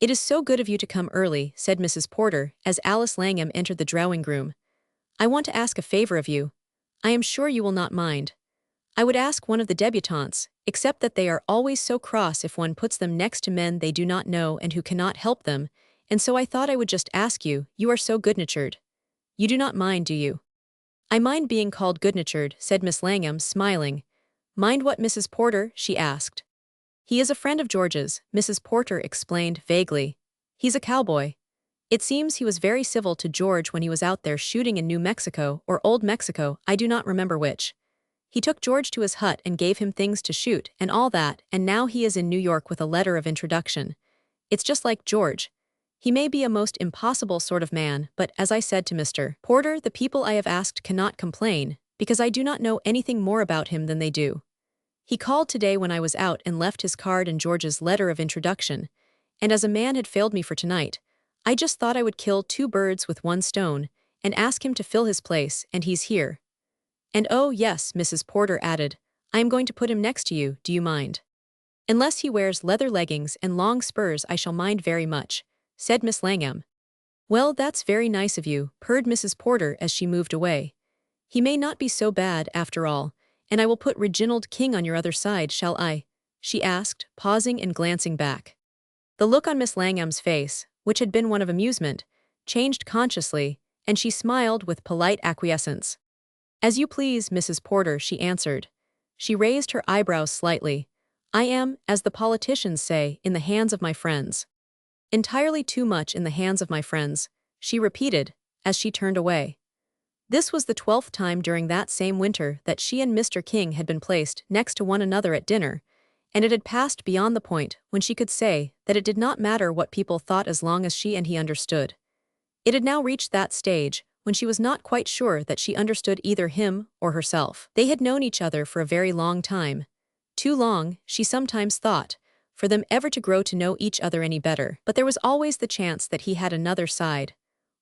"It is so good of you to come early," said Mrs. Porter, as Alice Langham entered the drawing-room. "I want to ask a favor of you. I am sure you will not mind. I would ask one of the debutantes, except that they are always so cross if one puts them next to men they do not know and who cannot help them, and so I thought I would just ask you, you are so good-natured. You do not mind, do you?" "I mind being called good-natured," said Miss Langham, smiling. "Mind what, Mrs. Porter?" she asked. "He is a friend of George's," Mrs. Porter explained vaguely. "He's a cowboy. It seems he was very civil to George when he was out there shooting in New Mexico or Old Mexico, I do not remember which. He took George to his hut and gave him things to shoot and all that, and now he is in New York with a letter of introduction. It's just like George. He may be a most impossible sort of man, but as I said to Mr. Porter, the people I have asked cannot complain, because I do not know anything more about him than they do. He called today when I was out and left his card and George's letter of introduction, and as a man had failed me for tonight, I just thought I would kill two birds with one stone, and ask him to fill his place, and he's here. And oh yes," Mrs. Porter added, "I am going to put him next to you, do you mind?" "Unless he wears leather leggings and long spurs I shall mind very much," said Miss Langham. "Well, that's very nice of you," purred Mrs. Porter as she moved away. "He may not be so bad, after all, and I will put Reginald King on your other side, shall I?" she asked, pausing and glancing back. The look on Miss Langham's face, which had been one of amusement, changed consciously, and she smiled with polite acquiescence. "As you please, Mrs. Porter," she answered. She raised her eyebrows slightly. "I am, as the politicians say, in the hands of my friends." "Entirely too much in the hands of my friends," she repeated, as she turned away. This was the 12th time during that same winter that she and Mr. King had been placed next to one another at dinner, and it had passed beyond the point when she could say that it did not matter what people thought as long as she and he understood. It had now reached that stage when she was not quite sure that she understood either him or herself. They had known each other for a very long time. Too long, she sometimes thought, for them ever to grow to know each other any better. But there was always the chance that he had another side,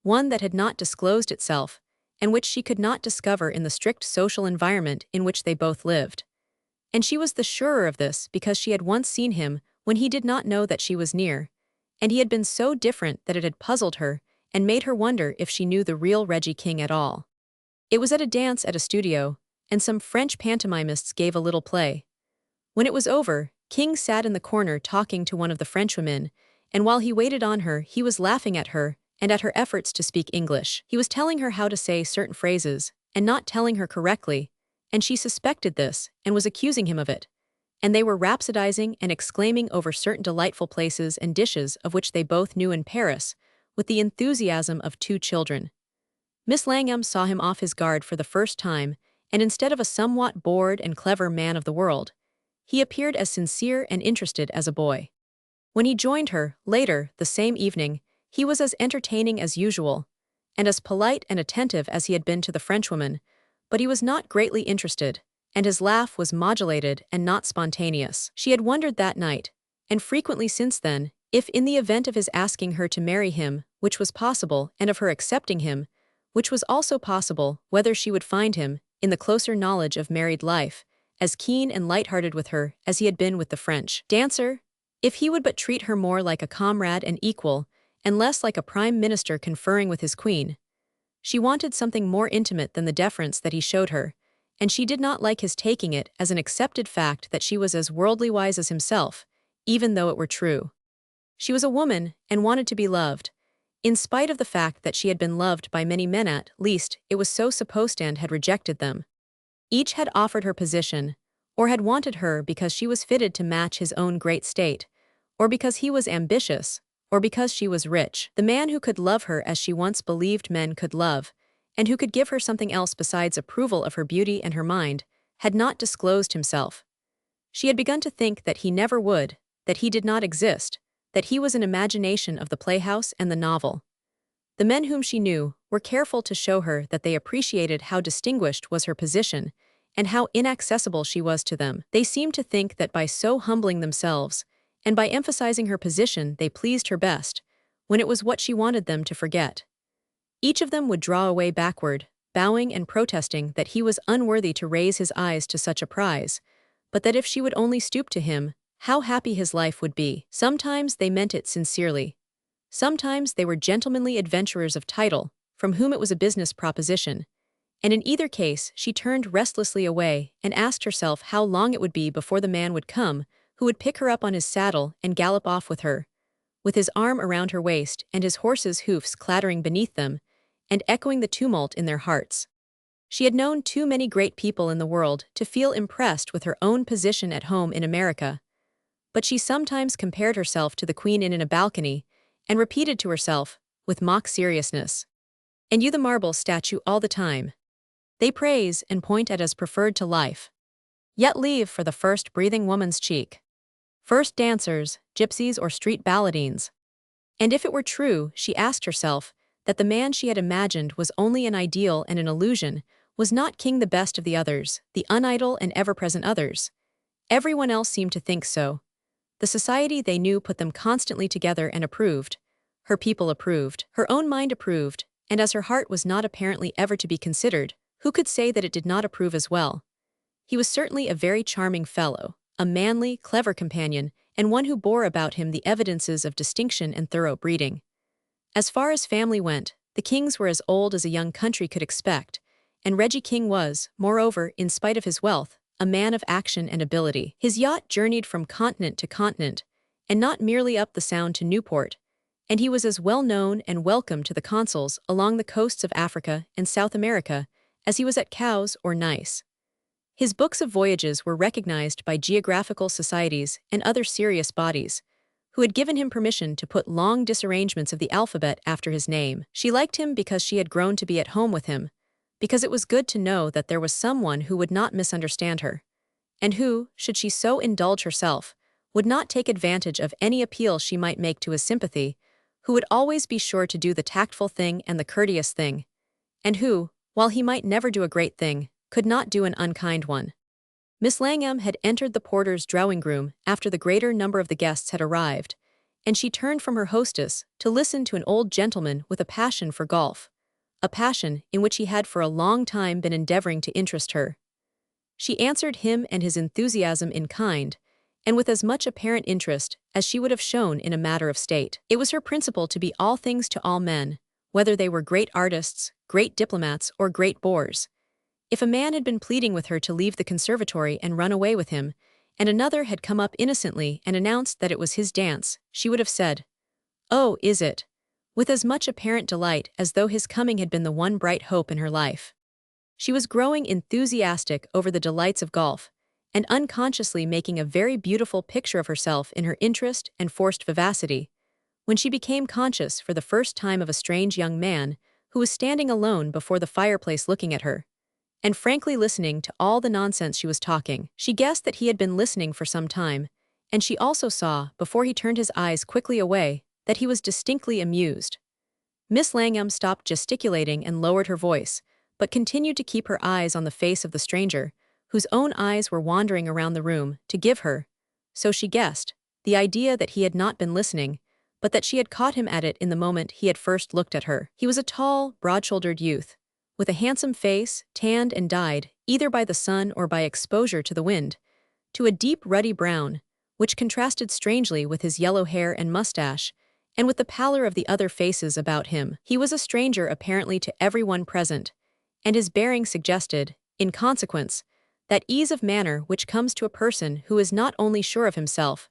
one that had not disclosed itself, and which she could not discover in the strict social environment in which they both lived. And she was the surer of this because she had once seen him when he did not know that she was near, and he had been so different that it had puzzled her and made her wonder if she knew the real Reggie King at all. It was at a dance at a studio, and some French pantomimists gave a little play. When it was over, King sat in the corner talking to one of the Frenchwomen, and while he waited on her, he was laughing at her and at her efforts to speak English. He was telling her how to say certain phrases, and not telling her correctly, and she suspected this and was accusing him of it. And they were rhapsodizing and exclaiming over certain delightful places and dishes of which they both knew in Paris, with the enthusiasm of two children. Miss Langham saw him off his guard for the first time, and instead of a somewhat bored and clever man of the world, he appeared as sincere and interested as a boy. When he joined her, later, the same evening, he was as entertaining as usual, and as polite and attentive as he had been to the Frenchwoman, but he was not greatly interested, and his laugh was modulated and not spontaneous. She had wondered that night, and frequently since then, if in the event of his asking her to marry him, which was possible, and of her accepting him, which was also possible, whether she would find him, in the closer knowledge of married life, as keen and light-hearted with her as he had been with the French dancer, if he would but treat her more like a comrade and equal, and less like a prime minister conferring with his queen. She wanted something more intimate than the deference that he showed her, and she did not like his taking it as an accepted fact that she was as worldly wise as himself, even though it were true. She was a woman and wanted to be loved, in spite of the fact that she had been loved by many men, at least it was so supposed, and had rejected them. Each had offered her position, or had wanted her because she was fitted to match his own great state, or because he was ambitious, or because she was rich. The man who could love her as she once believed men could love, and who could give her something else besides approval of her beauty and her mind, had not disclosed himself. She had begun to think that he never would, that he did not exist, that he was an imagination of the playhouse and the novel. The men whom she knew were careful to show her that they appreciated how distinguished was her position and how inaccessible she was to them. They seemed to think that by so humbling themselves, and by emphasizing her position, they pleased her best, when it was what she wanted them to forget. Each of them would draw away backward, bowing and protesting that he was unworthy to raise his eyes to such a prize, but that if she would only stoop to him, how happy his life would be. Sometimes they meant it sincerely. Sometimes they were gentlemanly adventurers of title, from whom it was a business proposition. And in either case, she turned restlessly away and asked herself how long it would be before the man would come, who would pick her up on his saddle and gallop off with her, with his arm around her waist and his horse's hoofs clattering beneath them, and echoing the tumult in their hearts. She had known too many great people in the world to feel impressed with her own position at home in America, but she sometimes compared herself to the queen in a balcony and repeated to herself, with mock seriousness, "And you the marble statue all the time. They praise and point at as preferred to life. Yet leave for the first breathing woman's cheek. First dancers, gypsies or street balladines." And if it were true, she asked herself, that the man she had imagined was only an ideal and an illusion, was not King the best of the others, the unidle and ever-present others? Everyone else seemed to think so. The society they knew put them constantly together and approved. Her people approved. Her own mind approved, and as her heart was not apparently ever to be considered, who could say that it did not approve as well? He was certainly a very charming fellow, a manly, clever companion, and one who bore about him the evidences of distinction and thorough breeding. As far as family went, the Kings were as old as a young country could expect, and Reggie King was, moreover, in spite of his wealth, a man of action and ability. His yacht journeyed from continent to continent, and not merely up the Sound to Newport, and he was as well known and welcome to the consuls along the coasts of Africa and South America as he was at Cowes or Nice. His books of voyages were recognized by geographical societies and other serious bodies, who had given him permission to put long disarrangements of the alphabet after his name. She liked him because she had grown to be at home with him, because it was good to know that there was someone who would not misunderstand her, and who, should she so indulge herself, would not take advantage of any appeal she might make to his sympathy, who would always be sure to do the tactful thing and the courteous thing, and who, while he might never do a great thing, could not do an unkind one. Miss Langham had entered the porter's drawing-room after the greater number of the guests had arrived, and she turned from her hostess to listen to an old gentleman with a passion for golf, a passion in which he had for a long time been endeavoring to interest her. She answered him and his enthusiasm in kind, and with as much apparent interest as she would have shown in a matter of state. It was her principle to be all things to all men, whether they were great artists, great diplomats, or great bores. If a man had been pleading with her to leave the conservatory and run away with him, and another had come up innocently and announced that it was his dance, she would have said, "Oh, is it?" with as much apparent delight as though his coming had been the one bright hope in her life. She was growing enthusiastic over the delights of golf, and unconsciously making a very beautiful picture of herself in her interest and forced vivacity, when she became conscious for the first time of a strange young man who was standing alone before the fireplace looking at her, and frankly listening to all the nonsense she was talking. She guessed that he had been listening for some time, and she also saw, before he turned his eyes quickly away, that he was distinctly amused. Miss Langham stopped gesticulating and lowered her voice, but continued to keep her eyes on the face of the stranger, whose own eyes were wandering around the room, to give her, so she guessed, the idea that he had not been listening, but that she had caught him at it in the moment he had first looked at her. He was a tall, broad-shouldered youth, with a handsome face, tanned and dyed, either by the sun or by exposure to the wind, to a deep ruddy brown, which contrasted strangely with his yellow hair and mustache, and with the pallor of the other faces about him. He was a stranger apparently to everyone present, and his bearing suggested, in consequence, that ease of manner which comes to a person who is not only sure of himself,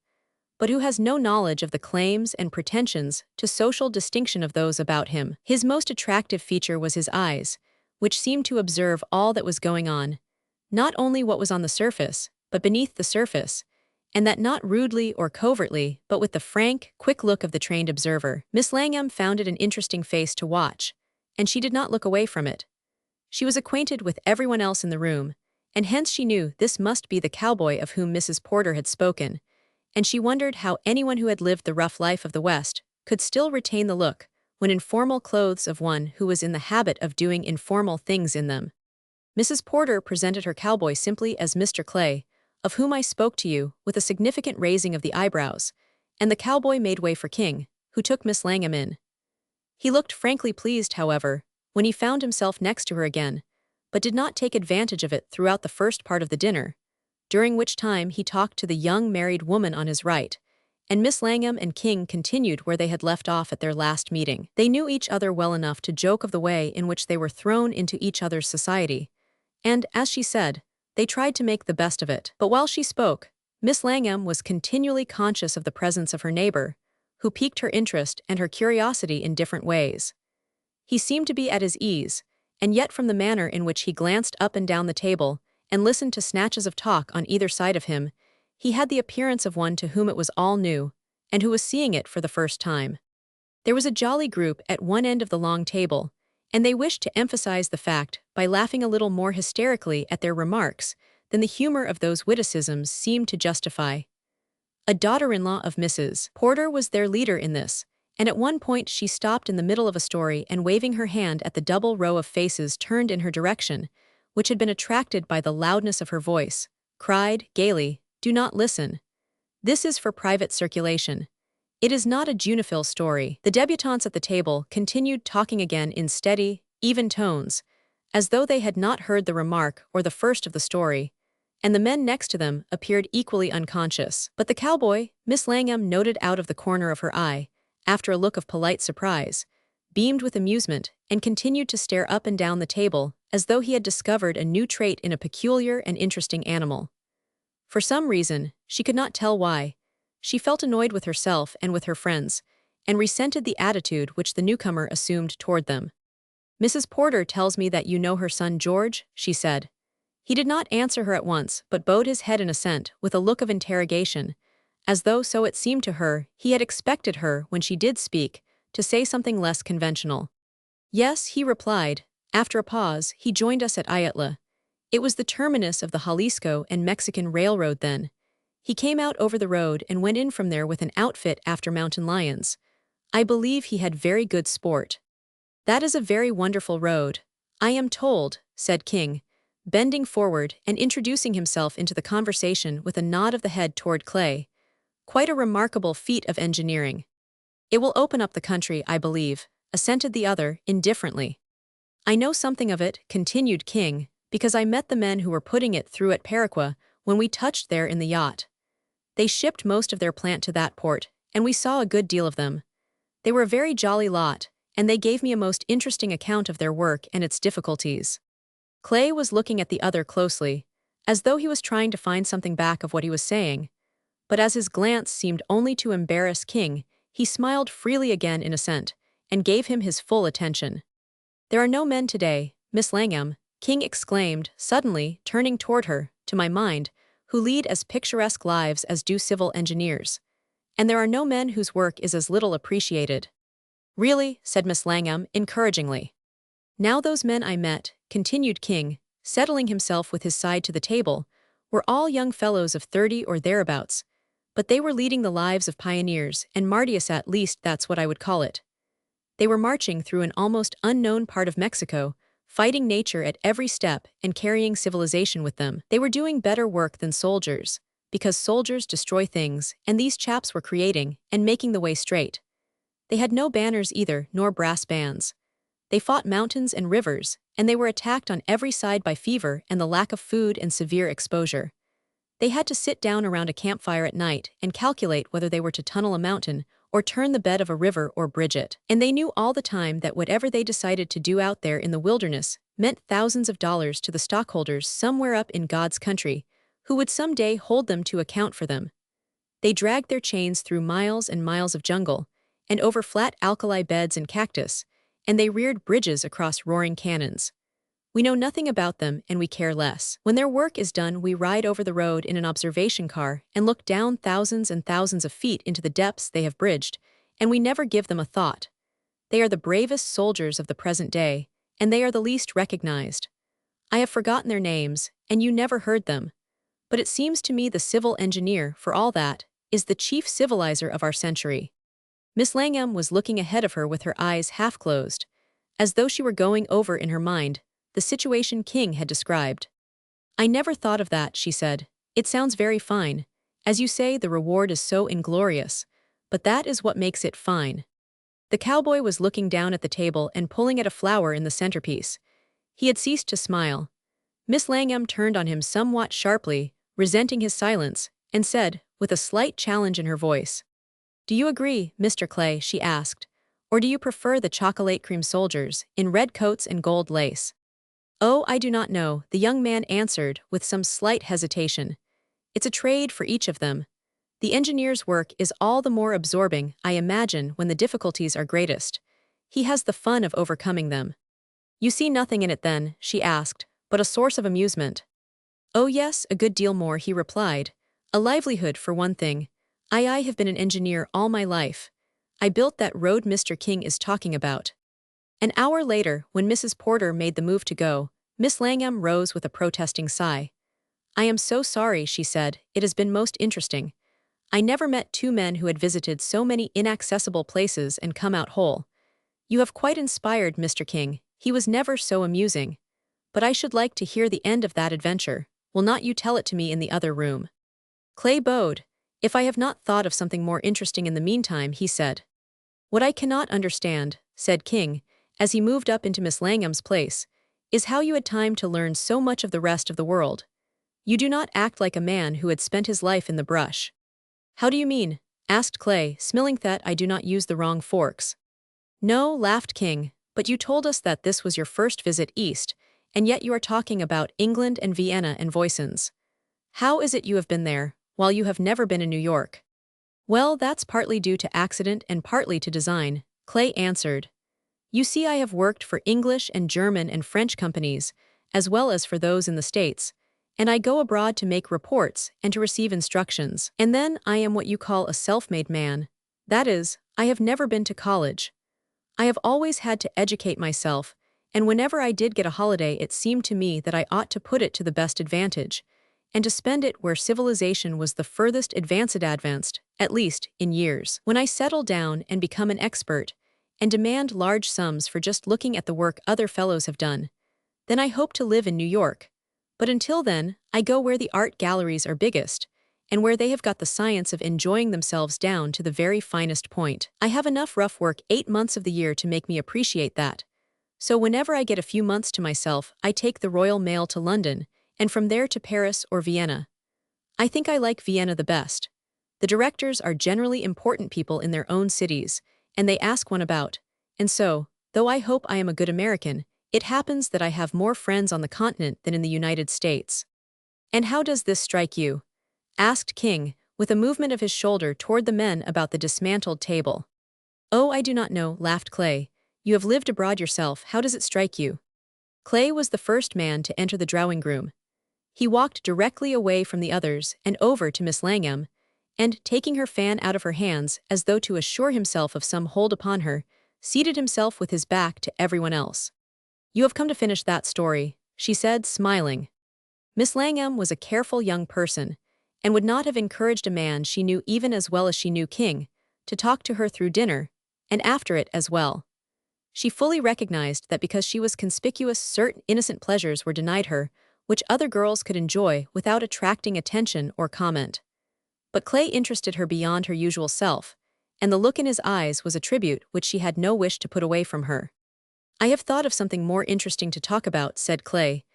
but who has no knowledge of the claims and pretensions to social distinction of those about him. His most attractive feature was his eyes, which seemed to observe all that was going on, not only what was on the surface, but beneath the surface, and that not rudely or covertly, but with the frank, quick look of the trained observer. Miss Langham found it an interesting face to watch, and she did not look away from it. She was acquainted with everyone else in the room, and hence she knew this must be the cowboy of whom Mrs. Porter had spoken, and she wondered how anyone who had lived the rough life of the West could still retain the look, when in formal clothes, of one who was in the habit of doing informal things in them. Mrs. Porter presented her cowboy simply as Mr. Clay, of whom I spoke to you, with a significant raising of the eyebrows, and the cowboy made way for King, who took Miss Langham in. He looked frankly pleased, however, when he found himself next to her again, but did not take advantage of it throughout the first part of the dinner, during which time he talked to the young married woman on his right, and Miss Langham and King continued where they had left off at their last meeting. They knew each other well enough to joke of the way in which they were thrown into each other's society, and, as she said, they tried to make the best of it. But while she spoke, Miss Langham was continually conscious of the presence of her neighbor, who piqued her interest and her curiosity in different ways. He seemed to be at his ease, and yet from the manner in which he glanced up and down the table and listened to snatches of talk on either side of him, he had the appearance of one to whom it was all new, and who was seeing it for the first time. There was a jolly group at one end of the long table, and they wished to emphasize the fact by laughing a little more hysterically at their remarks than the humor of those witticisms seemed to justify. A daughter-in-law of Mrs. Porter was their leader in this, and at one point she stopped in the middle of a story and waving her hand at the double row of faces turned in her direction, which had been attracted by the loudness of her voice, cried, gaily, "Do not listen. This is for private circulation. It is not a Junipil story." The debutantes at the table continued talking again in steady, even tones, as though they had not heard the remark or the first of the story, and the men next to them appeared equally unconscious. But the cowboy, Miss Langham noted out of the corner of her eye, after a look of polite surprise, beamed with amusement and continued to stare up and down the table as though he had discovered a new trait in a peculiar and interesting animal. For some reason, she could not tell why, she felt annoyed with herself and with her friends, and resented the attitude which the newcomer assumed toward them. "Mrs. Porter tells me that you know her son George," she said. He did not answer her at once, but bowed his head in assent with a look of interrogation, as though, so it seemed to her, he had expected her, when she did speak, to say something less conventional. "Yes," he replied. After a pause, he joined us at Ayutla. It was the terminus of the Jalisco and Mexican Railroad then. He came out over the road and went in from there with an outfit after mountain lions. I believe he had very good sport. "That is a very wonderful road, I am told," said King, bending forward and introducing himself into the conversation with a nod of the head toward Clay. "Quite a remarkable feat of engineering." "It will open up the country, I believe," assented the other, indifferently. "I know something of it," continued King, "because I met the men who were putting it through at Paraguay when we touched there in the yacht. They shipped most of their plant to that port, and we saw a good deal of them. They were a very jolly lot, and they gave me a most interesting account of their work and its difficulties." Clay was looking at the other closely, as though he was trying to find something back of what he was saying, but as his glance seemed only to embarrass King, he smiled freely again in assent, and gave him his full attention. "There are no men today, Miss Langham," King exclaimed, suddenly, turning toward her, "to my mind, who lead as picturesque lives as do civil engineers. And there are no men whose work is as little appreciated." "Really," said Miss Langham, encouragingly. "Now those men I met," continued King, settling himself with his side to the table, "were all young fellows of 30 or thereabouts, but they were leading the lives of pioneers, and martius at least that's what I would call it. They were marching through an almost unknown part of Mexico, fighting nature at every step and carrying civilization with them. They were doing better work than soldiers, because soldiers destroy things, and these chaps were creating and making the way straight. They had no banners either, nor brass bands. They fought mountains and rivers, and they were attacked on every side by fever and the lack of food and severe exposure. They had to sit down around a campfire at night and calculate whether they were to tunnel a mountain or turn the bed of a river or bridge it. And they knew all the time that whatever they decided to do out there in the wilderness meant thousands of dollars to the stockholders somewhere up in God's country, who would someday hold them to account for them. They dragged their chains through miles and miles of jungle, and over flat alkali beds and cactus, and they reared bridges across roaring canyons. We know nothing about them, and we care less. When their work is done, we ride over the road in an observation car and look down thousands and thousands of feet into the depths they have bridged, and we never give them a thought. They are the bravest soldiers of the present day, and they are the least recognized. I have forgotten their names, and you never heard them. But it seems to me the civil engineer, for all that, is the chief civilizer of our century." Miss Langham was looking ahead of her with her eyes half closed, as though she were going over in her mind the situation King had described. "I never thought of that," she said. "It sounds very fine. As you say, the reward is so inglorious, but that is what makes it fine." The cowboy was looking down at the table and pulling at a flower in the centerpiece. He had ceased to smile. Miss Langham turned on him somewhat sharply, resenting his silence, and said, with a slight challenge in her voice. "Do you agree, Mr. Clay?" she asked. "Or do you prefer the chocolate cream soldiers, in red coats and gold lace?" "Oh, I do not know," the young man answered with some slight hesitation. "It's a trade for each of them. The engineer's work is all the more absorbing, I imagine, when the difficulties are greatest. He has the fun of overcoming them." "You see nothing in it then," she asked, "but a source of amusement?" "Oh yes, a good deal more," he replied. "A livelihood, for one thing. I have been an engineer all my life. I built that road Mr. King is talking about." An hour later, when Mrs. Porter made the move to go, Miss Langham rose with a protesting sigh. "I am so sorry," she said. "It has been most interesting. I never met two men who had visited so many inaccessible places and come out whole. You have quite inspired Mr. King. He was never so amusing. But I should like to hear the end of that adventure. Will not you tell it to me in the other room?" Clay bowed. "If I have not thought of something more interesting in the meantime," he said. "What I cannot understand," said King, as he moved up into Miss Langham's place, "is how you had time to learn so much of the rest of the world. You do not act like a man who had spent his life in the brush." "How do you mean?" asked Clay, smelling that I do not use the wrong forks. "No," laughed King, "but you told us that this was your first visit east, and yet you are talking about England and Vienna and Voisin's. How is it you have been there, while you have never been in New York?" "Well, that's partly due to accident and partly to design," Clay answered. "You see, I have worked for English and German and French companies, as well as for those in the States, and I go abroad to make reports and to receive instructions. And then I am what you call a self-made man. That is, I have never been to college. I have always had to educate myself, and whenever I did get a holiday it seemed to me that I ought to put it to the best advantage, and to spend it where civilization was the furthest advanced, at least, in years. When I settle down and become an expert, and demand large sums for just looking at the work other fellows have done, then I hope to live in New York. But until then, I go where the art galleries are biggest, and where they have got the science of enjoying themselves down to the very finest point. I have enough rough work 8 months of the year to make me appreciate that. So whenever I get a few months to myself, I take the Royal Mail to London, and from there to Paris or Vienna. I think I like Vienna the best. The directors are generally important people in their own cities, and they ask one about. And so, though I hope I am a good American, it happens that I have more friends on the continent than in the United States." "And how does this strike you?" asked King, with a movement of his shoulder toward the men about the dismantled table. "Oh, I do not know," laughed Clay. "You have lived abroad yourself. How does it strike you?" Clay was the first man to enter the drawing-room. He walked directly away from the others and over to Miss Langham, and, taking her fan out of her hands as though to assure himself of some hold upon her, seated himself with his back to everyone else. "You have come to finish that story," she said, smiling. Miss Langham was a careful young person, and would not have encouraged a man she knew even as well as she knew King, to talk to her through dinner, and after it as well. She fully recognized that because she was conspicuous certain innocent pleasures were denied her, which other girls could enjoy without attracting attention or comment. But Clay interested her beyond her usual self, and the look in his eyes was a tribute which she had no wish to put away from her. "I have thought of something more interesting to talk about," said Clay.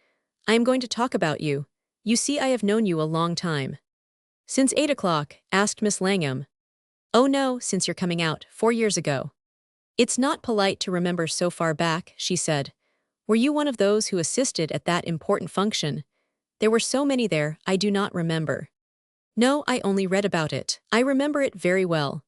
"I am going to talk about you. You see, I have known you a long time." "Since 8 o'clock?" asked Miss Langham. "Oh no, since your coming out, 4 years ago." "It's not polite to remember so far back," she said. "Were you one of those who assisted at that important function?" "There were so many there, I do not remember." "No, I only read about it. I remember it very well.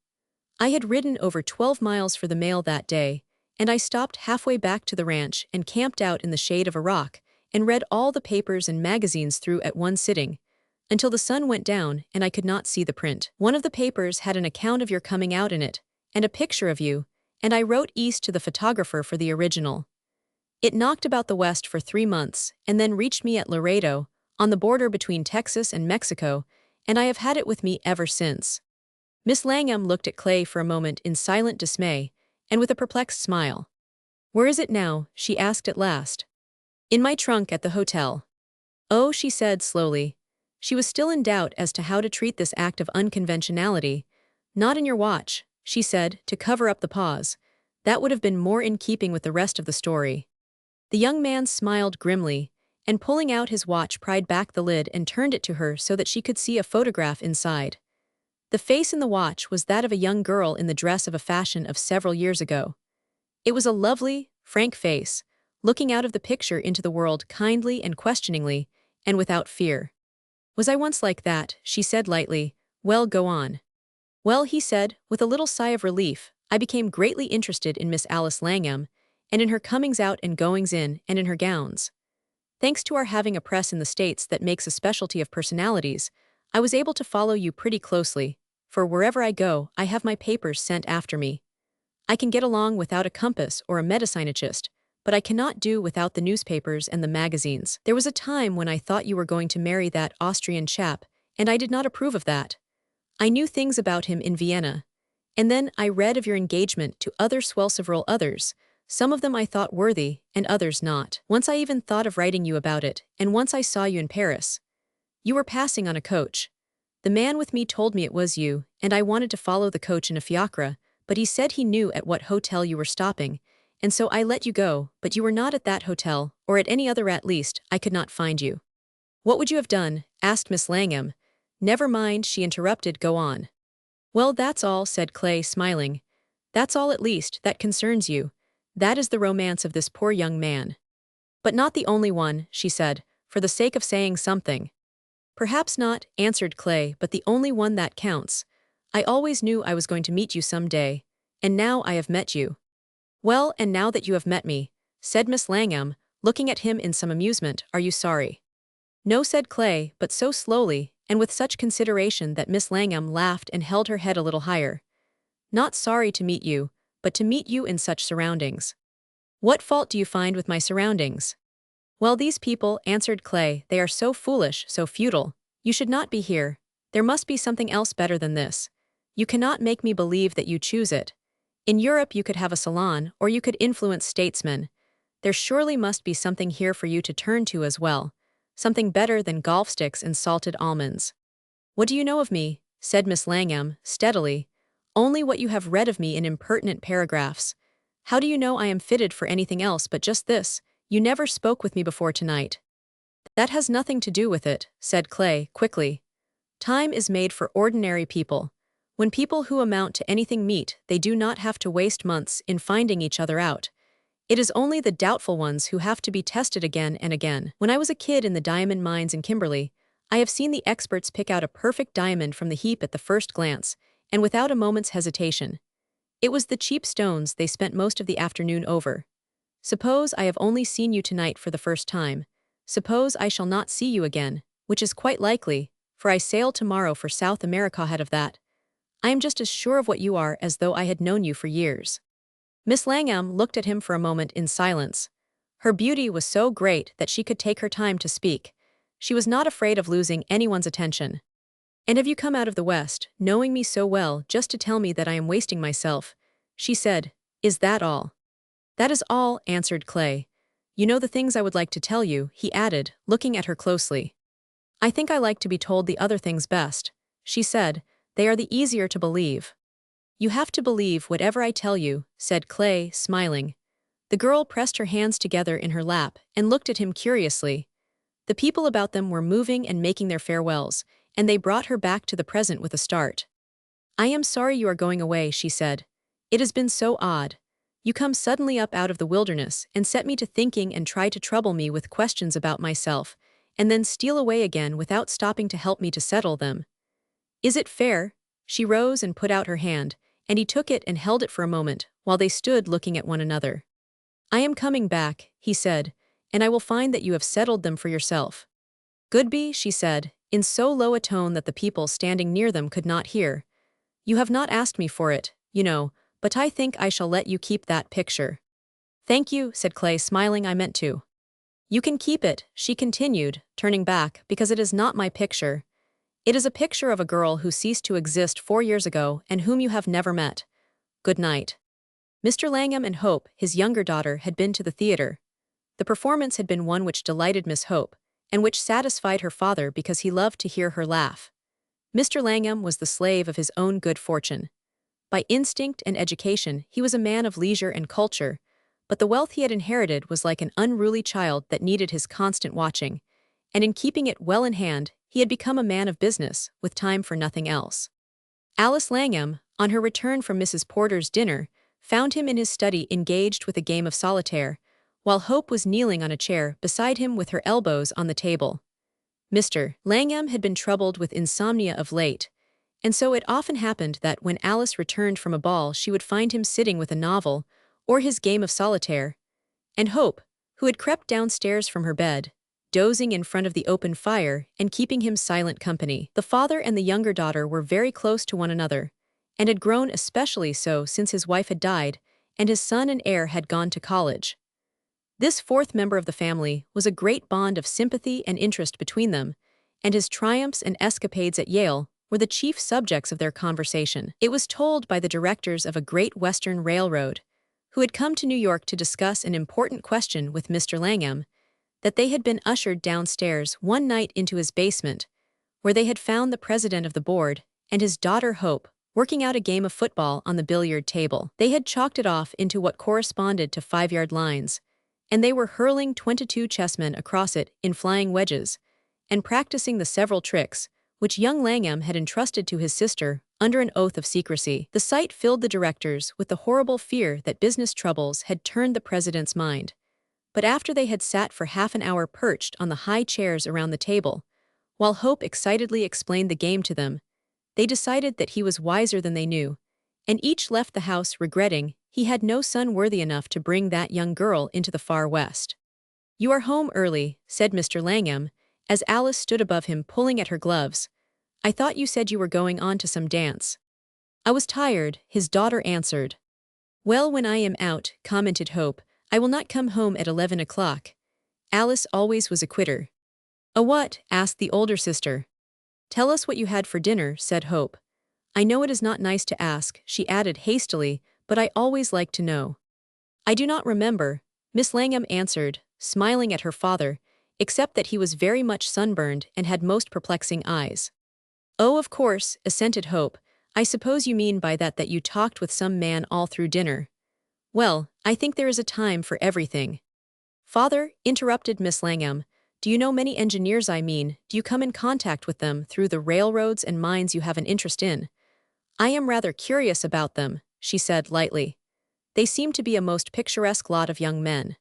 I had ridden over 12 miles for the mail that day, and I stopped halfway back to the ranch and camped out in the shade of a rock, and read all the papers and magazines through at one sitting, until the sun went down and I could not see the print. One of the papers had an account of your coming out in it, and a picture of you, and I wrote east to the photographer for the original. It knocked about the West for 3 months, and then reached me at Laredo, on the border between Texas and Mexico, and I have had it with me ever since." Miss Langham looked at Clay for a moment in silent dismay, and with a perplexed smile. "Where is it now?" she asked at last. "In my trunk at the hotel." "Oh," she said slowly. She was still in doubt as to how to treat this act of unconventionality. "Not in your watch," she said, to cover up the pause. "That would have been more in keeping with the rest of the story." The young man smiled grimly, and pulling out his watch pried back the lid and turned it to her so that she could see a photograph inside. The face in the watch was that of a young girl in the dress of a fashion of several years ago. It was a lovely, frank face, looking out of the picture into the world kindly and questioningly, and without fear. "Was I once like that?" she said lightly. "Well, go on." "Well," he said, with a little sigh of relief, "I became greatly interested in Miss Alice Langham, and in her comings out and goings in, and in her gowns. Thanks to our having a press in the States that makes a specialty of personalities, I was able to follow you pretty closely, for wherever I go, I have my papers sent after me. I can get along without a compass or a medicinachist, but I cannot do without the newspapers and the magazines. There was a time when I thought you were going to marry that Austrian chap, and I did not approve of that. I knew things about him in Vienna. And then I read of your engagement to other swell several others. Some of them I thought worthy, and others not. Once I even thought of writing you about it, and once I saw you in Paris. You were passing on a coach. The man with me told me it was you, and I wanted to follow the coach in a fiacre, but he said he knew at what hotel you were stopping, and so I let you go, but you were not at that hotel, or at any other at least, I could not find you." "What would you have done?" asked Miss Langham. "Never mind," she interrupted, "go on." "Well, that's all," said Clay, smiling. "That's all at least, that concerns you. That is the romance of this poor young man." "But not the only one," she said, for the sake of saying something. "Perhaps not," answered Clay, "but the only one that counts. I always knew I was going to meet you some day, and now I have met you." "Well, and now that you have met me," said Miss Langham, looking at him in some amusement, "are you sorry?" "No," said Clay, but so slowly, and with such consideration that Miss Langham laughed and held her head a little higher. "Not sorry to meet you, but to meet you in such surroundings." "What fault do you find with my surroundings?" "Well, these people," answered Clay, "they are so foolish, so futile. You should not be here. There must be something else better than this. You cannot make me believe that you choose it. In Europe you could have a salon, or you could influence statesmen. There surely must be something here for you to turn to as well. Something better than golf sticks and salted almonds." "What do you know of me?" said Miss Langham, steadily. "Only what you have read of me in impertinent paragraphs. How do you know I am fitted for anything else but just this? You never spoke with me before tonight." "That has nothing to do with it," said Clay, quickly. "Time is made for ordinary people. When people who amount to anything meet, they do not have to waste months in finding each other out. It is only the doubtful ones who have to be tested again and again. When I was a kid in the diamond mines in Kimberley, I have seen the experts pick out a perfect diamond from the heap at the first glance, and without a moment's hesitation. It was the cheap stones they spent most of the afternoon over. Suppose I have only seen you tonight for the first time. Suppose I shall not see you again, which is quite likely, for I sail tomorrow for South America ahead of that. I am just as sure of what you are as though I had known you for years." Miss Langham looked at him for a moment in silence. Her beauty was so great that she could take her time to speak. She was not afraid of losing anyone's attention. "And have you come out of the West, knowing me so well, just to tell me that I am wasting myself?" she said. "Is that all?" "That is all," answered Clay. "You know the things I would like to tell you," he added, looking at her closely. "I think I like to be told the other things best," she said. "They are the easier to believe." "You have to believe whatever I tell you," said Clay, smiling. The girl pressed her hands together in her lap and looked at him curiously. The people about them were moving and making their farewells, and they brought her back to the present with a start. "I am sorry you are going away," she said. "It has been so odd. You come suddenly up out of the wilderness and set me to thinking and try to trouble me with questions about myself, and then steal away again without stopping to help me to settle them. Is it fair?" She rose and put out her hand, and he took it and held it for a moment, while they stood looking at one another. "I am coming back," he said, "and I will find that you have settled them for yourself." "Goodby," she said, in so low a tone that the people standing near them could not hear. "You have not asked me for it, you know, but I think I shall let you keep that picture." "Thank you," said Clay, smiling, "I meant to." "You can keep it," she continued, turning back, "because it is not my picture. It is a picture of a girl who ceased to exist 4 years ago and whom you have never met. Good night." Mr. Langham and Hope, his younger daughter, had been to the theater. The performance had been one which delighted Miss Hope, and which satisfied her father because he loved to hear her laugh. Mr. Langham was the slave of his own good fortune. By instinct and education, he was a man of leisure and culture, but the wealth he had inherited was like an unruly child that needed his constant watching, and in keeping it well in hand, he had become a man of business, with time for nothing else. Alice Langham, on her return from Mrs. Porter's dinner, found him in his study engaged with a game of solitaire, while Hope was kneeling on a chair beside him with her elbows on the table. Mr. Langham had been troubled with insomnia of late, and so it often happened that when Alice returned from a ball she would find him sitting with a novel, or his game of solitaire, and Hope, who had crept downstairs from her bed, dozing in front of the open fire and keeping him silent company. The father and the younger daughter were very close to one another, and had grown especially so since his wife had died and his son and heir had gone to college. This fourth member of the family was a great bond of sympathy and interest between them, and his triumphs and escapades at Yale were the chief subjects of their conversation. It was told by the directors of a great Western railroad, who had come to New York to discuss an important question with Mr. Langham, that they had been ushered downstairs one night into his basement, where they had found the president of the board and his daughter Hope working out a game of football on the billiard table. They had chalked it off into what corresponded to 5-yard lines, and they were hurling 22 chessmen across it in flying wedges, and practicing the several tricks, which young Langham had entrusted to his sister under an oath of secrecy. The sight filled the directors with the horrible fear that business troubles had turned the president's mind. But after they had sat for half an hour perched on the high chairs around the table, while Hope excitedly explained the game to them, they decided that he was wiser than they knew, and each left the house regretting he had no son worthy enough to bring that young girl into the far West. "You are home early," said Mr. Langham, as Alice stood above him pulling at her gloves. "I thought you said you were going on to some dance." "I was tired," his daughter answered. "Well, when I am out," commented Hope, "I will not come home at 11 o'clock. Alice always was a quitter." "A what?" asked the older sister. "Tell us what you had for dinner," said Hope. "I know it is not nice to ask," she added hastily, "but I always like to know." "I do not remember," Miss Langham answered, smiling at her father, except that he was very much sunburned and had most perplexing eyes. "Oh, of course," assented Hope. "I suppose you mean by that you talked with some man all through dinner. Well, I think there is a time for everything." "Father," interrupted Miss Langham, "do you know many engineers? I mean, do you come in contact with them through the railroads and mines you have an interest in?" "I am rather curious about them," she said lightly. "They seem to be a most picturesque lot of young men."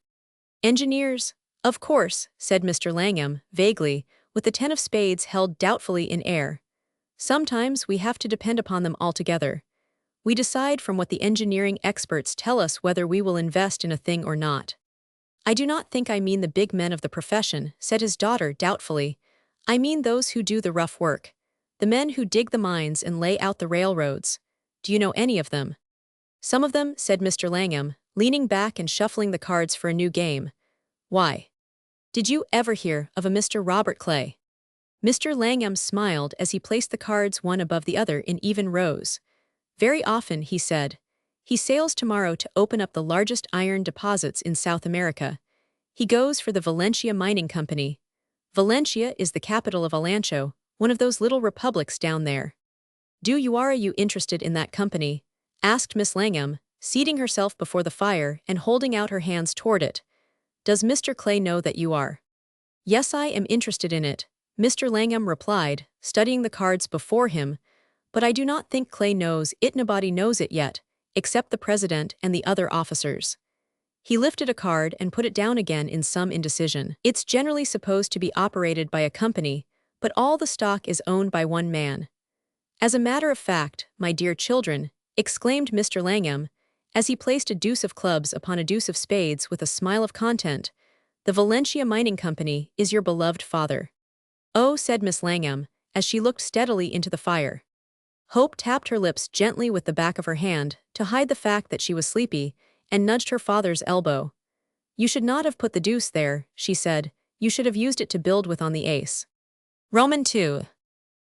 "Engineers? Of course," said Mr. Langham, vaguely, with the 10 of spades held doubtfully in air. "Sometimes we have to depend upon them altogether. We decide from what the engineering experts tell us whether we will invest in a thing or not." "I do not think I mean the big men of the profession," said his daughter doubtfully. "I mean those who do the rough work, the men who dig the mines and lay out the railroads. Do you know any of them?" "Some of them," said Mr. Langham, leaning back and shuffling the cards for a new game. "Why? Did you ever hear of a Mr. Robert Clay?" Mr. Langham smiled as he placed the cards one above the other in even rows. "Very often," he said. "He sails tomorrow to open up the largest iron deposits in South America. He goes for the Valencia Mining Company. Valencia is the capital of Alancho, one of those little republics down there." Are you interested in that company?" asked Miss Langham, seating herself before the fire and holding out her hands toward it. "Does Mr. Clay know that you are?" "Yes, I am interested in it," Mr. Langham replied, studying the cards before him, "but I do not think Clay knows it. Nobody knows it yet, except the president and the other officers." He lifted a card and put it down again in some indecision. "It's generally supposed to be operated by a company, but all the stock is owned by one man." "As a matter of fact, my dear children," exclaimed Mr. Langham, as he placed a deuce of clubs upon a deuce of spades with a smile of content, "the Valencia Mining Company is your beloved father." "Oh," said Miss Langham, as she looked steadily into the fire. Hope tapped her lips gently with the back of her hand to hide the fact that she was sleepy, and nudged her father's elbow. "You should not have put the deuce there," she said. "You should have used it to build with on the ace." Roman 2.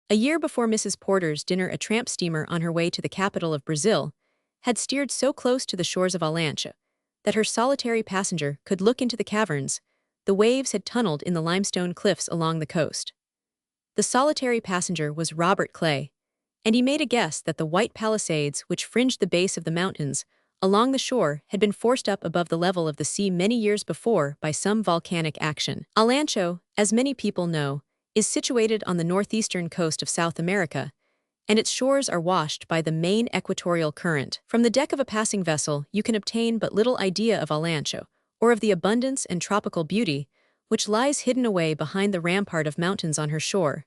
A year before Mrs. Porter's dinner, a tramp steamer on her way to the capital of Brazil had steered so close to the shores of Alancha that her solitary passenger could look into the caverns. The waves had tunneled in the limestone cliffs along the coast. The solitary passenger was Robert Clay, and he made a guess that the white palisades which fringed the base of the mountains along the shore had been forced up above the level of the sea many years before by some volcanic action. Olancho, as many people know, is situated on the northeastern coast of South America, and its shores are washed by the main equatorial current. From the deck of a passing vessel, you can obtain but little idea of Olancho, or of the abundance and tropical beauty which lies hidden away behind the rampart of mountains on her shore.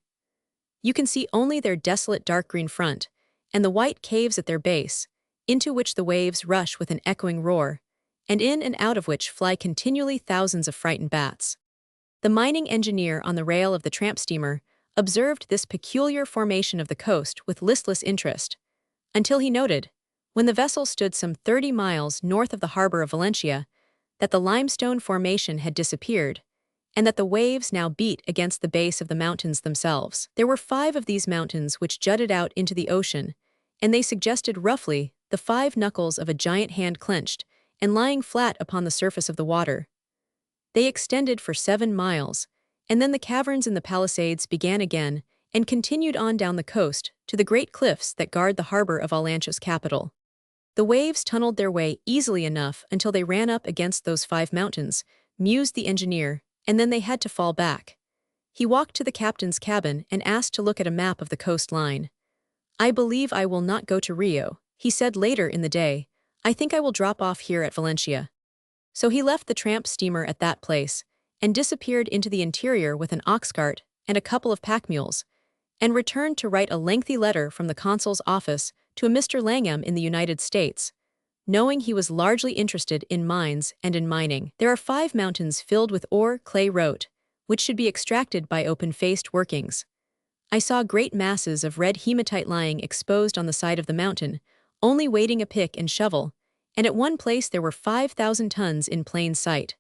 You can see only their desolate dark green front, and the white caves at their base, into which the waves rush with an echoing roar, and in and out of which fly continually thousands of frightened bats. The mining engineer on the rail of the tramp steamer observed this peculiar formation of the coast with listless interest, until he noted, when the vessel stood some 30 miles north of the harbor of Valencia, that the limestone formation had disappeared, and that the waves now beat against the base of the mountains themselves. There were 5 of these mountains which jutted out into the ocean, and they suggested roughly the 5 knuckles of a giant hand clenched and lying flat upon the surface of the water. They extended for 7 miles, and then the caverns in the Palisades began again and continued on down the coast to the great cliffs that guard the harbor of Olancho's capital. The waves tunneled their way easily enough until they ran up against those 5 mountains, mused the engineer, and then they had to fall back. He walked to the captain's cabin and asked to look at a map of the coastline. "I believe I will not go to Rio," he said later in the day. "I think I will drop off here at Valencia." So he left the tramp steamer at that place, and disappeared into the interior with an ox cart and a couple of pack mules, and returned to write a lengthy letter from the consul's office to a Mr. Langham in the United States, knowing he was largely interested in mines and in mining. "There are 5 mountains filled with ore," Clay wrote, "which should be extracted by open-faced workings. I saw great masses of red hematite lying exposed on the side of the mountain, only waiting a pick and shovel, and at one place there were 5,000 tons in plain sight.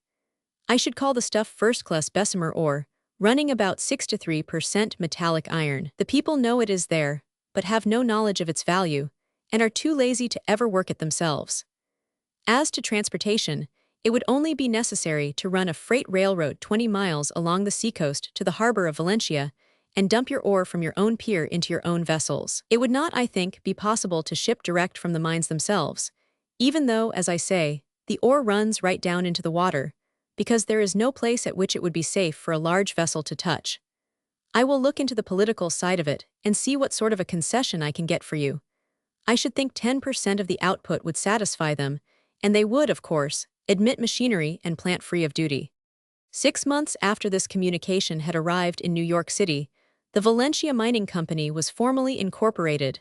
I should call the stuff first-class Bessemer ore, running about 6 to 3% metallic iron. The people know it is there, but have no knowledge of its value, and are too lazy to ever work it themselves. As to transportation, it would only be necessary to run a freight railroad 20 miles along the seacoast to the harbor of Valencia, and dump your ore from your own pier into your own vessels. It would not, I think, be possible to ship direct from the mines themselves, even though, as I say, the ore runs right down into the water, because there is no place at which it would be safe for a large vessel to touch. I will look into the political side of it and see what sort of a concession I can get for you. I should think 10% of the output would satisfy them, and they would, of course, admit machinery and plant free of duty." 6 months after this communication had arrived in New York City, the Valencia Mining Company was formally incorporated,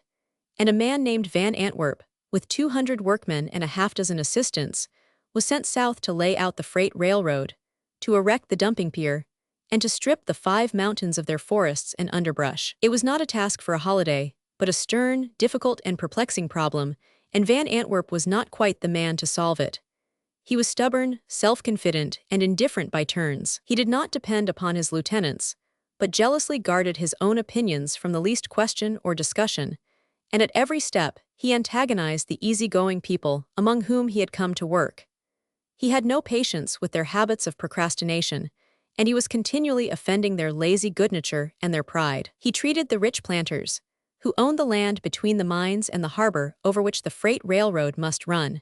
and a man named Van Antwerp, with 200 workmen and a half-dozen assistants, was sent south to lay out the freight railroad, to erect the dumping pier, and to strip the 5 mountains of their forests and underbrush. It was not a task for a holiday, but a stern, difficult, and perplexing problem, and Van Antwerp was not quite the man to solve it. He was stubborn, self-confident, and indifferent by turns. He did not depend upon his lieutenants, but jealously guarded his own opinions from the least question or discussion, and at every step he antagonized the easy-going people among whom he had come to work. He had no patience with their habits of procrastination, and he was continually offending their lazy good-nature and their pride. He treated the rich planters, who owned the land between the mines and the harbor over which the freight railroad must run,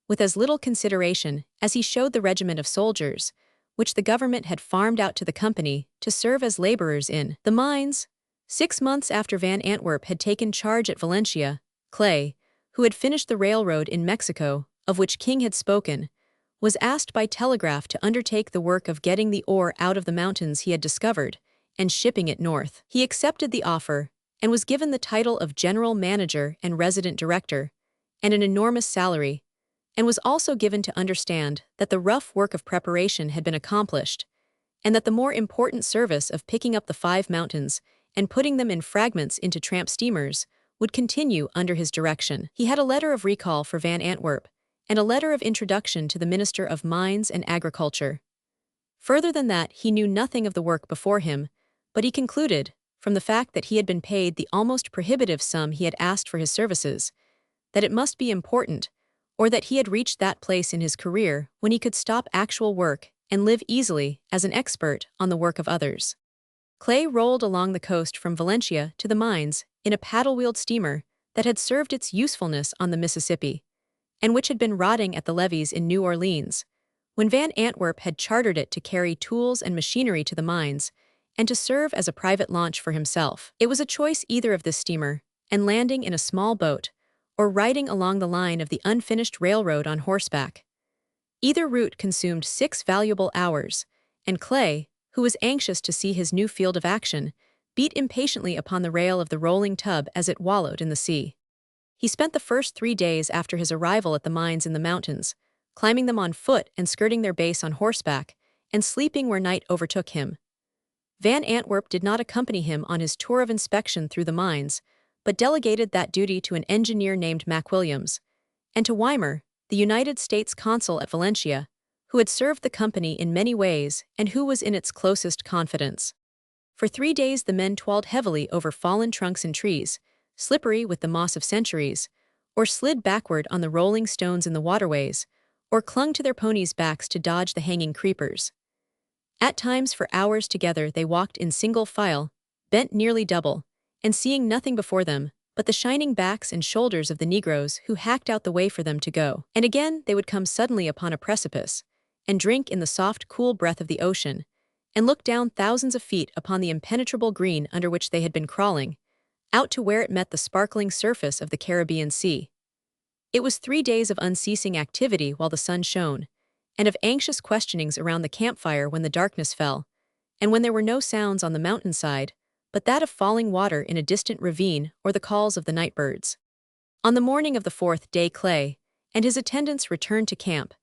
with as little consideration as he showed the regiment of soldiers, which the government had farmed out to the company to serve as laborers in the mines. 6 months after Van Antwerp had taken charge at Valencia, Clay, who had finished the railroad in Mexico, of which King had spoken, was asked by telegraph to undertake the work of getting the ore out of the mountains he had discovered and shipping it north. He accepted the offer and was given the title of general manager and resident director, and an enormous salary, and was also given to understand that the rough work of preparation had been accomplished, and that the more important service of picking up the 5 mountains and putting them in fragments into tramp steamers would continue under his direction. He had a letter of recall for Van Antwerp, and a letter of introduction to the Minister of Mines and Agriculture. Further than that, he knew nothing of the work before him, but he concluded, from the fact that he had been paid the almost prohibitive sum he had asked for his services, that it must be important, or that he had reached that place in his career when he could stop actual work and live easily as an expert on the work of others. Clay rolled along the coast from Valencia to the mines in a paddle-wheeled steamer that had served its usefulness on the Mississippi, and which had been rotting at the levees in New Orleans, when Van Antwerp had chartered it to carry tools and machinery to the mines, and to serve as a private launch for himself. It was a choice either of this steamer, and landing in a small boat, or riding along the line of the unfinished railroad on horseback. Either route consumed 6 valuable hours, and Clay, who was anxious to see his new field of action, beat impatiently upon the rail of the rolling tub as it wallowed in the sea. He spent the first 3 days after his arrival at the mines in the mountains, climbing them on foot and skirting their base on horseback, and sleeping where night overtook him. Van Antwerp did not accompany him on his tour of inspection through the mines, but delegated that duty to an engineer named Mac Williams, and to Weimer, the United States consul at Valencia, who had served the company in many ways and who was in its closest confidence. For 3 days the men toiled heavily over fallen trunks and trees, slippery with the moss of centuries, or slid backward on the rolling stones in the waterways, or clung to their ponies' backs to dodge the hanging creepers. At times for hours together they walked in single file, bent nearly double, and seeing nothing before them but the shining backs and shoulders of the Negroes who hacked out the way for them to go. And again they would come suddenly upon a precipice, and drink in the soft, cool breath of the ocean, and look down thousands of feet upon the impenetrable green under which they had been crawling, out to where it met the sparkling surface of the Caribbean Sea. It was 3 days of unceasing activity while the sun shone, and of anxious questionings around the campfire when the darkness fell, and when there were no sounds on the mountainside, but that of falling water in a distant ravine or the calls of the night birds. On the morning of the 4th day Clay and his attendants returned to camp,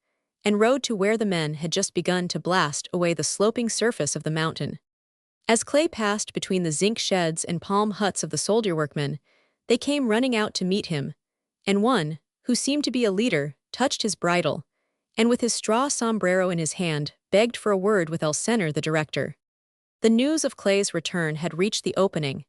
and rode to where the men had just begun to blast away the sloping surface of the mountain. As Clay passed between the zinc sheds and palm huts of the soldier workmen, they came running out to meet him, and one, who seemed to be a leader, touched his bridle, and with his straw sombrero in his hand, begged for a word with Elsener the director. The news of Clay's return had reached the opening,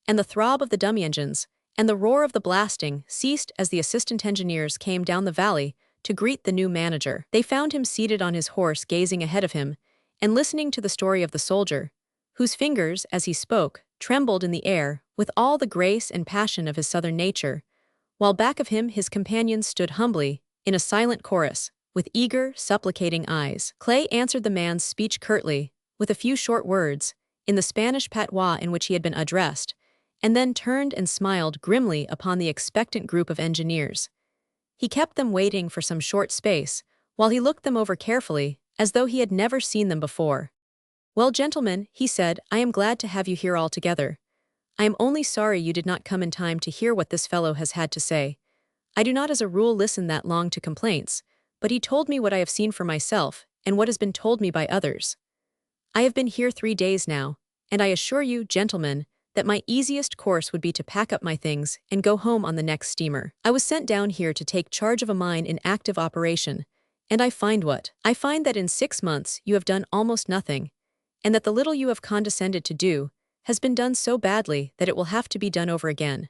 and the throb of the dummy engines and the roar of the blasting ceased as the assistant engineers came down the valley to greet the new manager. They found him seated on his horse gazing ahead of him and listening to the story of the soldier, whose fingers, as he spoke, trembled in the air with all the grace and passion of his southern nature, while back of him his companions stood humbly, in a silent chorus, with eager, supplicating eyes. Clay answered the man's speech curtly, with a few short words, in the Spanish patois in which he had been addressed, and then turned and smiled grimly upon the expectant group of engineers. He kept them waiting for some short space, while he looked them over carefully, as though he had never seen them before. "Well, gentlemen," he said, "I am glad to have you here all together. I am only sorry you did not come in time to hear what this fellow has had to say. I do not as a rule listen that long to complaints, but he told me what I have seen for myself, and what has been told me by others. I have been here 3 days now, and I assure you, gentlemen, that my easiest course would be to pack up my things and go home on the next steamer. I was sent down here to take charge of a mine in active operation, and I find what? I find that in 6 months you have done almost nothing, and that the little you have condescended to do has been done so badly that it will have to be done over again.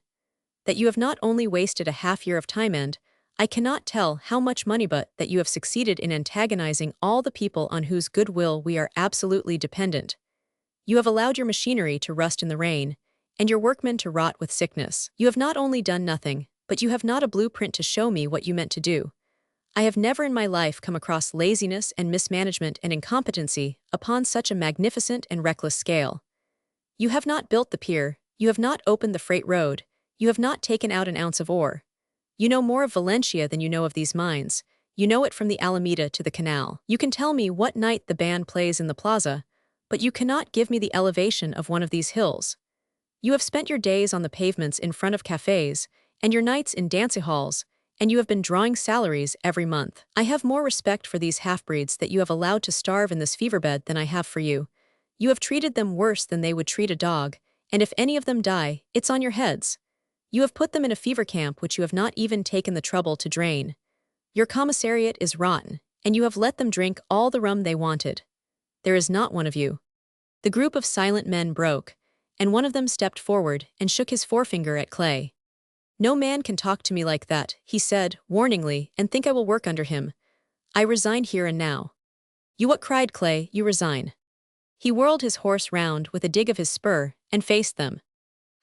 That you have not only wasted a half year of time and, I cannot tell how much money, but that you have succeeded in antagonizing all the people on whose goodwill we are absolutely dependent. You have allowed your machinery to rust in the rain, and your workmen to rot with sickness. You have not only done nothing, but you have not a blueprint to show me what you meant to do. I have never in my life come across laziness and mismanagement and incompetency upon such a magnificent and reckless scale. You have not built the pier, you have not opened the freight road, you have not taken out an ounce of ore. You know more of Valencia than you know of these mines. You know it from the Alameda to the canal. You can tell me what night the band plays in the plaza, but you cannot give me the elevation of one of these hills. You have spent your days on the pavements in front of cafes, and your nights in dancing halls, and you have been drawing salaries every month. I have more respect for these half-breeds that you have allowed to starve in this fever-bed than I have for you. You have treated them worse than they would treat a dog, and if any of them die, it's on your heads. You have put them in a fever camp which you have not even taken the trouble to drain. Your commissariat is rotten, and you have let them drink all the rum they wanted. There is not one of you." The group of silent men broke, and one of them stepped forward and shook his forefinger at Clay. "No man can talk to me like that," he said, warningly, "and think I will work under him. I resign here and now." "You what?" cried Clay. "You resign?" He whirled his horse round with a dig of his spur, and faced them.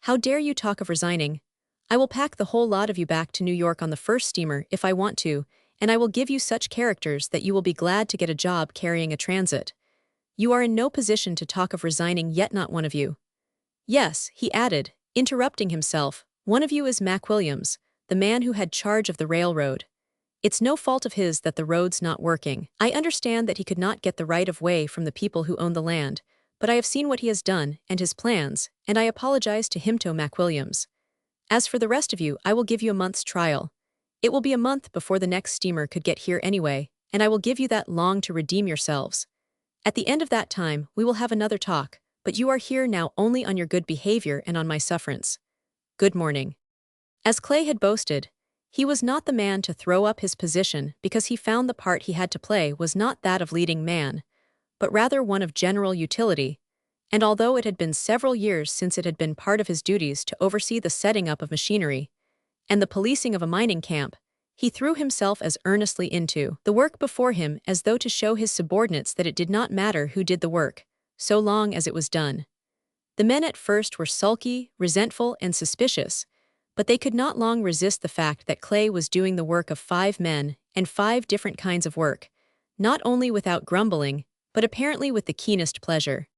"How dare you talk of resigning? I will pack the whole lot of you back to New York on the first steamer if I want to, and I will give you such characters that you will be glad to get a job carrying a transit. You are in no position to talk of resigning, yet not one of you. Yes, he added, interrupting himself, one of you is Mac Williams, the man who had charge of the railroad. It's no fault of his that the road's not working. I understand that he could not get the right of way from the people who own the land, but I have seen what he has done and his plans, and I apologize to him to Mac Williams. As for the rest of you, I will give you a month's trial. It will be a month before the next steamer could get here anyway, and I will give you that long to redeem yourselves. At the end of that time, we will have another talk, but you are here now only on your good behavior and on my sufferance. Good morning. As Clay had boasted, he was not the man to throw up his position because he found the part he had to play was not that of leading man, but rather one of general utility, and although it had been several years since it had been part of his duties to oversee the setting up of machinery and the policing of a mining camp, he threw himself as earnestly into the work before him as though to show his subordinates that it did not matter who did the work, so long as it was done. The men at first were sulky, resentful, and suspicious, but they could not long resist the fact that Clay was doing the work of 5 men and 5 different kinds of work, not only without grumbling, but apparently with the keenest pleasure.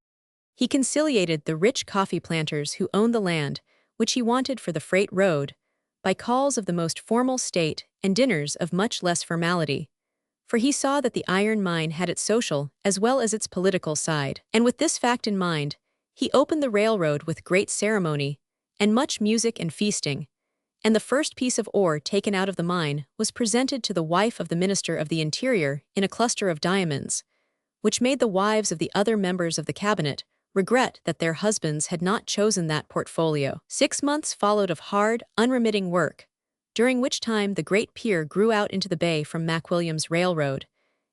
He conciliated the rich coffee planters who owned the land, which he wanted for the freight road, by calls of the most formal state and dinners of much less formality. For he saw that the iron mine had its social as well as its political side, and with this fact in mind, he opened the railroad with great ceremony and much music and feasting, and the first piece of ore taken out of the mine was presented to the wife of the Minister of the Interior in a cluster of diamonds, which made the wives of the other members of the cabinet regret that their husbands had not chosen that portfolio. 6 months followed of hard, unremitting work, during which time the great pier grew out into the bay from Mac Williams Railroad,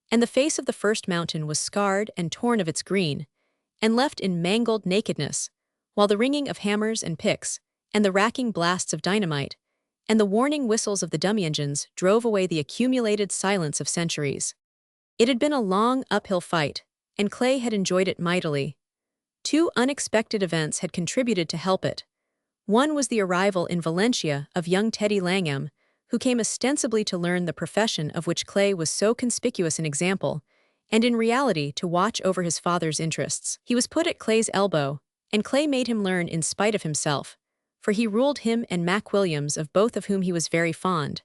and the face of the first mountain was scarred and torn of its green, and left in mangled nakedness, while the ringing of hammers and picks, and the racking blasts of dynamite, and the warning whistles of the dummy engines drove away the accumulated silence of centuries. It had been a long, uphill fight, and Clay had enjoyed it mightily. 2 unexpected events had contributed to help it. One was the arrival in Valencia of young Teddy Langham, who came ostensibly to learn the profession of which Clay was so conspicuous an example, and in reality to watch over his father's interests. He was put at Clay's elbow, and Clay made him learn in spite of himself, for he ruled him and Mac Williams, of both of whom he was very fond,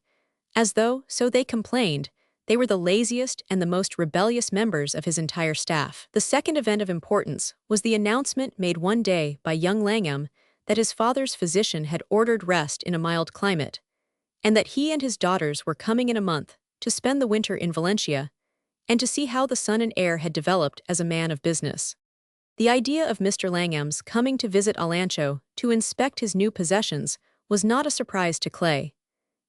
as though, so they complained, they were the laziest and the most rebellious members of his entire staff. The second event of importance was the announcement made one day by young Langham that his father's physician had ordered rest in a mild climate, and that he and his daughters were coming in a month to spend the winter in Valencia, and to see how the son and heir had developed as a man of business. The idea of Mr. Langham's coming to visit Alancho to inspect his new possessions was not a surprise to Clay.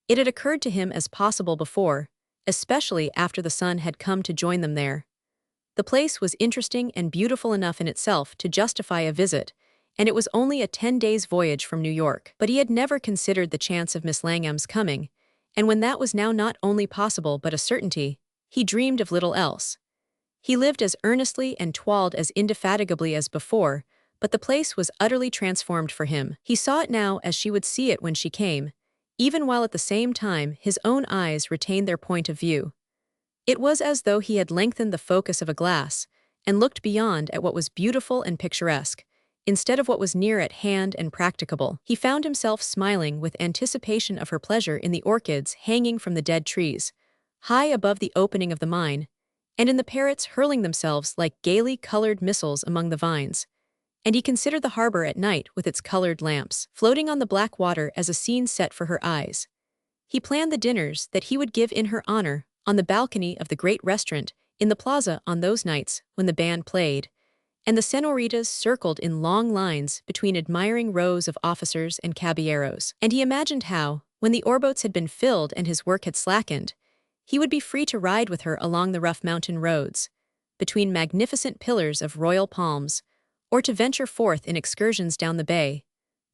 It had occurred to him as possible before, especially after the son had come to join them there. The place was interesting and beautiful enough in itself to justify a visit, and it was only a 10 days' voyage from New York. But he had never considered the chance of Miss Langham's coming, and when that was now not only possible but a certainty, he dreamed of little else. He lived as earnestly and toiled as indefatigably as before, but the place was utterly transformed for him. He saw it now as she would see it when she came, even while at the same time his own eyes retained their point of view. It was as though he had lengthened the focus of a glass and looked beyond at what was beautiful and picturesque, instead of what was near at hand and practicable. He found himself smiling with anticipation of her pleasure in the orchids hanging from the dead trees, high above the opening of the mine, and in the parrots hurling themselves like gaily colored missiles among the vines. And he considered the harbor at night with its colored lamps, floating on the black water as a scene set for her eyes. He planned the dinners that he would give in her honor on the balcony of the great restaurant in the plaza on those nights when the band played, and the senoritas circled in long lines between admiring rows of officers and caballeros. And he imagined how, when the oarboats had been filled and his work had slackened, he would be free to ride with her along the rough mountain roads, between magnificent pillars of royal palms, or to venture forth in excursions down the bay,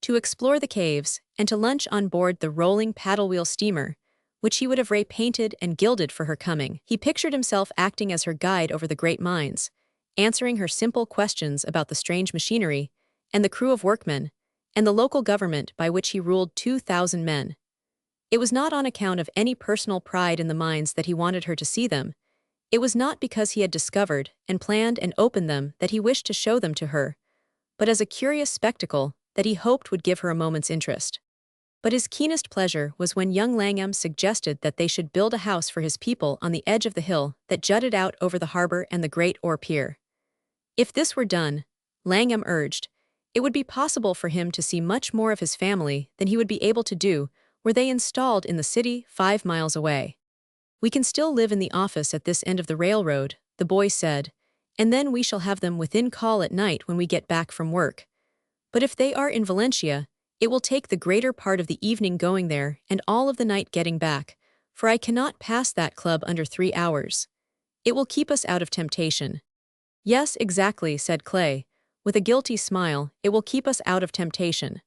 to explore the caves, and to lunch on board the rolling paddle-wheel steamer, which he would have ray-painted and gilded for her coming. He pictured himself acting as her guide over the great mines, answering her simple questions about the strange machinery and the crew of workmen, and the local government by which he ruled 2,000 men. It was not on account of any personal pride in the mines that he wanted her to see them. It was not because he had discovered and planned and opened them that he wished to show them to her, but as a curious spectacle that he hoped would give her a moment's interest. But his keenest pleasure was when young Langham suggested that they should build a house for his people on the edge of the hill that jutted out over the harbor and the great ore pier. If this were done, Langham urged, it would be possible for him to see much more of his family than he would be able to do were they installed in the city 5 miles away. We can still live in the office at this end of the railroad, the boy said, and then we shall have them within call at night when we get back from work. But if they are in Valencia, it will take the greater part of the evening going there and all of the night getting back, for I cannot pass that club under 3 hours. It will keep us out of temptation. Yes, exactly, said Clay. With a guilty smile, it will keep us out of temptation.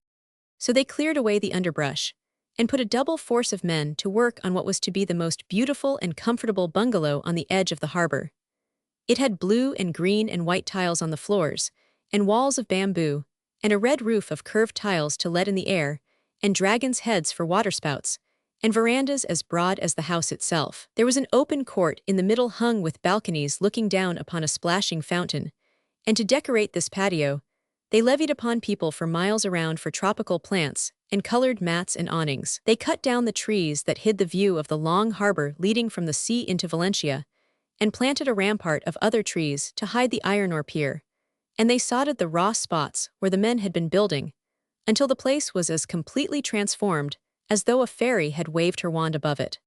So they cleared away the underbrush and put a double force of men to work on what was to be the most beautiful and comfortable bungalow on the edge of the harbor. It had blue and green and white tiles on the floors, and walls of bamboo, and a red roof of curved tiles to let in the air, and dragons' heads for waterspouts, and verandas as broad as the house itself. There was an open court in the middle hung with balconies looking down upon a splashing fountain, and to decorate this patio, they levied upon people for miles around for tropical plants and colored mats and awnings. They cut down the trees that hid the view of the long harbor leading from the sea into Valencia, and planted a rampart of other trees to hide the iron ore pier, and they sodded the raw spots where the men had been building, until the place was as completely transformed as though a fairy had waved her wand above it.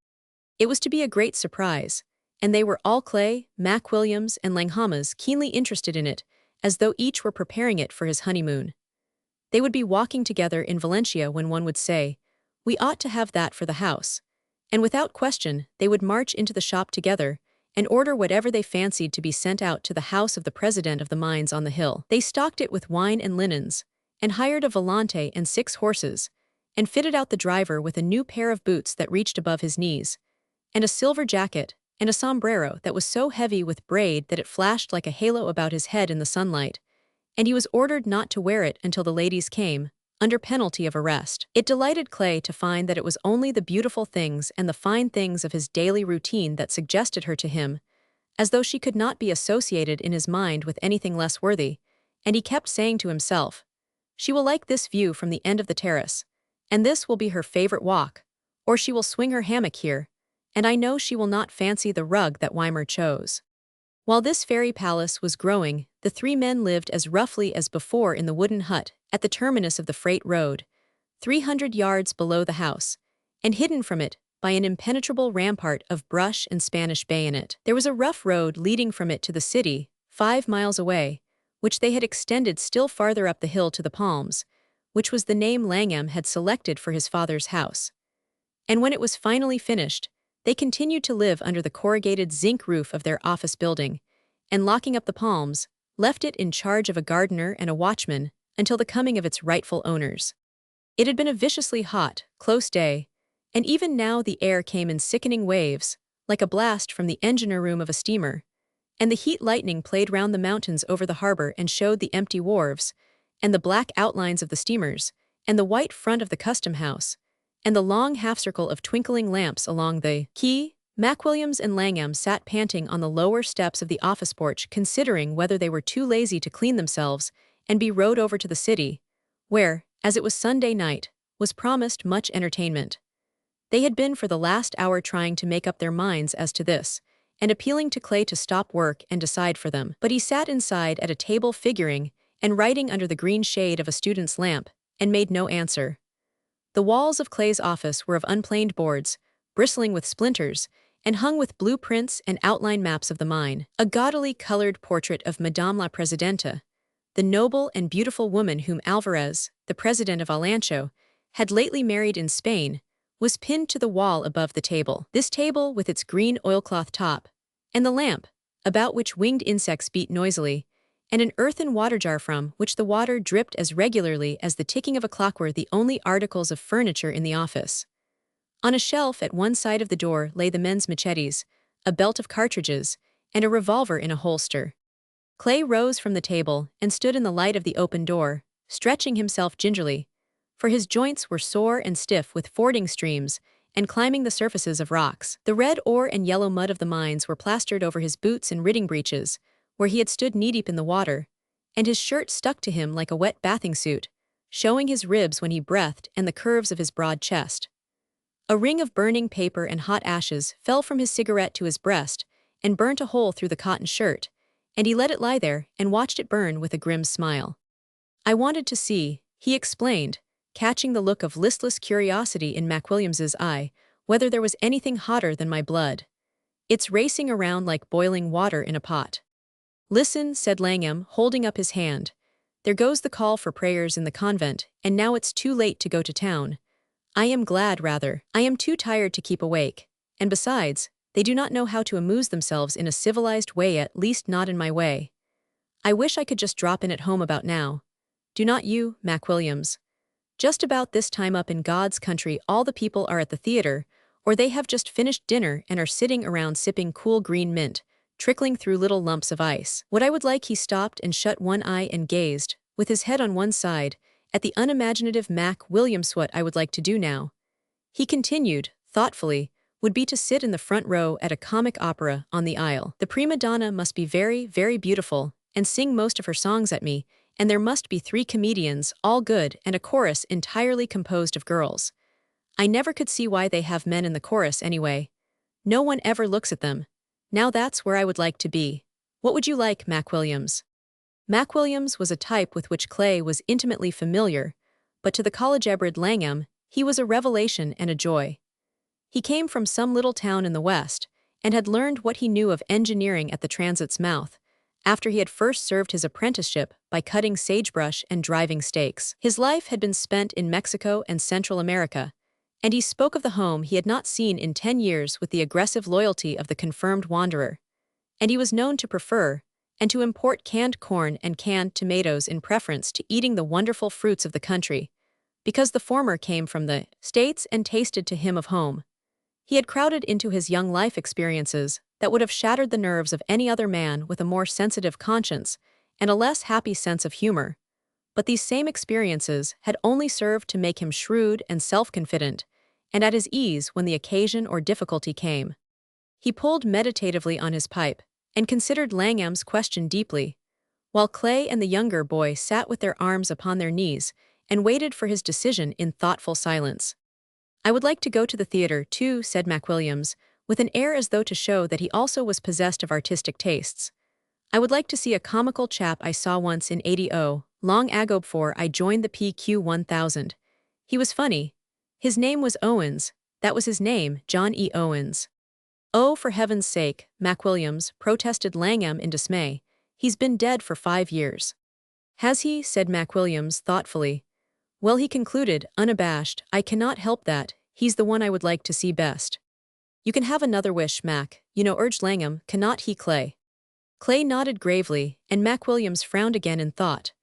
It was to be a great surprise, and they were all Clay, Mac Williams, and Langhamas keenly interested in it, as though each were preparing it for his honeymoon. They would be walking together in Valencia when one would say, "We ought to have that for the house," and without question they would march into the shop together and order whatever they fancied to be sent out to the house of the president of the mines on the hill. They stocked it with wine and linens, and hired a volante and 6 horses, and fitted out the driver with a new pair of boots that reached above his knees, and a silver jacket, and a sombrero that was so heavy with braid that it flashed like a halo about his head in the sunlight, and he was ordered not to wear it until the ladies came, under penalty of arrest. It delighted Clay to find that it was only the beautiful things and the fine things of his daily routine that suggested her to him, as though she could not be associated in his mind with anything less worthy, and he kept saying to himself, "She will like this view from the end of the terrace, and this will be her favorite walk, or she will swing her hammock here, and I know she will not fancy the rug that Weimer chose." While this fairy palace was growing, the 3 men lived as roughly as before in the wooden hut at the terminus of the freight road, 300 yards below the house, and hidden from it by an impenetrable rampart of brush and Spanish bayonet. There was a rough road leading from it to the city, 5 miles away, which they had extended still farther up the hill to the Palms, which was the name Langham had selected for his father's house. And when it was finally finished, they continued to live under the corrugated zinc roof of their office building, and locking up the Palms, left it in charge of a gardener and a watchman until the coming of its rightful owners. It had been a viciously hot, close day, and even now the air came in sickening waves, like a blast from the engineer room of a steamer, and the heat lightning played round the mountains over the harbor and showed the empty wharves, and the black outlines of the steamers, and the white front of the custom house, and the long half-circle of twinkling lamps along the quay. Mac Williams and Langham sat panting on the lower steps of the office porch, considering whether they were too lazy to clean themselves and be rowed over to the city, where, as it was Sunday night, was promised much entertainment. They had been for the last hour trying to make up their minds as to this, and appealing to Clay to stop work and decide for them. But he sat inside at a table figuring and writing under the green shade of a student's lamp, and made no answer. The walls of Clay's office were of unplaned boards, bristling with splinters, and hung with blueprints and outline maps of the mine. A gaudily colored portrait of Madame la Presidenta, the noble and beautiful woman whom Alvarez, the president of Alancho, had lately married in Spain, was pinned to the wall above the table. This table, with its green oilcloth top, and the lamp, about which winged insects beat noisily, and an earthen water jar from which the water dripped as regularly as the ticking of a clock, were the only articles of furniture in the office. On a shelf at one side of the door lay the men's machetes, a belt of cartridges, and a revolver in a holster. Clay rose from the table and stood in the light of the open door, stretching himself gingerly, for his joints were sore and stiff with fording streams and climbing the surfaces of rocks. The red ore and yellow mud of the mines were plastered over his boots and riding breeches, where he had stood knee-deep in the water, and his shirt stuck to him like a wet bathing suit, showing his ribs when he breathed and the curves of his broad chest. A ring of burning paper and hot ashes fell from his cigarette to his breast and burnt a hole through the cotton shirt, and he let it lie there and watched it burn with a grim smile. "I wanted to see," he explained, catching the look of listless curiosity in McWilliams's eye, "whether there was anything hotter than my blood. It's racing around like boiling water in a pot." "Listen," said Langham, holding up his hand. "There goes the call for prayers in the convent, and now it's too late to go to town. I am glad, rather. I am too tired to keep awake. And besides, they do not know how to amuse themselves in a civilized way, at least not in my way. I wish I could just drop in at home about now. Do not you, McWilliams? Just about this time up in God's country all the people are at the theater, or they have just finished dinner and are sitting around sipping cool green mint, trickling through little lumps of ice. What I would like," he stopped and shut one eye and gazed, with his head on one side, at the unimaginative Mac Williams. "What I would like to do now," he continued, thoughtfully, "would be to sit in the front row at a comic opera on the aisle. The prima donna must be very, very beautiful, and sing most of her songs at me, and there must be 3 comedians, all good, and a chorus entirely composed of girls. I never could see why they have men in the chorus anyway. No one ever looks at them. Now that's where I would like to be. What would you like, McWilliams?" McWilliams was a type with which Clay was intimately familiar, but to the college-bred Langham, he was a revelation and a joy. He came from some little town in the West, and had learned what he knew of engineering at the transit's mouth, after he had first served his apprenticeship by cutting sagebrush and driving stakes. His life had been spent in Mexico and Central America, and he spoke of the home he had not seen in 10 years with the aggressive loyalty of the confirmed wanderer. And he was known to prefer, and to import canned corn and canned tomatoes in preference to eating the wonderful fruits of the country, because the former came from the States and tasted to him of home. He had crowded into his young life experiences that would have shattered the nerves of any other man with a more sensitive conscience and a less happy sense of humor. But these same experiences had only served to make him shrewd and self-confident, and at his ease when the occasion or difficulty came. He pulled meditatively on his pipe, and considered Langham's question deeply, while Clay and the younger boy sat with their arms upon their knees and waited for his decision in thoughtful silence. "I would like to go to the theater, too," said McWilliams, with an air as though to show that he also was possessed of artistic tastes. "I would like to see a comical chap I saw once in '80, long ago before I joined the PQ 1000. He was funny. His name was Owens. That was his name, John E. Owens." "Oh, for heaven's sake, McWilliams," protested Langham in dismay. "He's been dead for 5 years." "Has he?" said McWilliams thoughtfully. "Well," he concluded, unabashed, "I cannot help that. He's the one I would like to see best." "You can have another wish, Mac, urged Langham, "cannot he, Clay?" Clay nodded gravely, and McWilliams frowned again in thought.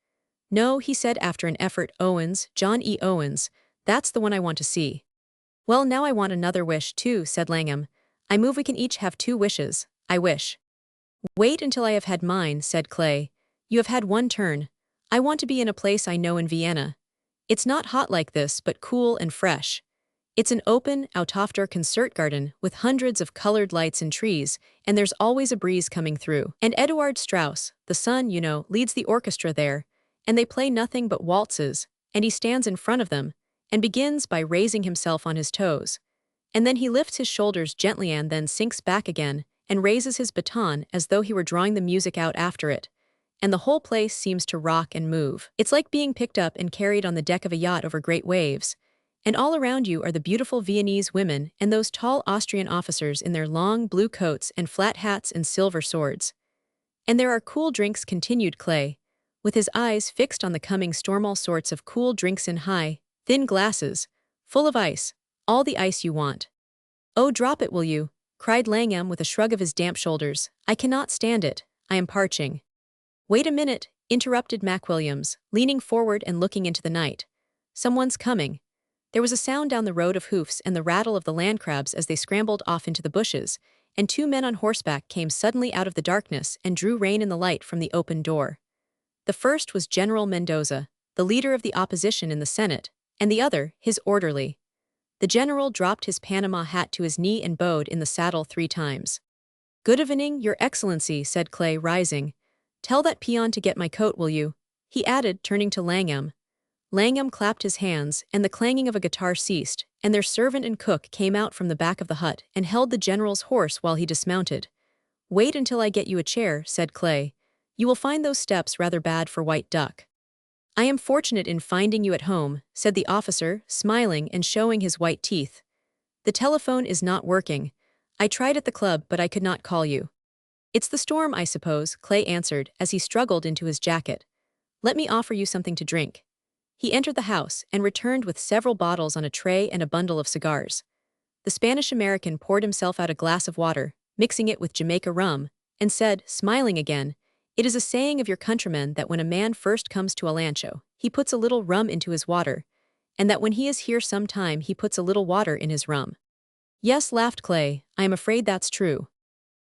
"No," he said after an effort, "Owens, John E. Owens, that's the one I want to see." "Well, now I want another wish, too," said Langham. "I move we can each have 2 wishes. I wish." "Wait until I have had mine," said Clay. "You have had one turn. I want to be in a place I know in Vienna. It's not hot like this, but cool and fresh. It's an open, out-of-door concert garden with hundreds of colored lights and trees, and there's always a breeze coming through. And Eduard Strauss, the son, leads the orchestra there, and they play nothing but waltzes, and he stands in front of them, and begins by raising himself on his toes. And then he lifts his shoulders gently and then sinks back again, and raises his baton as though he were drawing the music out after it. And the whole place seems to rock and move. It's like being picked up and carried on the deck of a yacht over great waves. And all around you are the beautiful Viennese women and those tall Austrian officers in their long blue coats and flat hats and silver swords. And there are cool drinks," continued Clay, with his eyes fixed on the coming storm, "all sorts of cool drinks in high, thin glasses, full of ice, all the ice you want." "Oh, drop it, will you?" cried Langham with a shrug of his damp shoulders. "I cannot stand it. I am parching." "Wait a minute," interrupted McWilliams, leaning forward and looking into the night. "Someone's coming." There was a sound down the road of hoofs and the rattle of the landcrabs as they scrambled off into the bushes, and 2 men on horseback came suddenly out of the darkness and drew rein in the light from the open door. The first was General Mendoza, the leader of the opposition in the Senate, and the other, his orderly. The general dropped his Panama hat to his knee and bowed in the saddle 3 times. "Good evening, Your Excellency," said Clay, rising. "Tell that peon to get my coat, will you?" he added, turning to Langham. Langham clapped his hands, and the clanging of a guitar ceased, and their servant and cook came out from the back of the hut and held the general's horse while he dismounted. "Wait until I get you a chair," said Clay. "You will find those steps rather bad for White Duck." "I am fortunate in finding you at home," said the officer, smiling and showing his white teeth. "The telephone is not working. I tried at the club, but I could not call you." "It's the storm, I suppose," Clay answered as he struggled into his jacket. "Let me offer you something to drink." He entered the house and returned with several bottles on a tray and a bundle of cigars. The Spanish-American poured himself out a glass of water, mixing it with Jamaica rum, and said, smiling again, "It is a saying of your countrymen that when a man first comes to Olancho, he puts a little rum into his water, and that when he is here some time he puts a little water in his rum." "Yes," laughed Clay, "I am afraid that's true."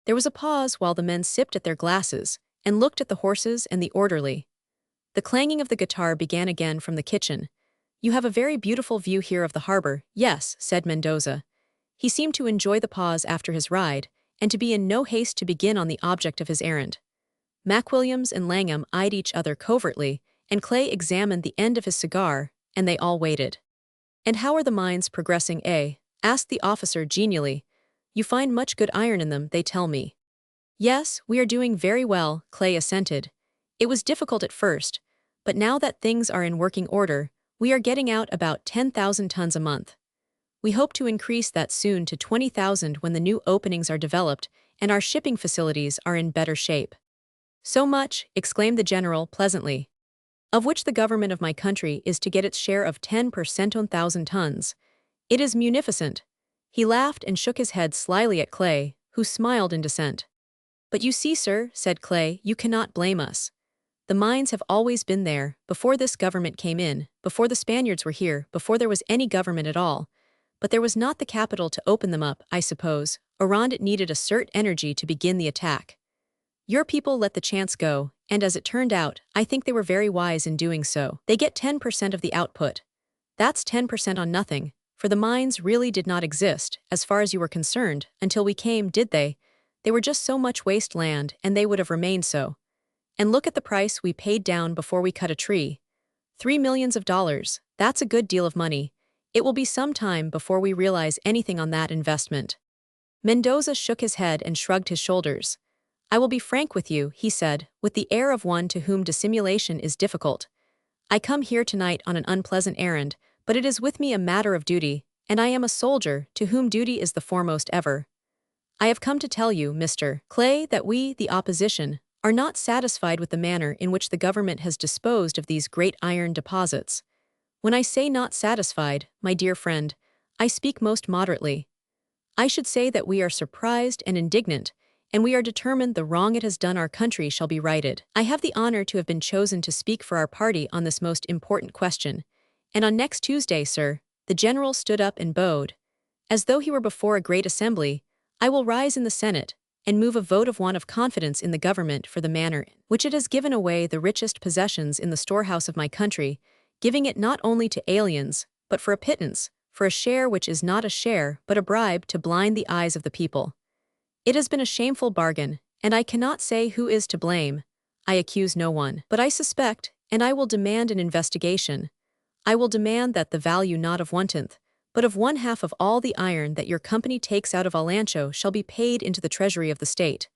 There was a pause while the men sipped at their glasses and looked at the horses and the orderly. The clanging of the guitar began again from the kitchen. "You have a very beautiful view here of the harbor." "Yes," said Mendoza. He seemed to enjoy the pause after his ride, and to be in no haste to begin on the object of his errand. McWilliams and Langham eyed each other covertly, and Clay examined the end of his cigar, and they all waited. "And how are the mines progressing, eh?" asked the officer genially. "You find much good iron in them, they tell me." "Yes, we are doing very well," Clay assented. "It was difficult at first, but now that things are in working order, we are getting out about 10,000 tons a month. We hope to increase that soon to 20,000 when the new openings are developed and our shipping facilities are in better shape." "So much," exclaimed the general pleasantly, "of which the government of my country is to get its share of 10% on 1,000 tons. It is munificent." He laughed and shook his head slyly at Clay, who smiled in dissent. "But you see, sir," said Clay, "you cannot blame us. The mines have always been there, before this government came in, before the Spaniards were here, before there was any government at all. But there was not the capital to open them up, I suppose, around it needed a cert energy to begin the attack. Your people let the chance go, and as it turned out, I think they were very wise in doing so. They get 10% of the output. That's 10% on nothing, for the mines really did not exist, as far as you were concerned, until we came, did they? They were just so much waste land, and they would have remained so. And look at the price we paid down before we cut a tree. $3 million, that's a good deal of money. It will be some time before we realize anything on that investment." Mendoza shook his head and shrugged his shoulders. "I will be frank with you," he said, with the air of one to whom dissimulation is difficult. "I come here tonight on an unpleasant errand, but it is with me a matter of duty, and I am a soldier to whom duty is the foremost ever. I have come to tell you, Mr. Clay, that we, the opposition, are not satisfied with the manner in which the government has disposed of these great iron deposits. When I say not satisfied, my dear friend, I speak most moderately. I should say that we are surprised and indignant, and we are determined the wrong it has done our country shall be righted. I have the honor to have been chosen to speak for our party on this most important question, and on next Tuesday, sir," the general stood up and bowed, "as though he were before a great assembly, I will rise in the Senate, and move a vote of want of confidence in the government for the manner in which it has given away the richest possessions in the storehouse of my country, giving it not only to aliens, but for a pittance, for a share which is not a share but a bribe to blind the eyes of the people. It has been a shameful bargain, and I cannot say who is to blame. I accuse no one, but I suspect, and I will demand an investigation. I will demand that the value not of 1/10, but of 1/2 of all the iron that your company takes out of Olancho shall be paid into the treasury of the state.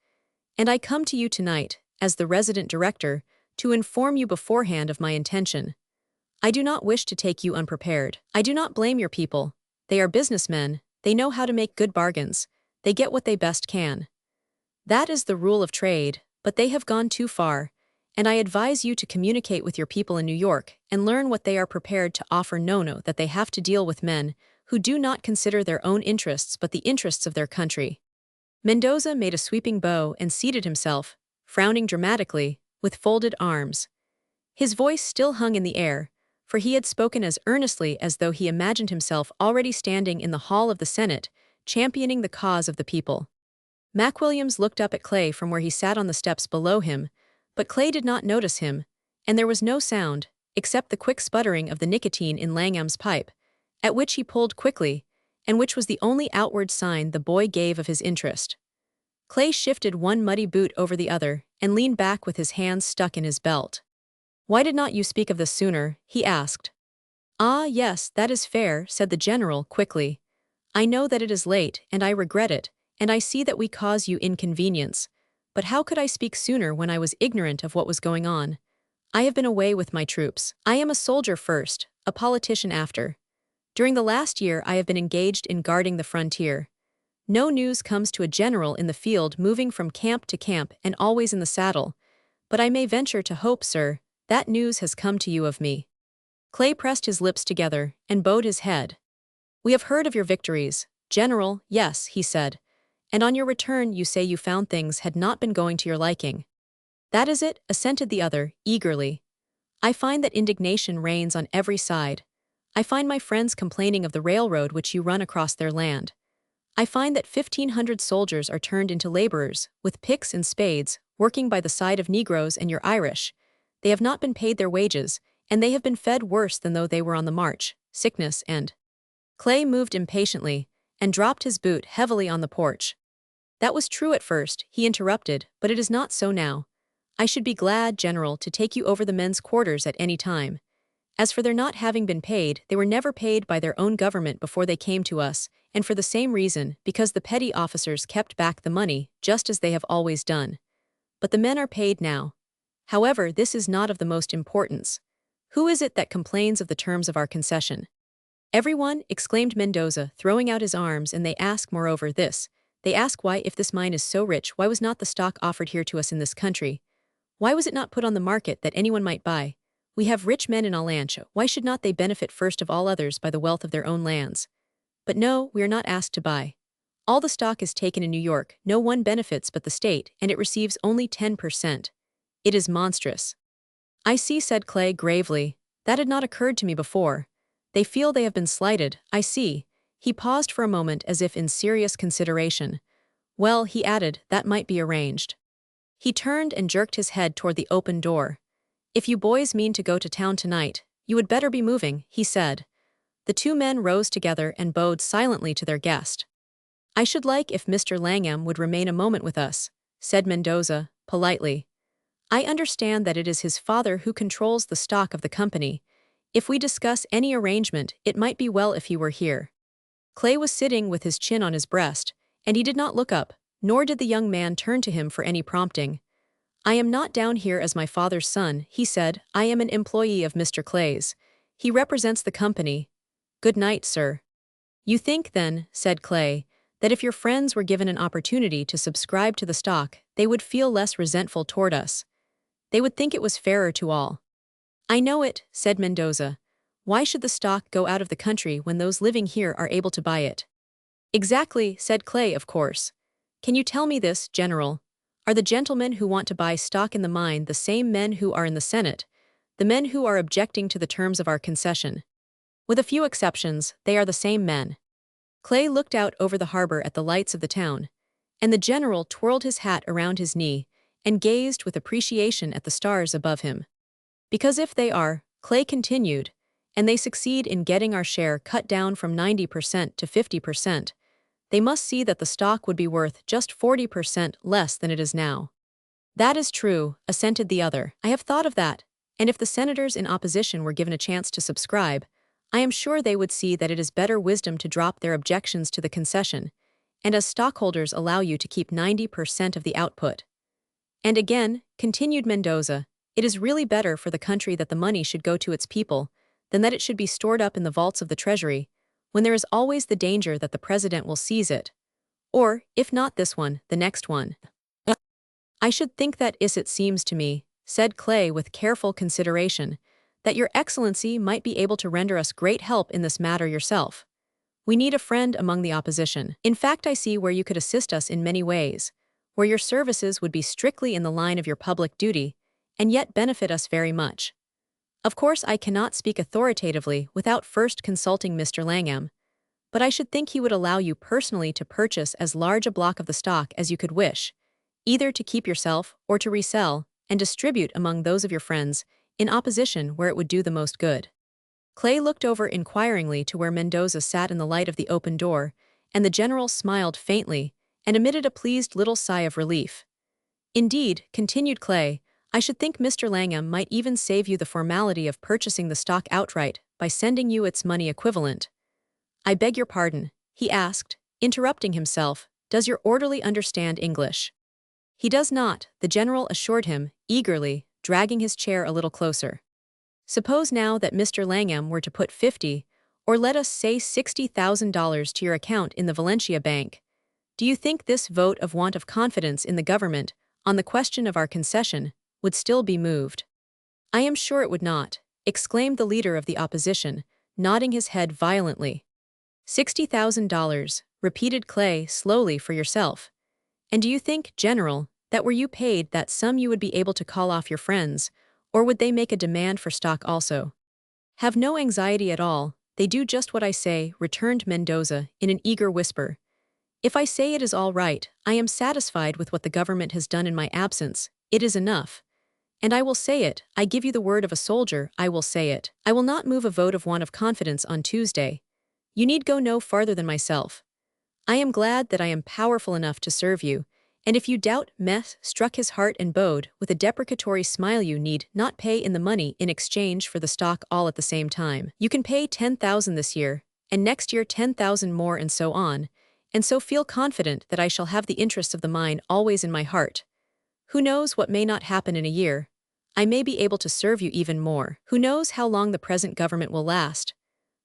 And I come to you tonight, as the resident director, to inform you beforehand of my intention. I do not wish to take you unprepared. I do not blame your people. They are businessmen, they know how to make good bargains, they get what they best can. That is the rule of trade, but they have gone too far, and I advise you to communicate with your people in New York and learn what they are prepared to offer. No, that they have to deal with men who do not consider their own interests but the interests of their country." Mendoza made a sweeping bow and seated himself, frowning dramatically, with folded arms. His voice still hung in the air, for he had spoken as earnestly as though he imagined himself already standing in the hall of the Senate, championing the cause of the people. McWilliams looked up at Clay from where he sat on the steps below him, but Clay did not notice him, and there was no sound, except the quick sputtering of the nicotine in Langham's pipe, at which he pulled quickly, and which was the only outward sign the boy gave of his interest. Clay shifted one muddy boot over the other and leaned back with his hands stuck in his belt. "Why did not you speak of this sooner?" he asked. "Ah, yes, that is fair," said the general quickly. "I know that it is late, and I regret it, and I see that we cause you inconvenience. But how could I speak sooner when I was ignorant of what was going on? I have been away with my troops. I am a soldier first, a politician after. During the last year I have been engaged in guarding the frontier. No news comes to a general in the field moving from camp to camp and always in the saddle. But I may venture to hope, sir, that news has come to you of me." Clay pressed his lips together and bowed his head. "We have heard of your victories, General, yes," he said. "And on your return you say you found things had not been going to your liking." "That is it," assented the other, eagerly. "I find that indignation reigns on every side. I find my friends complaining of the railroad which you run across their land. I find that 1,500 soldiers are turned into laborers, with picks and spades, working by the side of Negroes and your Irish. They have not been paid their wages, and they have been fed worse than though they were on the march, sickness and—" Clay moved impatiently, and dropped his boot heavily on the porch. "That was true at first," he interrupted, "but it is not so now. I should be glad, General, to take you over the men's quarters at any time. As for their not having been paid, they were never paid by their own government before they came to us, and for the same reason, because the petty officers kept back the money, just as they have always done. But the men are paid now. However, this is not of the most importance. Who is it that complains of the terms of our concession?" "Everyone," exclaimed Mendoza, throwing out his arms, "and they ask moreover this. They ask why, if this mine is so rich, why was not the stock offered here to us in this country? Why was it not put on the market that anyone might buy? We have rich men in Alancha, why should not they benefit first of all others by the wealth of their own lands? But no, we are not asked to buy. All the stock is taken in New York, no one benefits but the state, and it receives only 10%. It is monstrous." "I see," said Clay gravely. "That had not occurred to me before. They feel they have been slighted, I see." He paused for a moment as if in serious consideration. "Well," he added, "that might be arranged." He turned and jerked his head toward the open door. "If you boys mean to go to town tonight, you would better be moving," he said. The two men rose together and bowed silently to their guest. "I should like if Mr. Langham would remain a moment with us," said Mendoza, politely. "I understand that it is his father who controls the stock of the company. If we discuss any arrangement, it might be well if he were here." Clay was sitting with his chin on his breast, and he did not look up, nor did the young man turn to him for any prompting. "I am not down here as my father's son," he said. "I am an employee of Mr. Clay's. He represents the company. Good night, sir." "You think, then," said Clay, "that if your friends were given an opportunity to subscribe to the stock, they would feel less resentful toward us. They would think it was fairer to all." "I know it," said Mendoza. "Why should the stock go out of the country when those living here are able to buy it?" "Exactly," said Clay, "of course. Can you tell me this, General? Are the gentlemen who want to buy stock in the mine the same men who are in the Senate, the men who are objecting to the terms of our concession? With a few exceptions, they are the same men." Clay looked out over the harbor at the lights of the town, and the general twirled his hat around his knee and gazed with appreciation at the stars above him. "Because if they are," Clay continued, "and they succeed in getting our share cut down from 90% to 50%, they must see that the stock would be worth just 40% less than it is now." "That is true," assented the other. "I have thought of that, and if the senators in opposition were given a chance to subscribe, I am sure they would see that it is better wisdom to drop their objections to the concession, and as stockholders allow you to keep 90% of the output. And again," continued Mendoza, "it is really better for the country that the money should go to its people than that it should be stored up in the vaults of the Treasury, when there is always the danger that the president will seize it. Or, if not this one, the next one." "I should think that it seems to me," said Clay with careful consideration, "that your excellency might be able to render us great help in this matter yourself. We need a friend among the opposition. In fact, I see where you could assist us in many ways, where your services would be strictly in the line of your public duty, and yet benefit us very much. Of course, I cannot speak authoritatively without first consulting Mr. Langham, but I should think he would allow you personally to purchase as large a block of the stock as you could wish, either to keep yourself or to resell and distribute among those of your friends in opposition where it would do the most good. Clay looked over inquiringly to where Mendoza sat in the light of the open door, and the general smiled faintly and emitted a pleased little sigh of relief. Indeed, continued Clay, I should think Mr. Langham might even save you the formality of purchasing the stock outright by sending you its money equivalent. I beg your pardon, he asked, interrupting himself, does your orderly understand English? He does not, the general assured him, eagerly, dragging his chair a little closer. Suppose now that Mr. Langham were to put 50, or let us say $60,000 to your account in the Valencia Bank. Do you think this vote of want of confidence in the government, on the question of our concession, would still be moved? I am sure it would not, exclaimed the leader of the opposition, nodding his head violently. $60,000, repeated Clay slowly for yourself. And do you think, General, that were you paid that sum you would be able to call off your friends, or would they make a demand for stock also? Have no anxiety at all, they do just what I say, returned Mendoza in an eager whisper. If I say it is all right, I am satisfied with what the government has done in my absence, it is enough. And I will say it, I give you the word of a soldier, I will say it. I will not move a vote of want of confidence on Tuesday. You need go no farther than myself. I am glad that I am powerful enough to serve you, and if you doubt, Meth struck his heart and bowed with a deprecatory smile. You need not pay in the money in exchange for the stock all at the same time. You can pay 10,000 this year, and next year 10,000 more and so feel confident that I shall have the interests of the mine always in my heart. Who knows what may not happen in a year? I may be able to serve you even more. Who knows how long the present government will last?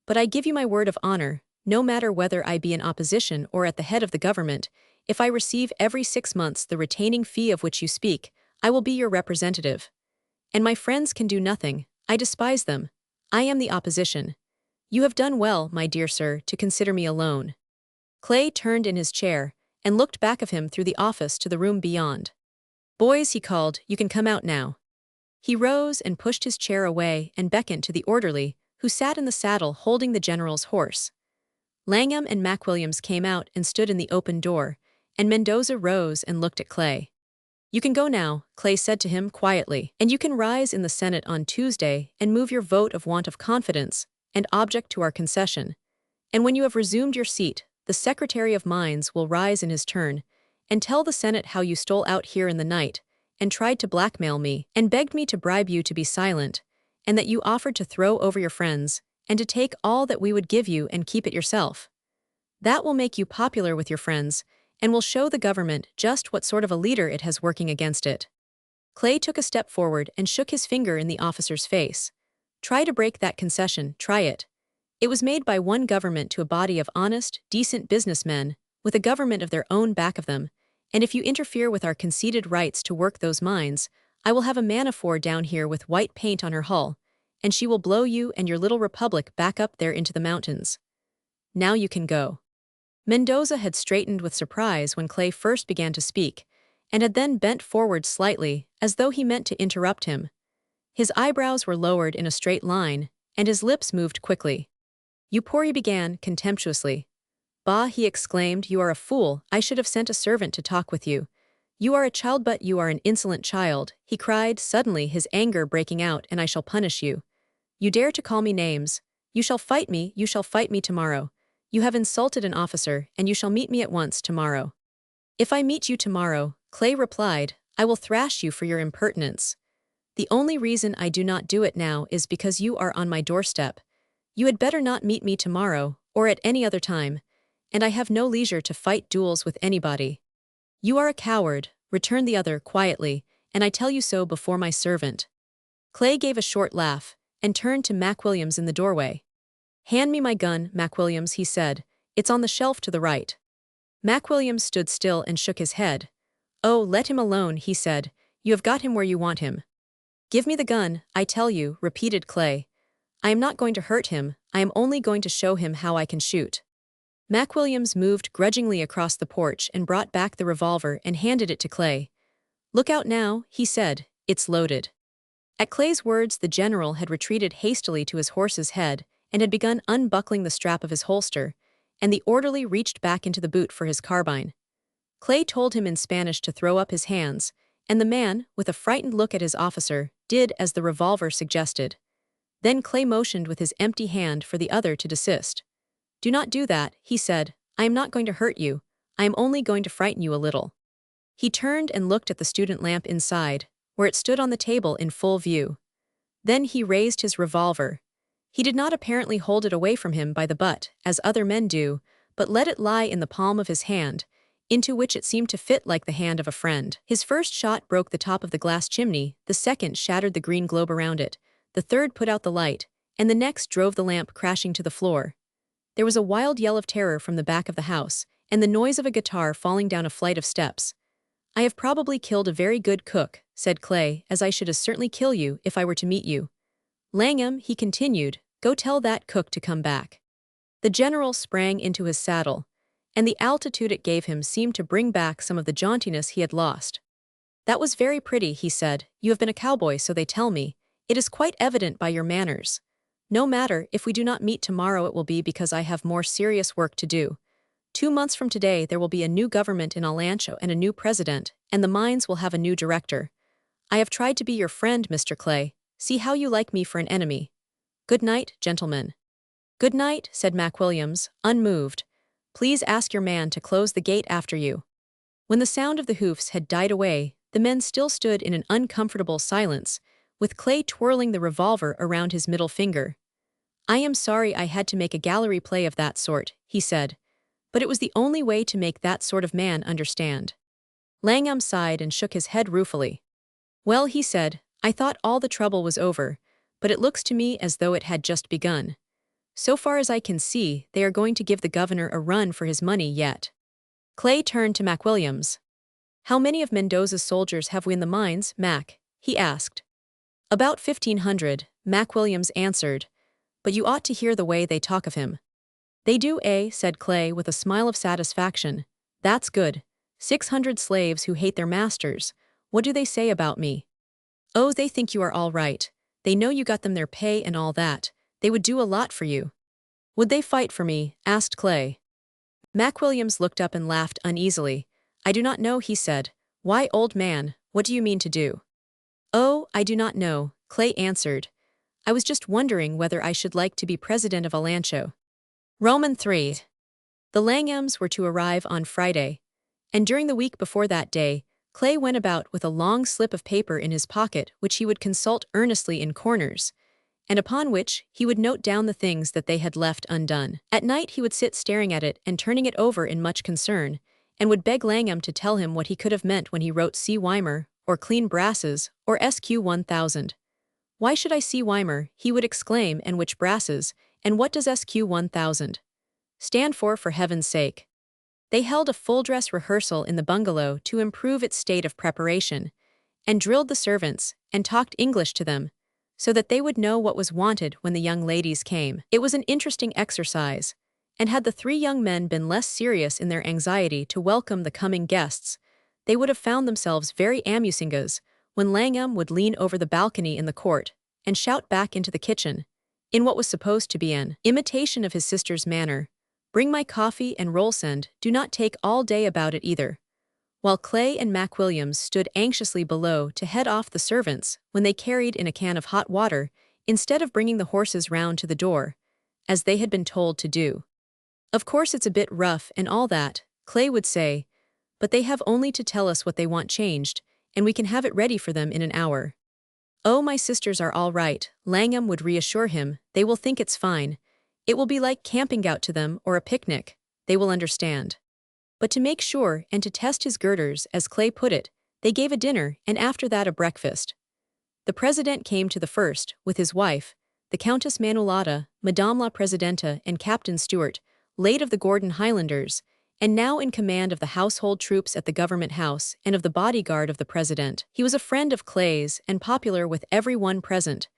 But I give you my word of honor, no matter whether I be in opposition or at the head of the government, if I receive every 6 months the retaining fee of which you speak, I will be your representative. And my friends can do nothing, I despise them. I am the opposition. You have done well, my dear sir, to consider me alone. Clay turned in his chair and looked back of him through the office to the room beyond. Boys, he called, you can come out now. He rose and pushed his chair away and beckoned to the orderly, who sat in the saddle holding the general's horse. Langham and McWilliams came out and stood in the open door, and Mendoza rose and looked at Clay. You can go now, Clay said to him quietly, and you can rise in the Senate on Tuesday and move your vote of want of confidence and object to our concession. And when you have resumed your seat, the Secretary of Mines will rise in his turn and tell the Senate how you stole out here in the night and tried to blackmail me and begged me to bribe you to be silent, and that you offered to throw over your friends and to take all that we would give you and keep it yourself. That will make you popular with your friends and will show the government just what sort of a leader it has working against it. Clay took a step forward and shook his finger in the officer's face. Try to break that concession, try it. It was made by one government to a body of honest, decent businessmen, with a government of their own back of them, and if you interfere with our conceded rights to work those mines, I will have a man-of-war down here with white paint on her hull, and she will blow you and your little republic back up there into the mountains. Now you can go. Mendoza had straightened with surprise when Clay first began to speak, and had then bent forward slightly, as though he meant to interrupt him. His eyebrows were lowered in a straight line, and his lips moved quickly. You poor, he began, contemptuously. Bah, he exclaimed, you are a fool, I should have sent a servant to talk with you. You are a child, but you are an insolent child, he cried, suddenly his anger breaking out, and I shall punish you. You dare to call me names. You shall fight me tomorrow. You have insulted an officer, and you shall meet me at once tomorrow. If I meet you tomorrow, Clay replied, I will thrash you for your impertinence. The only reason I do not do it now is because you are on my doorstep. You had better not meet me tomorrow, or at any other time, and I have no leisure to fight duels with anybody. You are a coward, returned the other quietly, and I tell you so before my servant. Clay gave a short laugh, and turned to McWilliams in the doorway. Hand me my gun, McWilliams, he said. It's on the shelf to the right. McWilliams stood still and shook his head. Oh, let him alone, he said. You have got him where you want him. Give me the gun, I tell you, repeated Clay. I am not going to hurt him, I am only going to show him how I can shoot. McWilliams moved grudgingly across the porch and brought back the revolver and handed it to Clay. Look out now, he said, it's loaded. At Clay's words, the general had retreated hastily to his horse's head and had begun unbuckling the strap of his holster, and the orderly reached back into the boot for his carbine. Clay told him in Spanish to throw up his hands, and the man, with a frightened look at his officer, did as the revolver suggested. Then Clay motioned with his empty hand for the other to desist. "Do not do that," he said. "I am not going to hurt you. I am only going to frighten you a little." He turned and looked at the student lamp inside, where it stood on the table in full view. Then he raised his revolver. He did not apparently hold it away from him by the butt, as other men do, but let it lie in the palm of his hand, into which it seemed to fit like the hand of a friend. His first shot broke the top of the glass chimney, the second shattered the green globe around it, the third put out the light, and the next drove the lamp crashing to the floor. There was a wild yell of terror from the back of the house, and the noise of a guitar falling down a flight of steps. "I have probably killed a very good cook," said Clay, "as I should as certainly kill you if I were to meet you. Langham," he continued, "go tell that cook to come back." The general sprang into his saddle, and the altitude it gave him seemed to bring back some of the jauntiness he had lost. "That was very pretty," he said. "You have been a cowboy, so they tell me. It is quite evident by your manners. No matter, if we do not meet tomorrow it will be because I have more serious work to do. 2 months from today there will be a new government in Alancho and a new president, and the mines will have a new director. I have tried to be your friend, Mr. Clay. See how you like me for an enemy. Good night, gentlemen." "Good night," said McWilliams, unmoved. "Please ask your man to close the gate after you." When the sound of the hoofs had died away, the men still stood in an uncomfortable silence, with Clay twirling the revolver around his middle finger. "I am sorry I had to make a gallery play of that sort," he said. "But it was the only way to make that sort of man understand." Langham sighed and shook his head ruefully. "Well," he said, "I thought all the trouble was over, but it looks to me as though it had just begun. So far as I can see, they are going to give the governor a run for his money yet." Clay turned to McWilliams. "How many of Mendoza's soldiers have we in the mines, Mac?" he asked. "About 1,500, McWilliams answered. "But you ought to hear the way they talk of him." "They do, eh?" said Clay with a smile of satisfaction. "That's good. 600 slaves who hate their masters. What do they say about me?" "Oh, they think you are all right. They know you got them their pay and all that. They would do a lot for you." "Would they fight for me?" asked Clay. McWilliams looked up and laughed uneasily. "I do not know," he said. "Why, old man, what do you mean to do?" "Oh, I do not know," Clay answered. "I was just wondering whether I should like to be president of Alancho." Roman 3. The Langhams were to arrive on Friday, and during the week before that day, Clay went about with a long slip of paper in his pocket which he would consult earnestly in corners, and upon which he would note down the things that they had left undone. At night he would sit staring at it and turning it over in much concern, and would beg Langham to tell him what he could have meant when he wrote C. Weimer, or clean brasses, or SQ 1000. "Why should I see Weimer?" he would exclaim, "and which brasses, and what does SQ 1000 stand for heaven's sake?" They held a full-dress rehearsal in the bungalow to improve its state of preparation, and drilled the servants, and talked English to them, so that they would know what was wanted when the young ladies came. It was an interesting exercise, and had the 3 young men been less serious in their anxiety to welcome the coming guests, they would have found themselves very amusingas when Langham would lean over the balcony in the court and shout back into the kitchen, in what was supposed to be an imitation of his sister's manner, "Bring my coffee and roll send, do not take all day about it either," while Clay and McWilliams stood anxiously below to head off the servants when they carried in a can of hot water instead of bringing the horses round to the door, as they had been told to do. "Of course it's a bit rough and all that," Clay would say, "but they have only to tell us what they want changed, and we can have it ready for them in an hour." "Oh, my sisters are all right," Langham would reassure him. "They will think it's fine. It will be like camping out to them or a picnic. They will understand." But to make sure and to test his girders, as Clay put it, they gave a dinner and after that a breakfast. The president came to the first, with his wife, the Countess Manolata, Madame la Presidenta, and Captain Stewart, late of the Gordon Highlanders, and now in command of the household troops at the government house and of the bodyguard of the president. He was a friend of Clay's and popular with every one present,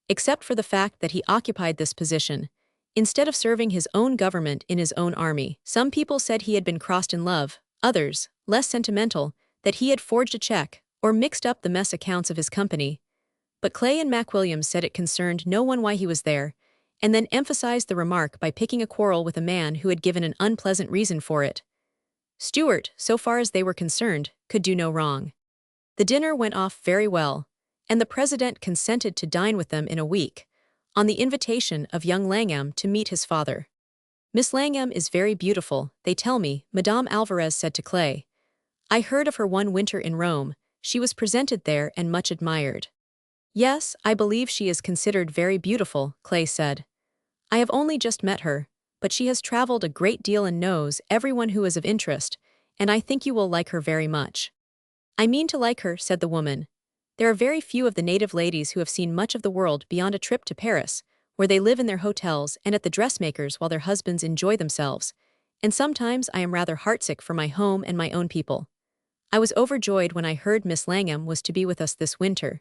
except for the fact that he occupied this position instead of serving his own government in his own army. Some people said he had been crossed in love, others, less sentimental, that he had forged a check or mixed up the mess accounts of his company. But Clay and McWilliams said it concerned no one why he was there, and then emphasized the remark by picking a quarrel with a man who had given an unpleasant reason for it. Stewart, so far as they were concerned, could do no wrong. The dinner went off very well, and the president consented to dine with them in a week, on the invitation of young Langham to meet his father. Miss Langham is very beautiful, they tell me, Madame Alvarez said to Clay. I heard of her one winter in Rome. She was presented there and much admired. Yes, I believe she is considered very beautiful, Clay said. I have only just met her, but she has traveled a great deal and knows everyone who is of interest, and I think you will like her very much. I mean to like her, said the woman. There are very few of the native ladies who have seen much of the world beyond a trip to Paris, where they live in their hotels and at the dressmakers while their husbands enjoy themselves, and sometimes I am rather heartsick for my home and my own people. I was overjoyed when I heard Miss Langham was to be with us this winter.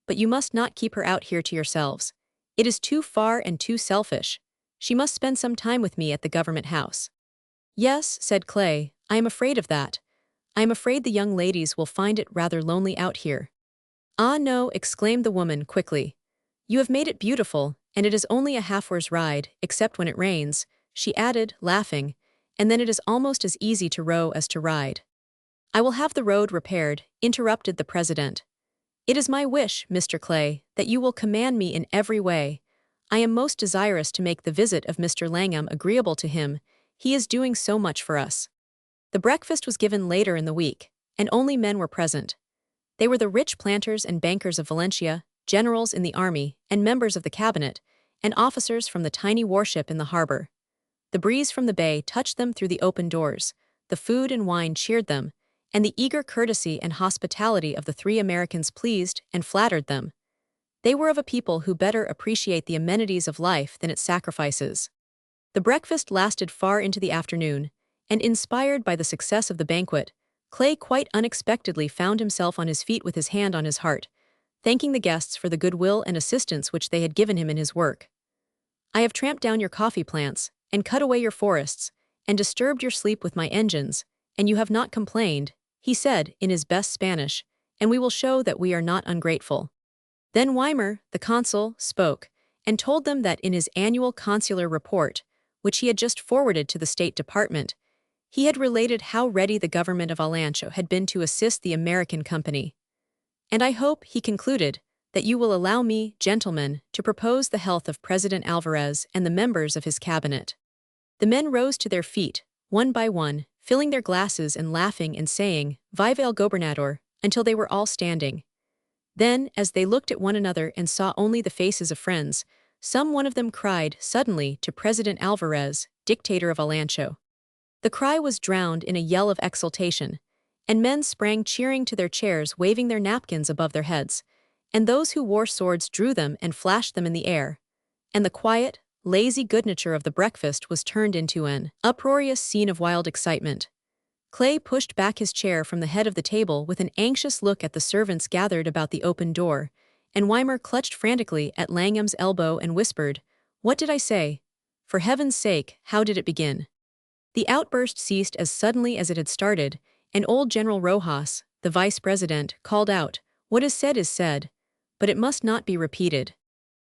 But you must not keep her out here to yourselves. It is too far and too selfish. She must spend some time with me at the government house. Yes, said Clay, I am afraid of that. I am afraid the young ladies will find it rather lonely out here. Ah no, exclaimed the woman quickly. You have made it beautiful, and it is only a half-hour's ride, except when it rains, she added, laughing, and then it is almost as easy to row as to ride. I will have the road repaired, interrupted the president. It is my wish, Mr. Clay, that you will command me in every way. I am most desirous to make the visit of Mr. Langham agreeable to him. He is doing so much for us. The breakfast was given later in the week, and only men were present. They were the rich planters and bankers of Valencia, generals in the army, and members of the cabinet, and officers from the tiny warship in the harbor. The breeze from the bay touched them through the open doors, the food and wine cheered them, and the eager courtesy and hospitality of the three Americans pleased and flattered them. They were of a people who better appreciate the amenities of life than its sacrifices. The breakfast lasted far into the afternoon, and inspired by the success of the banquet, Clay quite unexpectedly found himself on his feet with his hand on his heart, thanking the guests for the goodwill and assistance which they had given him in his work. I have tramped down your coffee plants, and cut away your forests, and disturbed your sleep with my engines, and you have not complained, he said in his best Spanish, and we will show that we are not ungrateful. Then Weimar, the consul, spoke, and told them that in his annual consular report, which he had just forwarded to the State Department, he had related how ready the government of Valencia had been to assist the American company. And I hope, he concluded, that you will allow me, gentlemen, to propose the health of President Alvarez and the members of his cabinet. The men rose to their feet, one by one, filling their glasses and laughing and saying, Viva el Gobernador, until they were all standing. Then, as they looked at one another and saw only the faces of friends, some one of them cried suddenly to President Alvarez, dictator of Valencia. The cry was drowned in a yell of exultation, and men sprang cheering to their chairs waving their napkins above their heads, and those who wore swords drew them and flashed them in the air, and the quiet, lazy good nature of the breakfast was turned into an uproarious scene of wild excitement. Clay pushed back his chair from the head of the table with an anxious look at the servants gathered about the open door, and Weimar clutched frantically at Langham's elbow and whispered, What did I say? For heaven's sake, how did it begin? The outburst ceased as suddenly as it had started, and old General Rojas, the vice president, called out, What is said, but it must not be repeated.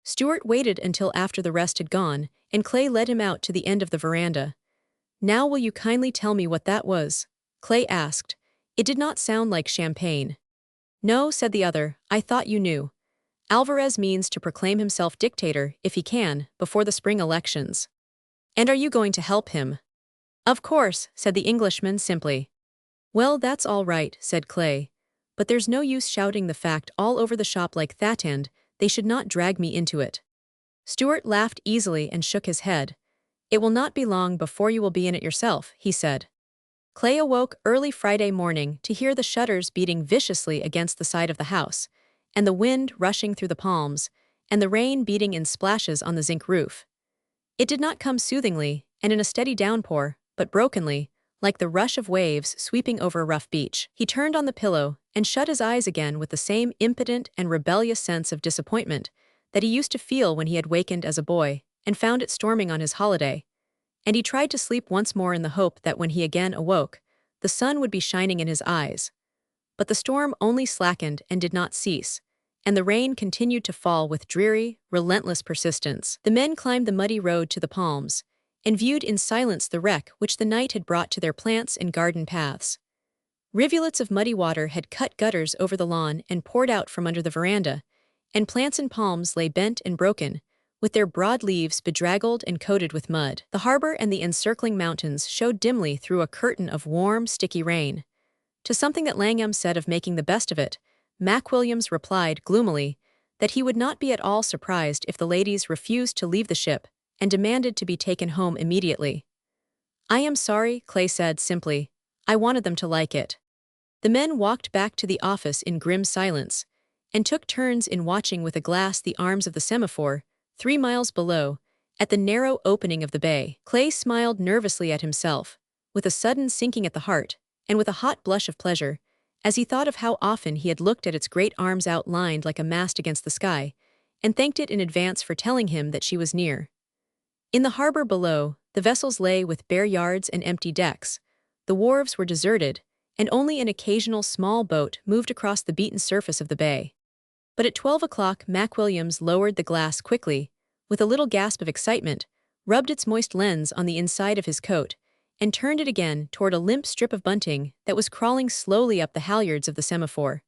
Stuart waited until after the rest had gone, and Clay led him out to the end of the veranda. Now will you kindly tell me what that was? Clay asked. It did not sound like champagne. No, said the other, I thought you knew. Alvarez means to proclaim himself dictator, if he can, before the spring elections. And are you going to help him? Of course, said the Englishman simply. Well, that's all right, said Clay. But there's no use shouting the fact all over the shop like that, and they should not drag me into it. Stuart laughed easily and shook his head. It will not be long before you will be in it yourself, he said. Clay awoke early Friday morning to hear the shutters beating viciously against the side of the house, and the wind rushing through the palms, and the rain beating in splashes on the zinc roof. It did not come soothingly, and in a steady downpour, but brokenly, like the rush of waves sweeping over a rough beach. He turned on the pillow and shut his eyes again with the same impotent and rebellious sense of disappointment that he used to feel when he had wakened as a boy and found it storming on his holiday. And he tried to sleep once more in the hope that when he again awoke, the sun would be shining in his eyes. But the storm only slackened and did not cease, and the rain continued to fall with dreary, relentless persistence. The men climbed the muddy road to the palms, and viewed in silence the wreck which the night had brought to their plants and garden paths. Rivulets of muddy water had cut gutters over the lawn and poured out from under the veranda, and plants and palms lay bent and broken, with their broad leaves bedraggled and coated with mud. The harbor and the encircling mountains showed dimly through a curtain of warm, sticky rain. To something that Langham said of making the best of it, Mac Williams replied gloomily that he would not be at all surprised if the ladies refused to leave the ship and demanded to be taken home immediately. "I am sorry," Clay said simply. "I wanted them to like it." The men walked back to the office in grim silence and took turns in watching with a glass the arms of the semaphore, 3 miles below, at the narrow opening of the bay. Clay smiled nervously at himself, with a sudden sinking at the heart, and with a hot blush of pleasure, as he thought of how often he had looked at its great arms outlined like a mast against the sky, and thanked it in advance for telling him that she was near. In the harbor below, the vessels lay with bare yards and empty decks. The wharves were deserted, and only an occasional small boat moved across the beaten surface of the bay. But at 12 o'clock Mac Williams lowered the glass quickly, with a little gasp of excitement, rubbed its moist lens on the inside of his coat, and turned it again toward a limp strip of bunting that was crawling slowly up the halyards of the semaphore.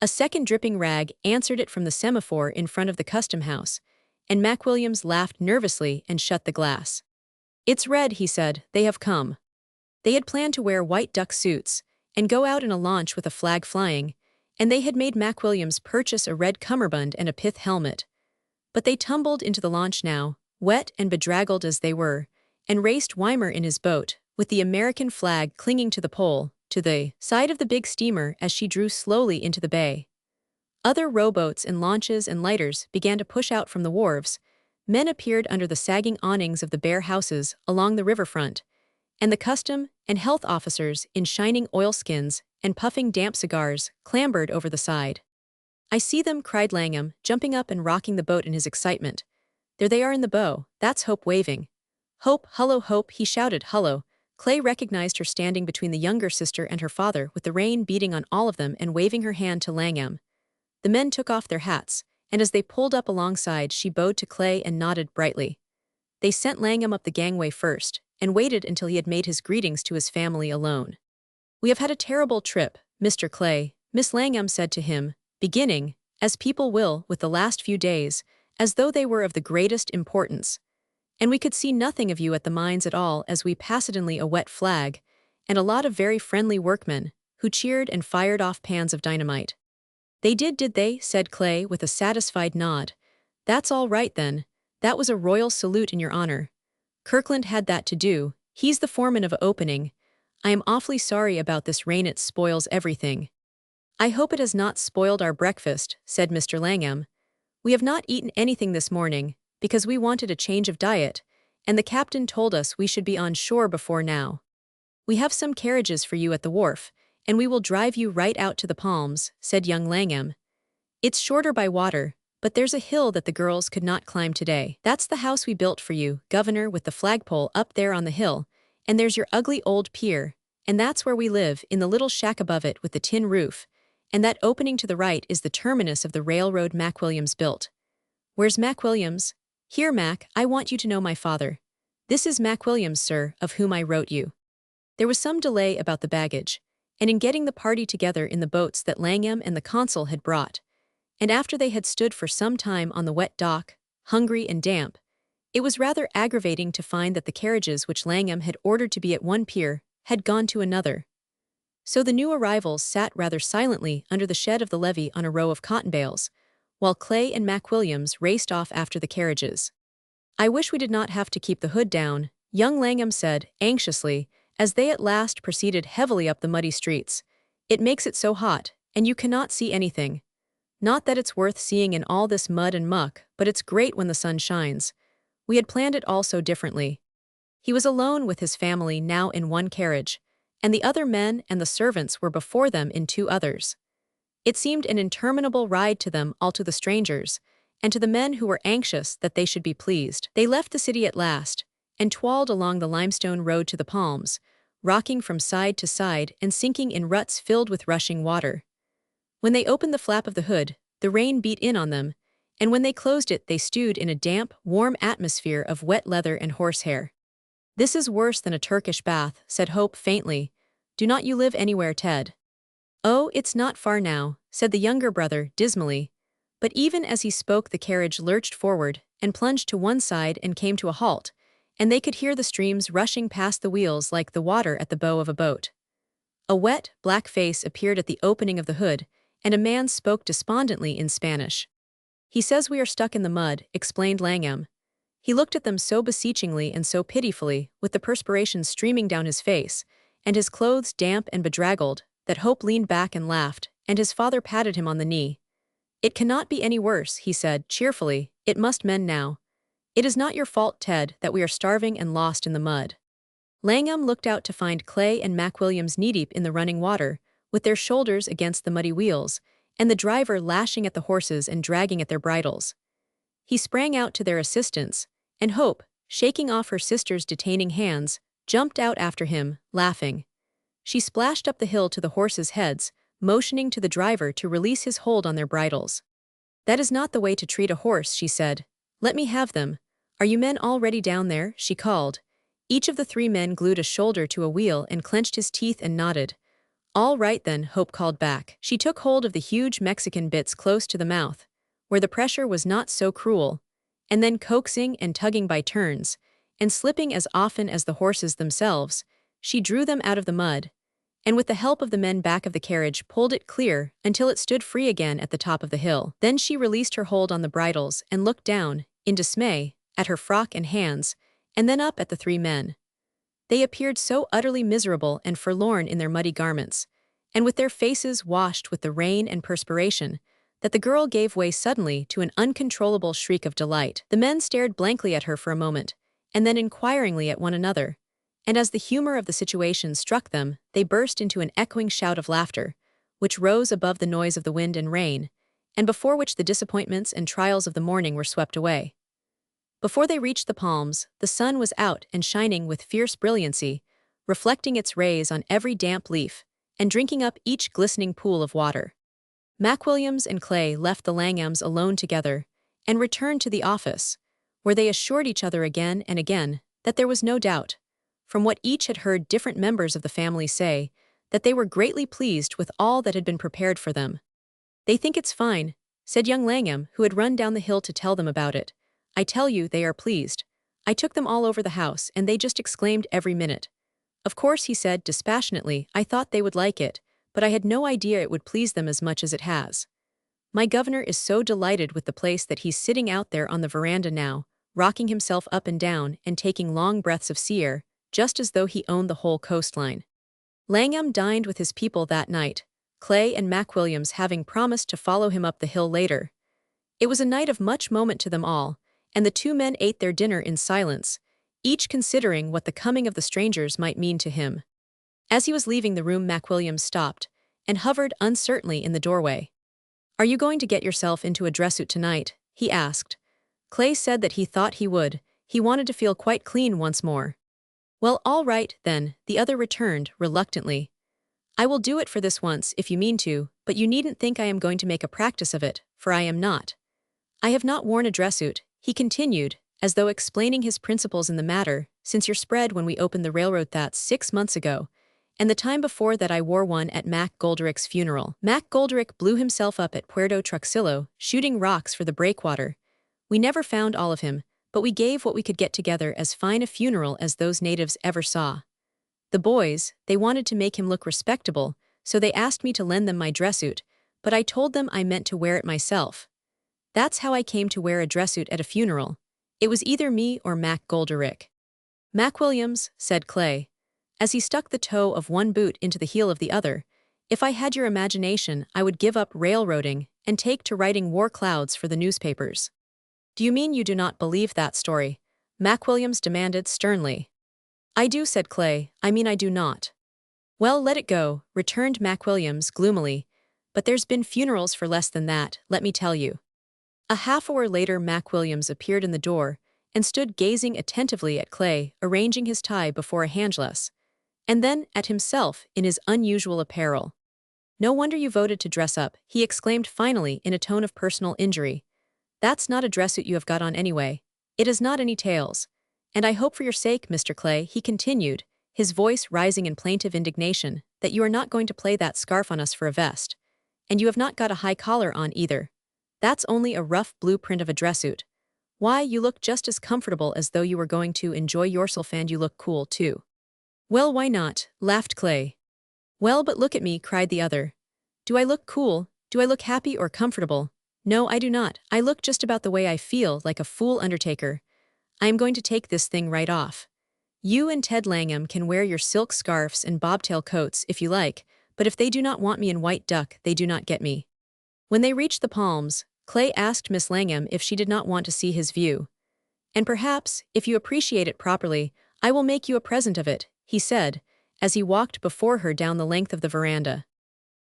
A second dripping rag answered it from the semaphore in front of the custom house, and Mac Williams laughed nervously and shut the glass. "It's red," he said. "They have come." They had planned to wear white duck suits and go out in a launch with a flag flying, and they had made Mac Williams purchase a red cummerbund and a pith helmet. But they tumbled into the launch now, wet and bedraggled as they were, and raced Weimer in his boat, with the American flag clinging to the pole, to the side of the big steamer as she drew slowly into the bay. Other rowboats and launches and lighters began to push out from the wharves. Men appeared under the sagging awnings of the bare houses along the riverfront, and the custom and health officers in shining oilskins and puffing damp cigars clambered over the side. "I see them," cried Langham, jumping up and rocking the boat in his excitement. "There they are in the bow. That's Hope waving." "Hope, hullo, Hope," he shouted. "Hullo." Clay recognized her standing between the younger sister and her father, with the rain beating on all of them and waving her hand to Langham. The men took off their hats, and as they pulled up alongside she bowed to Clay and nodded brightly. They sent Langham up the gangway first, and waited until he had made his greetings to his family alone. "We have had a terrible trip, Mr. Clay," Miss Langham said to him, beginning, as people will, with the last few days, as though they were of the greatest importance. "And we could see nothing of you at the mines at all as we passedly a wet flag, and a lot of very friendly workmen, who cheered and fired off pans of dynamite." "They did they?" said Clay with a satisfied nod. "That's all right then. That was a royal salute in your honor. Kirkland had that to do. He's the foreman of opening. I am awfully sorry about this rain, it spoils everything." "I hope it has not spoiled our breakfast," said Mr. Langham. "We have not eaten anything this morning, because we wanted a change of diet, and the captain told us we should be on shore before now. We have some carriages for you at the wharf, and we will drive you right out to the Palms," said young Langham. "It's shorter by water, but there's a hill that the girls could not climb today. That's the house we built for you, Governor, with the flagpole up there on the hill, and there's your ugly old pier, and that's where we live, in the little shack above it with the tin roof, and that opening to the right is the terminus of the railroad Mac Williams built." "Where's Mac Williams?" "Here, Mac, I want you to know my father. This is Mac Williams, sir, of whom I wrote you." There was some delay about the baggage, and in getting the party together in the boats that Langham and the consul had brought, and after they had stood for some time on the wet dock, hungry and damp, it was rather aggravating to find that the carriages which Langham had ordered to be at one pier had gone to another. So the new arrivals sat rather silently under the shed of the levee on a row of cotton bales, while Clay and Mac Williams raced off after the carriages. "I wish we did not have to keep the hood down," young Langham said, anxiously, as they at last proceeded heavily up the muddy streets. "It makes it so hot, and you cannot see anything. Not that it's worth seeing in all this mud and muck, but it's great when the sun shines. We had planned it all so differently." He was alone with his family now in one carriage, and the other men and the servants were before them in 2 others. It seemed an interminable ride to them, all to the strangers, and to the men who were anxious that they should be pleased. They left the city at last, and twirled along the limestone road to the Palms, rocking from side to side and sinking in ruts filled with rushing water. When they opened the flap of the hood, the rain beat in on them, and when they closed it they stewed in a damp, warm atmosphere of wet leather and horsehair. "This is worse than a Turkish bath," said Hope faintly. Do not you live anywhere, Ted? Oh, it's not far now, said the younger brother, dismally. But even as he spoke, the carriage lurched forward and plunged to one side and came to a halt, and they could hear the streams rushing past the wheels like the water at the bow of a boat. A wet, black face appeared at the opening of the hood, and a man spoke despondently in Spanish. He says we are stuck in the mud, explained Langham. He looked at them so beseechingly and so pitifully, with the perspiration streaming down his face, and his clothes damp and bedraggled, that Hope leaned back and laughed, and his father patted him on the knee. It cannot be any worse, he said, cheerfully. It must mend now. It is not your fault, Ted, that we are starving and lost in the mud. Langham looked out to find Clay and Mac Williams knee-deep in the running water, with their shoulders against the muddy wheels, and the driver lashing at the horses and dragging at their bridles. He sprang out to their assistance, and Hope, shaking off her sister's detaining hands, jumped out after him, laughing. She splashed up the hill to the horses' heads, motioning to the driver to release his hold on their bridles. That is not the way to treat a horse, she said. Let me have them. Are you men already down there? She called. Each of the three men glued a shoulder to a wheel and clenched his teeth and nodded. All right then, Hope called back. She took hold of the huge Mexican bits close to the mouth, where the pressure was not so cruel, and then coaxing and tugging by turns, and slipping as often as the horses themselves, she drew them out of the mud, and with the help of the men back of the carriage pulled it clear until it stood free again at the top of the hill. Then she released her hold on the bridles and looked down, in dismay, at her frock and hands, and then up at the three men. They appeared so utterly miserable and forlorn in their muddy garments, and with their faces washed with the rain and perspiration, that the girl gave way suddenly to an uncontrollable shriek of delight. The men stared blankly at her for a moment, and then inquiringly at one another, and as the humor of the situation struck them, they burst into an echoing shout of laughter, which rose above the noise of the wind and rain, and before which the disappointments and trials of the morning were swept away. Before they reached the palms, the sun was out and shining with fierce brilliancy, reflecting its rays on every damp leaf, and drinking up each glistening pool of water. Mac Williams and Clay left the Langhams alone together, and returned to the office, where they assured each other again and again that there was no doubt, from what each had heard different members of the family say, that they were greatly pleased with all that had been prepared for them. They think it's fine, said young Langham, who had run down the hill to tell them about it. I tell you, they are pleased. I took them all over the house, and they just exclaimed every minute. Of course, he said dispassionately, I thought they would like it, but I had no idea it would please them as much as it has. My governor is so delighted with the place that he's sitting out there on the veranda now, rocking himself up and down and taking long breaths of sea air, just as though he owned the whole coastline. Langham dined with his people that night, Clay and Mac Williams having promised to follow him up the hill later. It was a night of much moment to them all, and the two men ate their dinner in silence, each considering what the coming of the strangers might mean to him. As he was leaving the room, Mac Williams stopped and hovered uncertainly in the doorway. Are you going to get yourself into a dress suit tonight? He asked. Clay said that he thought he would. He wanted to feel quite clean once more. Well, all right, then, the other returned, reluctantly. I will do it for this once if you mean to, but you needn't think I am going to make a practice of it, for I am not. I have not worn a dress suit, he continued, as though explaining his principles in the matter, since your spread when we opened the railroad that's 6 months ago, and the time before that I wore one at Mac Goldrick's funeral. Mac Goldrick blew himself up at Puerto Truxillo, shooting rocks for the breakwater. We never found all of him, but we gave what we could get together as fine a funeral as those natives ever saw. The boys, they wanted to make him look respectable, so they asked me to lend them my dress suit, but I told them I meant to wear it myself. That's how I came to wear a dress suit at a funeral. It was either me or Mac Goldrick. Mac Williams, said Clay, as he stuck the toe of one boot into the heel of the other, if I had your imagination, I would give up railroading and take to writing war clouds for the newspapers. Do you mean you do not believe that story? Mac Williams demanded sternly. I do, said Clay. I mean I do not. Well, let it go, returned Mac Williams gloomily, but there's been funerals for less than that, let me tell you. A half-hour later Mac Williams appeared in the door and stood gazing attentively at Clay arranging his tie before a handglass, and then at himself in his unusual apparel. No wonder you voted to dress up, he exclaimed finally in a tone of personal injury. That's not a dress suit you have got on anyway. It has not any tails. And I hope for your sake, Mr. Clay, he continued, his voice rising in plaintive indignation, that you are not going to play that scarf on us for a vest. And you have not got a high collar on either. That's only a rough blueprint of a dress suit. Why, you look just as comfortable as though you were going to enjoy yourself, and you look cool, too. Well, why not? Laughed Clay. Well, but look at me, cried the other. Do I look cool? Do I look happy or comfortable? No, I do not. I look just about the way I feel, like a fool undertaker. I am going to take this thing right off. You and Ted Langham can wear your silk scarves and bobtail coats if you like, but if they do not want me in white duck, they do not get me. When they reached the Palms, Clay asked Miss Langham if she did not want to see his view. And perhaps, if you appreciate it properly, I will make you a present of it, he said, as he walked before her down the length of the veranda.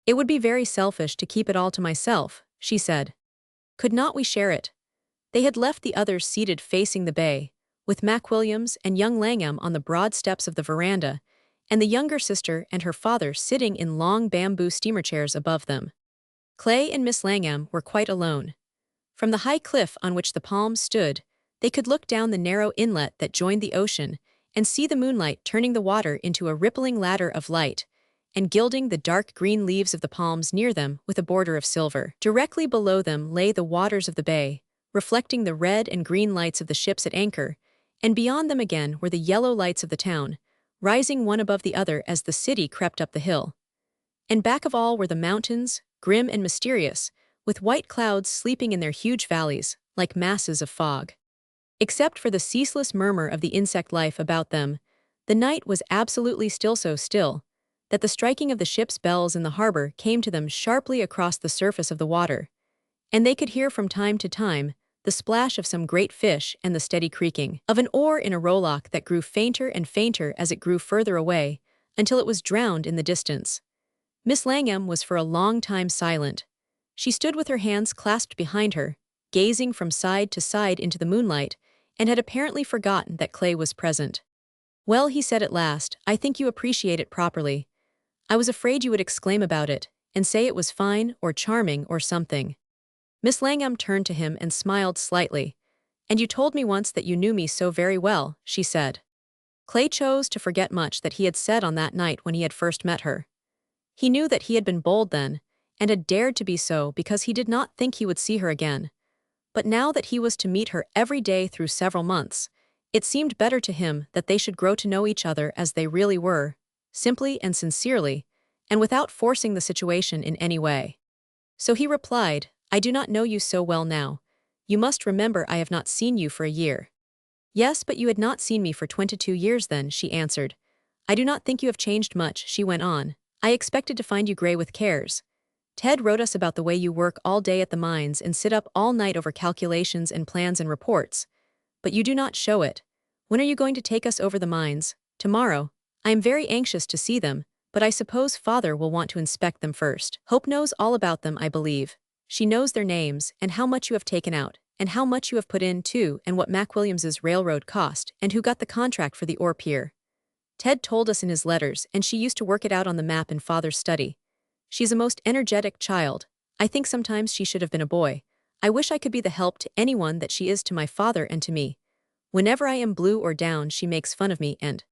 It would be very selfish to keep it all to myself, she said. Could not we share it? They had left the others seated facing the bay, with Mac Williams and young Langham on the broad steps of the veranda, and the younger sister and her father sitting in long bamboo steamer chairs above them. Clay and Miss Langham were quite alone. From the high cliff on which the Palms stood, they could look down the narrow inlet that joined the ocean and see the moonlight turning the water into a rippling ladder of light and gilding the dark green leaves of the palms near them with a border of silver. Directly below them lay the waters of the bay, reflecting the red and green lights of the ships at anchor, and beyond them again were the yellow lights of the town, rising one above the other as the city crept up the hill. And back of all were the mountains, grim and mysterious, with white clouds sleeping in their huge valleys, like masses of fog. Except for the ceaseless murmur of the insect life about them, the night was absolutely still, so still that the striking of the ship's bells in the harbor came to them sharply across the surface of the water, and they could hear from time to time the splash of some great fish and the steady creaking of an oar in a rowlock that grew fainter and fainter as it grew further away, until it was drowned in the distance. Miss Langham was for a long time silent. She stood with her hands clasped behind her, gazing from side to side into the moonlight, and had apparently forgotten that Clay was present. Well, he said at last, I think you appreciate it properly. I was afraid you would exclaim about it, and say it was fine or charming or something. Miss Langham turned to him and smiled slightly. And you told me once that you knew me so very well, she said. Clay chose to forget much that he had said on that night when he had first met her. He knew that he had been bold then, and had dared to be so because he did not think he would see her again. But now that he was to meet her every day through several months, it seemed better to him that they should grow to know each other as they really were, simply and sincerely, and without forcing the situation in any way. So he replied, I do not know you so well now. You must remember I have not seen you for a year. Yes, but you had not seen me for 22 years then, she answered. I do not think you have changed much, she went on. I expected to find you gray with cares. Ted wrote us about the way you work all day at the mines and sit up all night over calculations and plans and reports. But you do not show it. When are you going to take us over the mines? Tomorrow. I am very anxious to see them, but I suppose Father will want to inspect them first. Hope knows all about them, I believe. She knows their names, and how much you have taken out, and how much you have put in, too, and what Mac Williams's railroad cost, and who got the contract for the ore pier. Ted told us in his letters, and she used to work it out on the map in Father's study. She's a most energetic child. I think sometimes she should have been a boy. I wish I could be the help to anyone that she is to my father and to me. Whenever I am blue or down, she makes fun of me and—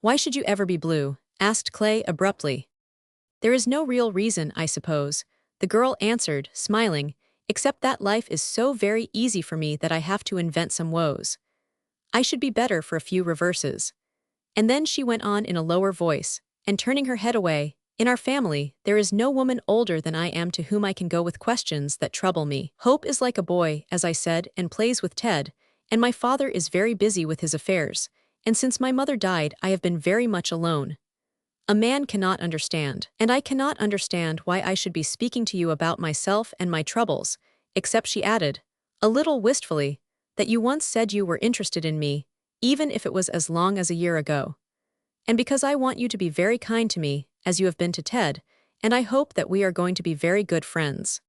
Why should you ever be blue? Asked Clay abruptly. There is no real reason, I suppose, the girl answered, smiling, except that life is so very easy for me that I have to invent some woes. I should be better for a few reverses. And then she went on in a lower voice, and turning her head away, in our family, there is no woman older than I am to whom I can go with questions that trouble me. Hope is like a boy, as I said, and plays with Ted, and my father is very busy with his affairs, and since my mother died I have been very much alone. A man cannot understand, and I cannot understand why I should be speaking to you about myself and my troubles, except she added, a little wistfully, that you once said you were interested in me, even if it was as long as a year ago. And because I want you to be very kind to me, as you have been to Ted, and I hope that we are going to be very good friends.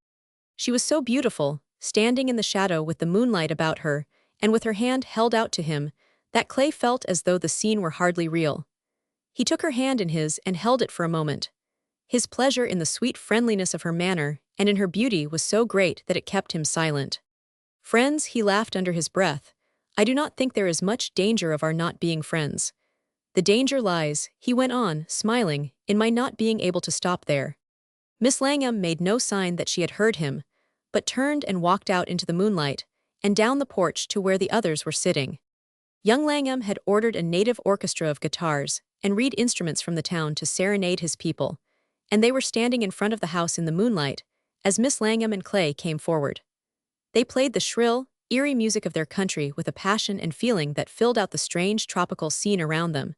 She was so beautiful, standing in the shadow with the moonlight about her, and with her hand held out to him, that Clay felt as though the scene were hardly real. He took her hand in his and held it for a moment. His pleasure in the sweet friendliness of her manner and in her beauty was so great that it kept him silent. Friends, he laughed under his breath, I do not think there is much danger of our not being friends. The danger lies, he went on, smiling, in my not being able to stop there. Miss Langham made no sign that she had heard him, but turned and walked out into the moonlight, and down the porch to where the others were sitting. Young Langham had ordered a native orchestra of guitars and reed instruments from the town to serenade his people, and they were standing in front of the house in the moonlight as Miss Langham and Clay came forward. They played the shrill, eerie music of their country with a passion and feeling that filled out the strange tropical scene around them,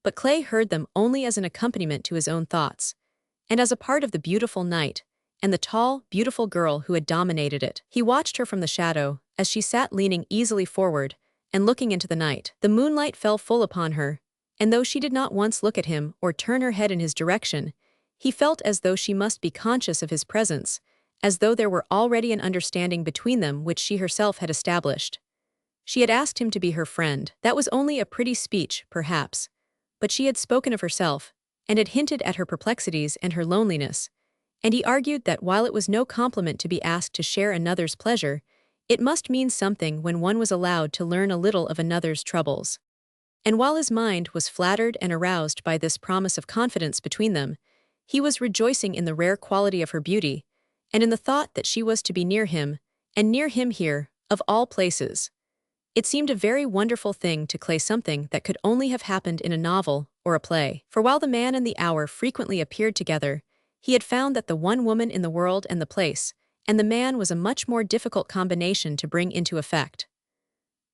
but Clay heard them only as an accompaniment to his own thoughts, and as a part of the beautiful night and the tall, beautiful girl who had dominated it. He watched her from the shadow as she sat leaning easily forward and looking into the night. The moonlight fell full upon her, and though she did not once look at him or turn her head in his direction, he felt as though she must be conscious of his presence, as though there were already an understanding between them which she herself had established. She had asked him to be her friend. That was only a pretty speech, perhaps, but she had spoken of herself, and had hinted at her perplexities and her loneliness, and he argued that while it was no compliment to be asked to share another's pleasure, it must mean something when one was allowed to learn a little of another's troubles. And while his mind was flattered and aroused by this promise of confidence between them, he was rejoicing in the rare quality of her beauty, and in the thought that she was to be near him, and near him here, of all places. It seemed a very wonderful thing to Clay, something that could only have happened in a novel or a play. For while the man and the hour frequently appeared together, he had found that the one woman in the world and the place, and the man was a much more difficult combination to bring into effect.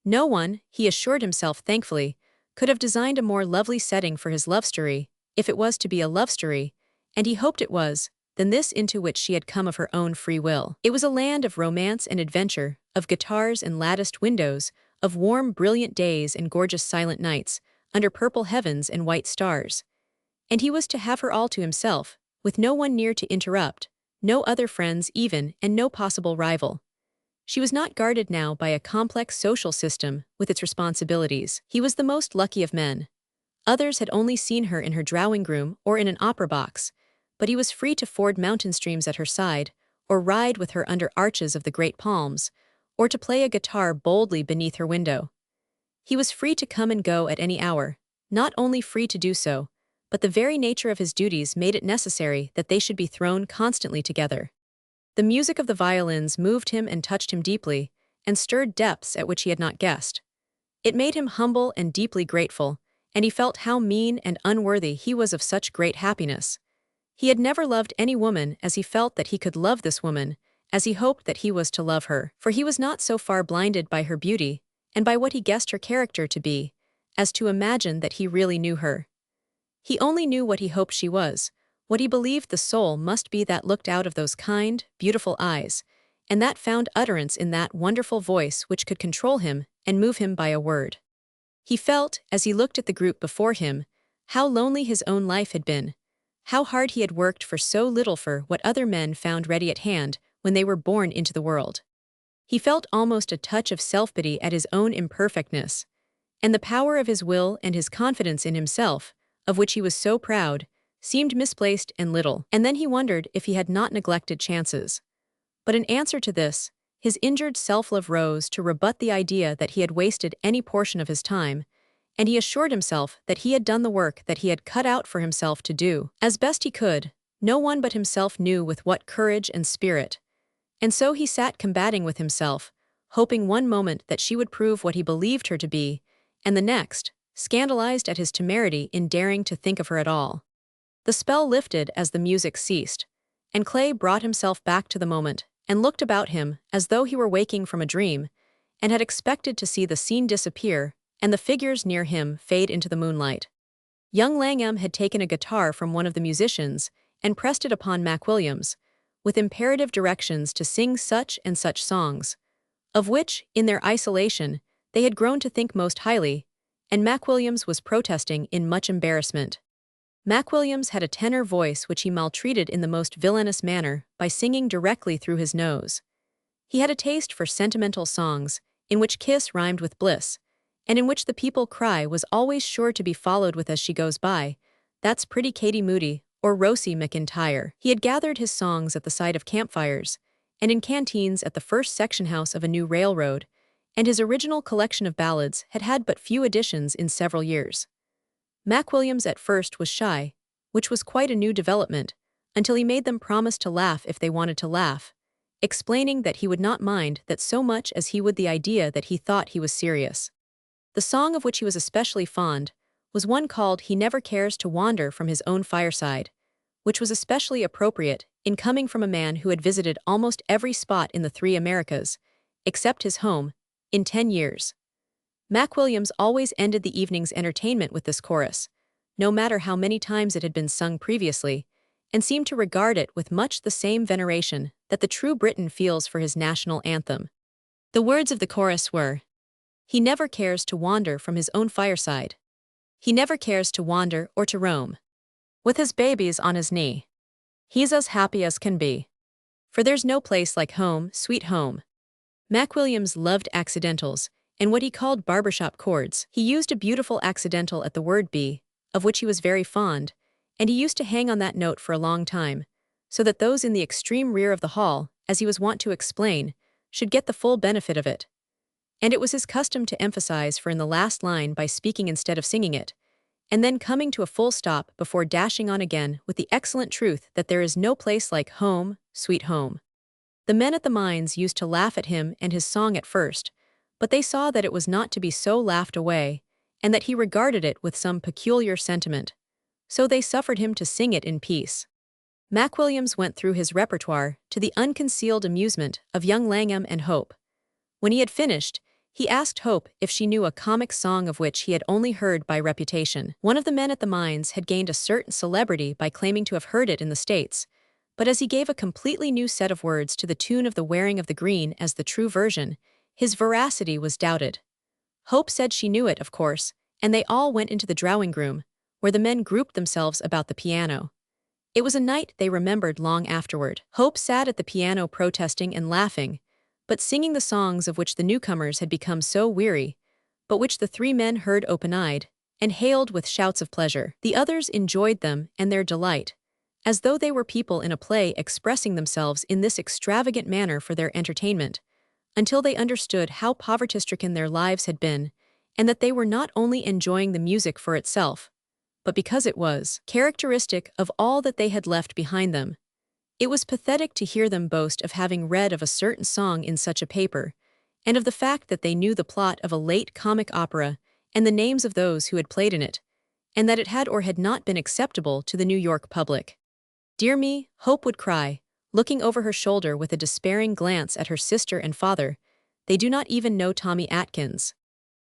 No one, he assured himself thankfully, could have designed a more lovely setting for his love story, if it was to be a love story, and he hoped it was, than this into which she had come of her own free will. It was a land of romance and adventure, of guitars and latticed windows, of warm, brilliant days and gorgeous silent nights, under purple heavens and white stars. And he was to have her all to himself, with no one near to interrupt, no other friends even, and no possible rival. She was not guarded now by a complex social system with its responsibilities. He was the most lucky of men. Others had only seen her in her drawing room or in an opera box, but he was free to ford mountain streams at her side, or ride with her under arches of the great palms, or to play a guitar boldly beneath her window. He was free to come and go at any hour, not only free to do so, but the very nature of his duties made it necessary that they should be thrown constantly together. The music of the violins moved him and touched him deeply, and stirred depths at which he had not guessed. It made him humble and deeply grateful, and he felt how mean and unworthy he was of such great happiness. He had never loved any woman as he felt that he could love this woman, as he hoped that he was to love her, for he was not so far blinded by her beauty, and by what he guessed her character to be, as to imagine that he really knew her. He only knew what he hoped she was, what he believed the soul must be that looked out of those kind, beautiful eyes, and that found utterance in that wonderful voice which could control him and move him by a word. He felt, as he looked at the group before him, how lonely his own life had been, how hard he had worked for so little for what other men found ready at hand when they were born into the world. He felt almost a touch of self-pity at his own imperfectness, and the power of his will and his confidence in himself, of which he was so proud, seemed misplaced and little, and then he wondered if he had not neglected chances. But in answer to this, his injured self-love rose to rebut the idea that he had wasted any portion of his time, and he assured himself that he had done the work that he had cut out for himself to do, as best he could. No one but himself knew with what courage and spirit. And so he sat combating with himself, hoping one moment that she would prove what he believed her to be, and the next, scandalized at his temerity in daring to think of her at all. The spell lifted as the music ceased, and Clay brought himself back to the moment and looked about him as though he were waking from a dream, and had expected to see the scene disappear and the figures near him fade into the moonlight. Young Langham had taken a guitar from one of the musicians and pressed it upon Mac Williams, with imperative directions to sing such and such songs, of which, in their isolation, they had grown to think most highly, and Mac Williams was protesting in much embarrassment. Mac Williams had a tenor voice which he maltreated in the most villainous manner by singing directly through his nose. He had a taste for sentimental songs, in which kiss rhymed with bliss, and in which the people cry was always sure to be followed with as she goes by, "That's pretty Katie Moody," or "Rosie McIntyre." He had gathered his songs at the side of campfires, and in canteens at the first section house of a new railroad, and his original collection of ballads had had but few additions in several years. Mac Williams at first was shy, which was quite a new development, until he made them promise to laugh if they wanted to laugh, explaining that he would not mind that so much as he would the idea that he thought he was serious. The song of which he was especially fond was one called He Never Cares to Wander from His Own Fireside, which was especially appropriate in coming from a man who had visited almost every spot in the three Americas, except his home, in 10 years. Mac Williams always ended the evening's entertainment with this chorus, no matter how many times it had been sung previously, and seemed to regard it with much the same veneration that the true Briton feels for his national anthem. The words of the chorus were, "He never cares to wander from his own fireside. He never cares to wander or to roam. With his babies on his knee. He's as happy as can be. For there's no place like home, sweet home." Mac Williams loved accidentals, and what he called barbershop chords. He used a beautiful accidental at the word be, of which he was very fond, and he used to hang on that note for a long time, so that those in the extreme rear of the hall, as he was wont to explain, should get the full benefit of it. And it was his custom to emphasize for in the last line by speaking instead of singing it, and then coming to a full stop before dashing on again with the excellent truth that there is no place like home, sweet home. The men at the mines used to laugh at him and his song at first, but they saw that it was not to be so laughed away, and that he regarded it with some peculiar sentiment. So they suffered him to sing it in peace. Mac Williams went through his repertoire to the unconcealed amusement of young Langham and Hope. When he had finished, he asked Hope if she knew a comic song of which he had only heard by reputation. One of the men at the mines had gained a certain celebrity by claiming to have heard it in the States, but as he gave a completely new set of words to the tune of the Wearing of the Green as the true version, his veracity was doubted. Hope said she knew it, of course, and they all went into the drawing-room, where the men grouped themselves about the piano. It was a night they remembered long afterward. Hope sat at the piano protesting and laughing, but singing the songs of which the newcomers had become so weary, but which the three men heard open-eyed, and hailed with shouts of pleasure. The others enjoyed them and their delight, as though they were people in a play expressing themselves in this extravagant manner for their entertainment, until they understood how poverty-stricken their lives had been, and that they were not only enjoying the music for itself, but because it was characteristic of all that they had left behind them. It was pathetic to hear them boast of having read of a certain song in such a paper, and of the fact that they knew the plot of a late comic opera and the names of those who had played in it, and that it had or had not been acceptable to the New York public. "Dear me," Hope would cry, looking over her shoulder with a despairing glance at her sister and father, "they do not even know Tommy Atkins."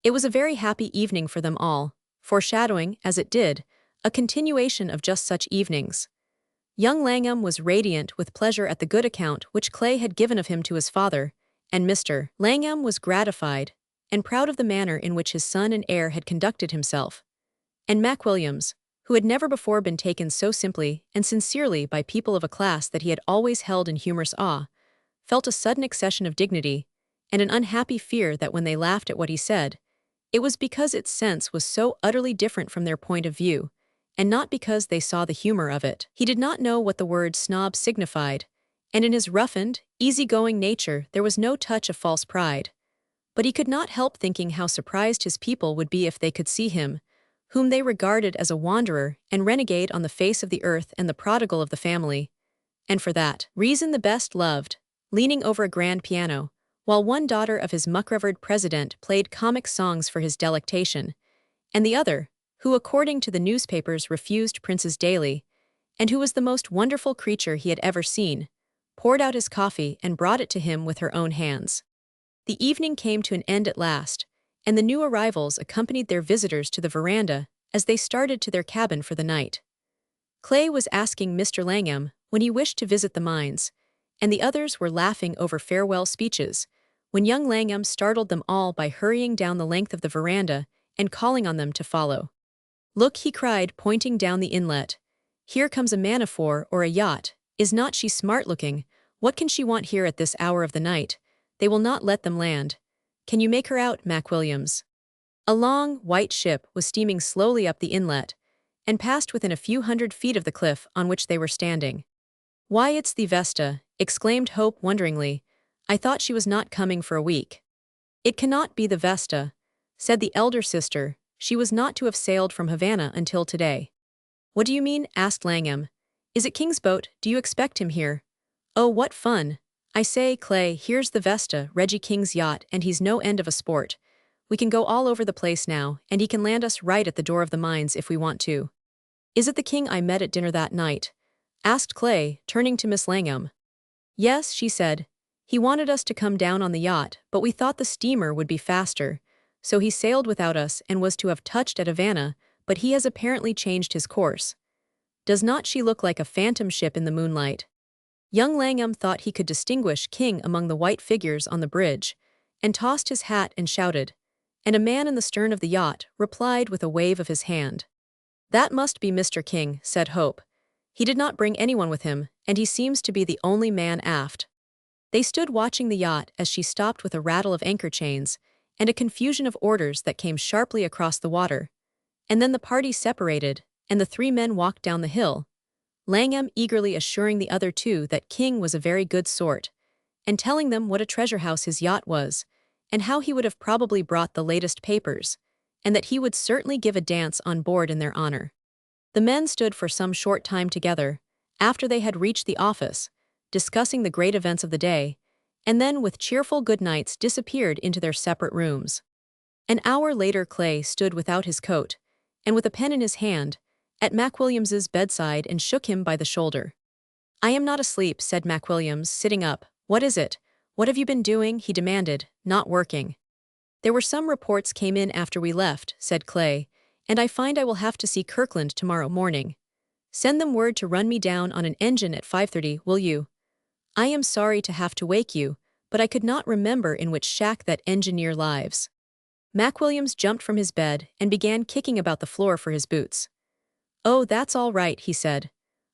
It was a very happy evening for them all, foreshadowing, as it did, a continuation of just such evenings. Young Langham was radiant with pleasure at the good account which Clay had given of him to his father, and Mr. Langham was gratified and proud of the manner in which his son and heir had conducted himself. And Mac Williams, who had never before been taken so simply and sincerely by people of a class that he had always held in humorous awe, felt a sudden accession of dignity, and an unhappy fear that when they laughed at what he said, it was because its sense was so utterly different from their point of view, and not because they saw the humor of it. He did not know what the word snob signified, and in his roughened, easy-going nature there was no touch of false pride. But he could not help thinking how surprised his people would be if they could see him, whom they regarded as a wanderer and renegade on the face of the earth and the prodigal of the family, and for that reason the best loved, leaning over a grand piano, while one daughter of his muck-revered president played comic songs for his delectation, and the other, who according to the newspapers refused princes daily, and who was the most wonderful creature he had ever seen, poured out his coffee and brought it to him with her own hands. The evening came to an end at last, and the new arrivals accompanied their visitors to the veranda as they started to their cabin for the night. Clay was asking Mr. Langham when he wished to visit the mines, and the others were laughing over farewell speeches, when young Langham startled them all by hurrying down the length of the veranda and calling on them to follow. "Look," he cried, pointing down the inlet. "Here comes a man-of-war or a yacht. Is not she smart-looking? What can she want here at this hour of the night? They will not let them land. Can you make her out, Mac Williams?" A long, white ship was steaming slowly up the inlet, and passed within a few hundred feet of the cliff on which they were standing. "Why, it's the Vesta," exclaimed Hope wonderingly. "I thought she was not coming for a week." "It cannot be the Vesta," said the elder sister. She was not to have sailed from Havana until today. What do you mean? Asked Langham. Is it King's boat? Do you expect him here? Oh, what fun. I say, Clay, here's the Vesta, Reggie King's yacht, and he's no end of a sport. We can go all over the place now, and he can land us right at the door of the mines if we want to. Is it the King I met at dinner that night? Asked Clay, turning to Miss Langham. Yes, she said. He wanted us to come down on the yacht, but we thought the steamer would be faster. So he sailed without us and was to have touched at Havana, but he has apparently changed his course. Does not she look like a phantom ship in the moonlight? Young Langham thought he could distinguish King among the white figures on the bridge, and tossed his hat and shouted. And a man in the stern of the yacht replied with a wave of his hand. That must be Mr. King, said Hope. He did not bring anyone with him, and he seems to be the only man aft. They stood watching the yacht as she stopped with a rattle of anchor chains and a confusion of orders that came sharply across the water. And then the party separated, and the three men walked down the hill, Langham eagerly assuring the other two that King was a very good sort, and telling them what a treasure house his yacht was, and how he would have probably brought the latest papers, and that he would certainly give a dance on board in their honor. The men stood for some short time together, after they had reached the office, discussing the great events of the day, and then with cheerful good nights disappeared into their separate rooms. An hour later Clay stood without his coat, and with a pen in his hand, at MacWilliams's bedside and shook him by the shoulder. I am not asleep, said MacWilliams, sitting up. What is it? What have you been doing? He demanded. Not working. There were some reports came in after we left, said Clay, and I find I will have to see Kirkland tomorrow morning. Send them word to run me down on an engine at 5:30, will you? I am sorry to have to wake you, but I could not remember in which shack that engineer lives. MacWilliams jumped from his bed and began kicking about the floor for his boots. Oh, that's all right, he said.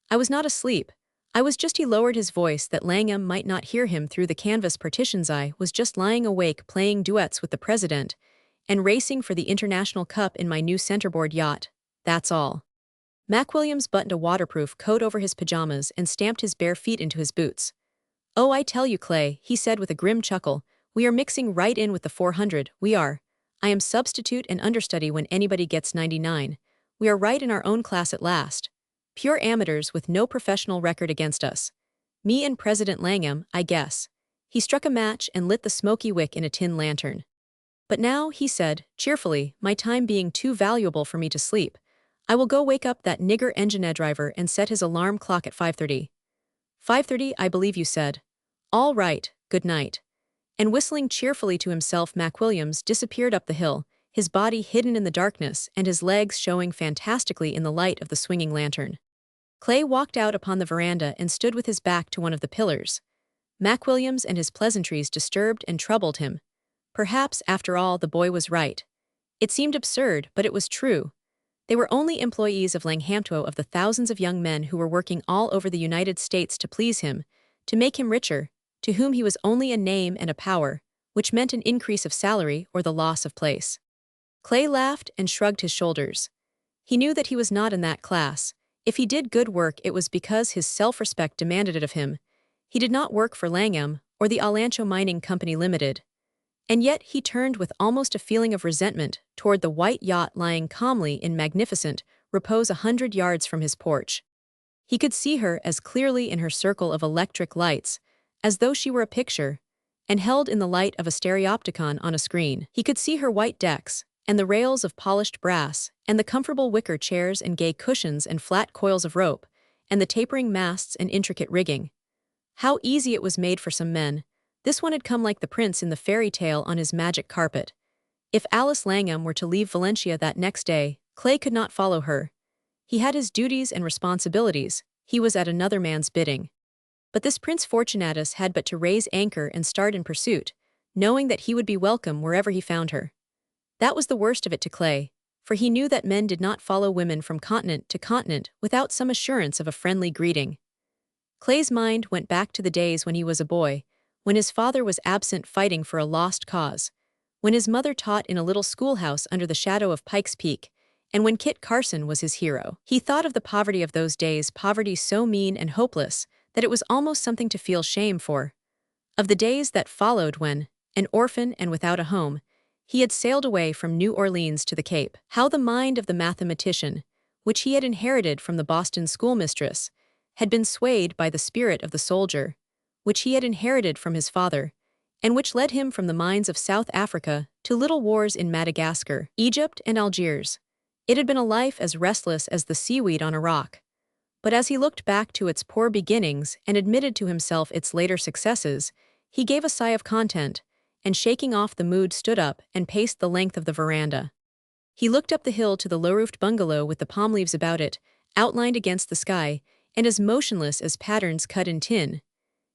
I was not asleep. I was just. He lowered his voice that Langham might not hear him through the canvas partitions. I was just lying awake playing duets with the president and racing for the International Cup in my new centerboard yacht. That's all. MacWilliams buttoned a waterproof coat over his pajamas and stamped his bare feet into his boots. Oh, I tell you, Clay, he said with a grim chuckle, we are mixing right in with the 400, we are. I am substitute and understudy when anybody gets 99. We are right in our own class at last. Pure amateurs with no professional record against us. Me and President Langham, I guess. He struck a match and lit the smoky wick in a tin lantern. But now, he said, cheerfully, my time being too valuable for me to sleep, I will go wake up that nigger engine driver and set his alarm clock at 5:30. 5:30, I believe you said. All right, good night. And whistling cheerfully to himself, MacWilliams disappeared up the hill, his body hidden in the darkness and his legs showing fantastically in the light of the swinging lantern. Clay walked out upon the veranda and stood with his back to one of the pillars. MacWilliams and his pleasantries disturbed and troubled him. Perhaps, after all, the boy was right. It seemed absurd, but it was true. They were only employees of Langhampto of the thousands of young men who were working all over the United States to please him, to make him richer, to whom he was only a name and a power, which meant an increase of salary or the loss of place. Clay laughed and shrugged his shoulders. He knew that he was not in that class. If he did good work, it was because his self-respect demanded it of him. He did not work for Langham or the Alancho Mining Company Limited. And yet he turned with almost a feeling of resentment toward the white yacht lying calmly in magnificent repose 100 yards from his porch. He could see her as clearly in her circle of electric lights, as though she were a picture, and held in the light of a stereopticon on a screen. He could see her white decks, and the rails of polished brass, and the comfortable wicker chairs and gay cushions and flat coils of rope, and the tapering masts and intricate rigging. How easy it was made for some men. This one had come like the prince in the fairy tale on his magic carpet. If Alice Langham were to leave Valencia that next day, Clay could not follow her. He had his duties and responsibilities. He was at another man's bidding. But this Prince Fortunatus had but to raise anchor and start in pursuit, knowing that he would be welcome wherever he found her. That was the worst of it to Clay, for he knew that men did not follow women from continent to continent without some assurance of a friendly greeting. Clay's mind went back to the days when he was a boy, when his father was absent fighting for a lost cause, when his mother taught in a little schoolhouse under the shadow of Pike's Peak, and when Kit Carson was his hero. He thought of the poverty of those days, poverty so mean and hopeless that it was almost something to feel shame for. Of the days that followed when, an orphan and without a home, He had sailed away from New Orleans to the Cape. How the mind of the mathematician, which he had inherited from the Boston schoolmistress, had been swayed by the spirit of the soldier, which he had inherited from his father, and which led him from the mines of South Africa to little wars in Madagascar, Egypt, and Algiers. It had been a life as restless as the seaweed on a rock. But as he looked back to its poor beginnings and admitted to himself its later successes, he gave a sigh of content, and shaking off the mood stood up and paced the length of the veranda. He looked up the hill to the low-roofed bungalow with the palm leaves about it, outlined against the sky, and as motionless as patterns cut in tin.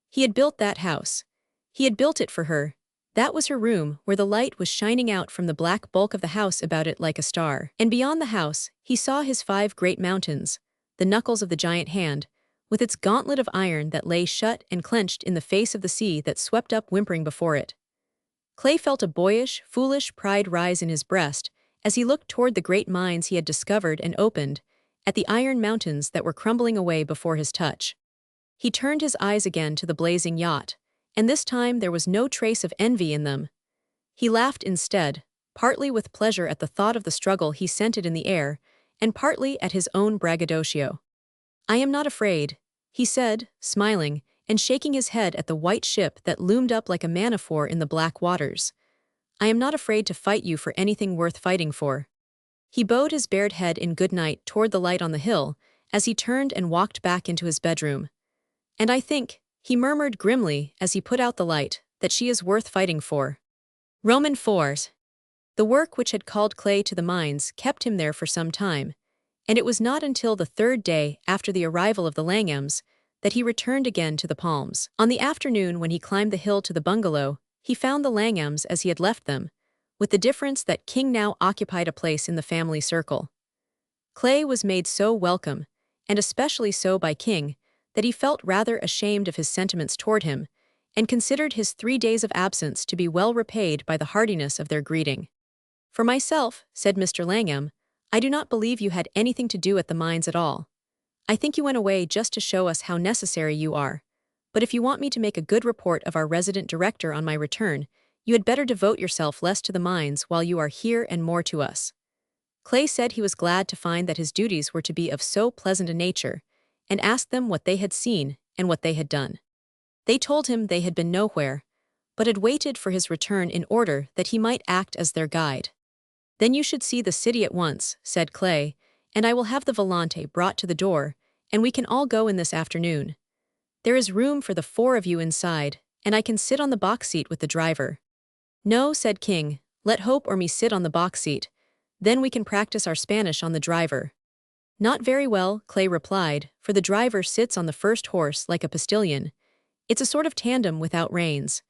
He had built that house. He had built it for her. That was her room, where the light was shining out from the black bulk of the house about it like a star. And beyond the house, he saw his 5 great mountains, the knuckles of the giant hand, with its gauntlet of iron that lay shut and clenched in the face of the sea that swept up whimpering before it. Clay felt a boyish, foolish pride rise in his breast as he looked toward the great mines he had discovered and opened, at the iron mountains that were crumbling away before his touch. He turned his eyes again to the blazing yacht, and this time there was no trace of envy in them. He laughed instead, partly with pleasure at the thought of the struggle he scented in the air, and partly at his own braggadocio. "I am not afraid," he said, smiling, and shaking his head at the white ship that loomed up like a man-of-war in the black waters. "I am not afraid to fight you for anything worth fighting for." He bowed his bared head in good night toward the light on the hill as he turned and walked back into his bedroom. "And I think," he murmured grimly as he put out the light, "that she is worth fighting for." Roman 4. The work which had called Clay to the mines kept him there for some time, and it was not until the 3rd day after the arrival of the Langhams that he returned again to the Palms. On the afternoon when he climbed the hill to the bungalow, he found the Langhams as he had left them, with the difference that King now occupied a place in the family circle. Clay was made so welcome, and especially so by King, that he felt rather ashamed of his sentiments toward him, and considered his 3 days of absence to be well repaid by the heartiness of their greeting. "For myself," said Mr. Langham, "I do not believe you had anything to do at the mines at all. I think you went away just to show us how necessary you are. But if you want me to make a good report of our resident director on my return, you had better devote yourself less to the mines while you are here and more to us." Clay said he was glad to find that his duties were to be of so pleasant a nature, and asked them what they had seen and what they had done. They told him they had been nowhere, but had waited for his return in order that he might act as their guide. "Then you should see the city at once," said Clay, "and I will have the volante brought to the door, and we can all go in this afternoon. There is room for the 4 of you inside, and I can sit on the box seat with the driver." "No," said King, "let Hope or me sit on the box seat. Then we can practice our Spanish on the driver." "Not very well," Clay replied, "for the driver sits on the first horse like a postilion. It's a sort of tandem without reins.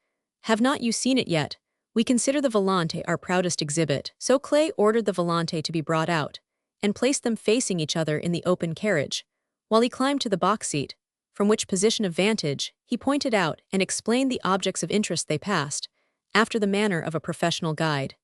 Have not you seen it yet? We consider the volante our proudest exhibit." So Clay ordered the volante to be brought out, and placed them facing each other in the open carriage, while he climbed to the box seat, from which position of vantage he pointed out and explained the objects of interest they passed, after the manner of a professional guide.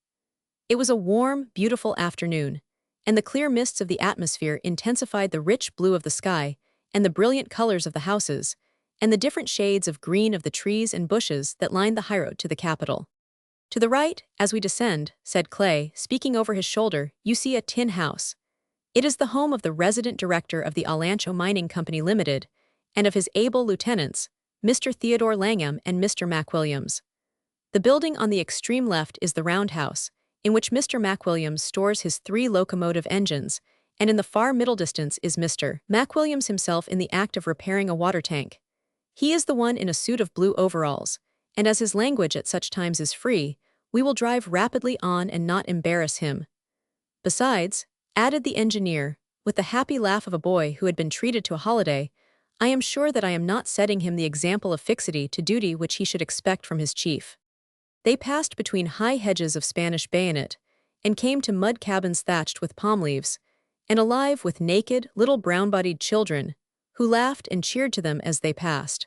It was a warm, beautiful afternoon, and the clear mists of the atmosphere intensified the rich blue of the sky and the brilliant colors of the houses, and the different shades of green of the trees and bushes that lined the highroad to the capital. "To the right, as we descend," said Clay, speaking over his shoulder, "you see a tin house. It is the home of the resident director of the Alancho Mining Company Limited, and of his able lieutenants, Mr. Theodore Langham and Mr. MacWilliams. The building on the extreme left is the roundhouse, in which Mr. MacWilliams stores his 3 locomotive engines, and in the far middle distance is Mr. MacWilliams himself in the act of repairing a water tank. He is the one in a suit of blue overalls, and as his language at such times is free, we will drive rapidly on and not embarrass him. Besides," added the engineer, with the happy laugh of a boy who had been treated to a holiday, "I am sure that I am not setting him the example of fixity to duty which he should expect from his chief." They passed between high hedges of Spanish bayonet, and came to mud cabins thatched with palm leaves, and alive with naked, little brown-bodied children, who laughed and cheered to them as they passed.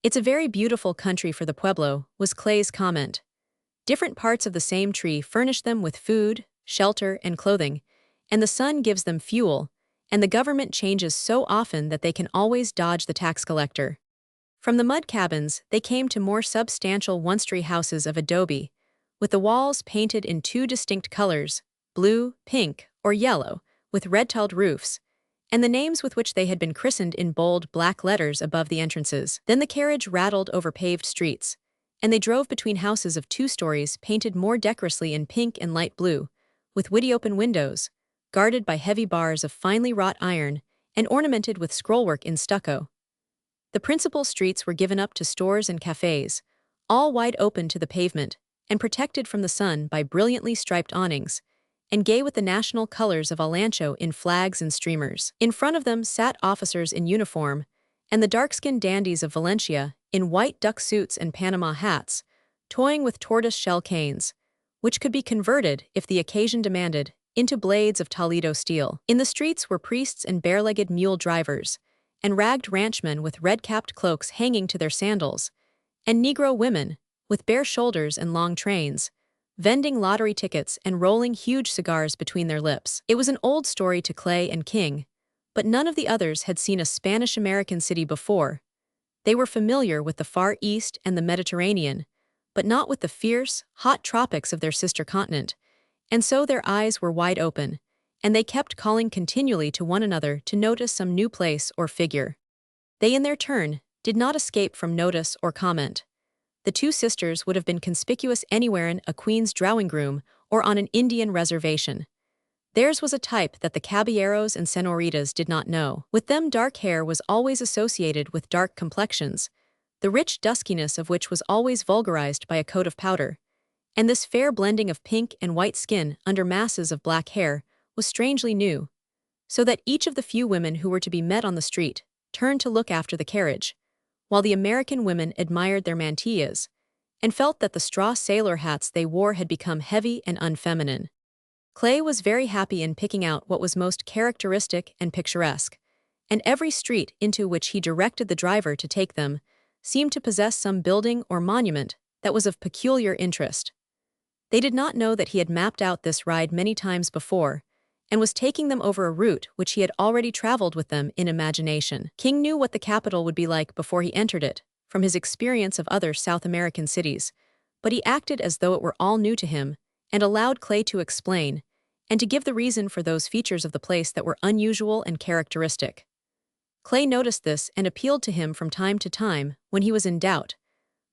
"It's a very beautiful country for the Pueblo," was Clay's comment. "Different parts of the same tree furnish them with food, shelter, and clothing, and the sun gives them fuel, and the government changes so often that they can always dodge the tax collector." From the mud cabins, they came to more substantial one-story houses of adobe, with the walls painted in two distinct colors, blue, pink, or yellow, with red-tiled roofs, and the names with which they had been christened in bold black letters above the entrances. Then the carriage rattled over paved streets, and they drove between houses of 2 stories painted more decorously in pink and light blue, with witty open windows, guarded by heavy bars of finely wrought iron and ornamented with scrollwork in stucco. The principal streets were given up to stores and cafes, all wide open to the pavement, and protected from the sun by brilliantly striped awnings, and gay with the national colors of Alancho in flags and streamers. In front of them sat officers in uniform, and the dark-skinned dandies of Valencia in white duck suits and Panama hats, toying with tortoise-shell canes, which could be converted, if the occasion demanded, into blades of Toledo steel. In the streets were priests and bare-legged mule drivers, and ragged ranchmen with red-capped cloaks hanging to their sandals, and Negro women, with bare shoulders and long trains, vending lottery tickets and rolling huge cigars between their lips. It was an old story to Clay and King, but none of the others had seen a Spanish-American city before. They were familiar with the Far East and the Mediterranean, but not with the fierce, hot tropics of their sister continent, and so their eyes were wide open, and they kept calling continually to one another to notice some new place or figure. They, in their turn, did not escape from notice or comment. The 2 sisters would have been conspicuous anywhere in a queen's drawing-room or on an Indian reservation. Theirs was a type that the caballeros and senoritas did not know. With them, dark hair was always associated with dark complexions, the rich duskiness of which was always vulgarized by a coat of powder, and this fair blending of pink and white skin under masses of black hair was strangely new, so that each of the few women who were to be met on the street turned to look after the carriage, while the American women admired their mantillas, and felt that the straw sailor hats they wore had become heavy and unfeminine. Clay was very happy in picking out what was most characteristic and picturesque, and every street into which he directed the driver to take them seemed to possess some building or monument that was of peculiar interest. They did not know that he had mapped out this ride many times before, and was taking them over a route which he had already traveled with them in imagination. King knew what the capital would be like before he entered it, from his experience of other South American cities, but he acted as though it were all new to him, and allowed Clay to explain, and to give the reason for those features of the place that were unusual and characteristic. Clay noticed this and appealed to him from time to time when he was in doubt,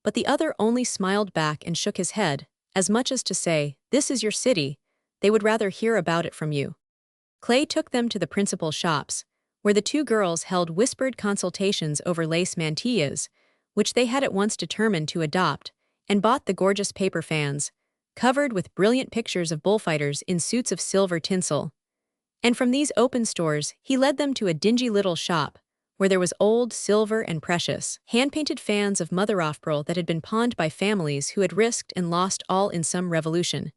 but the other only smiled back and shook his head, as much as to say, "This is your city, they would rather hear about it from you." Clay took them to the principal shops, where the 2 girls held whispered consultations over lace mantillas, which they had at once determined to adopt, and bought the gorgeous paper fans, covered with brilliant pictures of bullfighters in suits of silver tinsel. And from these open stores, he led them to a dingy little shop, where there was old silver and precious, hand-painted fans of mother-of-pearl that had been pawned by families who had risked and lost all in some revolution,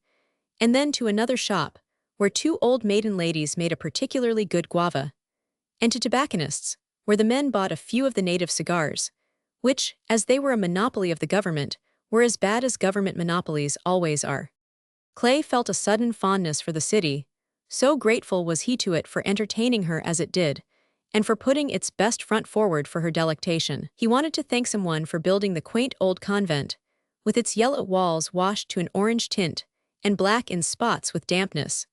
and then to another shop, where 2 old maiden ladies made a particularly good guava, and to tobacconists, where the men bought a few of the native cigars, which, as they were a monopoly of the government, were as bad as government monopolies always are. Clay felt a sudden fondness for the city, so grateful was he to it for entertaining her as it did, and for putting its best front forward for her delectation. He wanted to thank someone for building the quaint old convent, with its yellow walls washed to an orange tint and black in spots with dampness,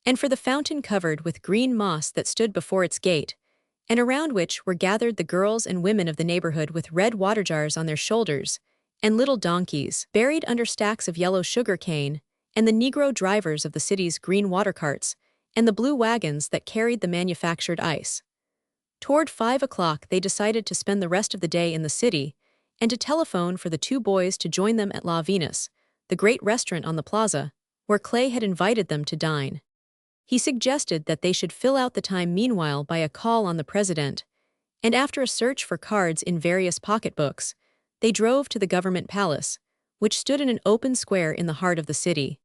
and for the fountain covered with green moss that stood before its gate, and around which were gathered the girls and women of the neighborhood with red water jars on their shoulders, and little donkeys buried under stacks of yellow sugar cane, and the Negro drivers of the city's green water carts, and the blue wagons that carried the manufactured ice. Toward 5 o'clock they decided to spend the rest of the day in the city, and to telephone for the 2 boys to join them at La Venus, the great restaurant on the plaza, where Clay had invited them to dine. He suggested that they should fill out the time meanwhile by a call on the president, and after a search for cards in various pocketbooks, they drove to the government palace, which stood in an open square in the heart of the city.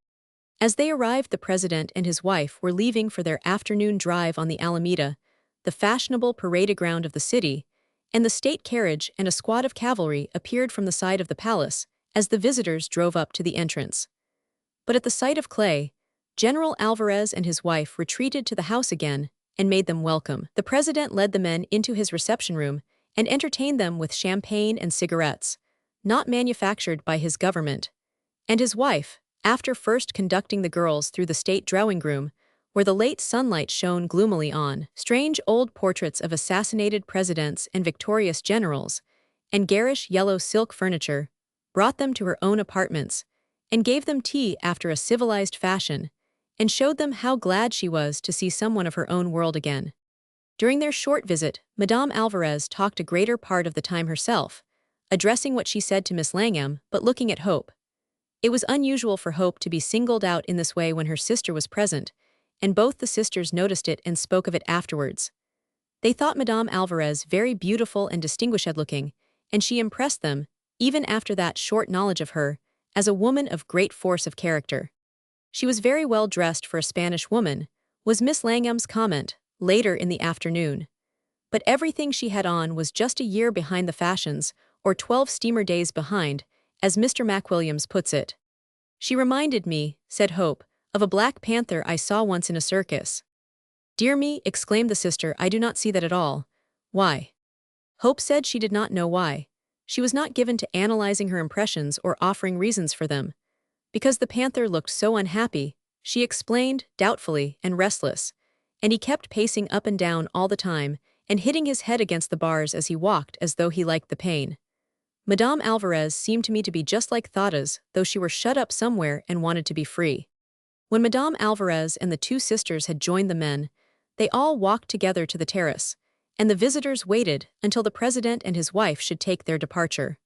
As they arrived, the president and his wife were leaving for their afternoon drive on the Alameda, the fashionable parade ground of the city, and the state carriage and a squad of cavalry appeared from the side of the palace as the visitors drove up to the entrance. But at the sight of Clay, General Alvarez and his wife retreated to the house again and made them welcome. The president led the men into his reception room and entertained them with champagne and cigarettes, not manufactured by his government, and his wife, after first conducting the girls through the state drawing-room, where the late sunlight shone gloomily on strange old portraits of assassinated presidents and victorious generals, and garish yellow silk furniture, brought them to her own apartments, and gave them tea after a civilized fashion, and showed them how glad she was to see someone of her own world again. During their short visit, Madame Alvarez talked a greater part of the time herself, addressing what she said to Miss Langham but looking at Hope. It was unusual for Hope to be singled out in this way when her sister was present, and both the sisters noticed it and spoke of it afterwards. They thought Madame Alvarez very beautiful and distinguished-looking, and she impressed them, even after that short knowledge of her, as a woman of great force of character. She was very well dressed for a Spanish woman, was Miss Langham's comment, later in the afternoon. But everything she had on was just a year behind the fashions, or 12 steamer days behind, as Mr. McWilliams puts it. She reminded me, said Hope, of a black panther I saw once in a circus. Dear me, exclaimed the sister, I do not see that at all. Why? Hope said she did not know why. She was not given to analyzing her impressions or offering reasons for them. Because the panther looked so unhappy, she explained, doubtfully and restless, and he kept pacing up and down all the time and hitting his head against the bars as he walked as though he liked the pain. Madame Alvarez seemed to me to be just like Thada's, though she were shut up somewhere and wanted to be free. When Madame Alvarez and the two sisters had joined the men, they all walked together to the terrace, and the visitors waited until the president and his wife should take their departure.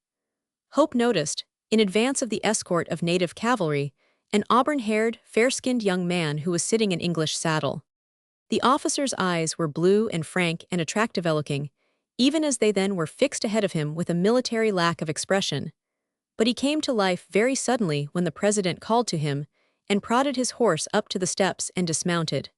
Hope noticed, in advance of the escort of native cavalry, an auburn-haired, fair-skinned young man who was sitting in English saddle. The officer's eyes were blue and frank and attractive-looking, even as they then were fixed ahead of him with a military lack of expression. But he came to life very suddenly when the president called to him and prodded his horse up to the steps and dismounted.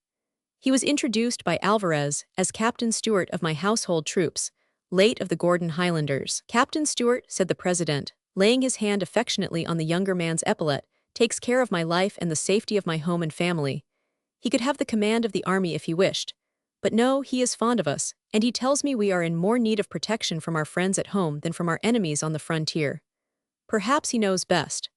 He was introduced by Alvarez as Captain Stewart of my household troops, late of the Gordon Highlanders. Captain Stewart, said the president, laying his hand affectionately on the younger man's epaulette, takes care of my life and the safety of my home and family. He could have the command of the army if he wished. But no, he is fond of us, and he tells me we are in more need of protection from our friends at home than from our enemies on the frontier. Perhaps he knows best.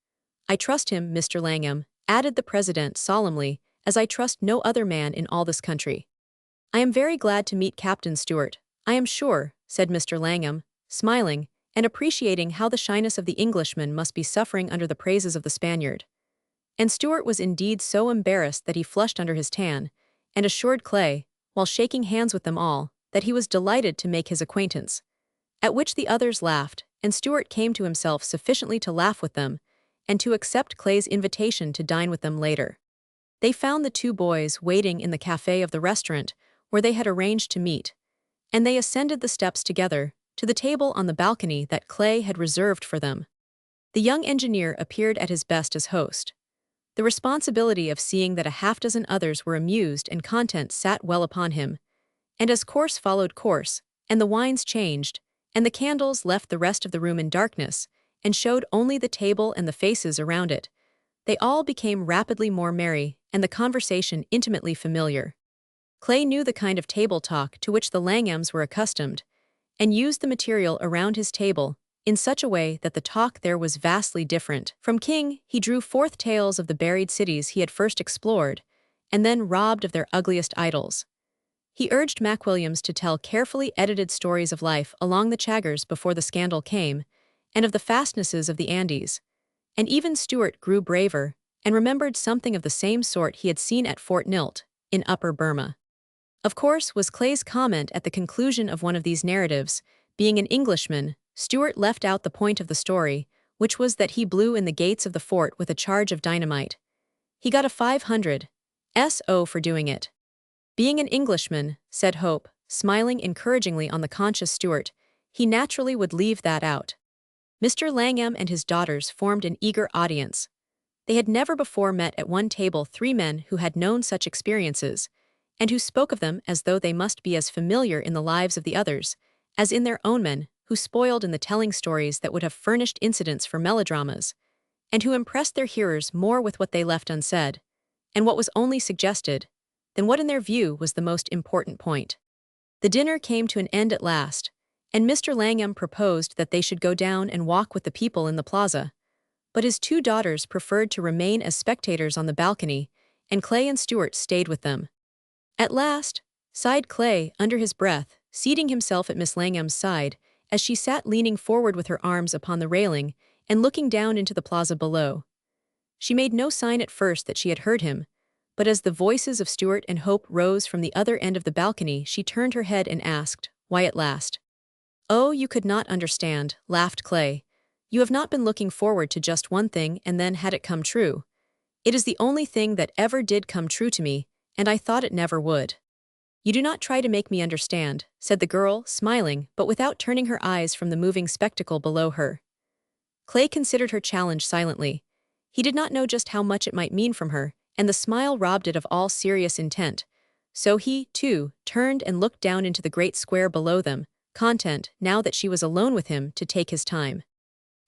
I trust him, Mr. Langham, added the president solemnly, as I trust no other man in all this country. I am very glad to meet Captain Stewart, I am sure, said Mr. Langham, smiling, and appreciating how the shyness of the Englishman must be suffering under the praises of the Spaniard. And Stewart was indeed so embarrassed that he flushed under his tan, and assured Clay, while shaking hands with them all, that he was delighted to make his acquaintance. At which the others laughed, and Stewart came to himself sufficiently to laugh with them, and to accept Clay's invitation to dine with them later. They found the two boys waiting in the café of the restaurant where they had arranged to meet, and they ascended the steps together to the table on the balcony that Clay had reserved for them. The young engineer appeared at his best as host. The responsibility of seeing that a half-dozen others were amused and content sat well upon him, and as course followed course, and the wines changed, and the candles left the rest of the room in darkness, and showed only the table and the faces around it, they all became rapidly more merry, and the conversation intimately familiar. Clay knew the kind of table talk to which the Langhams were accustomed, and used the material around his table in such a way that the talk there was vastly different. From King, he drew forth tales of the buried cities he had first explored, and then robbed of their ugliest idols. He urged McWilliams to tell carefully edited stories of life along the Chagres before the scandal came, and of the fastnesses of the Andes. And even Stewart grew braver, and remembered something of the same sort he had seen at Fort Nilt, in Upper Burma. Of course, was Clay's comment at the conclusion of one of these narratives, being an Englishman, Stewart left out the point of the story, which was that he blew in the gates of the fort with a charge of dynamite. He got a 500 SO for doing it. Being an Englishman, said Hope, smiling encouragingly on the conscious Stewart, he naturally would leave that out. Mr. Langham and his daughters formed an eager audience. They had never before met at one table three men who had known such experiences, and who spoke of them as though they must be as familiar in the lives of the others as in their own, men who spoiled in the telling stories that would have furnished incidents for melodramas, and who impressed their hearers more with what they left unsaid, and what was only suggested, than what in their view was the most important point. The dinner came to an end at last, and Mr. Langham proposed that they should go down and walk with the people in the plaza. But his two daughters preferred to remain as spectators on the balcony, and Clay and Stuart stayed with them. At last, sighed Clay under his breath, seating himself at Miss Langham's side, as she sat leaning forward with her arms upon the railing and looking down into the plaza below. She made no sign at first that she had heard him, but as the voices of Stuart and Hope rose from the other end of the balcony, she turned her head and asked, "Why at last?" "Oh, you could not understand," laughed Clay. "You have not been looking forward to just one thing and then had it come true. It is the only thing that ever did come true to me, and I thought it never would." "You do not try to make me understand," said the girl, smiling, but without turning her eyes from the moving spectacle below her. Clay considered her challenge silently. He did not know just how much it might mean from her, and the smile robbed it of all serious intent. So he, too, turned and looked down into the great square below them, content, now that she was alone with him, to take his time.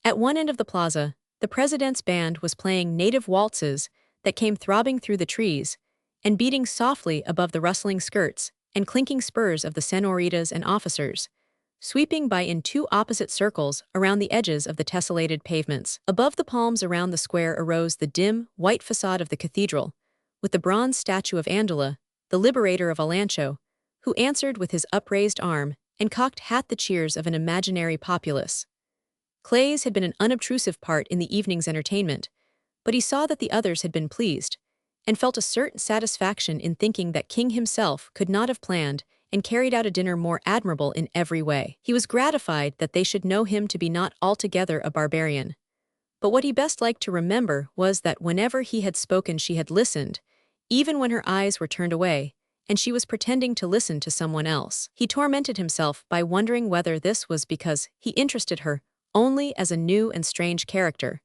At one end of the plaza, the president's band was playing native waltzes that came throbbing through the trees and beating softly above the rustling skirts and clinking spurs of the senoritas and officers, sweeping by in two opposite circles around the edges of the tessellated pavements. Above the palms around the square arose the dim, white facade of the cathedral, with the bronze statue of Andula, the liberator of Alancho, who answered with his upraised arm and cocked hat the cheers of an imaginary populace. Clay's had been an unobtrusive part in the evening's entertainment, but he saw that the others had been pleased, and felt a certain satisfaction in thinking that King himself could not have planned and carried out a dinner more admirable in every way. He was gratified that they should know him to be not altogether a barbarian. But what he best liked to remember was that whenever he had spoken she had listened, even when her eyes were turned away, and she was pretending to listen to someone else. He tormented himself by wondering whether this was because he interested her only as a new and strange character,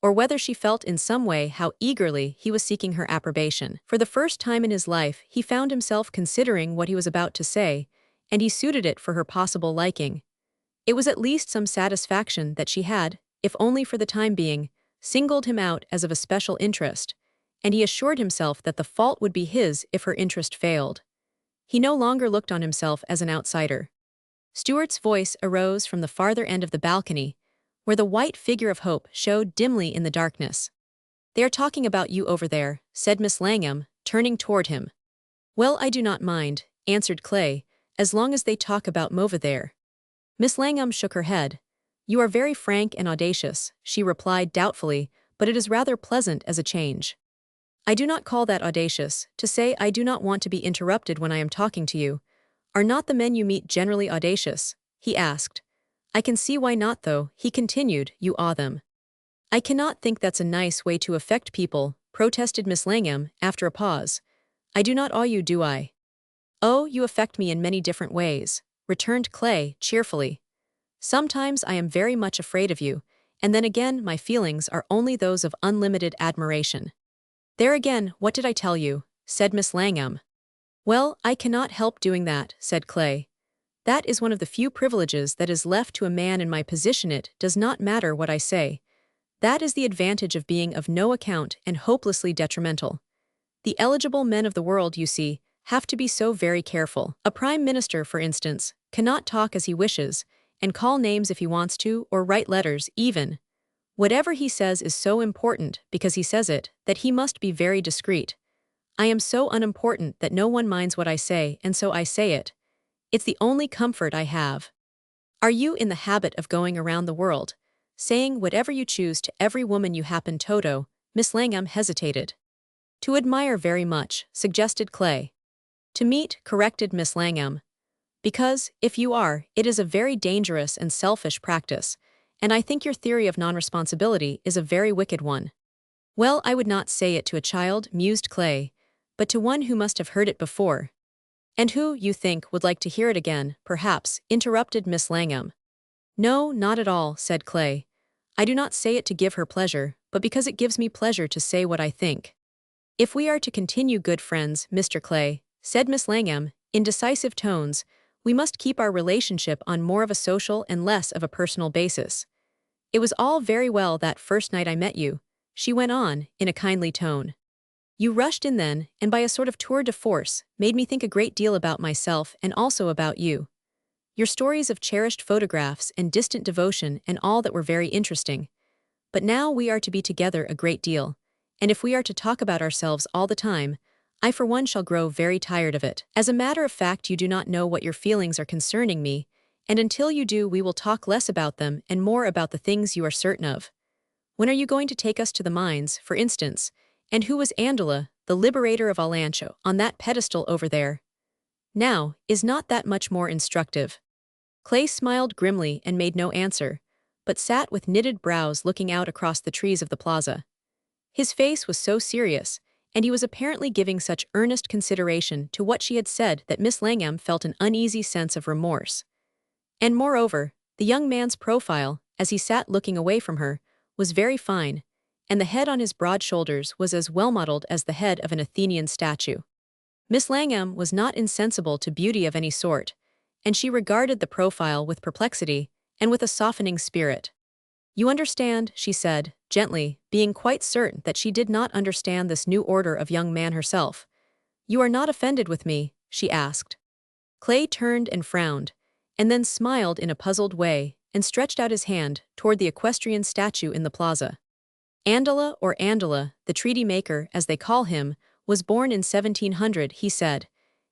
or whether she felt in some way how eagerly he was seeking her approbation. For the first time in his life, he found himself considering what he was about to say, and he suited it for her possible liking. It was at least some satisfaction that she had, if only for the time being, singled him out as of a special interest, and he assured himself that the fault would be his if her interest failed. He no longer looked on himself as an outsider. Stuart's voice arose from the farther end of the balcony, where the white figure of Hope showed dimly in the darkness. "They are talking about you over there," said Miss Langham, turning toward him. "Well, I do not mind," answered Clay, "as long as they talk about Mova there." Miss Langham shook her head. "You are very frank and audacious," she replied doubtfully, "but it is rather pleasant as a change." "I do not call that audacious, to say I do not want to be interrupted when I am talking to you. Are not the men you meet generally audacious?" he asked. "I can see why not though," he continued, "you awe them." "I cannot think that's a nice way to affect people," protested Miss Langham, after a pause. "I do not awe you, do I?" "Oh, you affect me in many different ways," returned Clay, cheerfully. "Sometimes I am very much afraid of you, and then again my feelings are only those of unlimited admiration." "There again, what did I tell you?" said Miss Langham. "Well, I cannot help doing that," said Clay. "That is one of the few privileges that is left to a man in my position. It does not matter what I say. That is the advantage of being of no account and hopelessly detrimental. The eligible men of the world, you see, have to be so very careful. A prime minister, for instance, cannot talk as he wishes, and call names if he wants to, or write letters, even. Whatever he says is so important, because he says it, that he must be very discreet. I am so unimportant that no one minds what I say, and so I say it. It's the only comfort I have." "Are you in the habit of going around the world, saying whatever you choose to every woman you happen to?" Miss Langham hesitated. "To admire very much," suggested Clay. "To meet," corrected Miss Langham. "Because, if you are, it is a very dangerous and selfish practice, and I think your theory of non-responsibility is a very wicked one." "Well, I would not say it to a child," mused Clay, "but to one who must have heard it before." "And who, you think, would like to hear it again, perhaps," interrupted Miss Langham. "No, not at all," said Clay. "I do not say it to give her pleasure, but because it gives me pleasure to say what I think." "If we are to continue good friends, Mr. Clay," said Miss Langham, in decisive tones, "we must keep our relationship on more of a social and less of a personal basis. It was all very well that first night I met you," she went on, in a kindly tone. "You rushed in then, and by a sort of tour de force, made me think a great deal about myself and also about you. Your stories of cherished photographs and distant devotion and all that were very interesting. But now we are to be together a great deal, and if we are to talk about ourselves all the time, I for one shall grow very tired of it. As a matter of fact, you do not know what your feelings are concerning me, and until you do we will talk less about them and more about the things you are certain of. When are you going to take us to the mines, for instance, and who was Andala, the liberator of Alancho, on that pedestal over there? Now, is not that much more instructive? Clay smiled grimly and made no answer, but sat with knitted brows looking out across the trees of the plaza. His face was so serious, and he was apparently giving such earnest consideration to what she had said that Miss Langham felt an uneasy sense of remorse. And moreover, the young man's profile, as he sat looking away from her, was very fine, and the head on his broad shoulders was as well-modeled as the head of an Athenian statue. Miss Langham was not insensible to beauty of any sort, and she regarded the profile with perplexity and with a softening spirit. "You understand," she said, gently, being quite certain that she did not understand this new order of young man herself. "You are not offended with me?" she asked. Clay turned and frowned, and then smiled in a puzzled way and stretched out his hand toward the equestrian statue in the plaza. Andala, or Andala, the treaty maker, as they call him, was born in 1700, he said.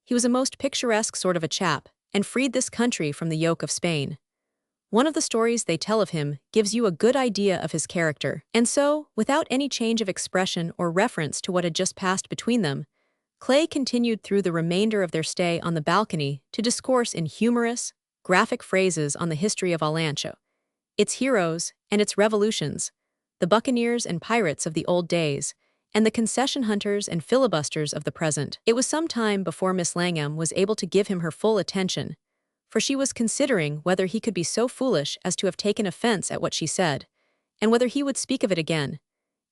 He was a most picturesque sort of a chap, and freed this country from the yoke of Spain. One of the stories they tell of him gives you a good idea of his character. And so, without any change of expression or reference to what had just passed between them, Clay continued through the remainder of their stay on the balcony to discourse in humorous, graphic phrases on the history of Alancho, its heroes and its revolutions, the buccaneers and pirates of the old days, and the concession hunters and filibusters of the present. It was some time before Miss Langham was able to give him her full attention, for she was considering whether he could be so foolish as to have taken offense at what she said, and whether he would speak of it again,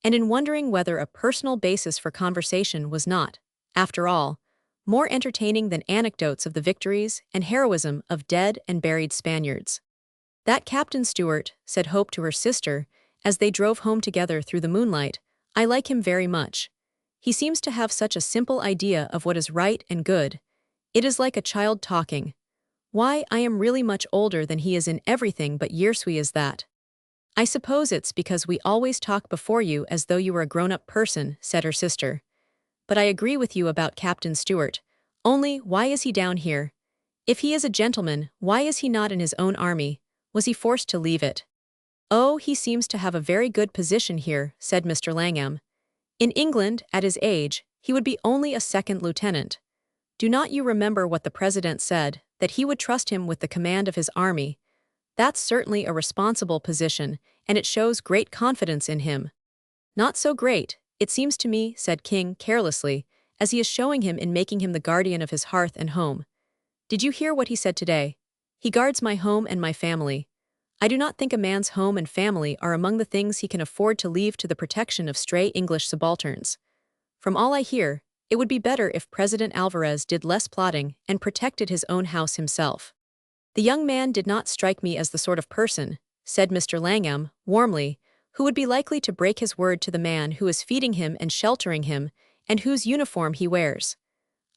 and in wondering whether a personal basis for conversation was not, after all, more entertaining than anecdotes of the victories and heroism of dead and buried Spaniards. "That Captain Stewart," said Hope to her sister, as they drove home together through the moonlight, "I like him very much. He seems to have such a simple idea of what is right and good. It is like a child talking. Why, I am really much older than he is in everything but yearswe is that." "I suppose it's because we always talk before you as though you were a grown-up person," said her sister. "But I agree with you about Captain Stewart. Only, why is he down here? If he is a gentleman, why is he not in his own army? Was he forced to leave it?" "Oh, he seems to have a very good position here," said Mr. Langham. "In England, at his age, he would be only a second lieutenant. Do not you remember what the president said, that he would trust him with the command of his army? That's certainly a responsible position, and it shows great confidence in him." "Not so great, it seems to me," said King carelessly, "as he is showing him in making him the guardian of his hearth and home. Did you hear what he said today? He guards my home and my family. I do not think a man's home and family are among the things he can afford to leave to the protection of stray English subalterns. From all I hear, it would be better if President Alvarez did less plotting and protected his own house himself." "The young man did not strike me as the sort of person," said Mr. Langham, warmly, "who would be likely to break his word to the man who is feeding him and sheltering him, and whose uniform he wears.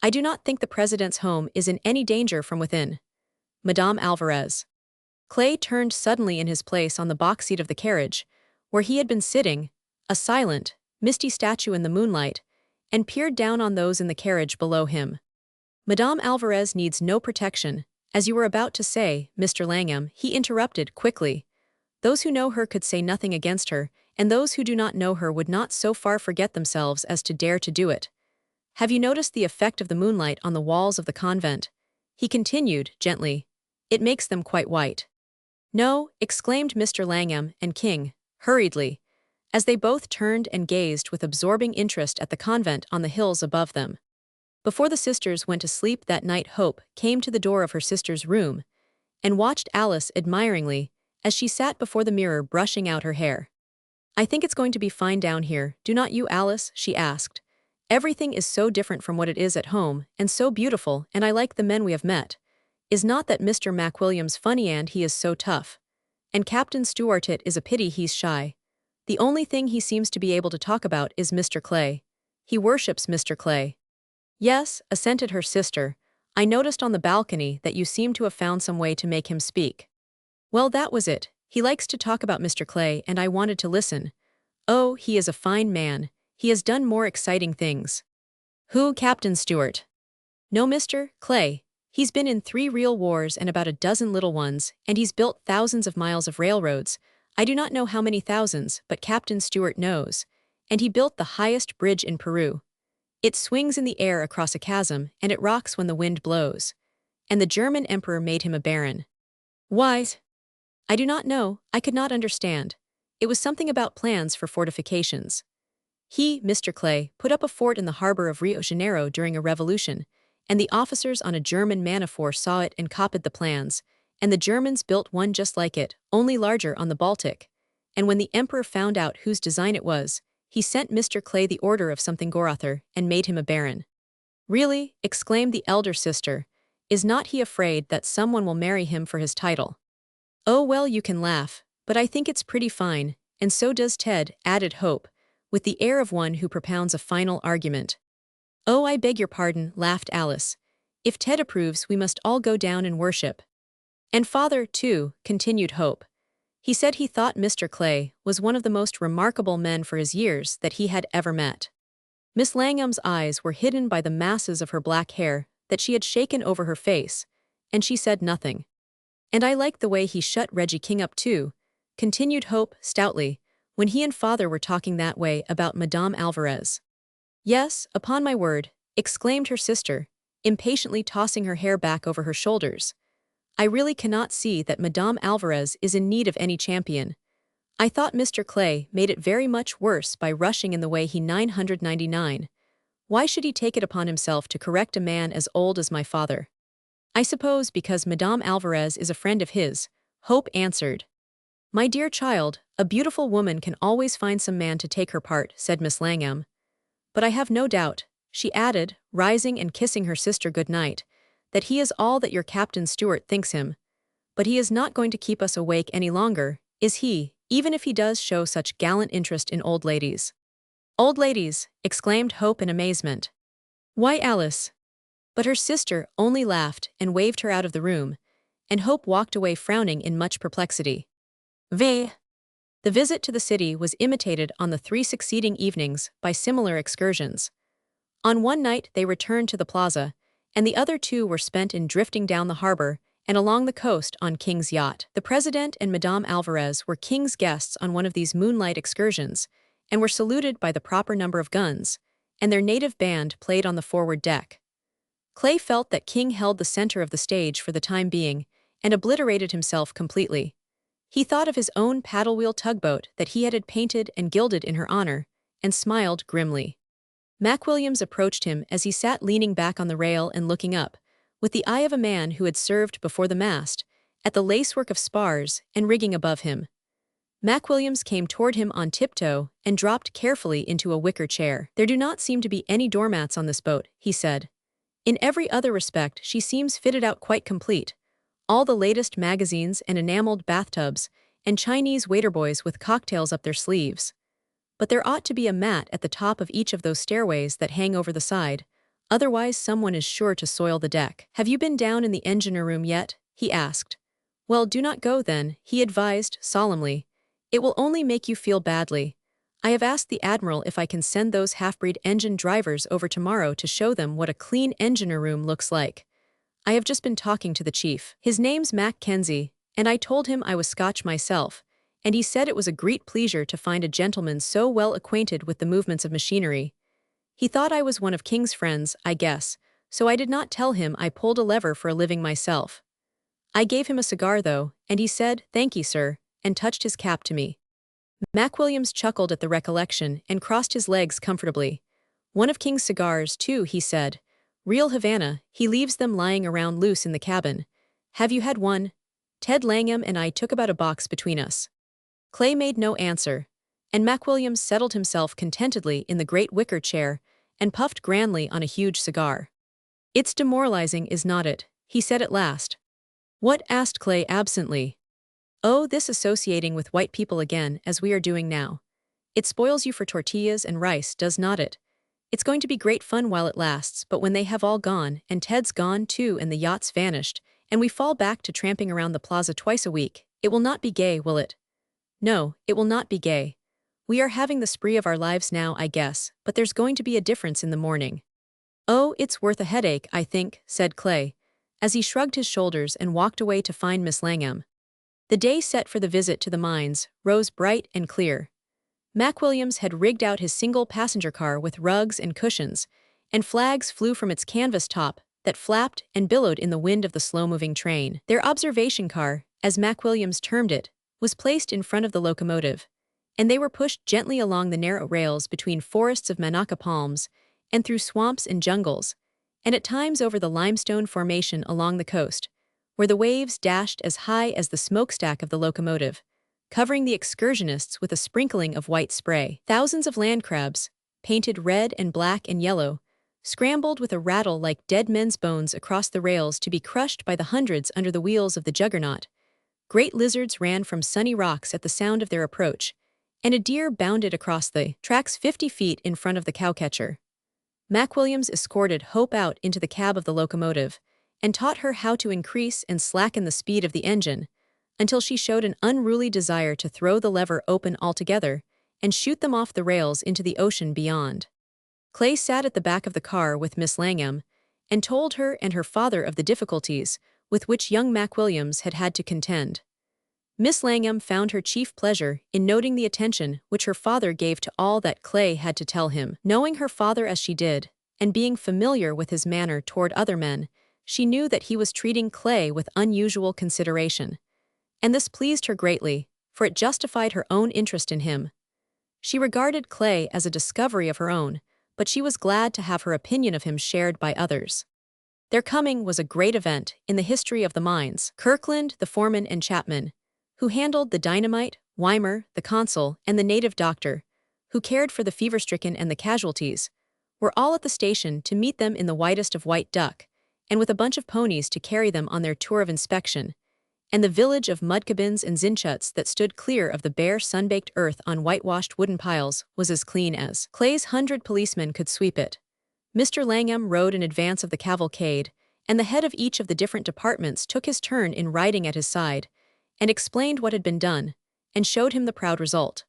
I do not think the president's home is in any danger from within. Madame Alvarez." Clay turned suddenly in his place on the box seat of the carriage, where he had been sitting, a silent, misty statue in the moonlight, and peered down on those in the carriage below him. "Madame Alvarez needs no protection, as you were about to say, Mr. Langham," he interrupted quickly. "Those who know her could say nothing against her, and those who do not know her would not so far forget themselves as to dare to do it. Have you noticed the effect of the moonlight on the walls of the convent?" he continued, gently. "It makes them quite white." "No," exclaimed Mr. Langham and King, hurriedly, as they both turned and gazed with absorbing interest at the convent on the hills above them. Before the sisters went to sleep that night, Hope came to the door of her sister's room and watched Alice admiringly as she sat before the mirror brushing out her hair. "I think it's going to be fine down here, do not you, Alice?" she asked. "Everything is so different from what it is at home, and so beautiful, and I like the men we have met. Is not that Mr. MacWilliams funny, and he is so tough? And Captain Stewart, it is a pity he's shy. The only thing he seems to be able to talk about is Mr. Clay. He worships Mr. Clay." "Yes," assented her sister. "I noticed on the balcony that you seemed to have found some way to make him speak." "Well, that was it. He likes to talk about Mr. Clay and I wanted to listen. Oh, he is a fine man. He has done more exciting things. Who, Captain Stewart? No, Mr. Clay. He's been in 3 real wars and about a dozen little ones, and he's built thousands of miles of railroads. I do not know how many thousands, but Captain Stewart knows. And he built the highest bridge in Peru. It swings in the air across a chasm, and it rocks when the wind blows. And the German emperor made him a baron. Why? I do not know, I could not understand. It was something about plans for fortifications. He, Mr. Clay, put up a fort in the harbor of Rio de Janeiro during a revolution, and the officers on a German man of war saw it and copied the plans, and the Germans built one just like it, only larger on the Baltic. And when the emperor found out whose design it was, he sent Mr. Clay the order of something Gorother and made him a baron. Really, exclaimed the elder sister, is not he afraid that someone will marry him for his title? Oh well, you can laugh, but I think it's pretty fine, and so does Ted, added Hope, with the air of one who propounds a final argument. Oh, I beg your pardon, laughed Alice. If Ted approves, we must all go down and worship. And father, too, continued Hope. He said he thought Mr. Clay was one of the most remarkable men for his years that he had ever met. Miss Langham's eyes were hidden by the masses of her black hair that she had shaken over her face, and she said nothing. And I liked the way he shut Reggie King up too, continued Hope stoutly, when he and father were talking that way about Madame Alvarez. Yes, upon my word, exclaimed her sister, impatiently tossing her hair back over her shoulders. I really cannot see that Madame Alvarez is in need of any champion. I thought Mr. Clay made it very much worse by rushing in the way he 999. Why should he take it upon himself to correct a man as old as my father? I suppose because Madame Alvarez is a friend of his, Hope answered. My dear child, a beautiful woman can always find some man to take her part, said Miss Langham. But I have no doubt, she added, rising and kissing her sister good night, that he is all that your Captain Stewart thinks him. But he is not going to keep us awake any longer, is he, even if he does show such gallant interest in old ladies? Old ladies, exclaimed Hope in amazement. Why, Alice? But her sister only laughed and waved her out of the room, and Hope walked away frowning in much perplexity. The visit to the city was imitated on the 3 succeeding evenings by similar excursions. On one night they returned to the plaza, and the other 2 were spent in drifting down the harbor and along the coast on King's yacht. The President and Madame Alvarez were King's guests on one of these moonlight excursions, and were saluted by the proper number of guns, and their native band played on the forward deck. Clay felt that King held the center of the stage for the time being, and obliterated himself completely. He thought of his own paddle-wheel tugboat that he had painted and gilded in her honor, and smiled grimly. Mac Williams approached him as he sat leaning back on the rail and looking up, with the eye of a man who had served before the mast, at the lacework of spars and rigging above him. Mac Williams came toward him on tiptoe and dropped carefully into a wicker chair. There do not seem to be any doormats on this boat, he said. In every other respect she seems fitted out quite complete. All the latest magazines and enameled bathtubs, and Chinese waiterboys with cocktails up their sleeves. But there ought to be a mat at the top of each of those stairways that hang over the side, otherwise someone is sure to soil the deck. Have you been down in the engineer room yet? He asked. Well, do not go then, he advised solemnly. It will only make you feel badly. I have asked the Admiral if I can send those half-breed engine drivers over tomorrow to show them what a clean engineer room looks like. I have just been talking to the chief. His name's Mac Kenzie, and I told him I was Scotch myself, and he said it was a great pleasure to find a gentleman so well acquainted with the movements of machinery. He thought I was one of King's friends, I guess, so I did not tell him I pulled a lever for a living myself. I gave him a cigar though, and he said, "Thank ye, sir," and touched his cap to me. Mac Williams chuckled at the recollection and crossed his legs comfortably. One of King's cigars, too, he said. Real Havana, he leaves them lying around loose in the cabin. Have you had one? Ted Langham and I took about a box between us. Clay made no answer, and Mac Williams settled himself contentedly in the great wicker chair and puffed grandly on a huge cigar. It's demoralizing, is not it? He said at last. What? Asked Clay absently. Oh, this associating with white people again, as we are doing now. It spoils you for tortillas and rice, does not it? It's going to be great fun while it lasts, but when they have all gone, and Ted's gone too and the yacht's vanished, and we fall back to tramping around the plaza twice a week, It will not be gay, will it? No, it will not be gay. We are having the spree of our lives now, I guess, but there's going to be a difference in the morning. Oh, it's worth a headache, I think, said Clay, as he shrugged his shoulders and walked away to find Miss Langham. The day set for the visit to the mines rose bright and clear. Mac Williams had rigged out his single-passenger car with rugs and cushions, and flags flew from its canvas top that flapped and billowed in the wind of the slow-moving train. Their observation car, as Mac Williams termed it, was placed in front of the locomotive, and they were pushed gently along the narrow rails between forests of Manaka palms and through swamps and jungles, and at times over the limestone formation along the coast, where the waves dashed as high as the smokestack of the locomotive, covering the excursionists with a sprinkling of white spray. Thousands of land crabs, painted red and black and yellow, scrambled with a rattle like dead men's bones across the rails to be crushed by the hundreds under the wheels of the juggernaut. Great lizards ran from sunny rocks at the sound of their approach, and a deer bounded across the tracks 50 feet in front of the cowcatcher. Mac Williams escorted Hope out into the cab of the locomotive and taught her how to increase and slacken the speed of the engine until she showed an unruly desire to throw the lever open altogether and shoot them off the rails into the ocean beyond. Clay sat at the back of the car with Miss Langham and told her and her father of the difficulties with which young Mac Williams had had to contend. Miss Langham found her chief pleasure in noting the attention which her father gave to all that Clay had to tell him. Knowing her father as she did, and being familiar with his manner toward other men, she knew that he was treating Clay with unusual consideration. And this pleased her greatly, for it justified her own interest in him. She regarded Clay as a discovery of her own, but she was glad to have her opinion of him shared by others. Their coming was a great event in the history of the mines. Kirkland, the foreman, and Chapman, who handled the dynamite, Weimer, the consul, and the native doctor, who cared for the fever-stricken and the casualties, were all at the station to meet them in the whitest of white duck, and with a bunch of ponies to carry them on their tour of inspection, and the village of mudcabins and zinchuts that stood clear of the bare sun-baked earth on whitewashed wooden piles was as clean as Clay's 100 policemen could sweep it. Mr. Langham rode in advance of the cavalcade, and the head of each of the different departments took his turn in riding at his side, and explained what had been done, and showed him the proud result.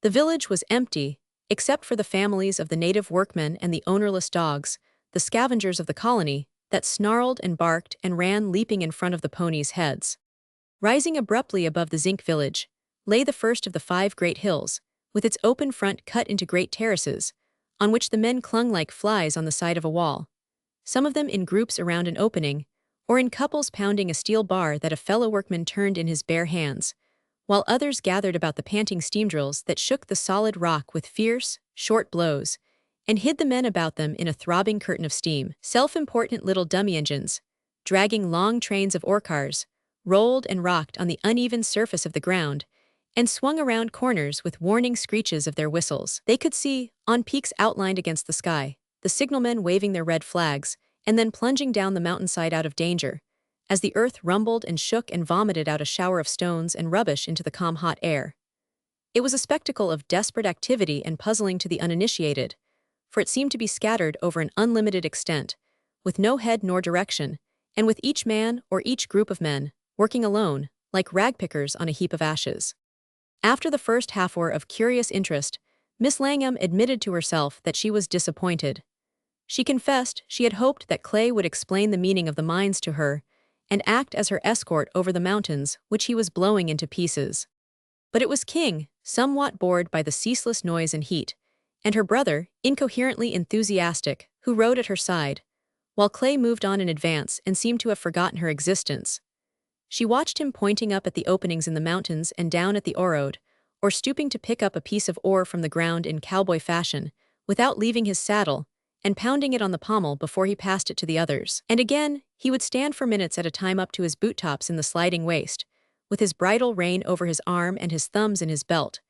The village was empty, except for the families of the native workmen and the ownerless dogs, the scavengers of the colony, that snarled and barked and ran leaping in front of the ponies' heads. Rising abruptly above the zinc village, lay the first of the 5 great hills, with its open front cut into great terraces, on which the men clung like flies on the side of a wall, some of them in groups around an opening, or in couples pounding a steel bar that a fellow workman turned in his bare hands, while others gathered about the panting steam drills that shook the solid rock with fierce, short blows, and hid the men about them in a throbbing curtain of steam. Self-important little dummy engines, dragging long trains of ore cars, rolled and rocked on the uneven surface of the ground, and swung around corners with warning screeches of their whistles. They could see, on peaks outlined against the sky, the signalmen waving their red flags, and then plunging down the mountainside out of danger, as the earth rumbled and shook and vomited out a shower of stones and rubbish into the calm hot air. It was a spectacle of desperate activity and puzzling to the uninitiated, for it seemed to be scattered over an unlimited extent, with no head nor direction, and with each man or each group of men working alone, like ragpickers on a heap of ashes. After the first half-hour of curious interest, Miss Langham admitted to herself that she was disappointed. She confessed she had hoped that Clay would explain the meaning of the mines to her and act as her escort over the mountains which he was blowing into pieces. But it was King, somewhat bored by the ceaseless noise and heat, and her brother, incoherently enthusiastic, who rode at her side, while Clay moved on in advance and seemed to have forgotten her existence. She watched him pointing up at the openings in the mountains and down at the ore road, or stooping to pick up a piece of ore from the ground in cowboy fashion, without leaving his saddle, and pounding it on the pommel before he passed it to the others. And again, he would stand for minutes at a time up to his boot tops in the sliding waist, with his bridle rein over his arm and his thumbs in his belt,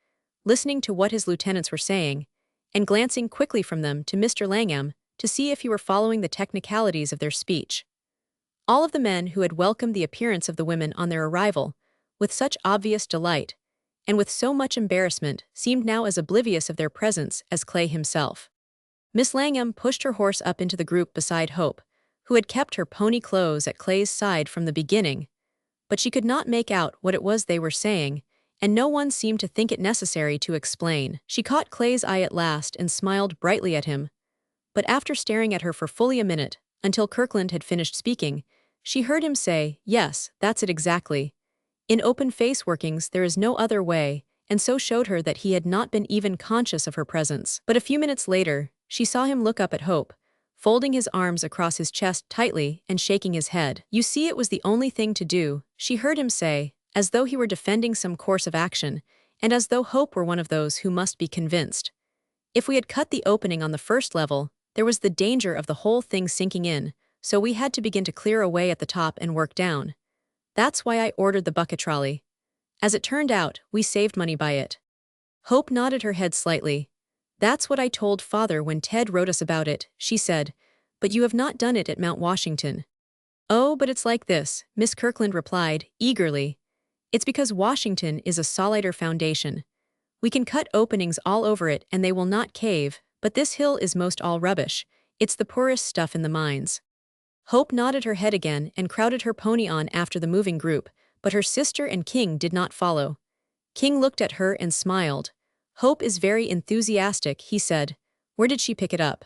listening to what his lieutenants were saying, and glancing quickly from them to Mr. Langham to see if he were following the technicalities of their speech. All of the men who had welcomed the appearance of the women on their arrival, with such obvious delight, and with so much embarrassment, seemed now as oblivious of their presence as Clay himself. Miss Langham pushed her horse up into the group beside Hope, who had kept her pony clothes at Clay's side from the beginning, but she could not make out what it was they were saying, and no one seemed to think it necessary to explain. She caught Clay's eye at last and smiled brightly at him, but after staring at her for fully a minute, until Kirkland had finished speaking, she heard him say, "Yes, that's it exactly. In open-face workings there is no other way," and so showed her that he had not been even conscious of her presence. But a few minutes later, she saw him look up at Hope, folding his arms across his chest tightly and shaking his head. "You see, it was the only thing to do," she heard him say, as though he were defending some course of action, and as though Hope were one of those who must be convinced. "If we had cut the opening on the first level, there was the danger of the whole thing sinking in, so we had to begin to clear away at the top and work down. That's why I ordered the bucket trolley. As it turned out, we saved money by it." Hope nodded her head slightly. "That's what I told Father when Ted wrote us about it," she said, "but you have not done it at Mount Washington." "Oh, but it's like this," Miss Kirkland replied, eagerly. "It's because Washington is a solider foundation. We can cut openings all over it and they will not cave, but this hill is most all rubbish. It's the poorest stuff in the mines." Hope nodded her head again and crowded her pony on after the moving group, but her sister and King did not follow. King looked at her and smiled. "Hope is very enthusiastic," he said. "Where did she pick it up?"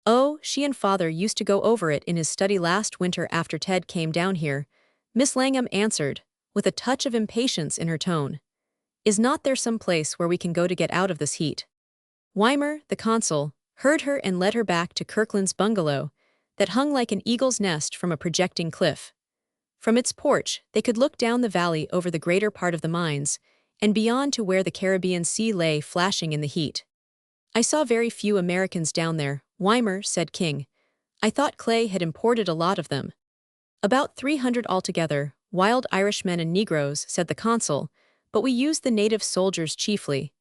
"Oh, she and Father used to go over it in his study last winter after Ted came down here," Miss Langham answered, with a touch of impatience in her tone. "Is not there some place where we can go to get out of this heat?" Weimer, the consul, heard her and led her back to Kirkland's bungalow, that hung like an eagle's nest from a projecting cliff. From its porch, they could look down the valley over the greater part of the mines, and beyond to where the Caribbean Sea lay flashing in the heat. "I saw very few Americans down there," Weimer said. King. "I thought Clay had imported a lot of them." "About 300 altogether, wild Irishmen and Negroes," said the consul, "but we use the native soldiers chiefly.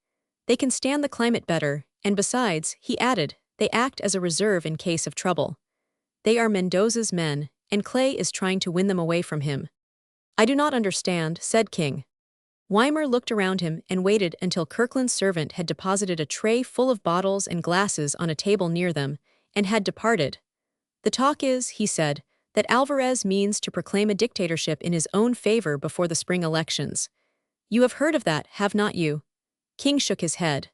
They can stand the climate better, and besides," he added, "they act as a reserve in case of trouble. They are Mendoza's men, and Clay is trying to win them away from him." "I do not understand," said King. Weimer looked around him and waited until Kirkland's servant had deposited a tray full of bottles and glasses on a table near them, and had departed. "The talk is," he said, "that Alvarez means to proclaim a dictatorship in his own favor before the spring elections. You have heard of that, have not you?" King shook his head.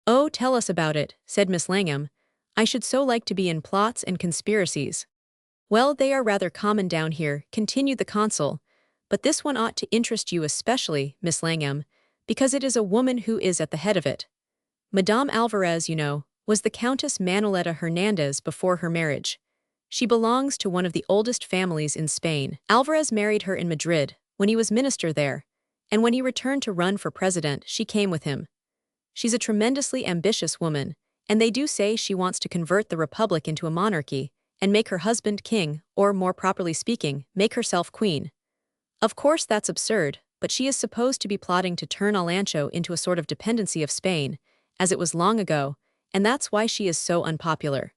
"Oh, tell us about it," said Miss Langham. "I should so like to be in plots and conspiracies." "Well, they are rather common down here," continued the consul, "but this one ought to interest you especially, Miss Langham, because it is a woman who is at the head of it. Madame Alvarez, you know, was the Countess Manoleta Hernandez before her marriage. She belongs to one of the oldest families in Spain. Alvarez married her in Madrid, when he was minister there, and when he returned to run for president, she came with him. She's a tremendously ambitious woman, and they do say she wants to convert the republic into a monarchy, and make her husband king, or more properly speaking, make herself queen. Of course that's absurd, but she is supposed to be plotting to turn Olancho into a sort of dependency of Spain, as it was long ago, and that's why she is so unpopular."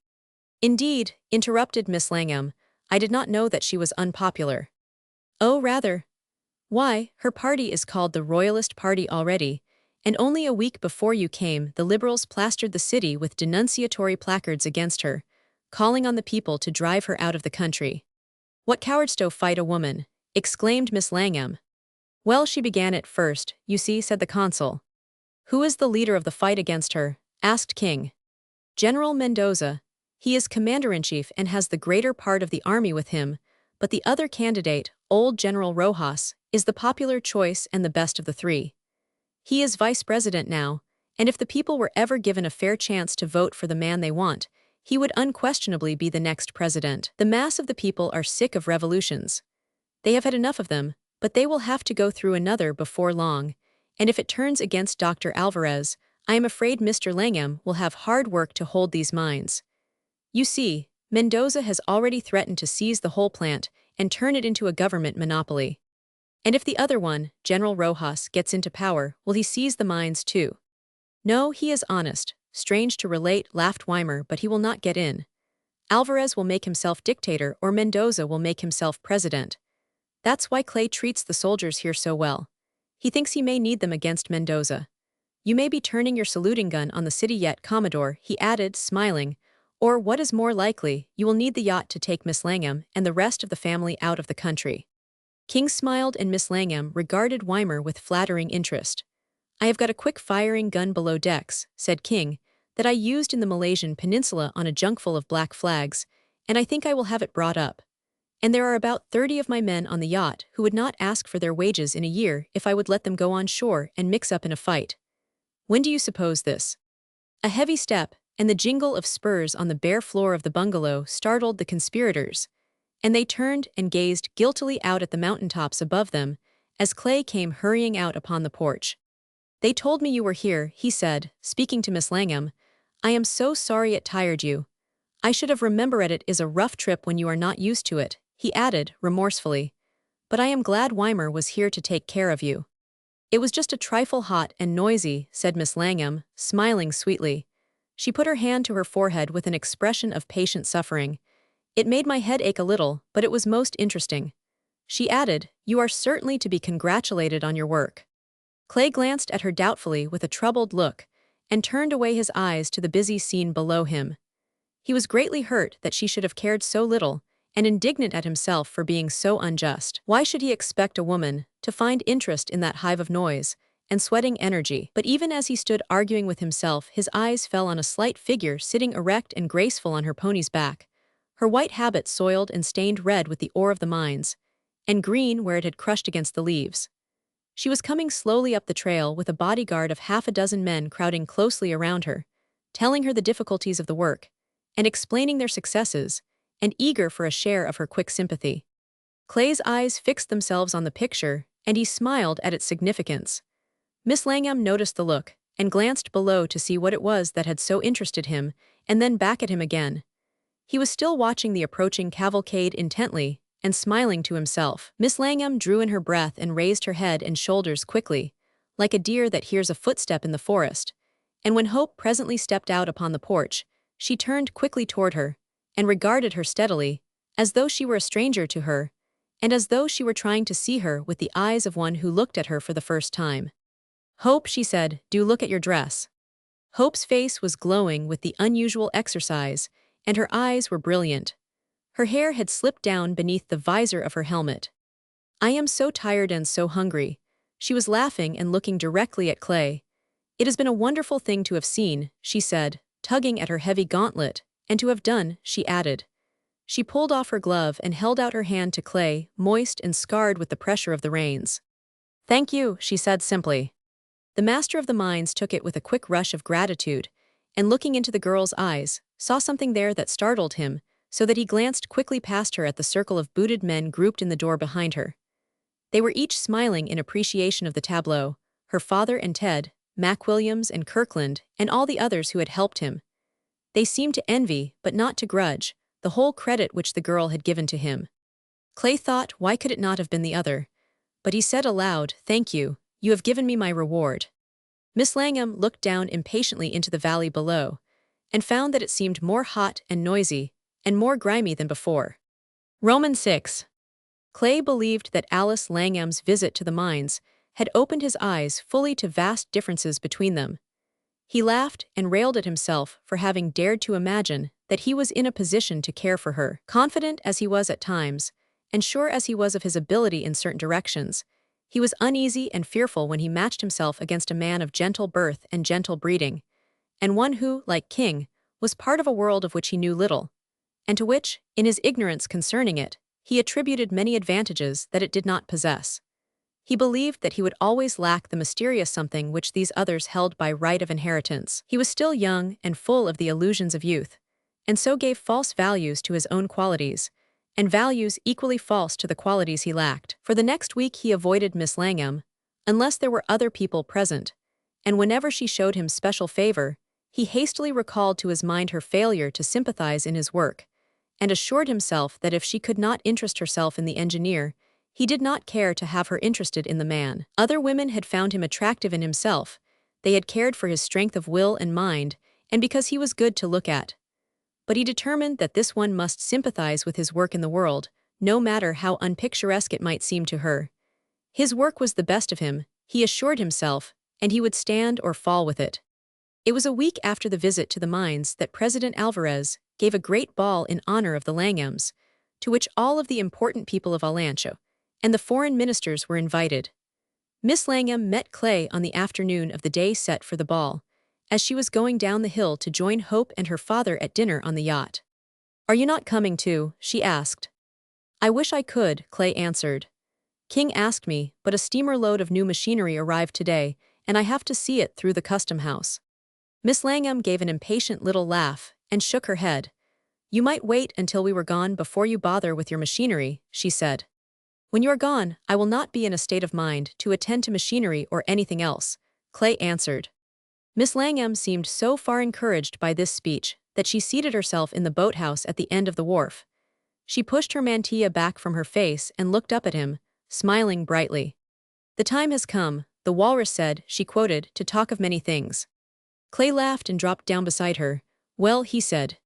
"Indeed," interrupted Miss Langham, "I did not know that she was unpopular." "Oh, rather. Why, her party is called the Royalist Party already, and only a week before you came the Liberals plastered the city with denunciatory placards against her, calling on the people to drive her out of the country." "What cowards to fight a woman!" exclaimed Miss Langham. "Well, she began it first, you see," said the consul. "Who is the leader of the fight against her?" asked King. "General Mendoza. He is commander-in-chief and has the greater part of the army with him, but the other candidate, old General Rojas, is the popular choice and the best of the three. He is vice president now, and if the people were ever given a fair chance to vote for the man they want, he would unquestionably be the next president. The mass of the people are sick of revolutions. They have had enough of them, but they will have to go through another before long, and if it turns against Dr. Alvarez, I am afraid Mr. Langham will have hard work to hold these mines. You see, Mendoza has already threatened to seize the whole plant and turn it into a government monopoly. And if the other one, General Rojas, gets into power, will he seize the mines too?" "No, he is honest. Strange to relate," laughed Weimer, "but he will not get in. Alvarez will make himself dictator or Mendoza will make himself president. That's why Clay treats the soldiers here so well. He thinks he may need them against Mendoza. You may be turning your saluting gun on the city yet, Commodore," he added, smiling, "or what is more likely, you will need the yacht to take Miss Langham and the rest of the family out of the country." King smiled and Miss Langham regarded Weimer with flattering interest. I have got a quick-firing gun below decks, said King, that I used in the Malaysian peninsula on a junk full of black flags, and I think I will have it brought up. And there are about 30 of my men on the yacht who would not ask for their wages in a year if I would let them go on shore and mix up in a fight. When do you suppose this? A heavy step, and the jingle of spurs on the bare floor of the bungalow startled the conspirators, and they turned and gazed guiltily out at the mountaintops above them as Clay came hurrying out upon the porch. They told me you were here, he said, speaking to Miss Langham. I am so sorry it tired you. I should have remembered it is a rough trip when you are not used to it, he added, remorsefully. But I am glad Weimer was here to take care of you. It was just a trifle hot and noisy, said Miss Langham, smiling sweetly. She put her hand to her forehead with an expression of patient suffering. It made my head ache a little, but it was most interesting. She added, you are certainly to be congratulated on your work. Clay glanced at her doubtfully with a troubled look, and turned away his eyes to the busy scene below him. He was greatly hurt that she should have cared so little, and indignant at himself for being so unjust. Why should he expect a woman to find interest in that hive of noise and sweating energy? But even as he stood arguing with himself, his eyes fell on a slight figure sitting erect and graceful on her pony's back, her white habit soiled and stained red with the ore of the mines, and green where it had crushed against the leaves. She was coming slowly up the trail with a bodyguard of half a dozen men crowding closely around her, telling her the difficulties of the work, and explaining their successes, and eager for a share of her quick sympathy. Clay's eyes fixed themselves on the picture, and he smiled at its significance. Miss Langham noticed the look, and glanced below to see what it was that had so interested him, and then back at him again. He was still watching the approaching cavalcade intently, and smiling to himself. Miss Langham drew in her breath and raised her head and shoulders quickly, like a deer that hears a footstep in the forest, and when Hope presently stepped out upon the porch, she turned quickly toward her, and regarded her steadily, as though she were a stranger to her, and as though she were trying to see her with the eyes of one who looked at her for the first time. Hope, she said, do look at your dress. Hope's face was glowing with the unusual exercise, and her eyes were brilliant. Her hair had slipped down beneath the visor of her helmet. I am so tired and so hungry. She was laughing and looking directly at Clay. It has been a wonderful thing to have seen, she said, tugging at her heavy gauntlet, and to have done, she added. She pulled off her glove and held out her hand to Clay, moist and scarred with the pressure of the reins. Thank you, she said simply. The master of the mines took it with a quick rush of gratitude, and looking into the girl's eyes, saw something there that startled him, so that he glanced quickly past her at the circle of booted men grouped in the door behind her. They were each smiling in appreciation of the tableau, her father and Ted, Mac Williams and Kirkland, and all the others who had helped him. They seemed to envy, but not to grudge, the whole credit which the girl had given to him. Clay thought, why could it not have been the other? But he said aloud, thank you, you have given me my reward. Miss Langham looked down impatiently into the valley below, and found that it seemed more hot and noisy, and more grimy than before. Romans 6. Clay believed that Alice Langham's visit to the mines had opened his eyes fully to vast differences between them. He laughed and railed at himself for having dared to imagine that he was in a position to care for her. Confident as he was at times, and sure as he was of his ability in certain directions, he was uneasy and fearful when he matched himself against a man of gentle birth and gentle breeding, and one who, like King, was part of a world of which he knew little, and to which, in his ignorance concerning it, he attributed many advantages that it did not possess. He believed that he would always lack the mysterious something which these others held by right of inheritance. He was still young and full of the illusions of youth, and so gave false values to his own qualities, and values equally false to the qualities he lacked. For the next week he avoided Miss Langham, unless there were other people present, and whenever she showed him special favor, he hastily recalled to his mind her failure to sympathize in his work, and assured himself that if she could not interest herself in the engineer, he did not care to have her interested in the man. Other women had found him attractive in himself, they had cared for his strength of will and mind, and because he was good to look at. But he determined that this one must sympathize with his work in the world, no matter how unpicturesque it might seem to her. His work was the best of him, he assured himself, and he would stand or fall with it. It was a week after the visit to the mines that President Alvarez gave a great ball in honor of the Langhams, to which all of the important people of Alancho, and the foreign ministers were invited. Miss Langham met Clay on the afternoon of the day set for the ball, as she was going down the hill to join Hope and her father at dinner on the yacht. "Are you not coming too?" she asked. "I wish I could," Clay answered. "King asked me, but a steamer load of new machinery arrived today, and I have to see it through the custom house." Miss Langham gave an impatient little laugh and shook her head. "You might wait until we were gone before you bother with your machinery," she said. "When you are gone, I will not be in a state of mind to attend to machinery or anything else," Clay answered. Miss Langham seemed so far encouraged by this speech that she seated herself in the boathouse at the end of the wharf. She pushed her mantilla back from her face and looked up at him, smiling brightly. "The time has come," the walrus said, she quoted, "to talk of many things." Clay laughed and dropped down beside her. "Well," he said,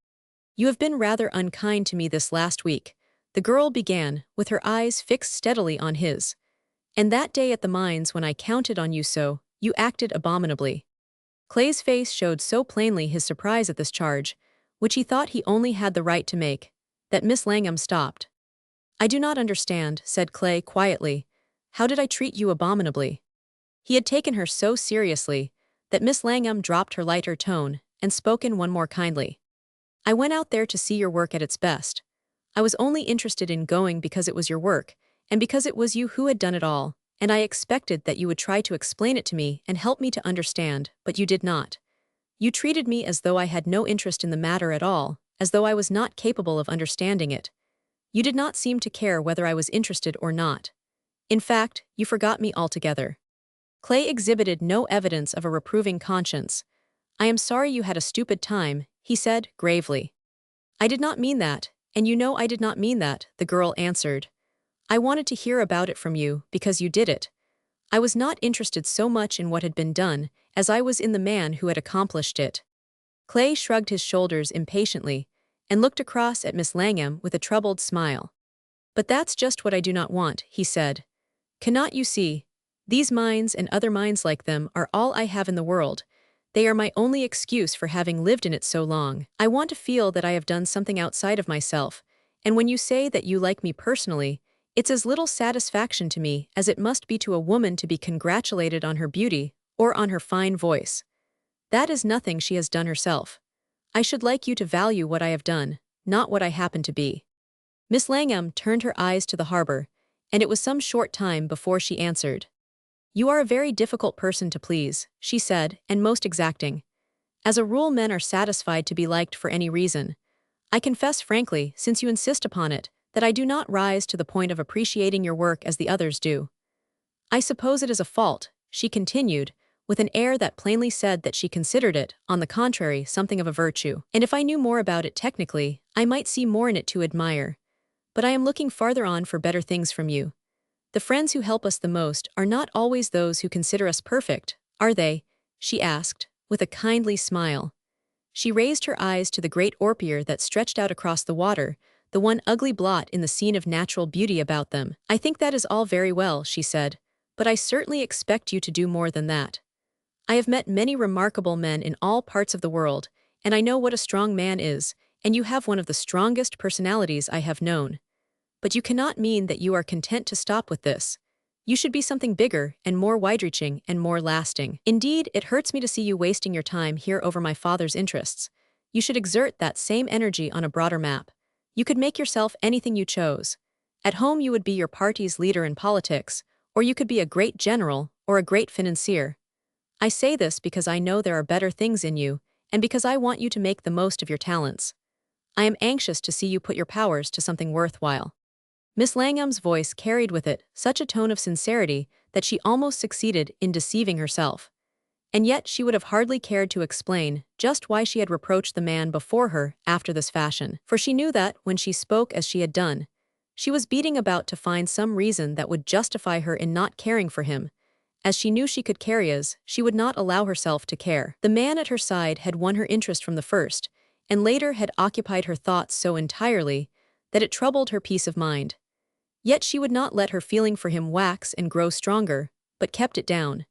"you have been rather unkind to me this last week," the girl began, with her eyes fixed steadily on his. "And that day at the mines when I counted on you so, you acted abominably." Clay's face showed so plainly his surprise at this charge, which he thought he only had the right to make, that Miss Langham stopped. "I do not understand," said Clay quietly. "How did I treat you abominably?" He had taken her so seriously that Miss Langham dropped her lighter tone and spoken one more kindly. "I went out there to see your work at its best. I was only interested in going because it was your work, and because it was you who had done it all, and I expected that you would try to explain it to me and help me to understand, but you did not. You treated me as though I had no interest in the matter at all, as though I was not capable of understanding it. You did not seem to care whether I was interested or not. In fact, you forgot me altogether." Clay exhibited no evidence of a reproving conscience. "I am sorry you had a stupid time," he said gravely. "I did not mean that, and you know I did not mean that," the girl answered. "I wanted to hear about it from you because you did it. I was not interested so much in what had been done as I was in the man who had accomplished it." Clay shrugged his shoulders impatiently and looked across at Miss Langham with a troubled smile. "But that's just what I do not want," he said. "Cannot you see? These mines and other mines like them are all I have in the world. They are my only excuse for having lived in it so long. I want to feel that I have done something outside of myself, and when you say that you like me personally, it's as little satisfaction to me as it must be to a woman to be congratulated on her beauty or on her fine voice. That is nothing she has done herself. I should like you to value what I have done, not what I happen to be." Miss Langham turned her eyes to the harbor, and it was some short time before she answered. "You are a very difficult person to please," she said, "and most exacting. As a rule, men are satisfied to be liked for any reason. I confess frankly, since you insist upon it, that I do not rise to the point of appreciating your work as the others do. I suppose it is a fault," she continued, with an air that plainly said that she considered it, on the contrary, something of a virtue. "And if I knew more about it technically, I might see more in it to admire. But I am looking farther on for better things from you. The friends who help us the most are not always those who consider us perfect, are they?" she asked, with a kindly smile. She raised her eyes to the great orpier that stretched out across the water, the one ugly blot in the scene of natural beauty about them. "I think that is all very well," she said, "but I certainly expect you to do more than that. I have met many remarkable men in all parts of the world, and I know what a strong man is, and you have one of the strongest personalities I have known. But you cannot mean that you are content to stop with this. You should be something bigger and more wide-reaching and more lasting. Indeed, it hurts me to see you wasting your time here over my father's interests. You should exert that same energy on a broader map. You could make yourself anything you chose. At home you would be your party's leader in politics, or you could be a great general or a great financier. I say this because I know there are better things in you, and because I want you to make the most of your talents. I am anxious to see you put your powers to something worthwhile." Miss Langham's voice carried with it such a tone of sincerity that she almost succeeded in deceiving herself. And yet she would have hardly cared to explain just why she had reproached the man before her after this fashion, for she knew that, when she spoke as she had done, she was beating about to find some reason that would justify her in not caring for him. As she knew she could care as, she would not allow herself to care. The man at her side had won her interest from the first, and later had occupied her thoughts so entirely that it troubled her peace of mind. Yet she would not let her feeling for him wax and grow stronger, but kept it down.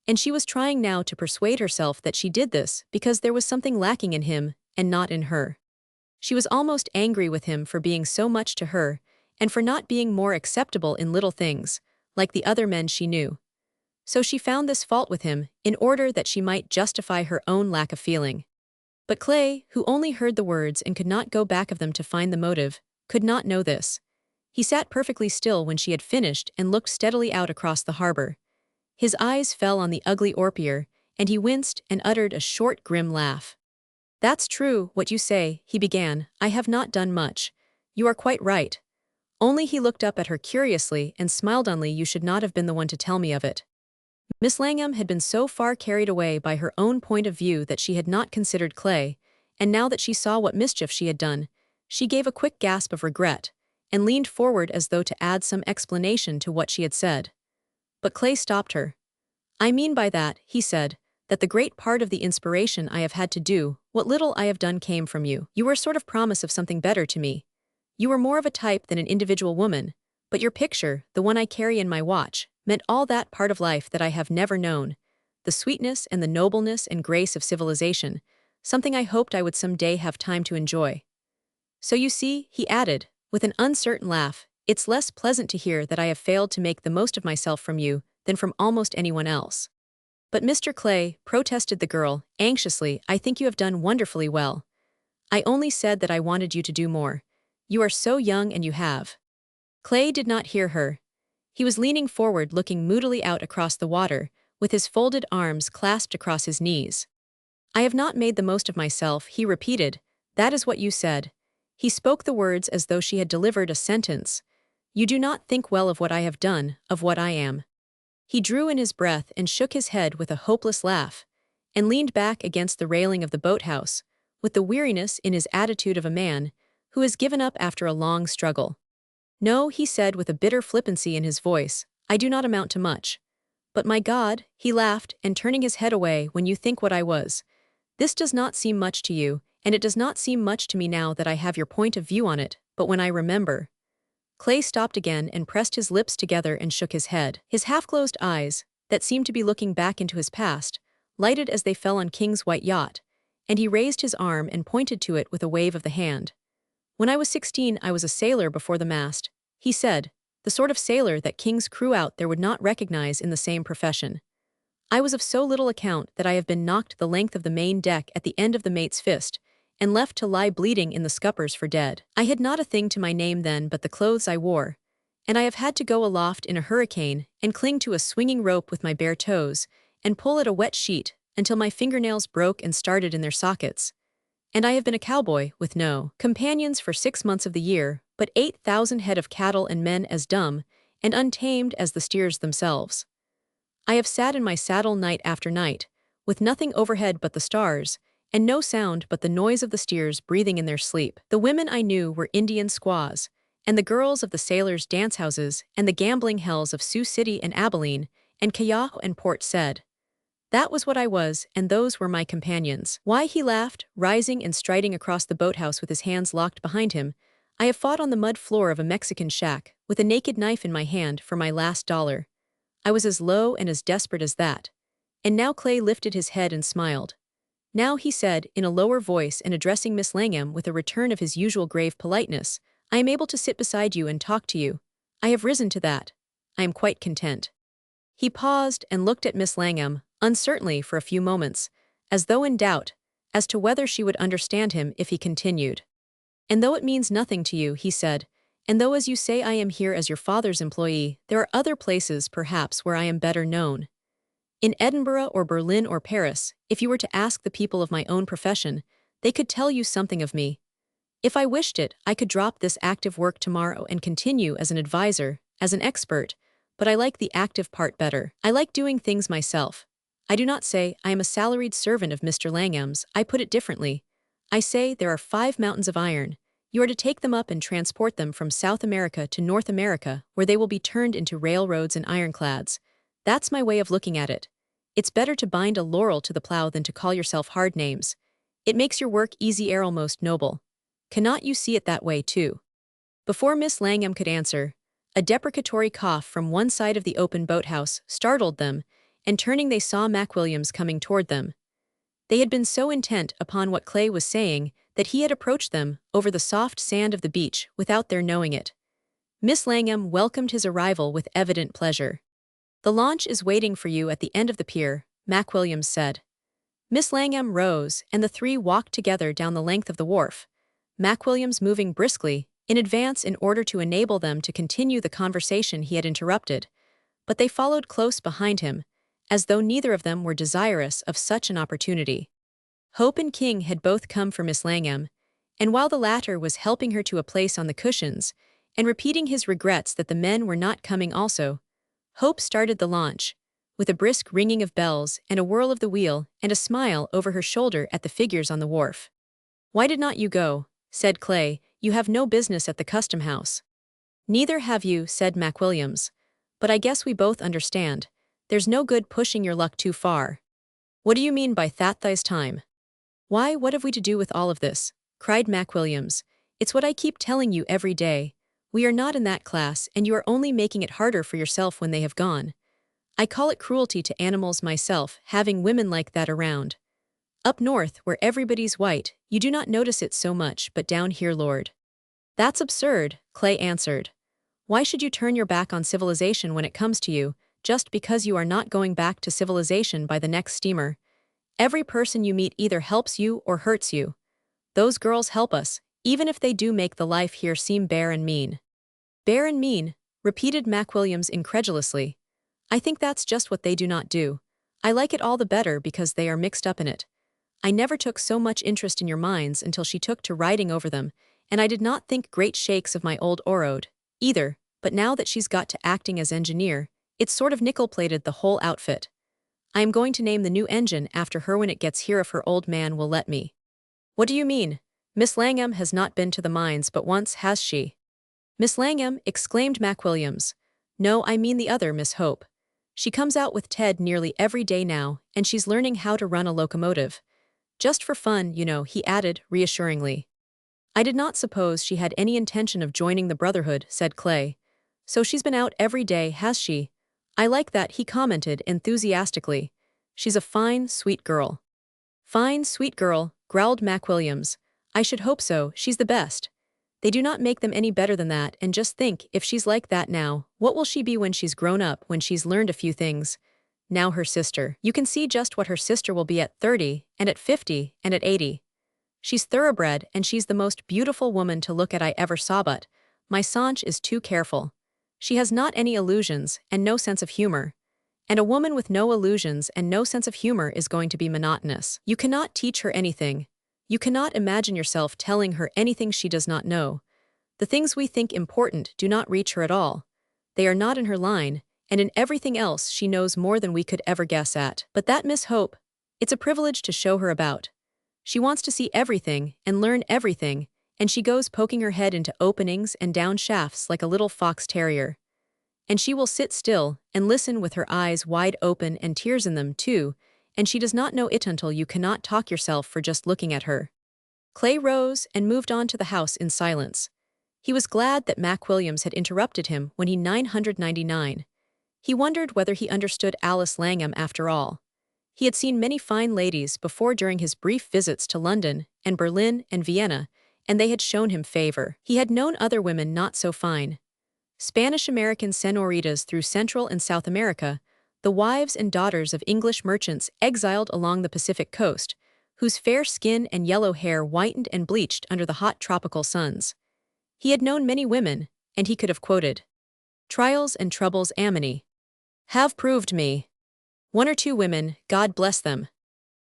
And she was trying now to persuade herself that she did this because there was something lacking in him and not in her. She was almost angry with him for being so much to her, and for not being more acceptable in little things, like the other men she knew. So she found this fault with him in order that she might justify her own lack of feeling. But Clay, who only heard the words and could not go back of them to find the motive, could not know this. He sat perfectly still when she had finished and looked steadily out across the harbor. His eyes fell on the ugly Orpier, and he winced and uttered a short, grim laugh. "That's true, what you say," he began. "I have not done much. You are quite right. Only," he looked up at her curiously and smiled, "only you should not have been the one to tell me of it." Miss Langham had been so far carried away by her own point of view that she had not considered Clay, and now that she saw what mischief she had done, she gave a quick gasp of regret, and leaned forward as though to add some explanation to what she had said. But Clay stopped her. "I mean by that," he said, "that the great part of the inspiration I have had to do, what little I have done, came from you. You were a sort of promise of something better to me. You were more of a type than an individual woman, but your picture, the one I carry in my watch, meant all that part of life that I have never known, the sweetness and the nobleness and grace of civilization, something I hoped I would some day have time to enjoy. So you see," he added, with an uncertain laugh, "it's less pleasant to hear that I have failed to make the most of myself from you than from almost anyone else." "But Mr. Clay," protested the girl, anxiously, "I think you have done wonderfully well. I only said that I wanted you to do more. You are so young and you have." Clay did not hear her. He was leaning forward, looking moodily out across the water, with his folded arms clasped across his knees. "I have not made the most of myself," he repeated. "That is what you said." He spoke the words as though she had delivered a sentence. "You do not think well of what I have done, of what I am." He drew in his breath and shook his head with a hopeless laugh, and leaned back against the railing of the boathouse, with the weariness in his attitude of a man who has given up after a long struggle. "No," he said with a bitter flippancy in his voice, "I do not amount to much. But my God," he laughed, and turning his head away, "when you think what I was, this does not seem much to you, and it does not seem much to me now that I have your point of view on it, but when I remember—" Clay stopped again and pressed his lips together and shook his head. His half-closed eyes, that seemed to be looking back into his past, lighted as they fell on King's white yacht, and he raised his arm and pointed to it with a wave of the hand. "When I was 16 I was a sailor before the mast," he said, "the sort of sailor that King's crew out there would not recognize in the same profession. I was of so little account that I have been knocked the length of the main deck at the end of the mate's fist, and left to lie bleeding in the scuppers for dead. I had not a thing to my name then but the clothes I wore, and I have had to go aloft in a hurricane and cling to a swinging rope with my bare toes, and pull at a wet sheet until my fingernails broke and started in their sockets. And I have been a cowboy with no companions for 6 months of the year, but 8,000 head of cattle and men as dumb and untamed as the steers themselves. I have sat in my saddle night after night, with nothing overhead but the stars, and no sound but the noise of the steers breathing in their sleep. The women I knew were Indian squaws, and the girls of the sailors' dance houses and the gambling hells of Sioux City and Abilene and Callao and Port Said. That was what I was, and those were my companions." "Why," he laughed, rising and striding across the boathouse with his hands locked behind him, "I have fought on the mud floor of a Mexican shack, with a naked knife in my hand, for my last dollar. I was as low and as desperate as that." And now Clay lifted his head and smiled. "Now," he said, in a lower voice and addressing Miss Langham with a return of his usual grave politeness, "I am able to sit beside you and talk to you. I have risen to that. I am quite content." He paused and looked at Miss Langham, uncertainly for a few moments, as though in doubt as to whether she would understand him if he continued. "And though it means nothing to you," he said, "and though as you say I am here as your father's employee, there are other places, perhaps, where I am better known. In Edinburgh or Berlin or Paris, if you were to ask the people of my own profession, they could tell you something of me. If I wished it, I could drop this active work tomorrow and continue as an advisor, as an expert, but I like the active part better. I like doing things myself. I do not say I am a salaried servant of Mr. Langham's, I put it differently. I say there are 5 mountains of iron. You are to take them up and transport them from South America to North America, where they will be turned into railroads and ironclads. That's my way of looking at it. It's better to bind a laurel to the plow than to call yourself hard names. It makes your work easier, almost noble. Cannot you see it that way too?" Before Miss Langham could answer, a deprecatory cough from one side of the open boathouse startled them, and turning they saw Mac Williams coming toward them. They had been so intent upon what Clay was saying that he had approached them over the soft sand of the beach without their knowing it. Miss Langham welcomed his arrival with evident pleasure. "The launch is waiting for you at the end of the pier," Mac Williams said. Miss Langham rose, and the three walked together down the length of the wharf, Mac Williams moving briskly in advance in order to enable them to continue the conversation he had interrupted, but they followed close behind him, as though neither of them were desirous of such an opportunity. Hope and King had both come for Miss Langham, and while the latter was helping her to a place on the cushions and repeating his regrets that the men were not coming also, Hope started the launch, with a brisk ringing of bells and a whirl of the wheel and a smile over her shoulder at the figures on the wharf. "Why did not you go?" said Clay. "You have no business at the custom house." "Neither have you," said Mac Williams. "But I guess we both understand. There's no good pushing your luck too far." "What do you mean by that this time?" "Why, what have we to do with all of this?" cried Mac Williams. "It's what I keep telling you every day. We are not in that class, and you are only making it harder for yourself when they have gone. I call it cruelty to animals myself, having women like that around. Up north, where everybody's white, you do not notice it so much, but down here, Lord." "That's absurd," Clay answered. "Why should you turn your back on civilization when it comes to you, just because you are not going back to civilization by the next steamer? Every person you meet either helps you or hurts you. Those girls help us, even if they do make the life here seem bare and mean." "Bare and mean," repeated Mac Williams incredulously. "I think that's just what they do not do. I like it all the better because they are mixed up in it. I never took so much interest in your minds until she took to riding over them, and I did not think great shakes of my old Orode, either, but now that she's got to acting as engineer, it's sort of nickel-plated the whole outfit. I am going to name the new engine after her when it gets here if her old man will let me." "What do you mean? Miss Langham has not been to the mines but once, has she?" "Miss Langham," exclaimed Mac Williams. "No, I mean the other Miss Hope. She comes out with Ted nearly every day now, and she's learning how to run a locomotive. Just for fun, you know," he added, reassuringly. "I did not suppose she had any intention of joining the Brotherhood," said Clay. "So she's been out every day, has she? I like that," he commented enthusiastically. "She's a fine, sweet girl." "Fine, sweet girl," growled Mac Williams. "I should hope so, she's the best. They do not make them any better than that, and just think, if she's like that now, what will she be when she's grown up, when she's learned a few things? Now her sister. You can see just what her sister will be at 30, and at 50, and at 80. She's thoroughbred, and she's the most beautiful woman to look at I ever saw, but my Sanch is too careful. She has not any illusions, and no sense of humor. And a woman with no illusions and no sense of humor is going to be monotonous. You cannot teach her anything. You cannot imagine yourself telling her anything she does not know. The things we think important do not reach her at all. They are not in her line, and in everything else she knows more than we could ever guess at. But that Miss Hope, it's a privilege to show her about. She wants to see everything and learn everything, and she goes poking her head into openings and down shafts like a little fox terrier. And she will sit still and listen with her eyes wide open and tears in them, too, and she does not know it until you cannot talk yourself for just looking at her." Clay rose and moved on to the house in silence. He was glad that Mac Williams had interrupted him when he 999. He wondered whether he understood Alice Langham after all. He had seen many fine ladies before during his brief visits to London and Berlin and Vienna, and they had shown him favor. He had known other women not so fine. Spanish-American senoritas through Central and South America, the wives and daughters of English merchants exiled along the Pacific coast, whose fair skin and yellow hair whitened and bleached under the hot tropical suns. He had known many women, and he could have quoted, "Trials and troubles Amity have proved me. One or two women, God bless them,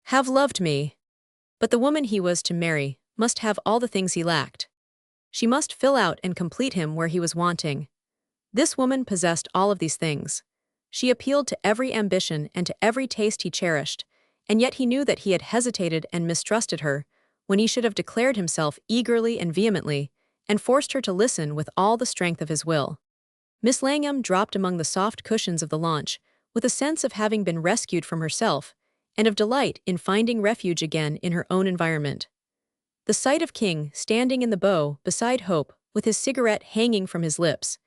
have loved me. But the woman he was to marry must have all the things he lacked. She must fill out and complete him where he was wanting. This woman possessed all of these things. She appealed to every ambition and to every taste he cherished, and yet he knew that he had hesitated and mistrusted her, when he should have declared himself eagerly and vehemently, and forced her to listen with all the strength of his will." Miss Langham dropped among the soft cushions of the launch, with a sense of having been rescued from herself, and of delight in finding refuge again in her own environment. The sight of King standing in the bow beside Hope, with his cigarette hanging from his lips,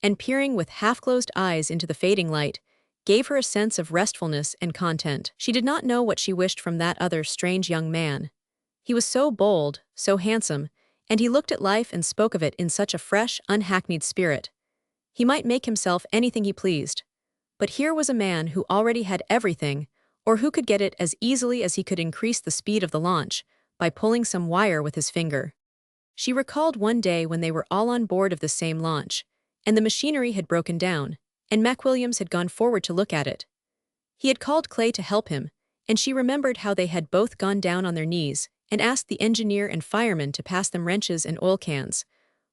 and peering with half-closed eyes into the fading light, gave her a sense of restfulness and content. She did not know what she wished from that other strange young man. He was so bold, so handsome, and he looked at life and spoke of it in such a fresh, unhackneyed spirit. He might make himself anything he pleased. But here was a man who already had everything, or who could get it as easily as he could increase the speed of the launch by pulling some wire with his finger. She recalled one day when they were all on board of the same launch, and the machinery had broken down, and McWilliams had gone forward to look at it. He had called Clay to help him, and she remembered how they had both gone down on their knees and asked the engineer and fireman to pass them wrenches and oil cans,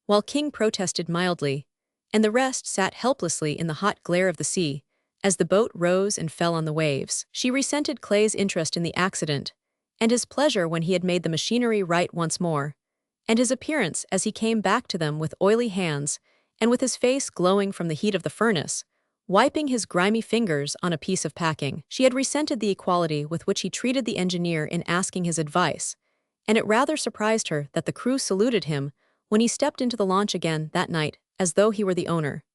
while King protested mildly, and the rest sat helplessly in the hot glare of the sea, as the boat rose and fell on the waves. She resented Clay's interest in the accident, and his pleasure when he had made the machinery right once more, and his appearance as he came back to them with oily hands and with his face glowing from the heat of the furnace, wiping his grimy fingers on a piece of packing. She had resented the equality with which he treated the engineer in asking his advice, and it rather surprised her that the crew saluted him when he stepped into the launch again that night as though he were the owner.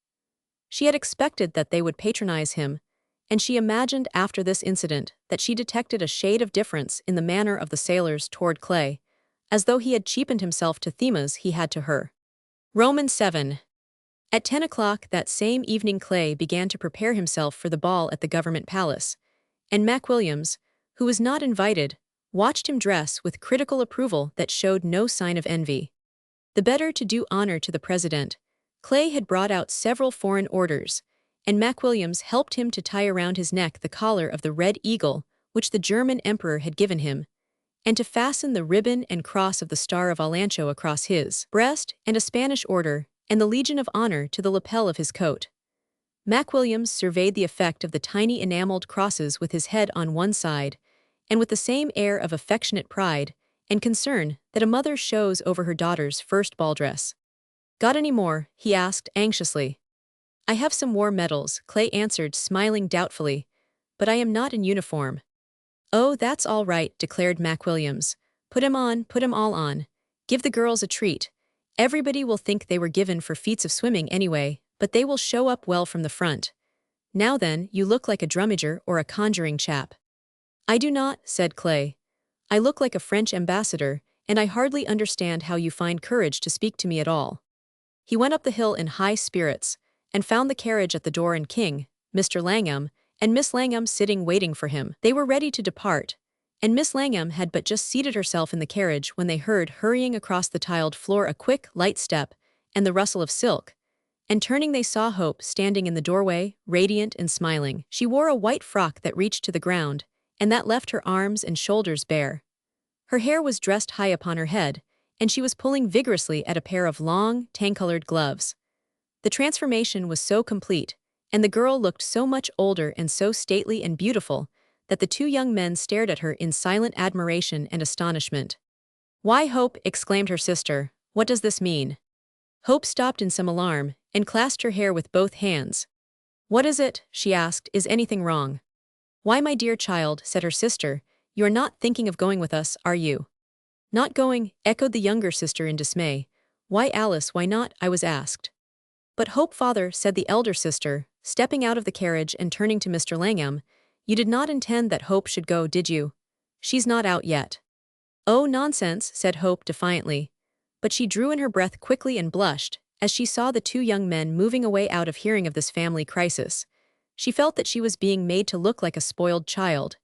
She had expected that they would patronize him, and she imagined after this incident that she detected a shade of difference in the manner of the sailors toward Clay, as though he had cheapened himself to themas he had to her. Romans 7. At 10 o'clock that same evening Clay began to prepare himself for the ball at the government palace, and McWilliams, who was not invited, watched him dress with critical approval that showed no sign of envy. The better to do honor to the president, Clay had brought out several foreign orders, and McWilliams helped him to tie around his neck the collar of the red eagle which the German emperor had given him, and to fasten the ribbon and cross of the Star of Alancho across his breast, and a Spanish order and the Legion of Honor to the lapel of his coat. McWilliams surveyed the effect of the tiny enameled crosses with his head on one side, and with the same air of affectionate pride and concern that a mother shows over her daughter's first ball dress. "Got any more?" he asked anxiously. "I have some war medals," Clay answered, smiling doubtfully, "but I am not in uniform." "Oh, that's all right," declared McWilliams. Put 'em all on. Give the girls a treat. Everybody will think they were given for feats of swimming anyway, but they will show up well from the front. Now then, you look like a drummager or a conjuring chap." "I do not," said Clay. "I look like a French ambassador, and I hardly understand how you find courage to speak to me at all." He went up the hill in high spirits, and found the carriage at the door and King, Mr. Langham, and Miss Langham sitting waiting for him. They were ready to depart, and Miss Langham had but just seated herself in the carriage when they heard hurrying across the tiled floor a quick, light step, and the rustle of silk, and turning they saw Hope standing in the doorway, radiant and smiling. She wore a white frock that reached to the ground, and that left her arms and shoulders bare. Her hair was dressed high upon her head, and she was pulling vigorously at a pair of long, tan-colored gloves. The transformation was so complete, and the girl looked so much older and so stately and beautiful, that the two young men stared at her in silent admiration and astonishment. "Why, Hope," exclaimed her sister, "what does this mean?" Hope stopped in some alarm, and clasped her hair with both hands. "What is it?" she asked. "Is anything wrong?" "Why, my dear child," said her sister, "you are not thinking of going with us, are you?" "Not going?" echoed the younger sister in dismay. "Why, Alice, why not?" I was asked. "But Hope, father," said the elder sister, stepping out of the carriage and turning to Mr. Langham, "you did not intend that Hope should go, did you? She's not out yet." "Oh, nonsense," said Hope defiantly. But she drew in her breath quickly and blushed, as she saw the two young men moving away out of hearing of this family crisis. She felt that she was being made to look like a spoiled child.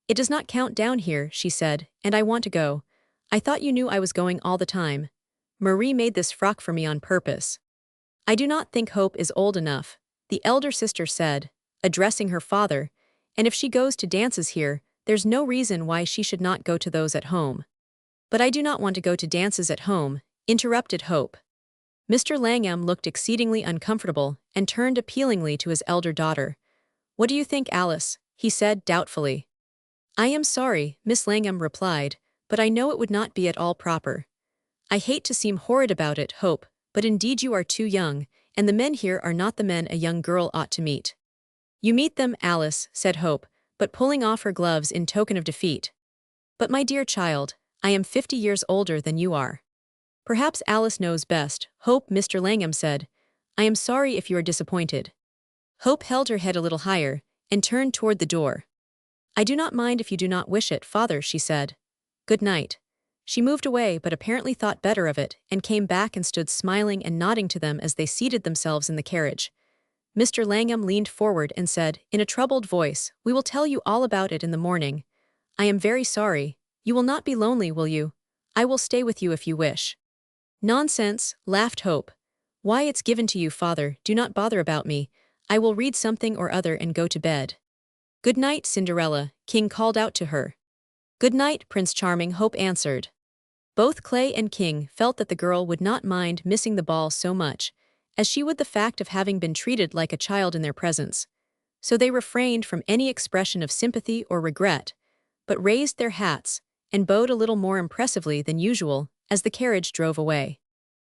"It does not count down here," she said, "and I want to go. I thought you knew I was going all the time. Marie made this frock for me on purpose." "I do not think Hope is old enough," the elder sister said, addressing her father, "and if she goes to dances here, there's no reason why she should not go to those at home." "But I do not want to go to dances at home," interrupted Hope. Mr. Langham looked exceedingly uncomfortable and turned appealingly to his elder daughter. "What do you think, Alice?" he said doubtfully. "I am sorry," Miss Langham replied, "but I know it would not be at all proper. I hate to seem horrid about it, Hope, but indeed you are too young, and the men here are not the men a young girl ought to meet." "You meet them, Alice," said Hope, but pulling off her gloves in token of defeat. "But my dear child, I am 50 years older than you are." "Perhaps Alice knows best, Hope," Mr. Langham said. "I am sorry if you are disappointed." Hope held her head a little higher, and turned toward the door. "I do not mind if you do not wish it, father," she said. "Good night." She moved away but apparently thought better of it and came back and stood smiling and nodding to them as they seated themselves in the carriage. Mr. Langham leaned forward and said, in a troubled voice, "We will tell you all about it in the morning. I am very sorry. You will not be lonely, will you? I will stay with you if you wish." "Nonsense," laughed Hope. "Why, it's given to you, father, do not bother about me. I will read something or other and go to bed." "Good night, Cinderella," King called out to her. "Good night, Prince Charming," Hope answered. Both Clay and King felt that the girl would not mind missing the ball so much, as she would the fact of having been treated like a child in their presence. So they refrained from any expression of sympathy or regret, but raised their hats and bowed a little more impressively than usual as the carriage drove away.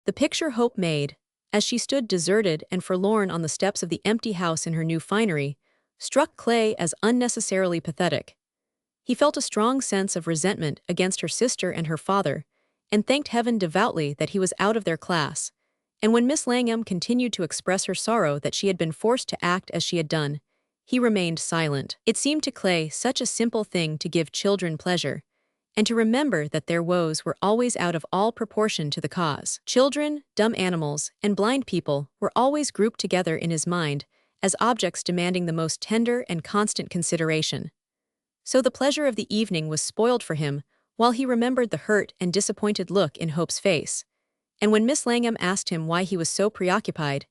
The picture Hope made, as she stood deserted and forlorn on the steps of the empty house in her new finery, struck Clay as unnecessarily pathetic. He felt a strong sense of resentment against her sister and her father, and thanked heaven devoutly that he was out of their class. And when Miss Langham continued to express her sorrow that she had been forced to act as she had done, he remained silent. It seemed to Clay such a simple thing to give children pleasure, and to remember that their woes were always out of all proportion to the cause. Children, dumb animals, and blind people were always grouped together in his mind as objects demanding the most tender and constant consideration. So the pleasure of the evening was spoiled for him while he remembered the hurt and disappointed look in Hope's face. And when Miss Langham asked him why he was so preoccupied,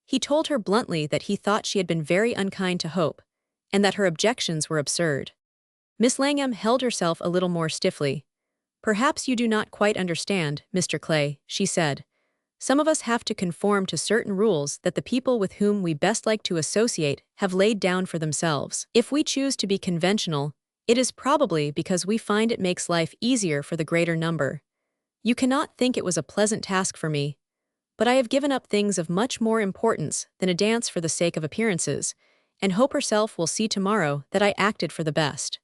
he told her bluntly that he thought she had been very unkind to Hope, and that her objections were absurd. Miss Langham held herself a little more stiffly. "Perhaps you do not quite understand, Mr. Clay," she said. "Some of us have to conform to certain rules that the people with whom we best like to associate have laid down for themselves. If we choose to be conventional, it is probably because we find it makes life easier for the greater number. You cannot think it was a pleasant task for me, but I have given up things of much more importance than a dance for the sake of appearances, and Hope herself will see tomorrow that I acted for the best."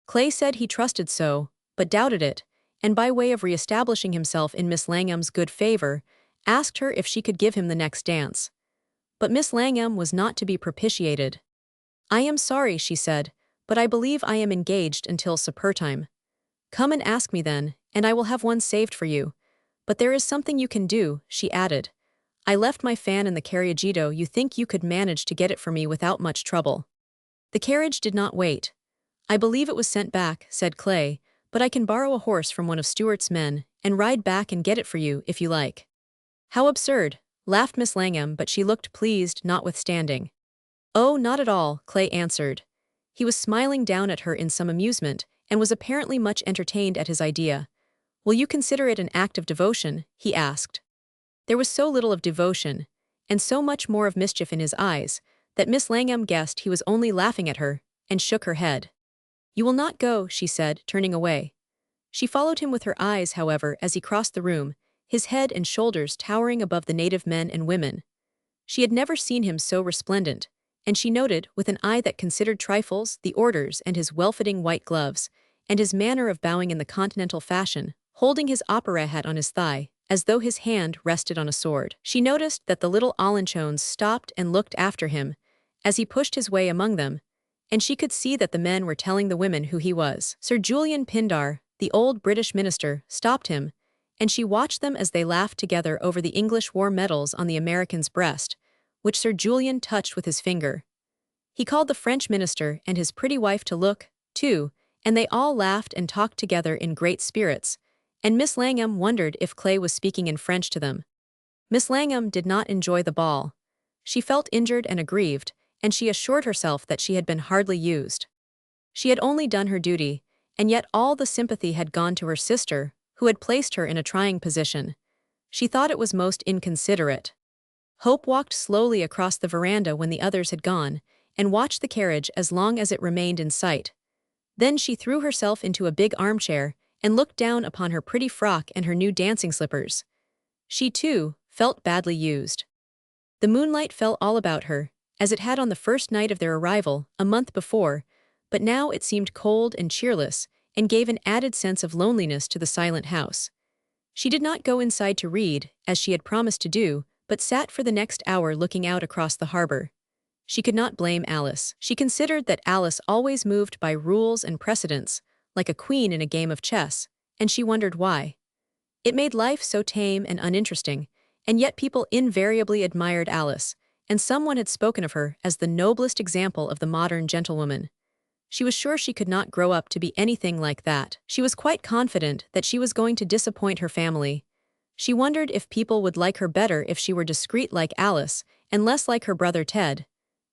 Clay said he trusted so, but doubted it, and by way of re-establishing himself in Miss Langham's good favor, asked her if she could give him the next dance. But Miss Langham was not to be propitiated. "I am sorry," she said, "but I believe I am engaged until supper time. Come and ask me then, and I will have one saved for you. But there is something you can do," she added. "I left my fan in the carriagito. You think you could manage to get it for me without much trouble?" The carriage did not wait. "I believe it was sent back," said Clay, "but I can borrow a horse from one of Stuart's men and ride back and get it for you if you like." "How absurd," laughed Miss Langham, but she looked pleased notwithstanding. "Oh, not at all," Clay answered. He was smiling down at her in some amusement, and was apparently much entertained at his idea. "Will you consider it an act of devotion?" he asked. There was so little of devotion, and so much more of mischief in his eyes, that Miss Langham guessed he was only laughing at her, and shook her head. "You will not go," she said, turning away. She followed him with her eyes, however, as he crossed the room, his head and shoulders towering above the native men and women. She had never seen him so resplendent, and she noted, with an eye that considered trifles, the orders and his well-fitting white gloves, and his manner of bowing in the continental fashion, holding his opera hat on his thigh, as though his hand rested on a sword. She noticed that the little Alanchones stopped and looked after him, as he pushed his way among them, and she could see that the men were telling the women who he was. Sir Julian Pindar, the old British minister, stopped him, and she watched them as they laughed together over the English war medals on the American's breast, which Sir Julian touched with his finger. He called the French minister and his pretty wife to look, too, and they all laughed and talked together in great spirits, and Miss Langham wondered if Clay was speaking in French to them. Miss Langham did not enjoy the ball. She felt injured and aggrieved, and she assured herself that she had been hardly used. She had only done her duty, and yet all the sympathy had gone to her sister, who had placed her in a trying position. She thought it was most inconsiderate. Hope walked slowly across the veranda when the others had gone, and watched the carriage as long as it remained in sight. Then she threw herself into a big armchair and looked down upon her pretty frock and her new dancing slippers. She, too, felt badly used. The moonlight fell all about her, as it had on the first night of their arrival, a month before, but now it seemed cold and cheerless, and gave an added sense of loneliness to the silent house. She did not go inside to read, as she had promised to do, but sat for the next hour looking out across the harbor. She could not blame Alice. She considered that Alice always moved by rules and precedents, like a queen in a game of chess, and she wondered why. It made life so tame and uninteresting, and yet people invariably admired Alice, and someone had spoken of her as the noblest example of the modern gentlewoman. She was sure she could not grow up to be anything like that. She was quite confident that she was going to disappoint her family. She wondered if people would like her better if she were discreet like Alice, and less like her brother Ted.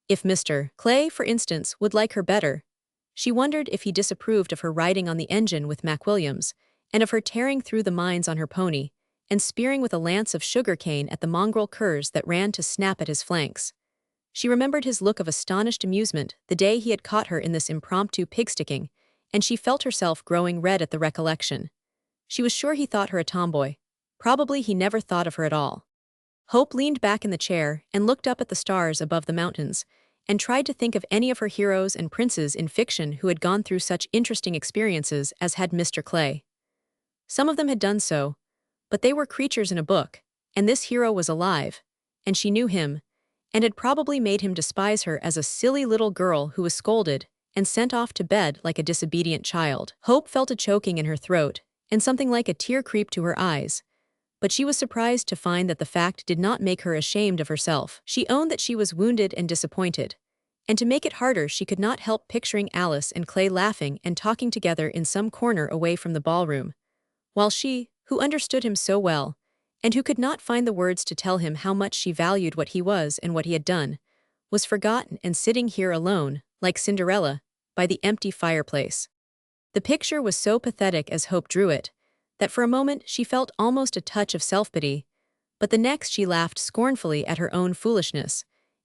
If Mr. Clay, for instance, would like her better. She wondered if he disapproved of her riding on the engine with Mac Williams, and of her tearing through the mines on her pony, and spearing with a lance of sugar cane at the mongrel curs that ran to snap at his flanks. She remembered his look of astonished amusement the day he had caught her in this impromptu pig-sticking, and she felt herself growing red at the recollection. She was sure he thought her a tomboy. Probably he never thought of her at all. Hope leaned back in the chair and looked up at the stars above the mountains, and tried to think of any of her heroes and princes in fiction who had gone through such interesting experiences as had Mr. Clay. Some of them had done so, but they were creatures in a book, and this hero was alive, and she knew him, and had probably made him despise her as a silly little girl who was scolded and sent off to bed like a disobedient child. Hope felt a choking in her throat, and something like a tear creep to her eyes, but she was surprised to find that the fact did not make her ashamed of herself. She owned that she was wounded and disappointed, and to make it harder she could not help picturing Alice and Clay laughing and talking together in some corner away from the ballroom, while she, who understood him so well, and who could not find the words to tell him how much she valued what he was and what he had done, was forgotten and sitting here alone, like Cinderella, by the empty fireplace. The picture was so pathetic as Hope drew it, that for a moment she felt almost a touch of self-pity, but the next she laughed scornfully at her own foolishness,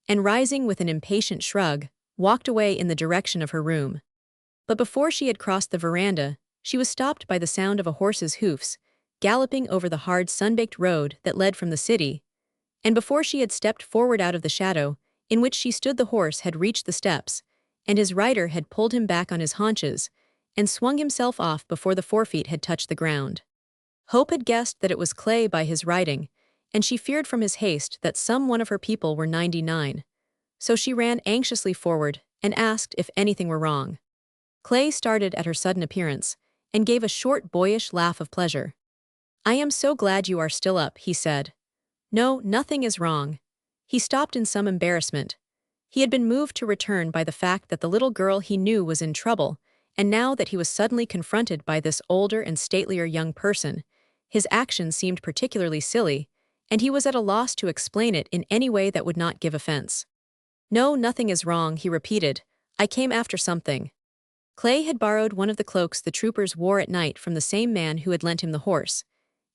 and rising with an impatient shrug, walked away in the direction of her room. But before she had crossed the veranda, she was stopped by the sound of a horse's hoofs, galloping over the hard sun-baked road that led from the city, and before she had stepped forward out of the shadow in which she stood the horse had reached the steps, and his rider had pulled him back on his haunches, and swung himself off before the forefeet had touched the ground. Hope had guessed that it was Clay by his riding, and she feared from his haste that some one of her people were 99. So she ran anxiously forward and asked if anything were wrong. Clay started at her sudden appearance, and gave a short boyish laugh of pleasure. "I am so glad you are still up," he said. "No, nothing is wrong." He stopped in some embarrassment. He had been moved to return by the fact that the little girl he knew was in trouble, and now that he was suddenly confronted by this older and statelier young person, his action seemed particularly silly, and he was at a loss to explain it in any way that would not give offense. "No, nothing is wrong," he repeated. "I came after something." Clay had borrowed one of the cloaks the troopers wore at night from the same man who had lent him the horse,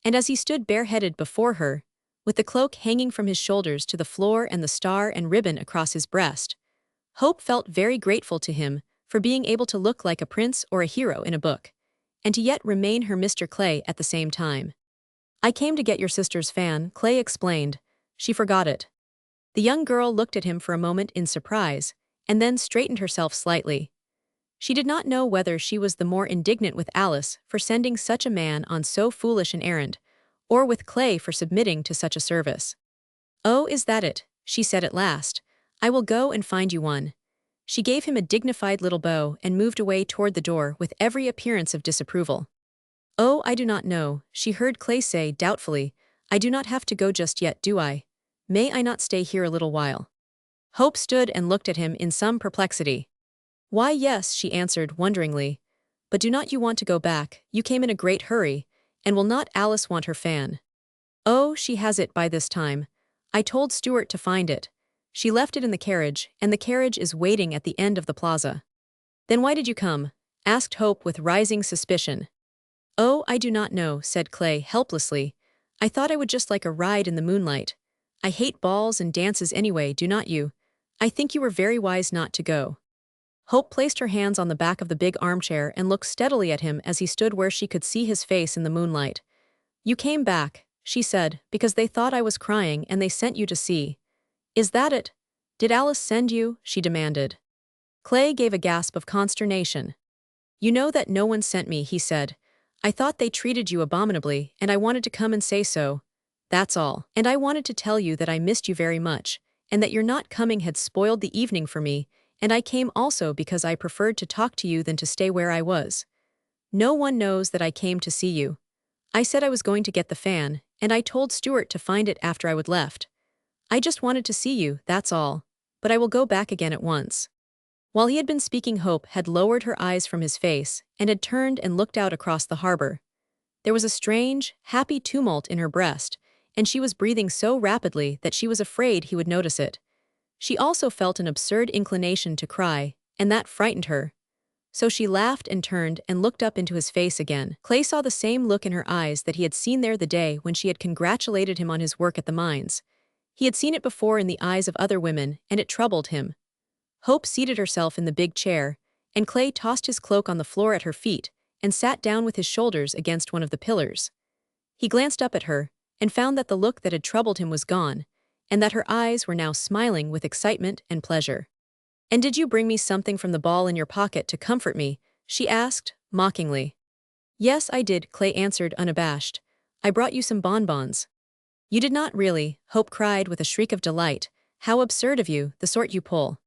and as he stood bareheaded before her, with the cloak hanging from his shoulders to the floor and the star and ribbon across his breast, Hope felt very grateful to him for being able to look like a prince or a hero in a book, and to yet remain her Mr. Clay at the same time. "I came to get your sister's fan," Clay explained. "She forgot it." The young girl looked at him for a moment in surprise, and then straightened herself slightly. She did not know whether she was the more indignant with Alice for sending such a man on so foolish an errand, or with Clay for submitting to such a service. "Oh, is that it?" she said at last. "I will go and find you one." She gave him a dignified little bow and moved away toward the door with every appearance of disapproval. "Oh, I do not know," she heard Clay say doubtfully. "I do not have to go just yet, do I? May I not stay here a little while?" Hope stood and looked at him in some perplexity. "Why, yes," she answered wonderingly. "But do not you want to go back? You came in a great hurry, and will not Alice want her fan?" "Oh, she has it by this time. I told Stuart to find it. She left it in the carriage, and the carriage is waiting at the end of the plaza." "Then why did you come?" asked Hope with rising suspicion. "Oh, I do not know," said Clay helplessly. "I thought I would just like a ride in the moonlight. I hate balls and dances anyway, do not you? I think you were very wise not to go." Hope placed her hands on the back of the big armchair and looked steadily at him as he stood where she could see his face in the moonlight. "You came back," she said, "because they thought I was crying and they sent you to see. Is that it? Did Alice send you?" she demanded. Clay gave a gasp of consternation. "You know that no one sent me," he said. "I thought they treated you abominably, and I wanted to come and say so. That's all. And I wanted to tell you that I missed you very much, and that your not coming had spoiled the evening for me, and I came also because I preferred to talk to you than to stay where I was." No one knows that I came to see you. I said I was going to get the fan, and I told Stuart to find it after I would left. I just wanted to see you, that's all. But I will go back again at once." While he had been speaking, Hope had lowered her eyes from his face and had turned and looked out across the harbor. There was a strange, happy tumult in her breast, and she was breathing so rapidly that she was afraid he would notice it. She also felt an absurd inclination to cry, and that frightened her. So she laughed and turned and looked up into his face again. Clay saw the same look in her eyes that he had seen there the day when she had congratulated him on his work at the mines. He had seen it before in the eyes of other women, and it troubled him. Hope seated herself in the big chair, and Clay tossed his cloak on the floor at her feet and sat down with his shoulders against one of the pillars. He glanced up at her and found that the look that had troubled him was gone, and that her eyes were now smiling with excitement and pleasure. "And did you bring me something from the ball in your pocket to comfort me?" she asked, mockingly. "Yes, I did," Clay answered, unabashed. "I brought you some bonbons." "You did not really," Hope cried with a shriek of delight. "How absurd of you, the sort you pull."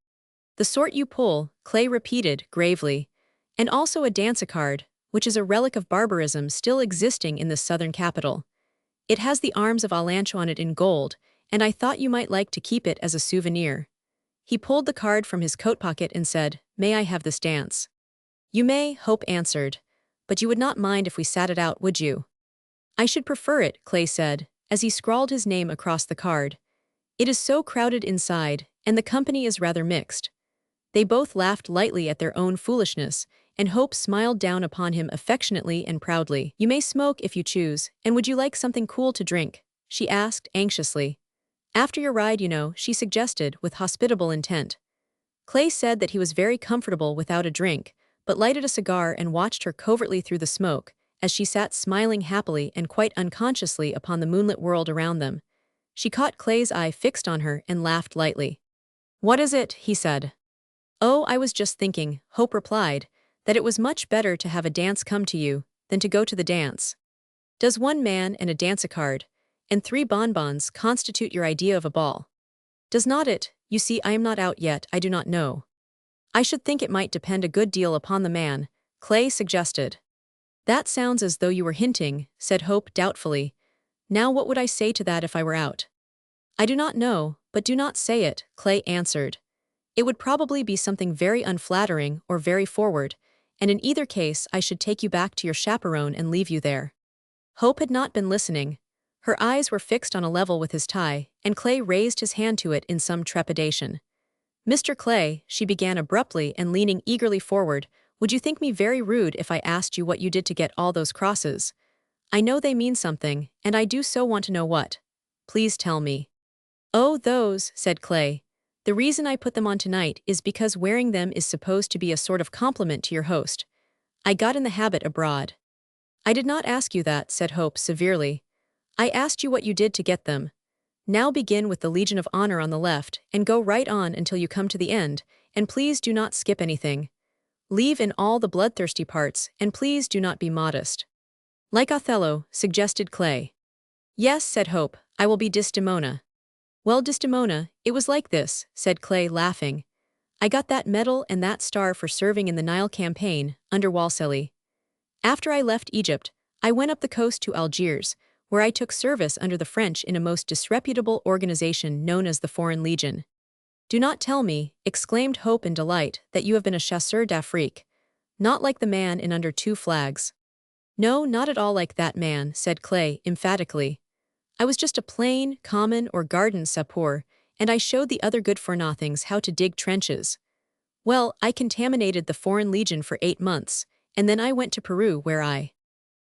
"The sort you pull," Clay repeated, gravely. "And also a dance-a-card, which is a relic of barbarism still existing in this southern capital. It has the arms of Alancho on it in gold, and I thought you might like to keep it as a souvenir." He pulled the card from his coat pocket and said, "May I have this dance?" "You may," Hope answered. "But you would not mind if we sat it out, would you?" "I should prefer it," Clay said, as he scrawled his name across the card. "It is so crowded inside, and the company is rather mixed." They both laughed lightly at their own foolishness, and Hope smiled down upon him affectionately and proudly. "You may smoke if you choose, and would you like something cool to drink?" she asked anxiously. "After your ride, you know," she suggested with hospitable intent. Clay said that he was very comfortable without a drink, but lighted a cigar and watched her covertly through the smoke, as she sat smiling happily and quite unconsciously upon the moonlit world around them. She caught Clay's eye fixed on her and laughed lightly. "What is it?" he said. "Oh, I was just thinking," Hope replied, "that it was much better to have a dance come to you than to go to the dance. Does one man and a dance-a-card and 3 bonbons constitute your idea of a ball?" "Does not it? You see, I am not out yet, I do not know." "I should think it might depend a good deal upon the man," Clay suggested. "That sounds as though you were hinting," said Hope doubtfully. "Now what would I say to that if I were out?" "I do not know, but do not say it," Clay answered. "It would probably be something very unflattering or very forward, and in either case I should take you back to your chaperone and leave you there." Hope had not been listening. Her eyes were fixed on a level with his tie, and Clay raised his hand to it in some trepidation. "Mr. Clay," she began abruptly and leaning eagerly forward, "would you think me very rude if I asked you what you did to get all those crosses? I know they mean something, and I do so want to know what. Please tell me." "Oh, those," said Clay. "The reason I put them on tonight is because wearing them is supposed to be a sort of compliment to your host. I got in the habit abroad." "I did not ask you that," said Hope severely. "I asked you what you did to get them. Now begin with the Legion of Honor on the left and go right on until you come to the end, and please do not skip anything. Leave in all the bloodthirsty parts, and please do not be modest." "Like Othello," suggested Clay. "Yes," said Hope, "I will be Desdemona." "Well, Desdemona, it was like this," said Clay, laughing. "I got that medal and that star for serving in the Nile campaign, under Walseli. After I left Egypt, I went up the coast to Algiers, where I took service under the French in a most disreputable organization known as the Foreign Legion." "Do not tell me," exclaimed Hope in delight, "that you have been a chasseur d'Afrique. Not like the man in Under Two Flags." "No, not at all like that man," said Clay, emphatically. "I was just a plain, common or garden sapeur, and I showed the other good-for-nothings how to dig trenches. Well, I contaminated the Foreign Legion for 8 months, and then I went to Peru where I—"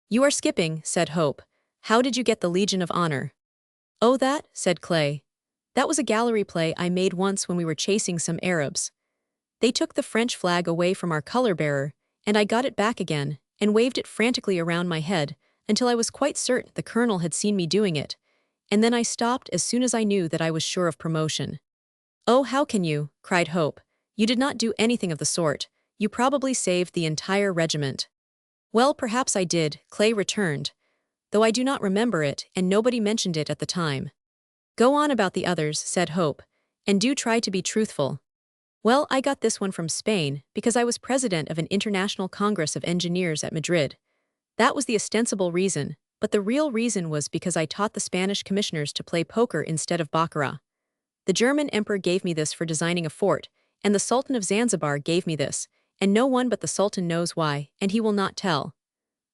"You are skipping," said Hope. "How did you get the Legion of Honor?" "Oh, that," said Clay. "That was a gallery play I made once when we were chasing some Arabs. They took the French flag away from our color-bearer, and I got it back again, and waved it frantically around my head, until I was quite certain the colonel had seen me doing it, and then I stopped as soon as I knew that I was sure of promotion." "Oh, how can you?" cried Hope. "You did not do anything of the sort. You probably saved the entire regiment." "Well, perhaps I did," Clay returned, "though I do not remember it, and nobody mentioned it at the time." "Go on about the others," said Hope, "and do try to be truthful." Well, I got this one from Spain because I was president of an international congress of engineers at Madrid. That was the ostensible reason, but the real reason was because I taught the Spanish commissioners to play poker instead of baccarat. The German emperor gave me this for designing a fort, and the Sultan of Zanzibar gave me this, and no one but the Sultan knows why, and he will not tell.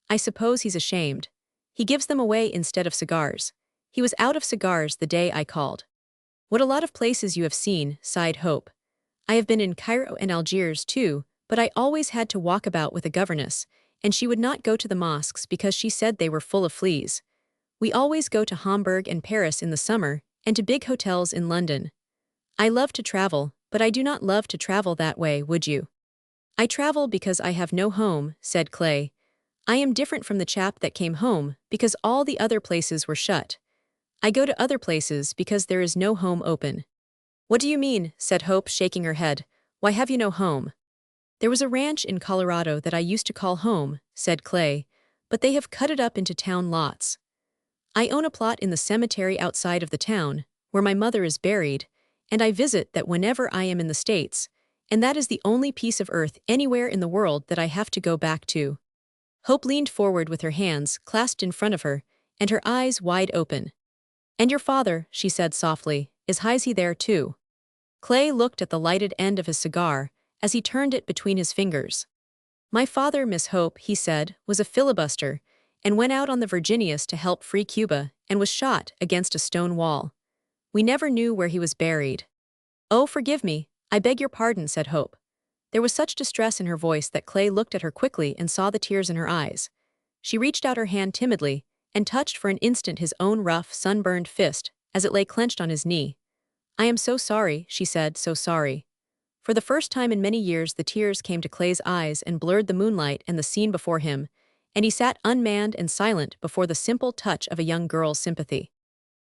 I suppose he's ashamed. He gives them away instead of cigars. He was out of cigars the day I called. What a lot of places you have seen, sighed Hope. I have been in Cairo and Algiers too, but I always had to walk about with a governess, and she would not go to the mosques because she said they were full of fleas. We always go to Hamburg and Paris in the summer, and to big hotels in London. I love to travel, but I do not love to travel that way, would you? I travel because I have no home, said Clay. I am different from the chap that came home, because all the other places were shut. I go to other places because there is no home open. What do you mean, said Hope, shaking her head. Why have you no home? There was a ranch in Colorado that I used to call home, said Clay, but they have cut it up into town lots. I own a plot in the cemetery outside of the town, where my mother is buried, and I visit that whenever I am in the States, and that is the only piece of earth anywhere in the world that I have to go back to. Hope leaned forward with her hands clasped in front of her, and her eyes wide open. And your father, she said softly, is he there too? Clay looked at the lighted end of his cigar, as he turned it between his fingers. My father, Miss Hope, he said, was a filibuster, and went out on the Virginius to help free Cuba, and was shot against a stone wall. We never knew where he was buried. Oh, forgive me, I beg your pardon, said Hope. There was such distress in her voice that Clay looked at her quickly and saw the tears in her eyes. She reached out her hand timidly, and touched for an instant his own rough, sunburned fist, as it lay clenched on his knee. I am so sorry, she said, so sorry. For the first time in many years the tears came to Clay's eyes and blurred the moonlight and the scene before him, and he sat unmanned and silent before the simple touch of a young girl's sympathy.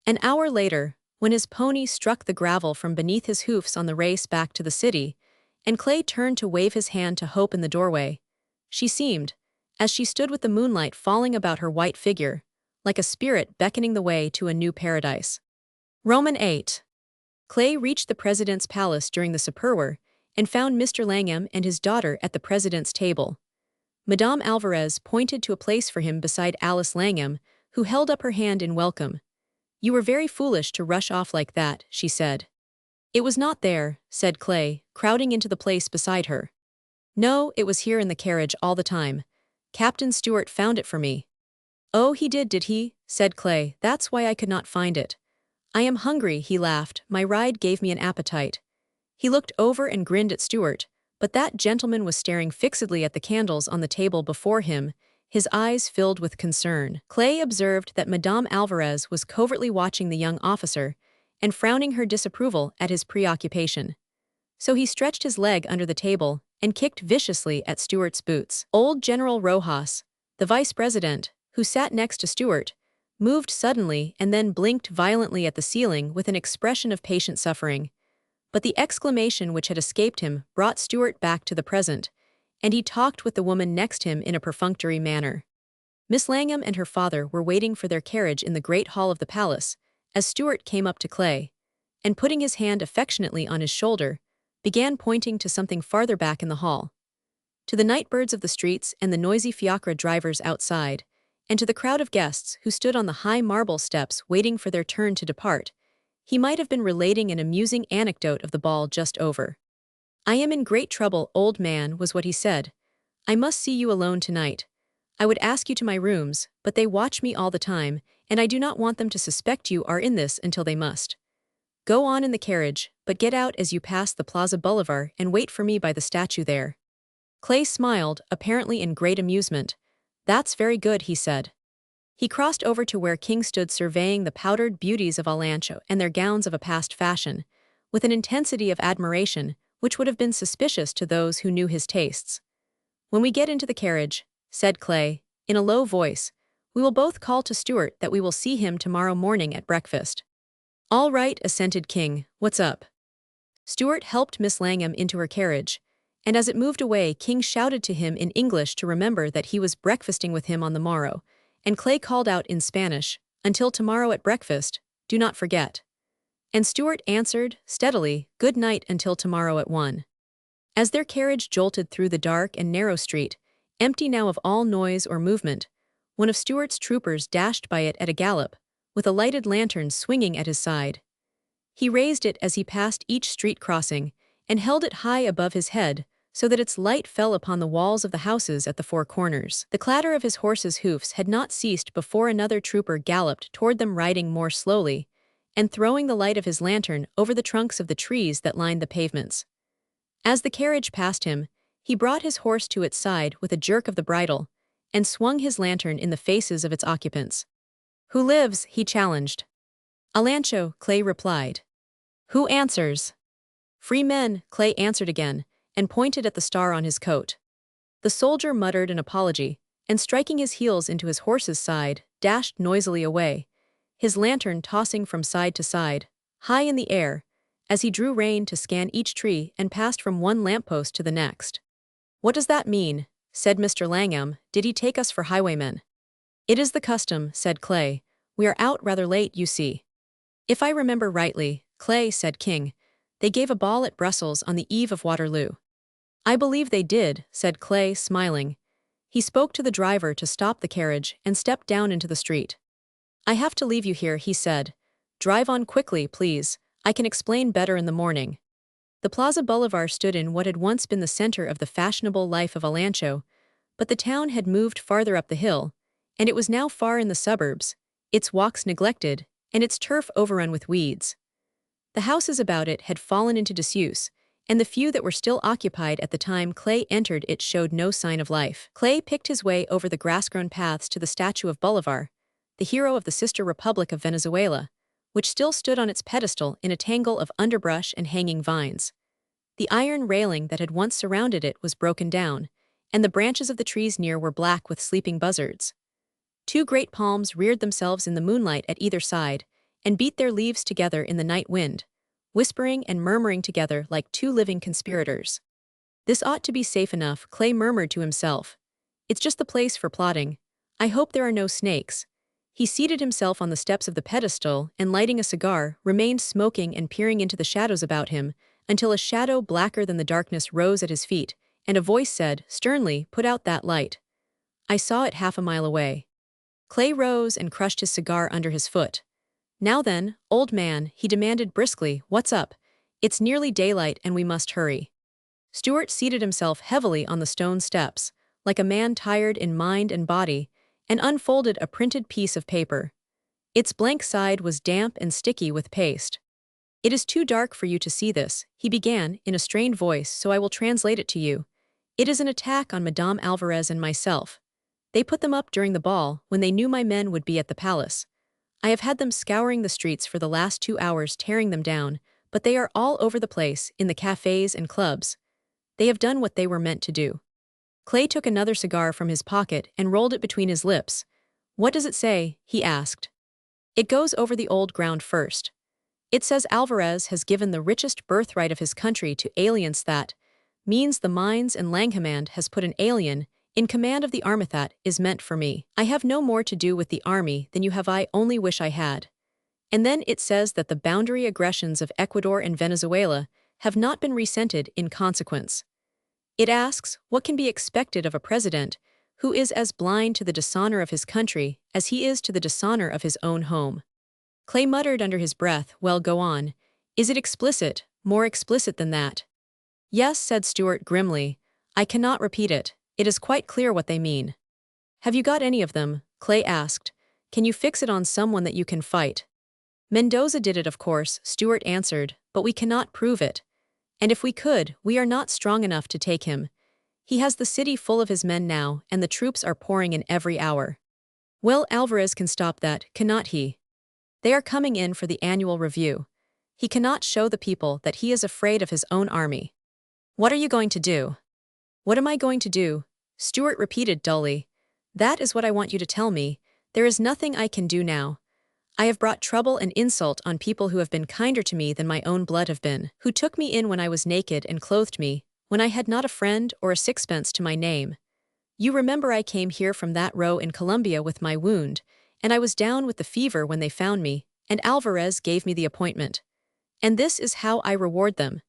An hour later, when his pony struck the gravel from beneath his hoofs on the race back to the city, and Clay turned to wave his hand to Hope in the doorway, she seemed, as she stood with the moonlight falling about her white figure, like a spirit beckoning the way to a new paradise. Roman 8. Clay reached the president's palace during the supper and found Mr. Langham and his daughter at the president's table. Madame Alvarez pointed to a place for him beside Alice Langham, who held up her hand in welcome. You were very foolish to rush off like that, she said. It was not there, said Clay, crowding into the place beside her. No, it was here in the carriage all the time. Captain Stewart found it for me. Oh, he did he? Said Clay. That's why I could not find it. I am hungry, he laughed. My ride gave me an appetite. He looked over and grinned at Stewart, but that gentleman was staring fixedly at the candles on the table before him, his eyes filled with concern. Clay observed that Madame Alvarez was covertly watching the young officer and frowning her disapproval at his preoccupation. So he stretched his leg under the table and kicked viciously at Stewart's boots. Old General Rojas, the vice president, who sat next to Stewart, moved suddenly and then blinked violently at the ceiling with an expression of patient suffering. But the exclamation which had escaped him brought Stewart back to the present, and he talked with the woman next him in a perfunctory manner. Miss Langham and her father were waiting for their carriage in the great hall of the palace, as Stewart came up to Clay, and putting his hand affectionately on his shoulder, began pointing to something farther back in the hall. To the nightbirds of the streets and the noisy fiacre drivers outside, and to the crowd of guests who stood on the high marble steps waiting for their turn to depart, he might have been relating an amusing anecdote of the ball just over. I am in great trouble, old man, was what he said. I must see you alone tonight. I would ask you to my rooms, but they watch me all the time, and I do not want them to suspect you are in this until they must. Go on in the carriage, but get out as you pass the Plaza Boulevard and wait for me by the statue there. Clay smiled, apparently in great amusement. That's very good, he said. He crossed over to where King stood surveying the powdered beauties of Alancho and their gowns of a past fashion, with an intensity of admiration which would have been suspicious to those who knew his tastes. When we get into the carriage, said Clay, in a low voice, we will both call to Stewart that we will see him tomorrow morning at breakfast. All right, assented King, what's up? Stewart helped Miss Langham into her carriage, and as it moved away King shouted to him in English to remember that he was breakfasting with him on the morrow, and Clay called out in Spanish, until tomorrow at breakfast, do not forget. And Stewart answered, steadily, good night until tomorrow at 1. As their carriage jolted through the dark and narrow street, empty now of all noise or movement, one of Stuart's troopers dashed by it at a gallop, with a lighted lantern swinging at his side. He raised it as he passed each street crossing, and held it high above his head, so that its light fell upon the walls of the houses at the four corners. The clatter of his horse's hoofs had not ceased before another trooper galloped toward them riding more slowly, and throwing the light of his lantern over the trunks of the trees that lined the pavements. As the carriage passed him, he brought his horse to its side with a jerk of the bridle, and swung his lantern in the faces of its occupants. "Who lives?" he challenged. "Alancho," Clay replied. "Who answers?" "Free men," Clay answered again, and pointed at the star on his coat. The soldier muttered an apology, and striking his heels into his horse's side, dashed noisily away, his lantern tossing from side to side, high in the air, as he drew rein to scan each tree and passed from one lamppost to the next. "What does that mean?" said Mr. Langham. "Did he take us for highwaymen?" "It is the custom," said Clay. "We are out rather late, you see." "If I remember rightly," Clay said King, "they gave a ball at Brussels on the eve of Waterloo." "I believe they did," said Clay, smiling. He spoke to the driver to stop the carriage and stepped down into the street. "I have to leave you here," he said. "Drive on quickly, please. I can explain better in the morning." The Plaza Boulevard stood in what had once been the center of the fashionable life of Alancho, but the town had moved farther up the hill, and it was now far in the suburbs, its walks neglected, and its turf overrun with weeds. The houses about it had fallen into disuse, and the few that were still occupied at the time Clay entered it showed no sign of life. Clay picked his way over the grass-grown paths to the statue of Bolivar, the hero of the sister republic of Venezuela, which still stood on its pedestal in a tangle of underbrush and hanging vines. The iron railing that had once surrounded it was broken down, and the branches of the trees near were black with sleeping buzzards. Two great palms reared themselves in the moonlight at either side, and beat their leaves together in the night wind, whispering and murmuring together like two living conspirators. "This ought to be safe enough," Clay murmured to himself. "It's just the place for plotting. I hope there are no snakes." He seated himself on the steps of the pedestal and, lighting a cigar, remained smoking and peering into the shadows about him, until a shadow blacker than the darkness rose at his feet, and a voice said, sternly, "Put out that light." "I saw it half a mile away." Clay rose and crushed his cigar under his foot. "Now then, old man," he demanded briskly, "what's up? It's nearly daylight and we must hurry." Stuart seated himself heavily on the stone steps, like a man tired in mind and body, and unfolded a printed piece of paper. Its blank side was damp and sticky with paste. "It is too dark for you to see this," he began, in a strained voice, "so I will translate it to you. It is an attack on Madame Alvarez and myself. They put them up during the ball, when they knew my men would be at the palace. I have had them scouring the streets for the last 2 hours tearing them down, but they are all over the place, in the cafes and clubs. They have done what they were meant to do." Clay took another cigar from his pocket and rolled it between his lips. "What does it say?" he asked. "It goes over the old ground first. It says Alvarez has given the richest birthright of his country to aliens. That means the mines, and Langhamand has put an alien in command of the army that is meant for me. I have no more to do with the army than you have. I only wish I had." And then it says that the boundary aggressions of Ecuador and Venezuela have not been resented in consequence. It asks, what can be expected of a president who is as blind to the dishonor of his country as he is to the dishonor of his own home? Clay muttered under his breath, "Well, go on. Is it explicit, more explicit than that?" "Yes," said Stuart grimly. "I cannot repeat it. It is quite clear what they mean." "Have you got any of them?" Clay asked. "Can you fix it on someone that you can fight?" "Mendoza did it, of course," Stuart answered, "but we cannot prove it. And if we could, we are not strong enough to take him. He has the city full of his men now, and the troops are pouring in every hour." "Well, Alvarez can stop that, cannot he? They are coming in for the annual review. He cannot show the people that he is afraid of his own army." "What are you going to do?" "What am I going to do?" Stuart repeated dully. "That is what I want you to tell me. There is nothing I can do now. I have brought trouble and insult on people who have been kinder to me than my own blood have been, who took me in when I was naked and clothed me, when I had not a friend or a sixpence to my name. You remember I came here from that row in Colombia with my wound, and I was down with the fever when they found me, and Alvarez gave me the appointment. And this is how I reward them.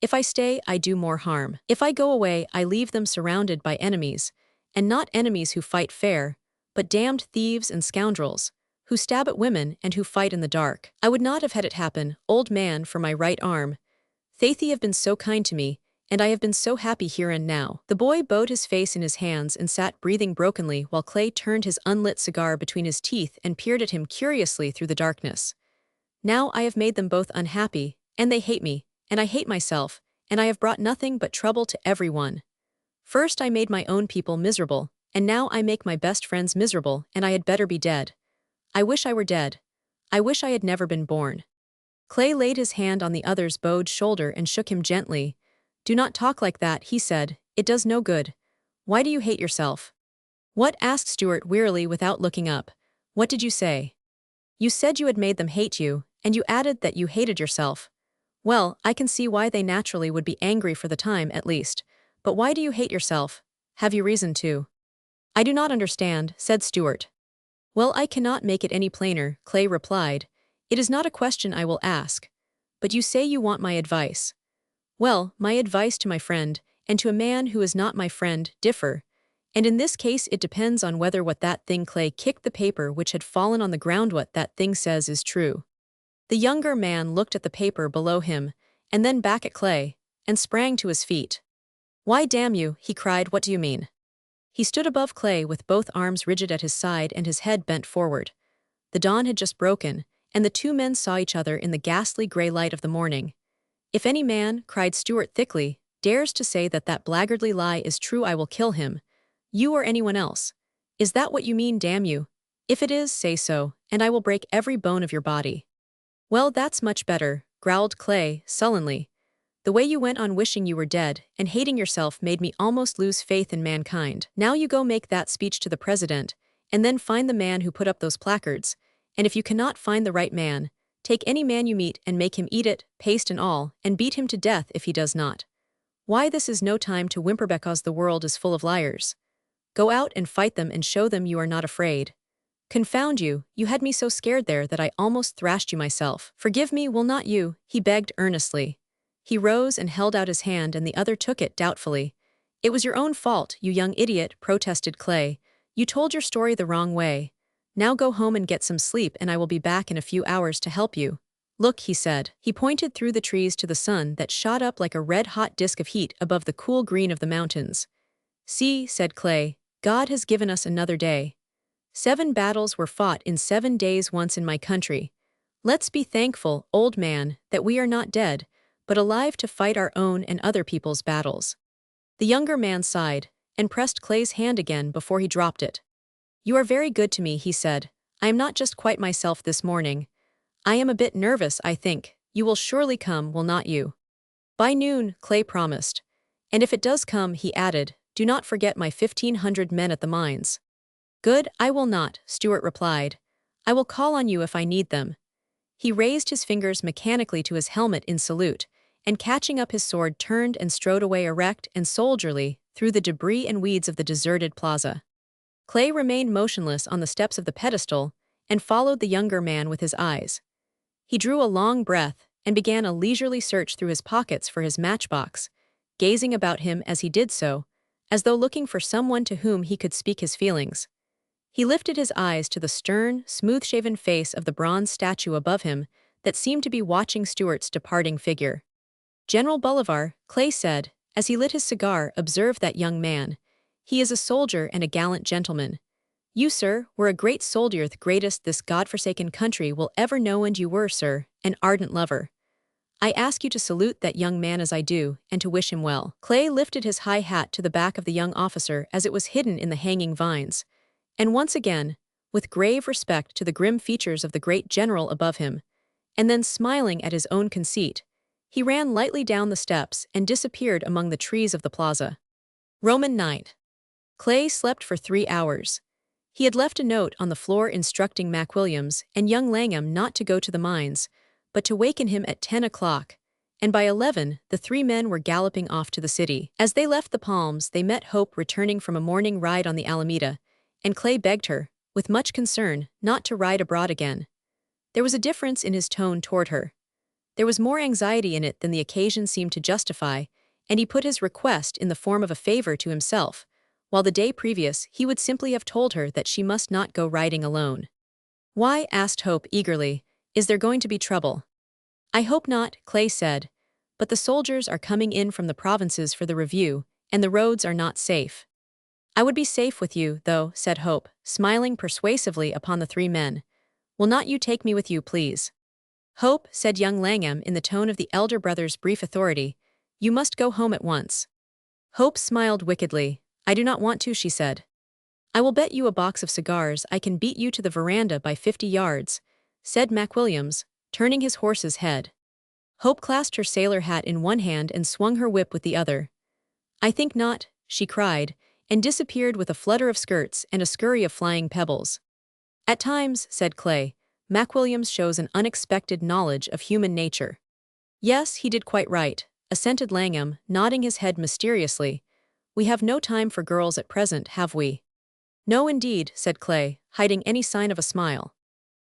If I stay, I do more harm. If I go away, I leave them surrounded by enemies, and not enemies who fight fair, but damned thieves and scoundrels, who stab at women and who fight in the dark. I would not have had it happen, old man, for my right arm. Thathy have been so kind to me, and I have been so happy here and now. The boy bowed his face in his hands and sat breathing brokenly while Clay turned his unlit cigar between his teeth and peered at him curiously through the darkness. Now I have made them both unhappy, and they hate me, and I hate myself, and I have brought nothing but trouble to everyone. First I made my own people miserable, and now I make my best friends miserable, and I had better be dead. I wish I were dead. I wish I had never been born. Clay laid his hand on the other's bowed shoulder and shook him gently. Do not talk like that, he said. It does no good. Why do you hate yourself? What? Asked Stuart wearily without looking up. What did you say? You said you had made them hate you, and you added that you hated yourself. Well, I can see why they naturally would be angry for the time, at least. But why do you hate yourself? Have you reason to? I do not understand, said Stuart. Well, I cannot make it any plainer, Clay replied. It is not a question I will ask. But you say you want my advice. Well, my advice to my friend, and to a man who is not my friend, differ. And in this case it depends on whether what that thing Clay kicked the paper which had fallen on the ground what that thing says is true. The younger man looked at the paper below him, and then back at Clay, and sprang to his feet. Why damn you, he cried, what do you mean? He stood above Clay with both arms rigid at his side and his head bent forward. The dawn had just broken, and the two men saw each other in the ghastly gray light of the morning. If any man, cried Stuart thickly, dares to say that that blackguardly lie is true, I will kill him. You or anyone else. Is that what you mean, damn you? If it is, say so, and I will break every bone of your body. Well, that's much better, growled Clay, sullenly. The way you went on wishing you were dead and hating yourself made me almost lose faith in mankind. Now you go make that speech to the president, and then find the man who put up those placards, and if you cannot find the right man, take any man you meet and make him eat it, paste and all, and beat him to death if he does not. Why, this is no time to whimper because the world is full of liars. Go out and fight them and show them you are not afraid. Confound you, you had me so scared there that I almost thrashed you myself. Forgive me, will not you? He begged earnestly. He rose and held out his hand and the other took it doubtfully. It was your own fault, you young idiot, protested Clay. You told your story the wrong way. Now go home and get some sleep and I will be back in a few hours to help you. Look, he said. He pointed through the trees to the sun that shot up like a red-hot disk of heat above the cool green of the mountains. See, said Clay, God has given us another day. 7 battles were fought in 7 days once in my country. Let's be thankful, old man, that we are not dead, but alive to fight our own and other people's battles. The younger man sighed, and pressed Clay's hand again before he dropped it. You are very good to me, he said. I am not just quite myself this morning. I am a bit nervous, I think. You will surely come, will not you? By noon, Clay promised. And if it does come, he added, do not forget my 1,500 men at the mines. Good, I will not, Stuart replied. I will call on you if I need them. He raised his fingers mechanically to his helmet in salute, and catching up his sword turned and strode away erect and soldierly through the debris and weeds of the deserted plaza. Clay remained motionless on the steps of the pedestal and followed the younger man with his eyes. He drew a long breath and began a leisurely search through his pockets for his matchbox, gazing about him as he did so, as though looking for someone to whom he could speak his feelings. He lifted his eyes to the stern, smooth-shaven face of the bronze statue above him that seemed to be watching Stuart's departing figure. General Bolivar, Clay said, as he lit his cigar, observed that young man. He is a soldier and a gallant gentleman. You, sir, were a great soldier, the greatest this God-forsaken country will ever know, and you were, sir, an ardent lover. I ask you to salute that young man as I do, and to wish him well. Clay lifted his high hat to the back of the young officer as it was hidden in the hanging vines, and once again, with grave respect to the grim features of the great general above him, and then smiling at his own conceit, he ran lightly down the steps and disappeared among the trees of the plaza. Roman night. Clay slept for 3 hours. He had left a note on the floor instructing Mac Williams and young Langham not to go to the mines, but to waken him at 10 o'clock, and by 11 the 3 men were galloping off to the city. As they left the Palms, they met Hope returning from a morning ride on the Alameda, and Clay begged her, with much concern, not to ride abroad again. There was a difference in his tone toward her. There was more anxiety in it than the occasion seemed to justify, and he put his request in the form of a favor to himself, while the day previous he would simply have told her that she must not go riding alone. "Why?" asked Hope eagerly. "Is there going to be trouble?" "I hope not," Clay said, "but the soldiers are coming in from the provinces for the review, and the roads are not safe." "I would be safe with you, though," said Hope, smiling persuasively upon the three men. "Will not you take me with you, please?" "Hope," said young Langham in the tone of the elder brother's brief authority, "you must go home at once." Hope smiled wickedly. "I do not want to," she said. "I will bet you a box of cigars I can beat you to the veranda by 50 yards, said McWilliams, turning his horse's head. Hope clasped her sailor hat in one hand and swung her whip with the other. "I think not," she cried, and disappeared with a flutter of skirts and a scurry of flying pebbles. "At times," said Clay, "McWilliams shows an unexpected knowledge of human nature." "Yes, he did quite right," assented Langham, nodding his head mysteriously. "We have no time for girls at present, have we?" "No indeed," said Clay, hiding any sign of a smile.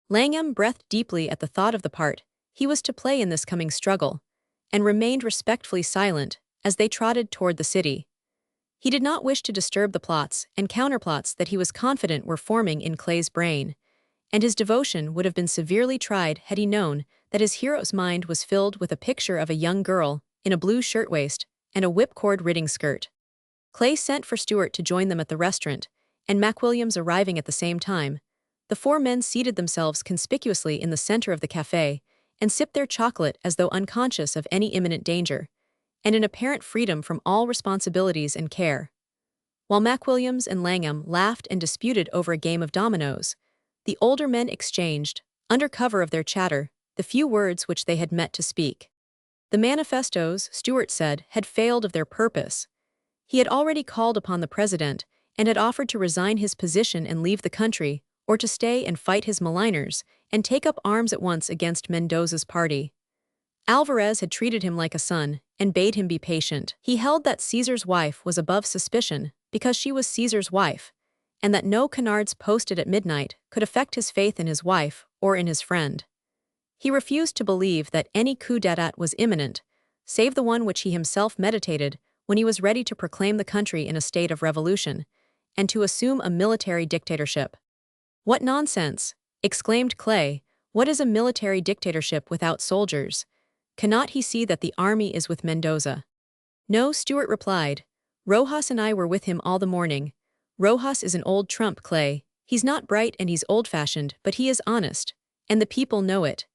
Langham breathed deeply at the thought of the part he was to play in this coming struggle, and remained respectfully silent as they trotted toward the city. He did not wish to disturb the plots and counterplots that he was confident were forming in Clay's brain, and his devotion would have been severely tried had he known that his hero's mind was filled with a picture of a young girl in a blue shirtwaist and a whipcord riding skirt. Clay sent for Stewart to join them at the restaurant, and McWilliams arriving at the same time. The four men seated themselves conspicuously in the center of the café and sipped their chocolate as though unconscious of any imminent danger, and in apparent freedom from all responsibilities and care. While McWilliams and Langham laughed and disputed over a game of dominoes, the older men exchanged, under cover of their chatter, the few words which they had met to speak. The manifestos, Stewart said, had failed of their purpose. He had already called upon the president and had offered to resign his position and leave the country, or to stay and fight his maligners, and take up arms at once against Mendoza's party. Alvarez had treated him like a son, and bade him be patient. He held that Caesar's wife was above suspicion, because she was Caesar's wife, and that no canards posted at midnight could affect his faith in his wife or in his friend. He refused to believe that any coup d'etat was imminent, save the one which he himself meditated when he was ready to proclaim the country in a state of revolution, and to assume a military dictatorship. "What nonsense!" exclaimed Clay. "What is a military dictatorship without soldiers? Cannot he see that the army is with Mendoza?" "No," Stewart replied. "Rojas and I were with him all the morning. Rojas is an old trump, Clay. He's not bright and he's old-fashioned, but he is honest, and the people know it.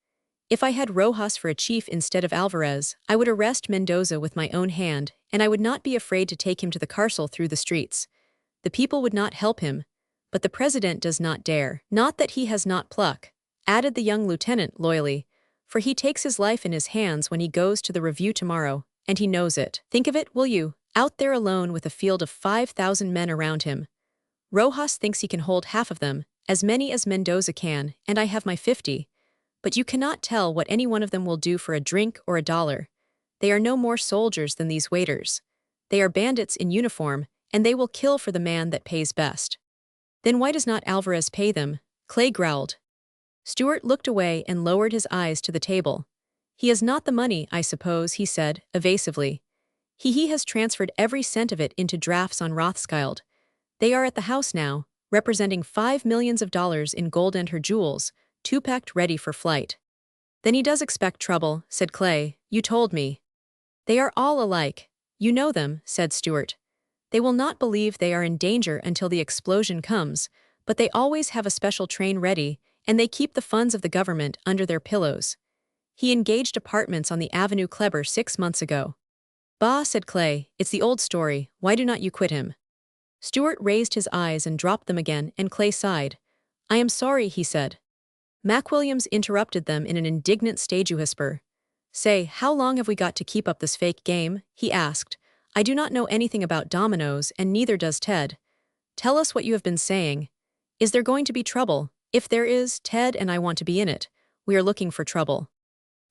If I had Rojas for a chief instead of Alvarez, I would arrest Mendoza with my own hand, and I would not be afraid to take him to the cárcel through the streets. The people would not help him, but the president does not dare. Not that he has not pluck," added the young lieutenant loyally, "for he takes his life in his hands when he goes to the review tomorrow, and he knows it. Think of it, will you, out there alone with a field of 5,000 men around him. Rojas thinks he can hold half of them, as many as Mendoza can, and I have my 50. But you cannot tell what any one of them will do for a drink or a dollar. They are no more soldiers than these waiters. They are bandits in uniform, and they will kill for the man that pays best." "Then why does not Alvarez pay them?" Clay growled. Stewart looked away and lowered his eyes to the table. "He has not the money, I suppose," he said, evasively. He has transferred every cent of it into drafts on Rothschild. They are at the house now, representing $5 million in gold and her jewels, two-packed ready for flight." "Then he does expect trouble," said Clay. "You told me." "They are all alike. You know them," said Stewart. "They will not believe they are in danger until the explosion comes, but they always have a special train ready, and they keep the funds of the government under their pillows. He engaged apartments on the Avenue Kleber 6 months ago." "Bah," said Clay, "it's the old story. Why do not you quit him?" Stewart raised his eyes and dropped them again, and Clay sighed. "I am sorry," he said. McWilliams interrupted them in an indignant stage whisper. "Say, how long have we got to keep up this fake game?" he asked. "I do not know anything about dominoes, and neither does Ted. Tell us what you have been saying. Is there going to be trouble? If there is, Ted and I want to be in it. We are looking for trouble."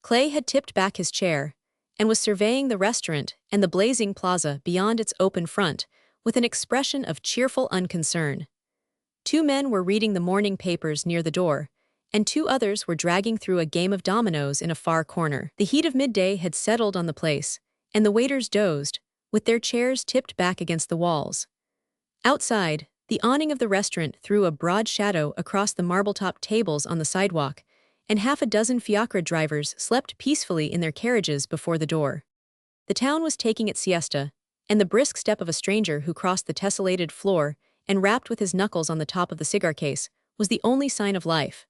Clay had tipped back his chair, and was surveying the restaurant and the blazing plaza beyond its open front, with an expression of cheerful unconcern. Two men were reading the morning papers near the door, and two others were dragging through a game of dominoes in a far corner. The heat of midday had settled on the place, and the waiters dozed, with their chairs tipped back against the walls. Outside, the awning of the restaurant threw a broad shadow across the marble-topped tables on the sidewalk, and half a dozen fiacre drivers slept peacefully in their carriages before the door. The town was taking its siesta, and the brisk step of a stranger who crossed the tessellated floor and rapped with his knuckles on the top of the cigar case was the only sign of life.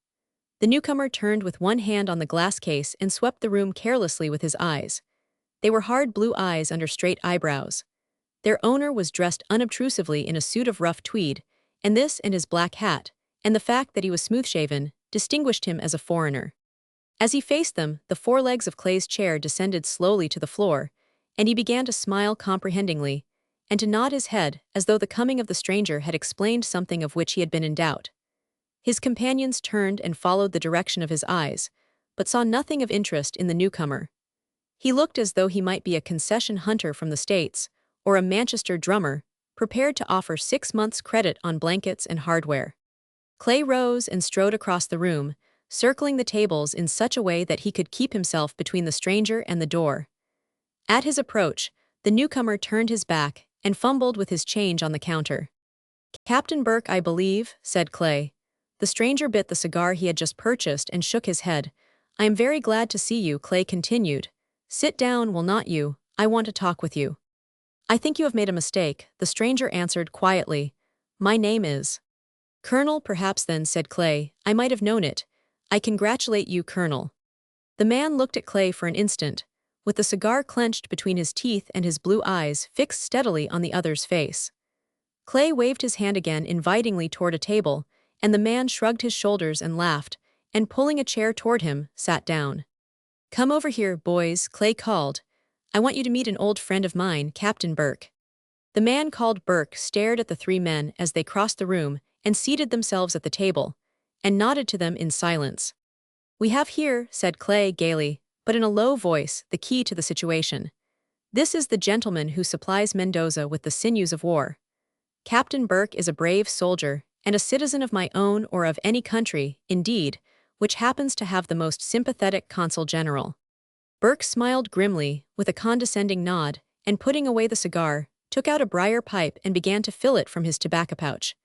The newcomer turned with one hand on the glass case and swept the room carelessly with his eyes. They were hard blue eyes under straight eyebrows. Their owner was dressed unobtrusively in a suit of rough tweed, and this and his black hat, and the fact that he was smooth-shaven, distinguished him as a foreigner. As he faced them, the four legs of Clay's chair descended slowly to the floor, and he began to smile comprehendingly, and to nod his head as though the coming of the stranger had explained something of which he had been in doubt. His companions turned and followed the direction of his eyes, but saw nothing of interest in the newcomer. He looked as though he might be a concession hunter from the States, or a Manchester drummer, prepared to offer 6 months' credit on blankets and hardware. Clay rose and strode across the room, circling the tables in such a way that he could keep himself between the stranger and the door. At his approach, the newcomer turned his back and fumbled with his change on the counter. "Captain Burke, I believe," said Clay. The stranger bit the cigar he had just purchased and shook his head. "I am very glad to see you," Clay continued. "Sit down, will not you? I want to talk with you." "I think you have made a mistake," the stranger answered quietly. "My name is—" "Colonel, perhaps then," said Clay. "I might have known it. I congratulate you, Colonel." The man looked at Clay for an instant, with the cigar clenched between his teeth and his blue eyes fixed steadily on the other's face. Clay waved his hand again invitingly toward a table, and the man shrugged his shoulders and laughed, and pulling a chair toward him, sat down. "Come over here, boys," Clay called. "I want you to meet an old friend of mine, Captain Burke." The man called Burke stared at the three men as they crossed the room and seated themselves at the table, and nodded to them in silence. "We have here," said Clay gaily, but in a low voice, the key to the situation. "This is the gentleman who supplies Mendoza with the sinews of war. Captain Burke is a brave soldier, and a citizen of my own or of any country, indeed, which happens to have the most sympathetic consul general." Burke smiled grimly, with a condescending nod, and putting away the cigar, took out a briar pipe and began to fill it from his tobacco pouch.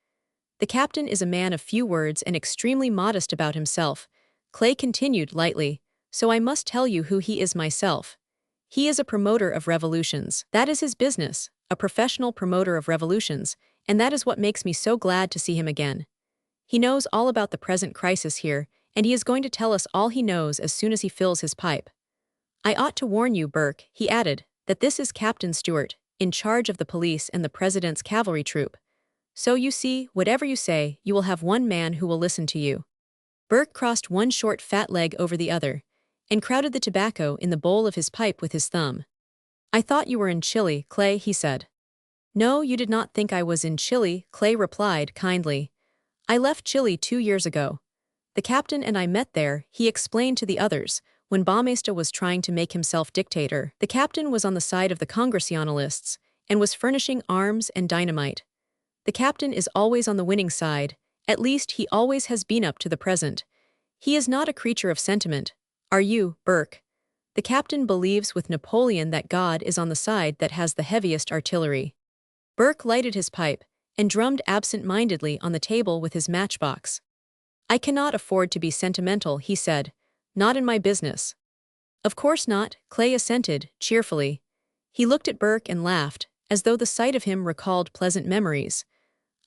"The captain is a man of few words and extremely modest about himself," Clay continued lightly, "so I must tell you who he is myself. He is a promoter of revolutions. That is his business, a professional promoter of revolutions, and that is what makes me so glad to see him again. He knows all about the present crisis here, and he is going to tell us all he knows as soon as he fills his pipe. I ought to warn you, Burke," he added, "that this is Captain Stewart, in charge of the police and the President's cavalry troop. So you see, whatever you say, you will have one man who will listen to you." Burke crossed one short fat leg over the other, and crowded the tobacco in the bowl of his pipe with his thumb. "I thought you were in Chile, Clay," he said. "No, you did not think I was in Chile," Clay replied kindly. "I left Chile 2 years ago. The captain and I met there," he explained to the others, "when Baumeister was trying to make himself dictator. The captain was on the side of the Congressionalists, and was furnishing arms and dynamite. The captain is always on the winning side, at least he always has been up to the present. He is not a creature of sentiment. Are you, Burke? The captain believes with Napoleon that God is on the side that has the heaviest artillery." Burke lighted his pipe, and drummed absent-mindedly on the table with his matchbox. "I cannot afford to be sentimental," he said. "Not in my business." "Of course not," Clay assented, cheerfully. He looked at Burke and laughed, as though the sight of him recalled pleasant memories.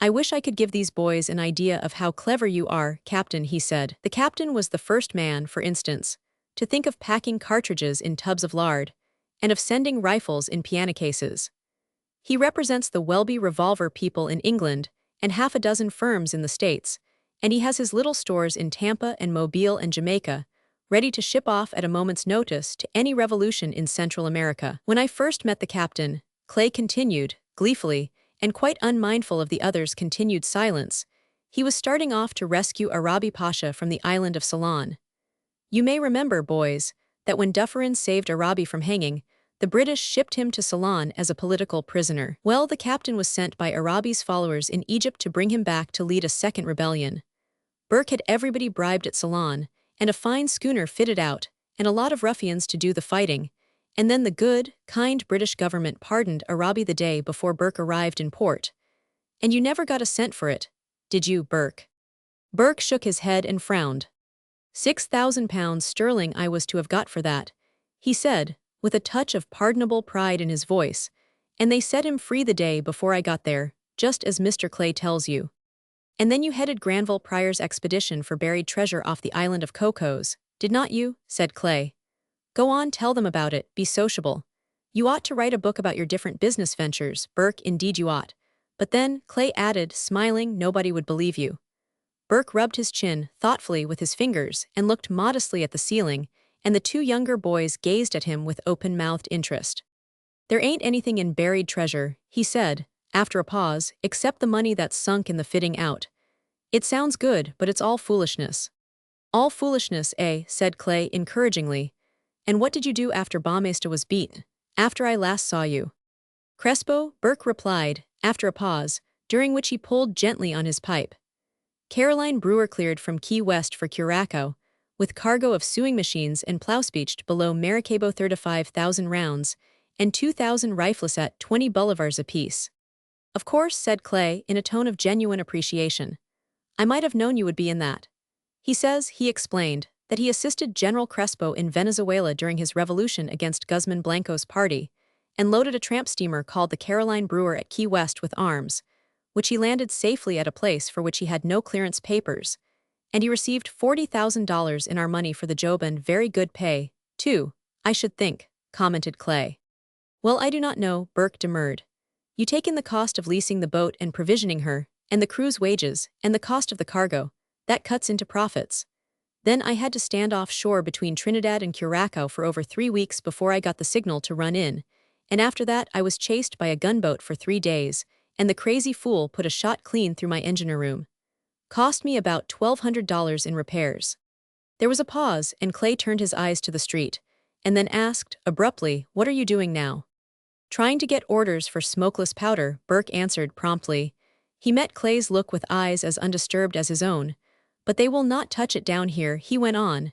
"I wish I could give these boys an idea of how clever you are, Captain," he said. The captain was the first man, for instance, to think of packing cartridges in tubs of lard, and of sending rifles in piano cases. He represents the Welby revolver people in England, and half a dozen firms in the States, and he has his little stores in Tampa and Mobile and Jamaica, ready to ship off at a moment's notice to any revolution in Central America. "When I first met the captain," Clay continued, gleefully, and quite unmindful of the others' continued silence, "he was starting off to rescue Arabi Pasha from the island of Ceylon. You may remember, boys, that when Dufferin saved Arabi from hanging, the British shipped him to Ceylon as a political prisoner. Well, the captain was sent by Arabi's followers in Egypt to bring him back to lead a second rebellion. Burke had everybody bribed at Salon, and a fine schooner fitted out, and a lot of ruffians to do the fighting, and then the good, kind British government pardoned Arabi the day before Burke arrived in port. And you never got a cent for it, did you, Burke? Burke shook his head and frowned. £6,000 sterling I was to have got for that, he said, with a touch of pardonable pride in his voice, and they set him free the day before I got there, just as Mr. Clay tells you. And then you headed Granville Prior's expedition for buried treasure off the island of Cocos, did not you? Said Clay. Go on, tell them about it, be sociable. You ought to write a book about your different business ventures, Burke, indeed you ought. But then, Clay added, smiling, nobody would believe you. Burke rubbed his chin thoughtfully with his fingers and looked modestly at the ceiling, and the two younger boys gazed at him with open-mouthed interest. There ain't anything in buried treasure, he said, after a pause, except the money that's sunk in the fitting out. It sounds good, but it's all foolishness. All foolishness, eh? Said Clay encouragingly. And what did you do after Baumeister was beaten, after I last saw you? Crespo, Burke replied, after a pause, during which he pulled gently on his pipe. Caroline Brewer cleared from Key West for Curacao, with cargo of sewing machines and plow-speeched below Maracaibo 35,000 rounds, and 2,000 rifles at 20 bolivars apiece. Of course, said Clay, in a tone of genuine appreciation. I might have known you would be in that. He says, he explained, that he assisted General Crespo in Venezuela during his revolution against Guzman Blanco's party, and loaded a tramp steamer called the Caroline Brewer at Key West with arms, which he landed safely at a place for which he had no clearance papers, and he received $40,000 in our money for the job and very good pay, too, I should think, commented Clay. Well, I do not know, Burke demurred. You take in the cost of leasing the boat and provisioning her, and the crew's wages, and the cost of the cargo, that cuts into profits. Then I had to stand offshore between Trinidad and Curacao for over 3 weeks before I got the signal to run in, and after that I was chased by a gunboat for 3 days, and the crazy fool put a shot clean through my engineer room. Cost me about $1,200 in repairs. There was a pause, and Clay turned his eyes to the street, and then asked, abruptly, what are you doing now? Trying to get orders for smokeless powder, Burke answered promptly. He met Clay's look with eyes as undisturbed as his own. But they will not touch it down here, he went on.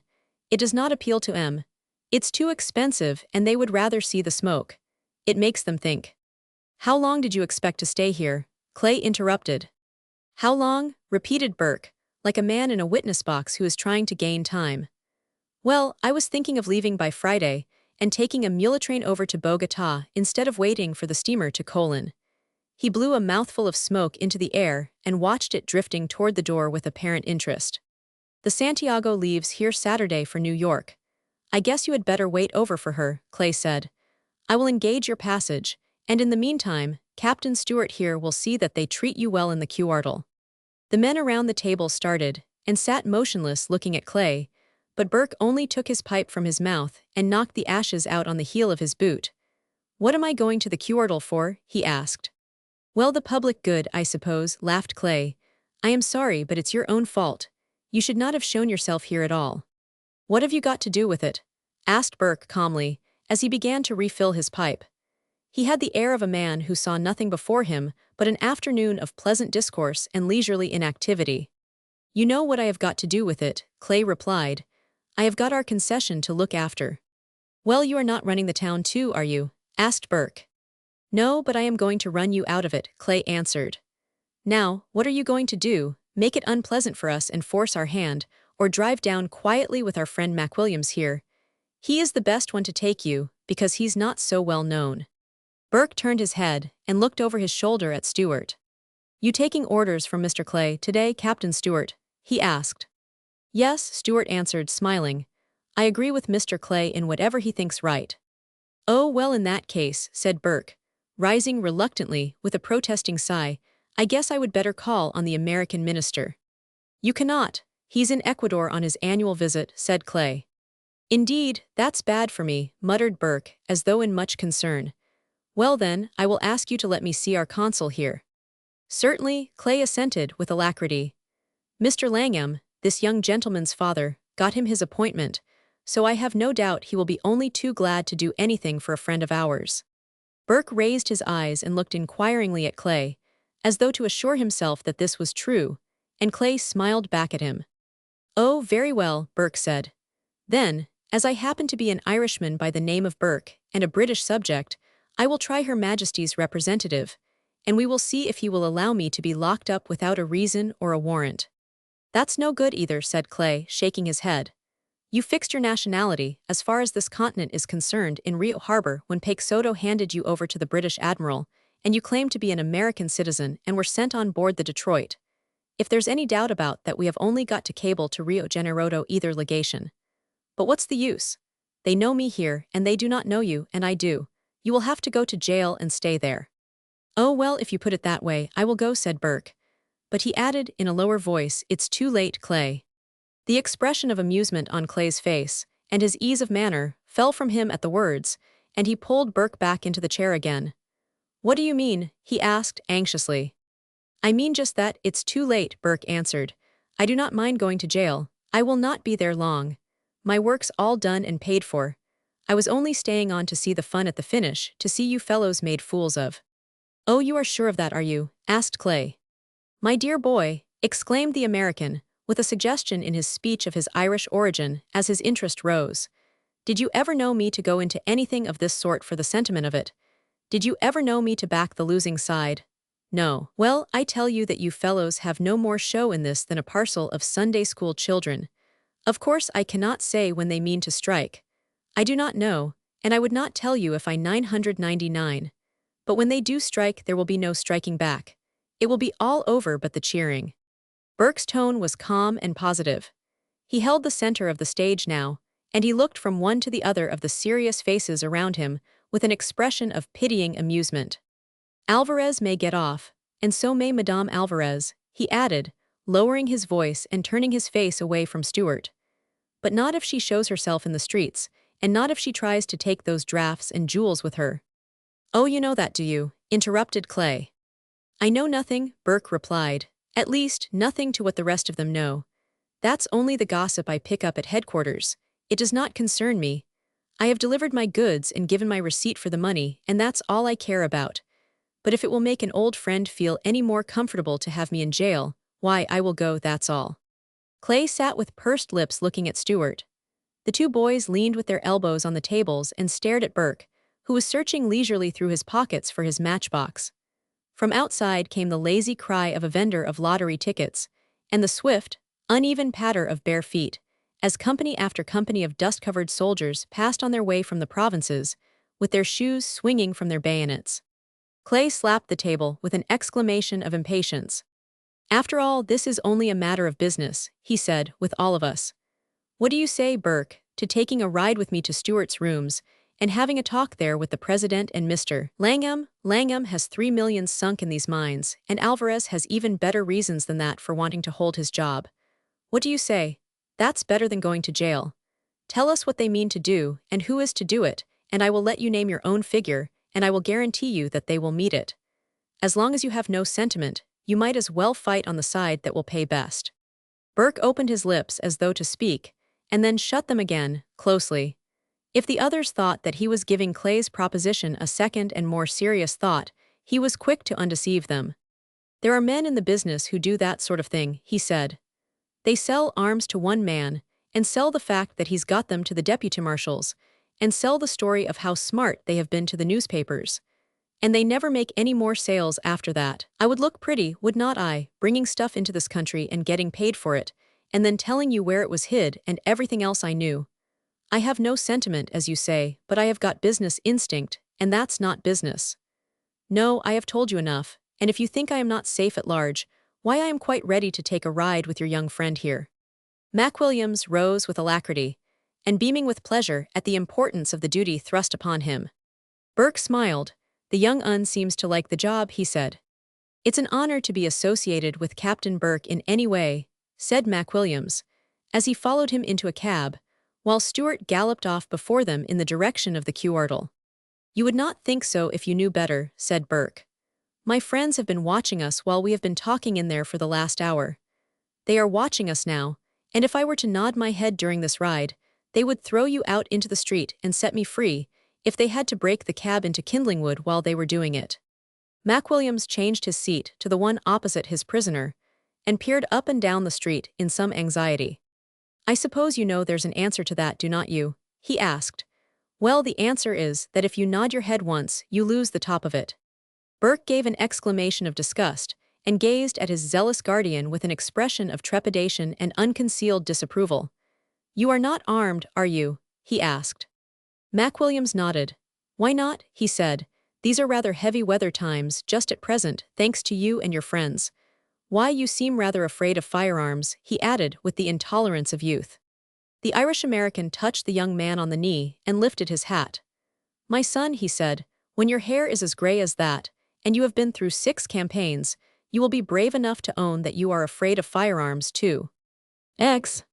It does not appeal to them. It's too expensive, and they would rather see the smoke. It makes them think. How long did you expect to stay here? Clay interrupted. How long? Repeated Burke, like a man in a witness box who is trying to gain time. Well, I was thinking of leaving by Friday and taking a mule train over to Bogotá instead of waiting for the steamer to Colon. He blew a mouthful of smoke into the air and watched it drifting toward the door with apparent interest. The Santiago leaves here Saturday for New York. I guess you had better wait over for her, Clay said. I will engage your passage, and in the meantime, Captain Stewart here will see that they treat you well in the cuartel. The men around the table started, and sat motionless looking at Clay, but Burke only took his pipe from his mouth and knocked the ashes out on the heel of his boot. What am I going to the cuartel for? He asked. Well, the public good, I suppose, laughed Clay. I am sorry, but it's your own fault. You should not have shown yourself here at all. What have you got to do with it? Asked Burke calmly, as he began to refill his pipe. He had the air of a man who saw nothing before him but an afternoon of pleasant discourse and leisurely inactivity. You know what I have got to do with it, Clay replied. I have got our concession to look after. Well, you are not running the town too, are you? Asked Burke. No, but I am going to run you out of it, Clay answered. Now, what are you going to do? Make it unpleasant for us and force our hand, or drive down quietly with our friend McWilliams here? He is the best one to take you, because he's not so well known. Burke turned his head and looked over his shoulder at Stewart. You taking orders from Mr. Clay today, Captain Stewart? He asked. Yes, Stewart answered, smiling. I agree with Mr. Clay in whatever he thinks right. Oh, well, in that case, said Burke, rising reluctantly with a protesting sigh, I guess I would better call on the American minister. You cannot. He's in Ecuador on his annual visit, said Clay. Indeed, that's bad for me, muttered Burke, as though in much concern. Well then, I will ask you to let me see our consul here. Certainly, Clay assented with alacrity. Mr. Langham, this young gentleman's father, got him his appointment, so I have no doubt he will be only too glad to do anything for a friend of ours. Burke raised his eyes and looked inquiringly at Clay, as though to assure himself that this was true, and Clay smiled back at him. "Oh, very well," Burke said. "Then, as I happen to be an Irishman by the name of Burke and a British subject, I will try Her Majesty's representative, and we will see if he will allow me to be locked up without a reason or a warrant." "That's no good either," said Clay, shaking his head. "You fixed your nationality, as far as this continent is concerned, in Rio Harbor when Soto handed you over to the British admiral, and you claimed to be an American citizen and were sent on board the Detroit. If there's any doubt about that, we have only got to cable to Rio Generoto either legation. But what's the use? They know me here, and they do not know you, and I do. You will have to go to jail and stay there." "Oh well, if you put it that way, I will go," said Burke. But he added, in a lower voice, "It's too late, Clay." The expression of amusement on Clay's face, and his ease of manner, fell from him at the words, and he pulled Burke back into the chair again. "What do you mean?" he asked, anxiously. "I mean just that, it's too late," Burke answered. "I do not mind going to jail. I will not be there long. My work's all done and paid for. I was only staying on to see the fun at the finish, to see you fellows made fools of." "Oh, you are sure of that, are you?" asked Clay. "My dear boy," exclaimed the American, with a suggestion in his speech of his Irish origin as his interest rose. "Did you ever know me to go into anything of this sort for the sentiment of it? Did you ever know me to back the losing side? No. Well, I tell you that you fellows have no more show in this than a parcel of Sunday school children. Of course I cannot say when they mean to strike. I do not know, and I would not tell you if I 999. But when they do strike, there will be no striking back. It will be all over but the cheering." Burke's tone was calm and positive. He held the center of the stage now, and he looked from one to the other of the serious faces around him with an expression of pitying amusement. "Alvarez may get off, and so may Madame Alvarez," he added, lowering his voice and turning his face away from Stuart. "But not if she shows herself in the streets, and not if she tries to take those drafts and jewels with her." "Oh, you know that, do you?" interrupted Clay. "I know nothing," Burke replied. "At least, nothing to what the rest of them know. That's only the gossip I pick up at headquarters. It does not concern me. I have delivered my goods and given my receipt for the money, and that's all I care about. But if it will make an old friend feel any more comfortable to have me in jail, why, I will go, that's all." Clay sat with pursed lips looking at Stuart. The two boys leaned with their elbows on the tables and stared at Burke, who was searching leisurely through his pockets for his matchbox. From outside came the lazy cry of a vendor of lottery tickets, and the swift, uneven patter of bare feet, as company after company of dust-covered soldiers passed on their way from the provinces, with their shoes swinging from their bayonets. Clay slapped the table with an exclamation of impatience. "After all, this is only a matter of business," he said, "with all of us. What do you say, Burke, to taking a ride with me to Stuart's rooms, and having a talk there with the president and Mr. Langham? Langham has 3 millions sunk in these mines, and Alvarez has even better reasons than that for wanting to hold his job. What do you say? That's better than going to jail. Tell us what they mean to do, and who is to do it, and I will let you name your own figure, and I will guarantee you that they will meet it. As long as you have no sentiment, you might as well fight on the side that will pay best." Burke opened his lips as though to speak, and then shut them again, closely. If the others thought that he was giving Clay's proposition a second and more serious thought, he was quick to undeceive them. "There are men in the business who do that sort of thing," he said. "They sell arms to one man, and sell the fact that he's got them to the deputy marshals, and sell the story of how smart they have been to the newspapers. And they never make any more sales after that. I would look pretty, would not I, bringing stuff into this country and getting paid for it, and then telling you where it was hid and everything else I knew. I have no sentiment, as you say, but I have got business instinct, and that's not business. No, I have told you enough, and if you think I am not safe at large, why, I am quite ready to take a ride with your young friend here." Mac Williams rose with alacrity, and beaming with pleasure at the importance of the duty thrust upon him. Burke smiled. "The young un seems to like the job," he said. "It's an honor to be associated with Captain Burke in any way," said Mac Williams, as he followed him into a cab, while Stuart galloped off before them in the direction of the Quartel. "You would not think so if you knew better," said Burke. "My friends have been watching us while we have been talking in there for the last hour. They are watching us now, and if I were to nod my head during this ride, they would throw you out into the street and set me free, if they had to break the cab into kindling wood while they were doing it." Mac Williams changed his seat to the one opposite his prisoner, and peered up and down the street in some anxiety. "I suppose you know there's an answer to that, do not you?" he asked. "Well, the answer is that if you nod your head once, you lose the top of it." Burke gave an exclamation of disgust and gazed at his zealous guardian with an expression of trepidation and unconcealed disapproval. "You are not armed, are you?" he asked. McWilliams nodded. "Why not?" he said. "These are rather heavy weather times just at present, thanks to you and your friends. Why, you seem rather afraid of firearms," he added with the intolerance of youth. The Irish-American touched the young man on the knee and lifted his hat. "My son," he said, "when your hair is as gray as that, and you have been through 6 campaigns, you will be brave enough to own that you are afraid of firearms, too." X.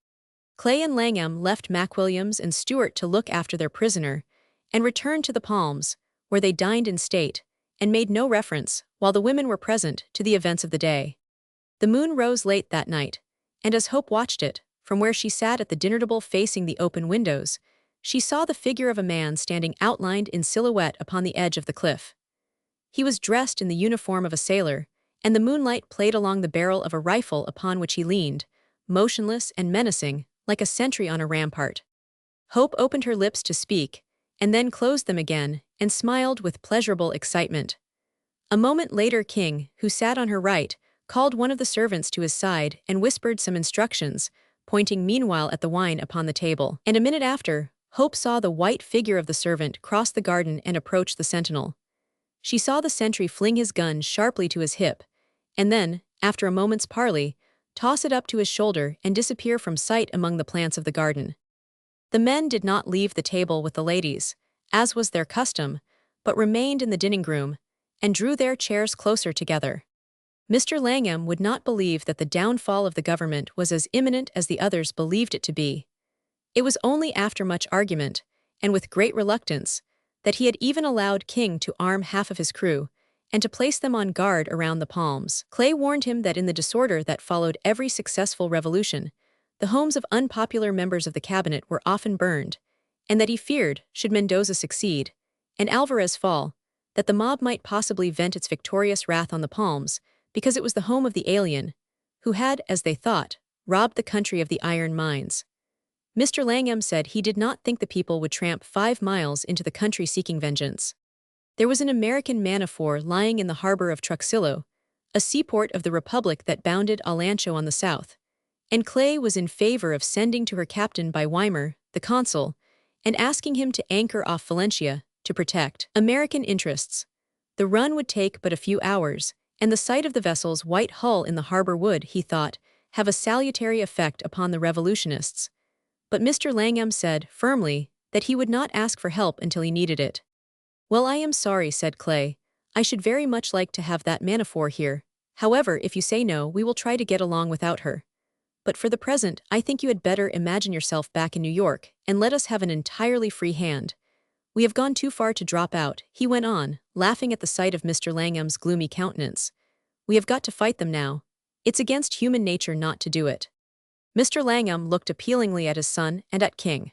Clay and Langham left McWilliams and Stewart to look after their prisoner, and returned to the Palms, where they dined in state, and made no reference, while the women were present, to the events of the day. The moon rose late that night, and as Hope watched it, from where she sat at the dinner table facing the open windows, she saw the figure of a man standing outlined in silhouette upon the edge of the cliff. He was dressed in the uniform of a sailor, and the moonlight played along the barrel of a rifle upon which he leaned, motionless and menacing, like a sentry on a rampart. Hope opened her lips to speak, and then closed them again, and smiled with pleasurable excitement. A moment later King, who sat on her right, called one of the servants to his side and whispered some instructions, pointing meanwhile at the wine upon the table. And a minute after, Hope saw the white figure of the servant cross the garden and approach the sentinel. She saw the sentry fling his gun sharply to his hip, and then, after a moment's parley, toss it up to his shoulder and disappear from sight among the plants of the garden. The men did not leave the table with the ladies, as was their custom, but remained in the dining-room, and drew their chairs closer together. Mr. Langham would not believe that the downfall of the government was as imminent as the others believed it to be. It was only after much argument, and with great reluctance, that he had even allowed King to arm half of his crew, and to place them on guard around the Palms. Clay warned him that in the disorder that followed every successful revolution, the homes of unpopular members of the cabinet were often burned, and that he feared, should Mendoza succeed, and Alvarez fall, that the mob might possibly vent its victorious wrath on the Palms, because it was the home of the alien, who had, as they thought, robbed the country of the iron mines. Mr. Langham said he did not think the people would tramp 5 miles into the country seeking vengeance. There was an American man-of-war lying in the harbor of Truxillo, a seaport of the Republic that bounded Olancho on the south, and Clay was in favor of sending to her captain by Weimer, the consul, and asking him to anchor off Valencia to protect American interests. The run would take but a few hours, and the sight of the vessel's white hull in the harbor would, he thought, have a salutary effect upon the revolutionists. But Mr. Langham said, firmly, that he would not ask for help until he needed it. "Well, I am sorry," said Clay. "I should very much like to have that man-of-war here. However, if you say no, we will try to get along without her. But for the present, I think you had better imagine yourself back in New York, and let us have an entirely free hand. We have gone too far to drop out," he went on, laughing at the sight of Mr. Langham's gloomy countenance. "We have got to fight them now. It's against human nature not to do it." Mr. Langham looked appealingly at his son and at King.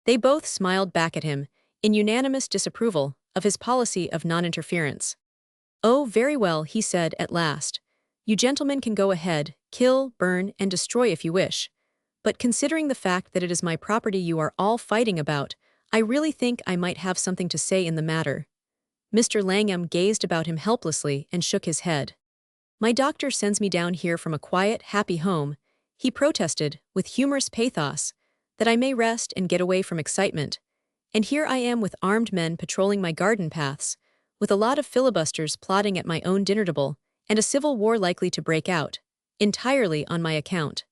They both smiled back at him, in unanimous disapproval of his policy of non-interference. "Oh, very well," he said at last. "You gentlemen can go ahead, kill, burn, and destroy if you wish. But considering the fact that it is my property you are all fighting about, I really think I might have something to say in the matter." Mr. Langham gazed about him helplessly and shook his head. "My doctor sends me down here from a quiet, happy home," he protested, with humorous pathos, "that I may rest and get away from excitement. And here I am with armed men patrolling my garden paths, with a lot of filibusters plotting at my own dinner table, and a civil war likely to break out, entirely on my account.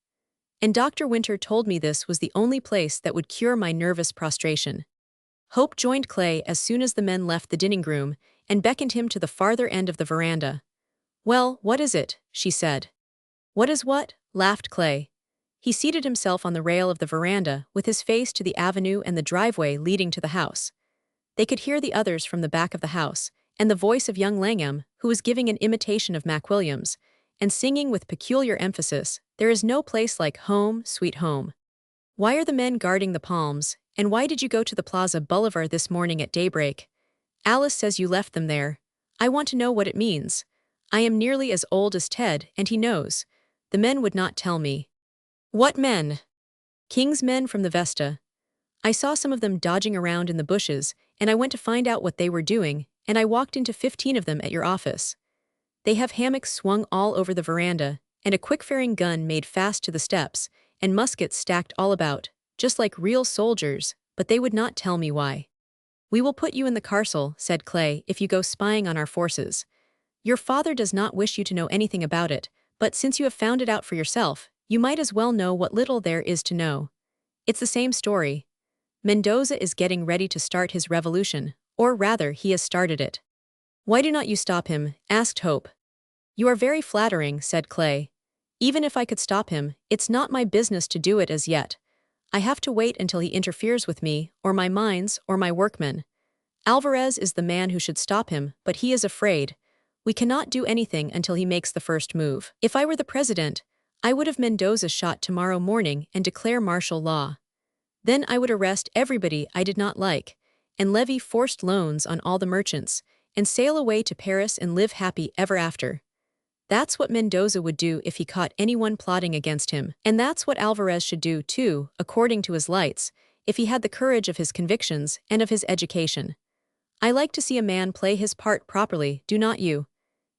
And Dr. Winter told me this was the only place that would cure my nervous prostration." Hope joined Clay as soon as the men left the dining-room and beckoned him to the farther end of the veranda. "Well, what is it?" she said. "What is what?" laughed Clay. He seated himself on the rail of the veranda with his face to the avenue and the driveway leading to the house. They could hear the others from the back of the house, and the voice of young Langham, who was giving an imitation of McWilliams, and singing with peculiar emphasis, "There is no place like home, sweet home." "Why are the men guarding the Palms, and why did you go to the Plaza Boulevard this morning at daybreak? Alice says you left them there. I want to know what it means. I am nearly as old as Ted, and he knows. The men would not tell me. What men? King's men from the Vesta. I saw some of them dodging around in the bushes, and I went to find out what they were doing, and I walked into 15 of them at your office. They have hammocks swung all over the veranda, and a quick-firing gun made fast to the steps, and muskets stacked all about, just like real soldiers, but they would not tell me why. We will put you in the carcel, said Clay, if you go spying on our forces. Your father does not wish you to know anything about it, but since you have found it out for yourself, you might as well know what little there is to know. It's the same story. Mendoza is getting ready to start his revolution, or rather, he has started it. Why do not you stop him? Asked Hope. You are very flattering, said Clay. Even if I could stop him, it's not my business to do it as yet. I have to wait until he interferes with me, or my mines, or my workmen. Alvarez is the man who should stop him, but he is afraid. We cannot do anything until he makes the first move. If I were the president, I would have Mendoza shot tomorrow morning and declare martial law. Then I would arrest everybody I did not like, and levy forced loans on all the merchants, and sail away to Paris and live happy ever after. That's what Mendoza would do if he caught anyone plotting against him, and that's what Alvarez should do too, according to his lights, if he had the courage of his convictions and of his education. I like to see a man play his part properly, do not you?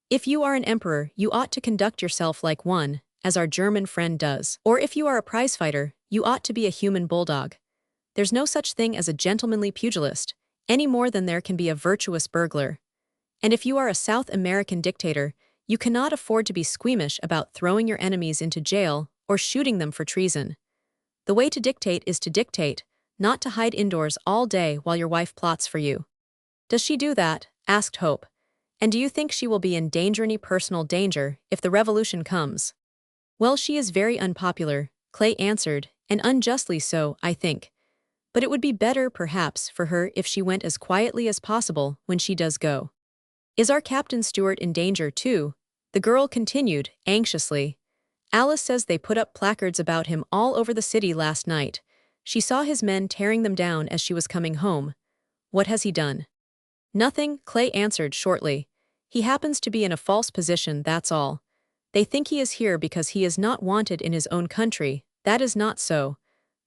If you are an emperor, you ought to conduct yourself like one, as our German friend does. Or if you are a prizefighter, you ought to be a human bulldog. There's no such thing as a gentlemanly pugilist, any more than there can be a virtuous burglar. And if you are a South American dictator, you cannot afford to be squeamish about throwing your enemies into jail or shooting them for treason. The way to dictate is to dictate, not to hide indoors all day while your wife plots for you. Does she do that? Asked Hope. And do you think she will be in any personal danger, if the revolution comes? Well, she is very unpopular, Clay answered, and unjustly so, I think. But it would be better, perhaps, for her if she went as quietly as possible when she does go. Is our Captain Stewart in danger, too? The girl continued, anxiously. Alice says they put up placards about him all over the city last night. She saw his men tearing them down as she was coming home. What has he done? Nothing, Clay answered shortly. He happens to be in a false position, that's all. They think he is here because he is not wanted in his own country. That is not so.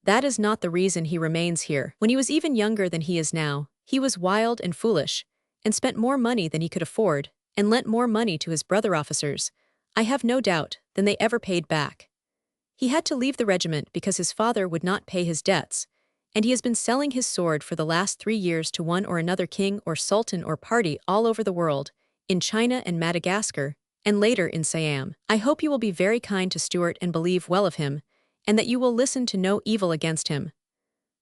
That is not the reason he remains here. When he was even younger than he is now, he was wild and foolish, and spent more money than he could afford, and lent more money to his brother officers, I have no doubt, than they ever paid back. He had to leave the regiment because his father would not pay his debts, and he has been selling his sword for the last 3 years to one or another king or sultan or party all over the world, in China and Madagascar, and later in Siam. I hope you will be very kind to Stuart and believe well of him, and that you will listen to no evil against him.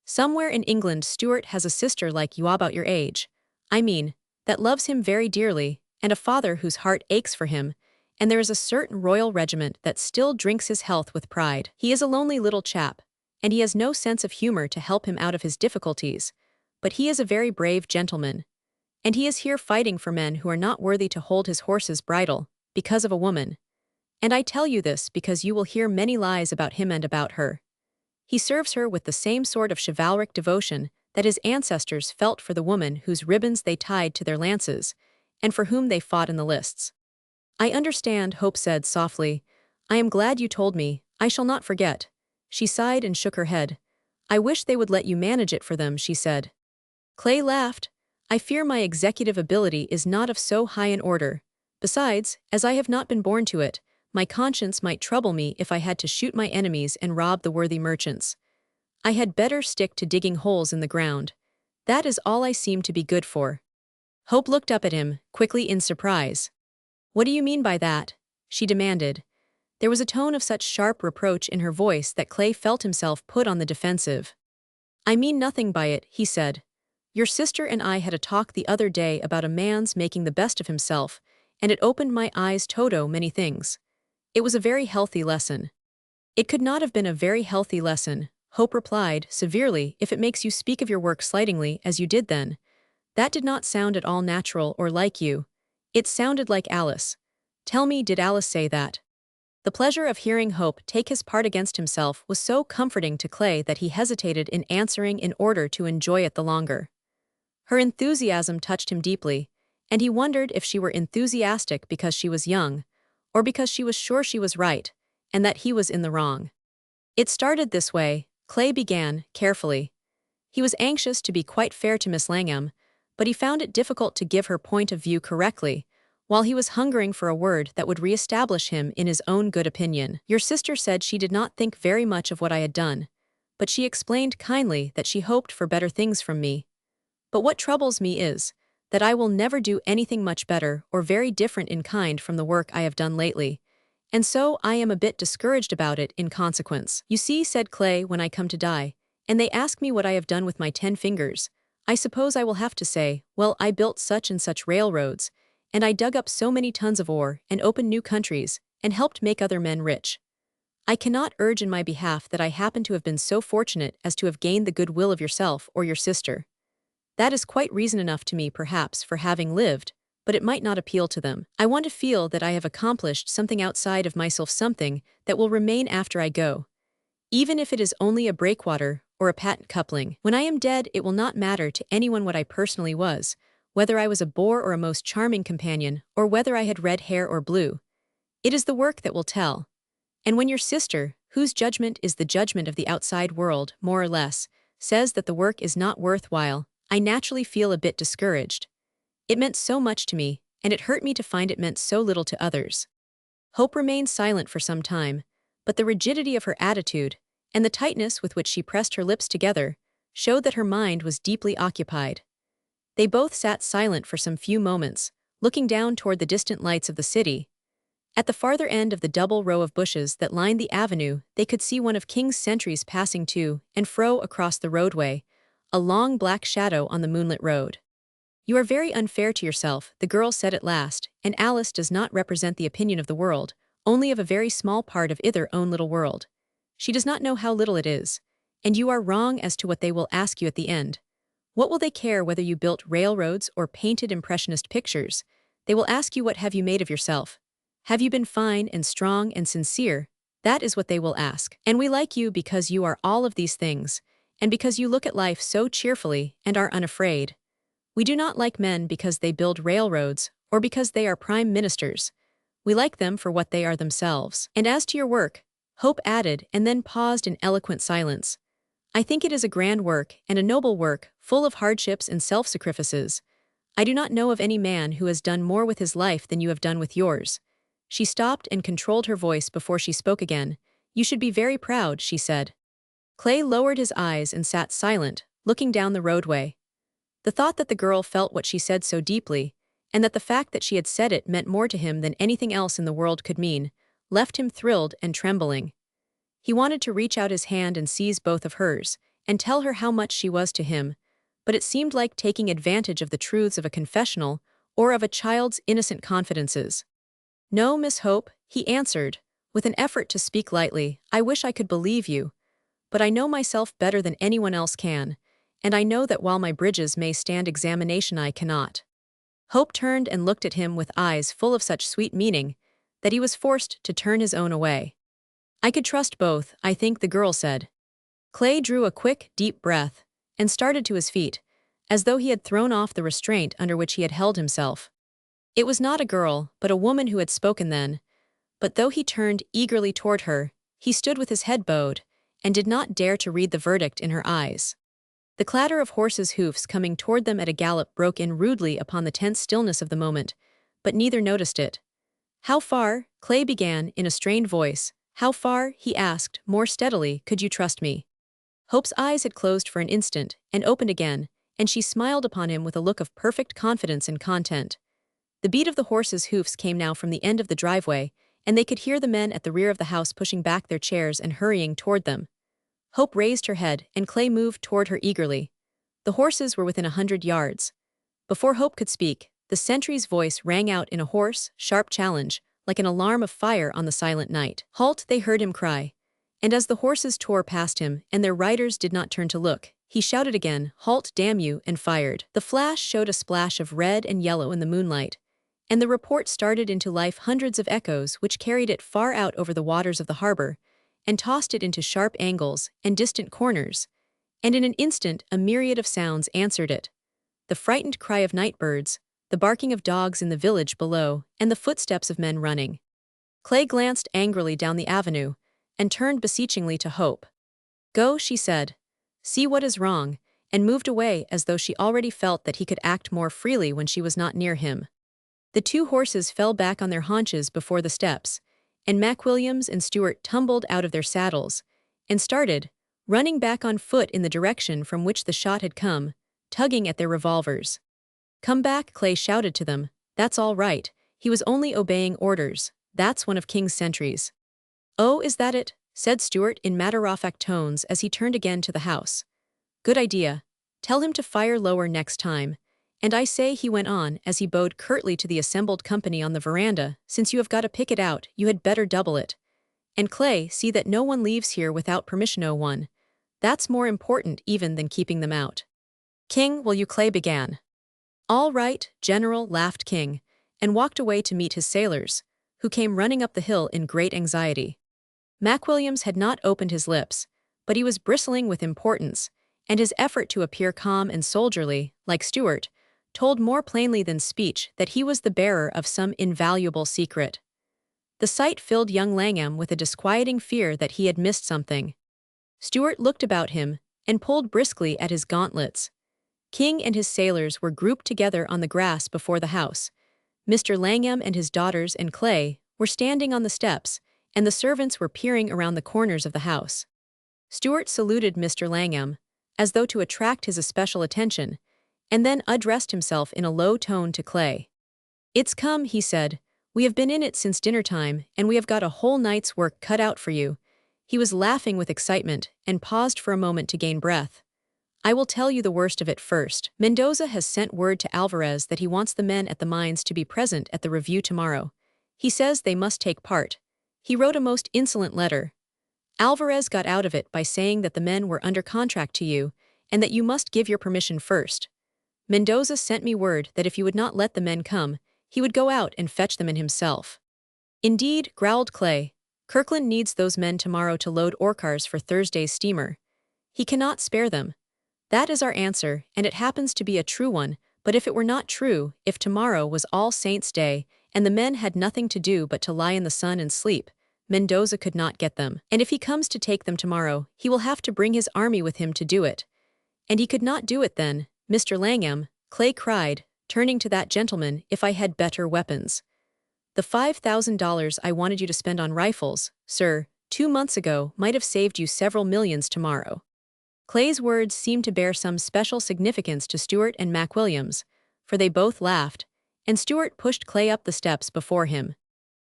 Somewhere in England Stuart has a sister like you about your age, I mean, that loves him very dearly, and a father whose heart aches for him, and there is a certain royal regiment that still drinks his health with pride. He is a lonely little chap, and he has no sense of humor to help him out of his difficulties, but he is a very brave gentleman, and he is here fighting for men who are not worthy to hold his horse's bridle, because of a woman. And I tell you this because you will hear many lies about him and about her. He serves her with the same sort of chivalric devotion that his ancestors felt for the woman whose ribbons they tied to their lances, and for whom they fought in the lists. I understand, Hope said softly. I am glad you told me. I shall not forget. She sighed and shook her head. I wish they would let you manage it for them, she said. Clay laughed. I fear my executive ability is not of so high an order. Besides, as I have not been born to it, my conscience might trouble me if I had to shoot my enemies and rob the worthy merchants. I had better stick to digging holes in the ground. That is all I seem to be good for. Hope looked up at him, quickly in surprise. What do you mean by that? She demanded. There was a tone of such sharp reproach in her voice that Clay felt himself put on the defensive. I mean nothing by it, he said. Your sister and I had a talk the other day about a man's making the best of himself, and it opened my eyes to many things. It was a very healthy lesson. It could not have been a very healthy lesson, Hope replied, severely, if it makes you speak of your work slightingly as you did then. That did not sound at all natural or like you. It sounded like Alice. Tell me, did Alice say that? The pleasure of hearing Hope take his part against himself was so comforting to Clay that he hesitated in answering in order to enjoy it the longer. Her enthusiasm touched him deeply, and he wondered if she were enthusiastic because she was young, or because she was sure she was right, and that he was in the wrong. It started this way, Clay began, carefully. He was anxious to be quite fair to Miss Langham, but he found it difficult to give her point of view correctly, while he was hungering for a word that would re-establish him in his own good opinion. Your sister said she did not think very much of what I had done, but she explained kindly that she hoped for better things from me. But what troubles me is that I will never do anything much better or very different in kind from the work I have done lately, and so I am a bit discouraged about it in consequence. You see, said Clay, when I come to die, and they ask me what I have done with my 10 fingers, I suppose I will have to say, well, I built such and such railroads, and I dug up so many tons of ore, and opened new countries, and helped make other men rich. I cannot urge in my behalf that I happen to have been so fortunate as to have gained the goodwill of yourself or your sister. That is quite reason enough to me, perhaps, for having lived, but it might not appeal to them. I want to feel that I have accomplished something outside of myself, something that will remain after I go, even if it is only a breakwater or a patent coupling. When I am dead, it will not matter to anyone what I personally was, whether I was a bore or a most charming companion, or whether I had red hair or blue. It is the work that will tell. And when your sister, whose judgment is the judgment of the outside world, more or less, says that the work is not worthwhile, I naturally feel a bit discouraged. It meant so much to me, and it hurt me to find it meant so little to others. Hope remained silent for some time, but the rigidity of her attitude, and the tightness with which she pressed her lips together, showed that her mind was deeply occupied. They both sat silent for some few moments, looking down toward the distant lights of the city. At the farther end of the double row of bushes that lined the avenue, they could see one of King's sentries passing to and fro across the roadway, a long black shadow on the moonlit road. You are very unfair to yourself, the girl said at last, and Alice does not represent the opinion of the world, only of a very small part of their own little world. She does not know how little it is, and you are wrong as to what they will ask you at the end. What will they care whether you built railroads or painted impressionist pictures? They will ask you, what have you made of yourself? Have you been fine and strong and sincere? That is what they will ask. And we like you because you are all of these things, and because you look at life so cheerfully and are unafraid. We do not like men because they build railroads, or because they are prime ministers. We like them for what they are themselves. And as to your work, Hope added, and then paused in eloquent silence, I think it is a grand work and a noble work, full of hardships and self-sacrifices. I do not know of any man who has done more with his life than you have done with yours. She stopped and controlled her voice before she spoke again. You should be very proud, she said. Clay lowered his eyes and sat silent, looking down the roadway. The thought that the girl felt what she said so deeply, and that the fact that she had said it meant more to him than anything else in the world could mean, left him thrilled and trembling. He wanted to reach out his hand and seize both of hers, and tell her how much she was to him, but it seemed like taking advantage of the truths of a confessional or of a child's innocent confidences. No, Miss Hope, he answered, with an effort to speak lightly, I wish I could believe you, but I know myself better than anyone else can, and I know that while my bridges may stand examination I cannot. Hope turned and looked at him with eyes full of such sweet meaning that he was forced to turn his own away. I could trust both, I think, the girl said. Clay drew a quick, deep breath and started to his feet, as though he had thrown off the restraint under which he had held himself. It was not a girl, but a woman who had spoken then, but though he turned eagerly toward her, he stood with his head bowed and did not dare to read the verdict in her eyes. The clatter of horses' hoofs coming toward them at a gallop broke in rudely upon the tense stillness of the moment, but neither noticed it. How far, Clay began in a strained voice, how far, he asked, more steadily, could you trust me? Hope's eyes had closed for an instant, and opened again, and she smiled upon him with a look of perfect confidence and content. The beat of the horses' hoofs came now from the end of the driveway, and they could hear the men at the rear of the house pushing back their chairs and hurrying toward them. Hope raised her head, and Clay moved toward her eagerly. The horses were within 100 yards. Before Hope could speak, the sentry's voice rang out in a hoarse, sharp challenge, like an alarm of fire on the silent night. Halt, they heard him cry. And as the horses tore past him, and their riders did not turn to look, he shouted again, halt, damn you, and fired. The flash showed a splash of red and yellow in the moonlight, and the report started into life hundreds of echoes which carried it far out over the waters of the harbor, and tossed it into sharp angles and distant corners, and in an instant a myriad of sounds answered it. The frightened cry of night birds, the barking of dogs in the village below, and the footsteps of men running. Clay glanced angrily down the avenue and turned beseechingly to Hope. Go, she said. See what is wrong, and moved away as though she already felt that he could act more freely when she was not near him. The two horses fell back on their haunches before the steps, and McWilliams and Stewart tumbled out of their saddles and started, running back on foot in the direction from which the shot had come, tugging at their revolvers. Come back, Clay shouted to them. That's all right. He was only obeying orders. That's one of King's sentries. Oh, is that it? Said Stewart in matter-of-fact tones as he turned again to the house. Good idea. Tell him to fire lower next time. And I say, he went on as he bowed curtly to the assembled company on the veranda, since you have got a picket out, you had better double it. And Clay, see that no one leaves here without permission. Oh, one. That's more important even than keeping them out. King, will you? Clay began. All right, General, laughed King, and walked away to meet his sailors, who came running up the hill in great anxiety. McWilliams had not opened his lips, but he was bristling with importance, and his effort to appear calm and soldierly, like Stewart, told more plainly than speech that he was the bearer of some invaluable secret. The sight filled young Langham with a disquieting fear that he had missed something. Stewart looked about him and pulled briskly at his gauntlets. King and his sailors were grouped together on the grass before the house. Mr. Langham and his daughters and Clay were standing on the steps, and the servants were peering around the corners of the house. Stewart saluted Mr. Langham, as though to attract his especial attention, and then addressed himself in a low tone to Clay. It's come, he said. We have been in it since dinner time, and we have got a whole night's work cut out for you. He was laughing with excitement and paused for a moment to gain breath. I will tell you the worst of it first. Mendoza has sent word to Alvarez that he wants the men at the mines to be present at the review tomorrow. He says they must take part. He wrote a most insolent letter. Alvarez got out of it by saying that the men were under contract to you, and that you must give your permission first. Mendoza sent me word that if you would not let the men come, he would go out and fetch them in himself. Indeed, growled Clay, Kirkland needs those men tomorrow to load ore cars for Thursday's steamer. He cannot spare them. That is our answer, and it happens to be a true one, but if it were not true, if tomorrow was All Saints' Day, and the men had nothing to do but to lie in the sun and sleep, Mendoza could not get them. And if he comes to take them tomorrow, he will have to bring his army with him to do it. And he could not do it then, Mr. Langham, Clay cried, turning to that gentleman, if I had better weapons. The $5,000 I wanted you to spend on rifles, sir, 2 months ago might have saved you several millions tomorrow. Clay's words seemed to bear some special significance to Stewart and McWilliams, for they both laughed, and Stewart pushed Clay up the steps before him.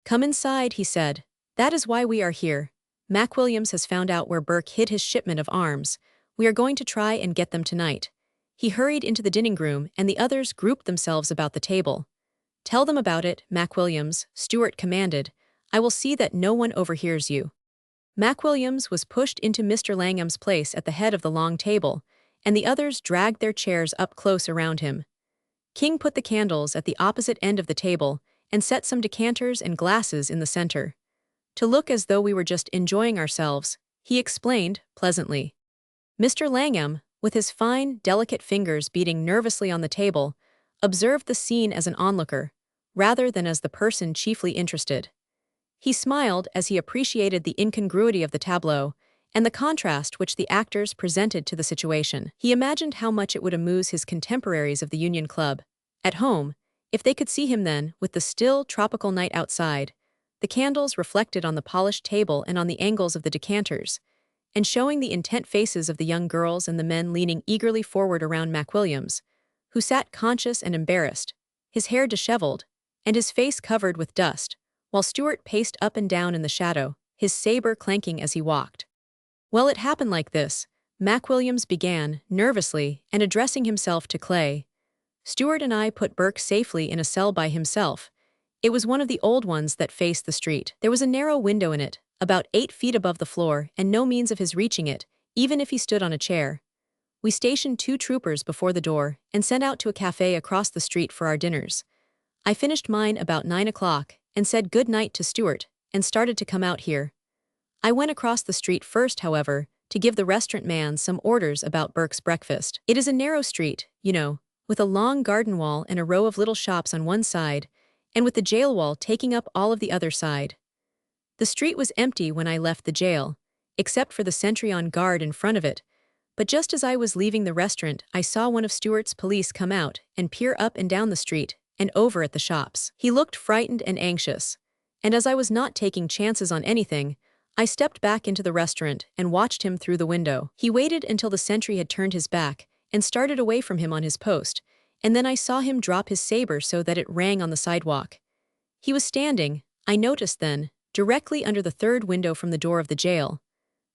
Come inside, he said. That is why we are here. McWilliams has found out where Burke hid his shipment of arms. We are going to try and get them tonight. He hurried into the dining room, and the others grouped themselves about the table. Tell them about it, McWilliams, Stewart commanded. I will see that no one overhears you. McWilliams was pushed into Mr. Langham's place at the head of the long table, and the others dragged their chairs up close around him. King put the candles at the opposite end of the table and set some decanters and glasses in the center. To look as though we were just enjoying ourselves, he explained, pleasantly. Mr. Langham, with his fine, delicate fingers beating nervously on the table, observed the scene as an onlooker, rather than as the person chiefly interested. He smiled as he appreciated the incongruity of the tableau and the contrast which the actors presented to the situation. He imagined how much it would amuse his contemporaries of the Union Club, at home, if they could see him then, with the still, tropical night outside, the candles reflected on the polished table and on the angles of the decanters, and showing the intent faces of the young girls and the men leaning eagerly forward around McWilliams, who sat conscious and embarrassed, his hair disheveled, and his face covered with dust, while Stewart paced up and down in the shadow, his saber clanking as he walked. Well, it happened like this, McWilliams began, nervously, and addressing himself to Clay. Stewart and I put Burke safely in a cell by himself. It was one of the old ones that faced the street. There was a narrow window in it, about 8 feet above the floor, and no means of his reaching it, even if he stood on a chair. We stationed 2 troopers before the door and sent out to a cafe across the street for our dinners. I finished mine about 9 o'clock and said good night to Stewart and started to come out here. I went across the street first, however, to give the restaurant man some orders about Burke's breakfast. It is a narrow street, you know, with a long garden wall and a row of little shops on one side, and with the jail wall taking up all of the other side. The street was empty when I left the jail, except for the sentry on guard in front of it, but just as I was leaving the restaurant, I saw one of Stewart's police come out and peer up and down the street and over at the shops. He looked frightened and anxious, and as I was not taking chances on anything, I stepped back into the restaurant and watched him through the window. He waited until the sentry had turned his back and started away from him on his post, and then I saw him drop his saber so that it rang on the sidewalk. He was standing, I noticed then, directly under the third window from the door of the jail.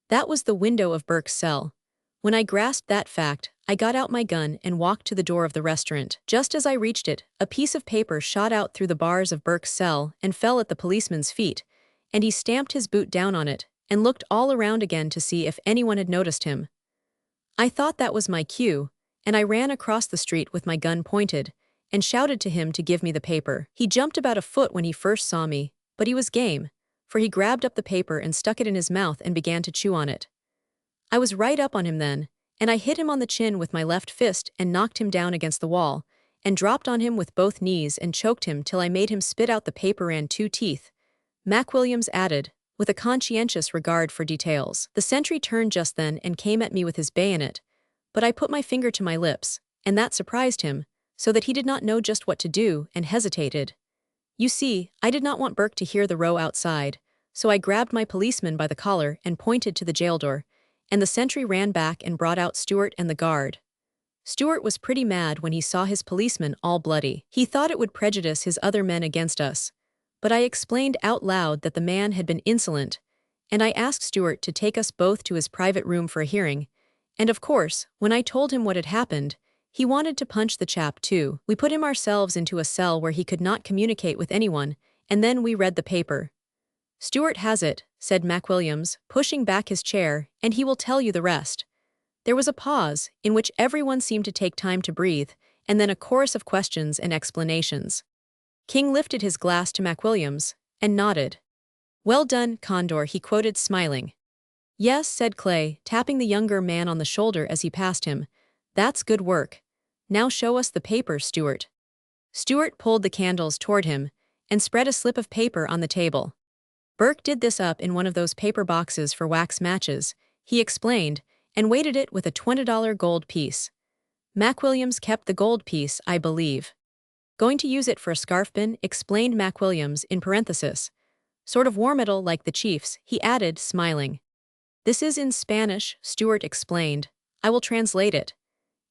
That was the window of Burke's cell. When I grasped that fact, I got out my gun and walked to the door of the restaurant. Just as I reached it, a piece of paper shot out through the bars of Burke's cell and fell at the policeman's feet, and he stamped his boot down on it and looked all around again to see if anyone had noticed him. I thought that was my cue, and I ran across the street with my gun pointed and shouted to him to give me the paper. He jumped about a foot when he first saw me, but he was game, for he grabbed up the paper and stuck it in his mouth and began to chew on it. I was right up on him then, and I hit him on the chin with my left fist and knocked him down against the wall, and dropped on him with both knees and choked him till I made him spit out the paper and 2 teeth, Mac Williams added, with a conscientious regard for details. The sentry turned just then and came at me with his bayonet, but I put my finger to my lips, and that surprised him, so that he did not know just what to do and hesitated. You see, I did not want Burke to hear the row outside, so I grabbed my policeman by the collar and pointed to the jail door, and the sentry ran back and brought out Stewart and the guard. Stewart was pretty mad when he saw his policeman all bloody. He thought it would prejudice his other men against us, but I explained out loud that the man had been insolent, and I asked Stewart to take us both to his private room for a hearing, and of course, when I told him what had happened, he wanted to punch the chap too. We put him ourselves into a cell where he could not communicate with anyone, and then we read the paper. Stewart has it, said Mac Williams, pushing back his chair, and he will tell you the rest. There was a pause, in which everyone seemed to take time to breathe, and then a chorus of questions and explanations. King lifted his glass to Mac Williams, and nodded. Well done, Condor, he quoted, smiling. Yes, said Clay, tapping the younger man on the shoulder as he passed him. That's good work. Now show us the paper, Stewart. Stewart pulled the candles toward him, and spread a slip of paper on the table. Burke did this up in one of those paper boxes for wax matches, he explained, and weighted it with a $20 gold piece. Mac Williams kept the gold piece, I believe. Going to use it for a scarf pin, explained Mac Williams in parenthesis. Sort of war metal like the chief's, he added, smiling. This is in Spanish, Stewart explained. I will translate it.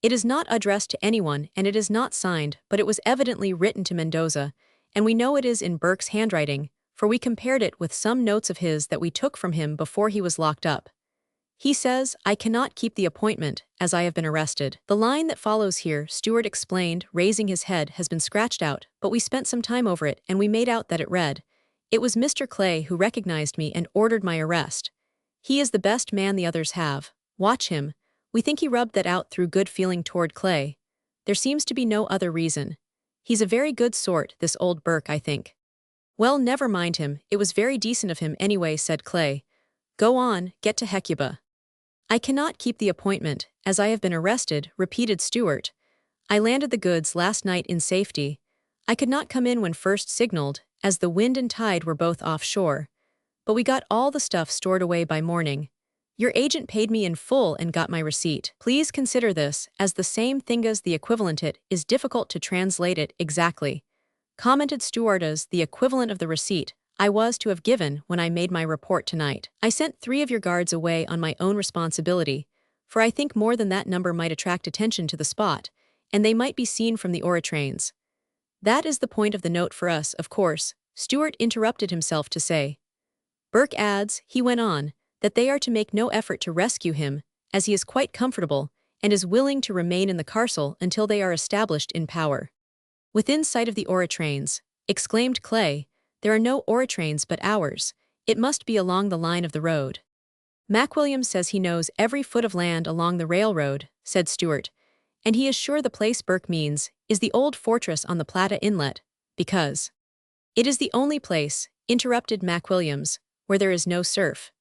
It is not addressed to anyone and it is not signed, but it was evidently written to Mendoza, and we know it is in Burke's handwriting, for we compared it with some notes of his that we took from him before he was locked up. He says, I cannot keep the appointment, as I have been arrested. The line that follows here, Stewart explained, raising his head, has been scratched out, but we spent some time over it and we made out that it read, It was Mr. Clay who recognized me and ordered my arrest. He is the best man the others have. Watch him. We think he rubbed that out through good feeling toward Clay. There seems to be no other reason. He's a very good sort, this old Burke, I think. Well, never mind him, it was very decent of him anyway, said Clay. Go on, get to Hecuba. I cannot keep the appointment, as I have been arrested, repeated Stewart. I landed the goods last night in safety. I could not come in when first signaled, as the wind and tide were both offshore. But we got all the stuff stored away by morning. Your agent paid me in full and got my receipt. Please consider this, as the same thing as the equivalent it is difficult to translate it exactly. Commented Stewardess, the equivalent of the receipt I was to have given when I made my report tonight. I sent 3 of your guards away on my own responsibility, for I think more than that number might attract attention to the spot, and they might be seen from the trains. That is the point of the note for us, of course, Stewart interrupted himself to say. Burke adds, he went on, that they are to make no effort to rescue him, as he is quite comfortable, and is willing to remain in the carcel until they are established in power. Within sight of the trains, exclaimed Clay, there are no trains but ours. It must be along the line of the road. Mac Williams says he knows every foot of land along the railroad, said Stewart, and he is sure the place Burke means is the old fortress on the Plata Inlet, because it is the only place, interrupted Mac Williams, where there is no surf.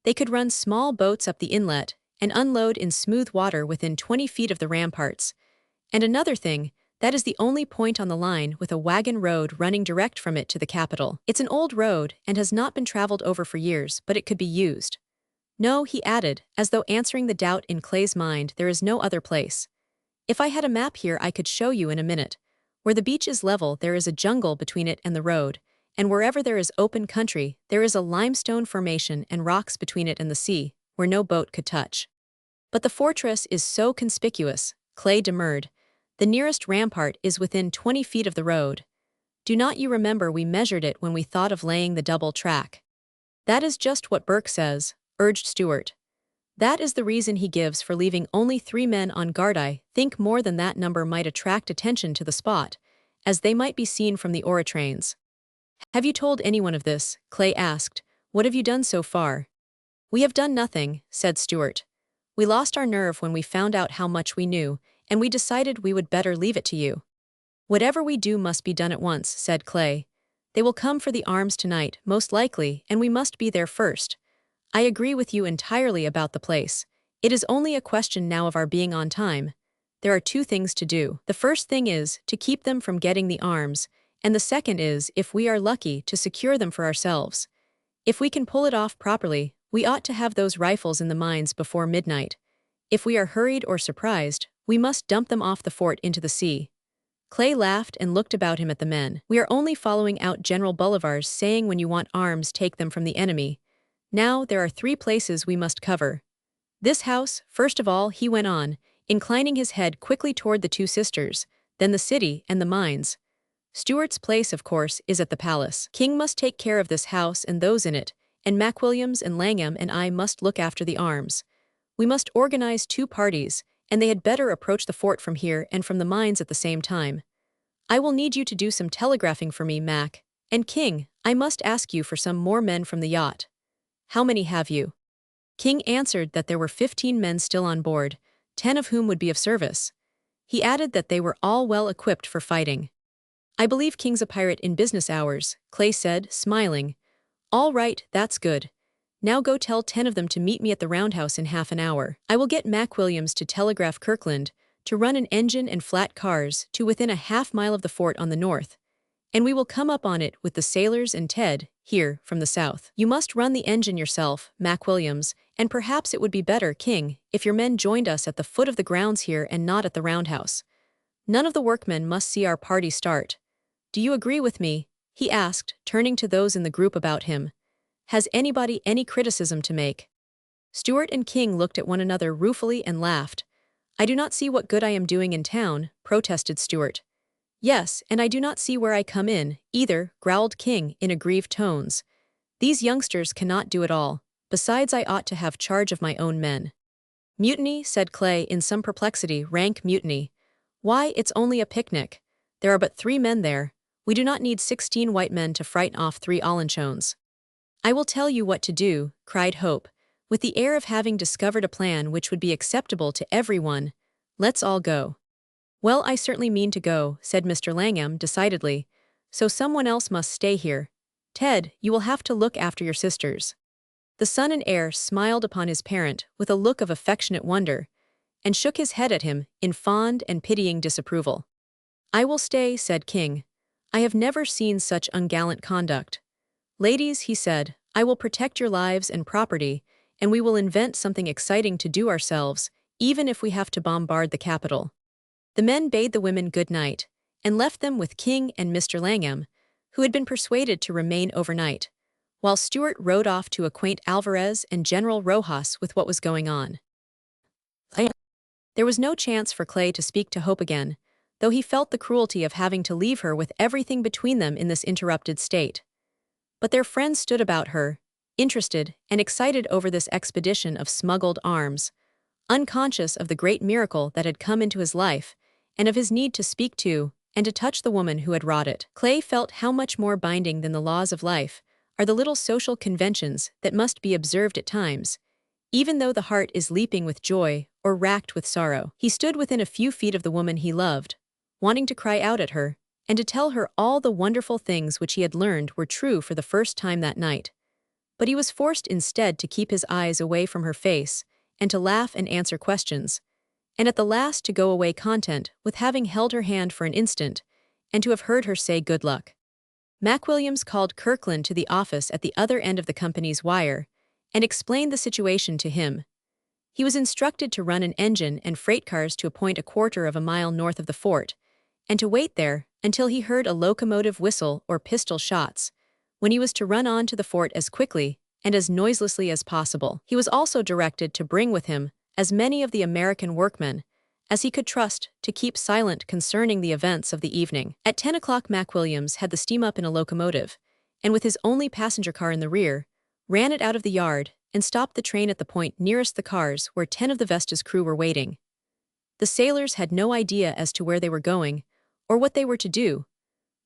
They could run small boats up the inlet and unload in smooth water within 20 feet of the ramparts. And another thing, That is the only point on the line with a wagon road running direct from it to the capital. It's an old road and has not been traveled over for years, but it could be used. No, he added, as though answering the doubt in Clay's mind, there is no other place. If I had a map here I could show you in a minute. Where the beach is level there is a jungle between it and the road, and wherever there is open country, there is a limestone formation and rocks between it and the sea, where no boat could touch. But the fortress is so conspicuous, Clay demurred. The nearest rampart is within 20 feet of the road. Do not you remember we measured it when we thought of laying the double track? That is just what Burke says, urged Stuart. That is the reason he gives for leaving only 3 men on guard. I think more than that number might attract attention to the spot, as they might be seen from the ore trains. Have you told anyone of this? Clay asked. What have you done so far? We have done nothing, said Stuart. We lost our nerve when we found out how much we knew, and we decided we would better leave it to you. Whatever we do must be done at once, said Clay. They will come for the arms tonight, most likely, and we must be there first. I agree with you entirely about the place. It is only a question now of our being on time. There are 2 things to do. The first thing is to keep them from getting the arms, and the second is, if we are lucky, to secure them for ourselves. If we can pull it off properly, we ought to have those rifles in the mines before midnight. If we are hurried or surprised, we must dump them off the fort into the sea. Clay laughed and looked about him at the men. We are only following out General Bolivar's saying when you want arms take them from the enemy. Now there are 3 places we must cover. This house, first of all, he went on, inclining his head quickly toward the 2 sisters, then the city and the mines. Stuart's place, of course, is at the palace. King must take care of this house and those in it, and MacWilliams and Langham and I must look after the arms. We must organize 2 parties, and they had better approach the fort from here and from the mines at the same time. I will need you to do some telegraphing for me, Mac. And King, I must ask you for some more men from the yacht. How many have you? King answered that there were 15 men still on board, 10 of whom would be of service. He added that they were all well equipped for fighting. I believe King's a pirate in business hours, Clay said, smiling. All right, that's good. Now go tell 10 of them to meet me at the roundhouse in half an hour. I will get MacWilliams to telegraph Kirkland to run an engine and flat cars to within a half-mile of the fort on the north, and we will come up on it with the sailors and Ted, here, from the south. You must run the engine yourself, MacWilliams, and perhaps it would be better, King, if your men joined us at the foot of the grounds here and not at the roundhouse. None of the workmen must see our party start. Do you agree with me? He asked, turning to those in the group about him. Has anybody any criticism to make? Stuart and King looked at one another ruefully and laughed. I do not see what good I am doing in town, protested Stuart. Yes, and I do not see where I come in, either, growled King in aggrieved tones. These youngsters cannot do it all. Besides, I ought to have charge of my own men. Mutiny, said Clay in some perplexity, rank mutiny. Why, it's only a picnic. There are but 3 men there. We do not need 16 white men to frighten off 3 Olanchones. I will tell you what to do, cried Hope, with the air of having discovered a plan which would be acceptable to everyone. Let's all go. Well, I certainly mean to go, said Mr. Langham decidedly, so someone else must stay here. Ted, you will have to look after your sisters. The son and heir smiled upon his parent with a look of affectionate wonder, and shook his head at him in fond and pitying disapproval. I will stay, said King. I have never seen such ungallant conduct. Ladies, he said, I will protect your lives and property, and we will invent something exciting to do ourselves, even if we have to bombard the capital. The men bade the women good night, and left them with King and Mr. Langham, who had been persuaded to remain overnight, while Stuart rode off to acquaint Alvarez and General Rojas with what was going on. There was no chance for Clay to speak to Hope again, though he felt the cruelty of having to leave her with everything between them in this interrupted state. But their friends stood about her, interested and excited over this expedition of smuggled arms, unconscious of the great miracle that had come into his life, and of his need to speak to and to touch the woman who had wrought it. Clay felt how much more binding than the laws of life are the little social conventions that must be observed at times, even though the heart is leaping with joy or racked with sorrow. He stood within a few feet of the woman he loved, wanting to cry out at her, and to tell her all the wonderful things which he had learned were true for the first time that night. But he was forced instead to keep his eyes away from her face, and to laugh and answer questions, and at the last to go away content with having held her hand for an instant, and to have heard her say good luck. McWilliams called Kirkland to the office at the other end of the company's wire, and explained the situation to him. He was instructed to run an engine and freight cars to a point a quarter of a mile north of the fort, and to wait there until he heard a locomotive whistle or pistol shots, when he was to run on to the fort as quickly and as noiselessly as possible. He was also directed to bring with him as many of the American workmen as he could trust to keep silent concerning the events of the evening. At 10 o'clock McWilliams had the steam up in a locomotive, and with his only passenger car in the rear, ran it out of the yard and stopped the train at the point nearest the cars where 10 of the Vesta's crew were waiting. The sailors had no idea as to where they were going or what they were to do,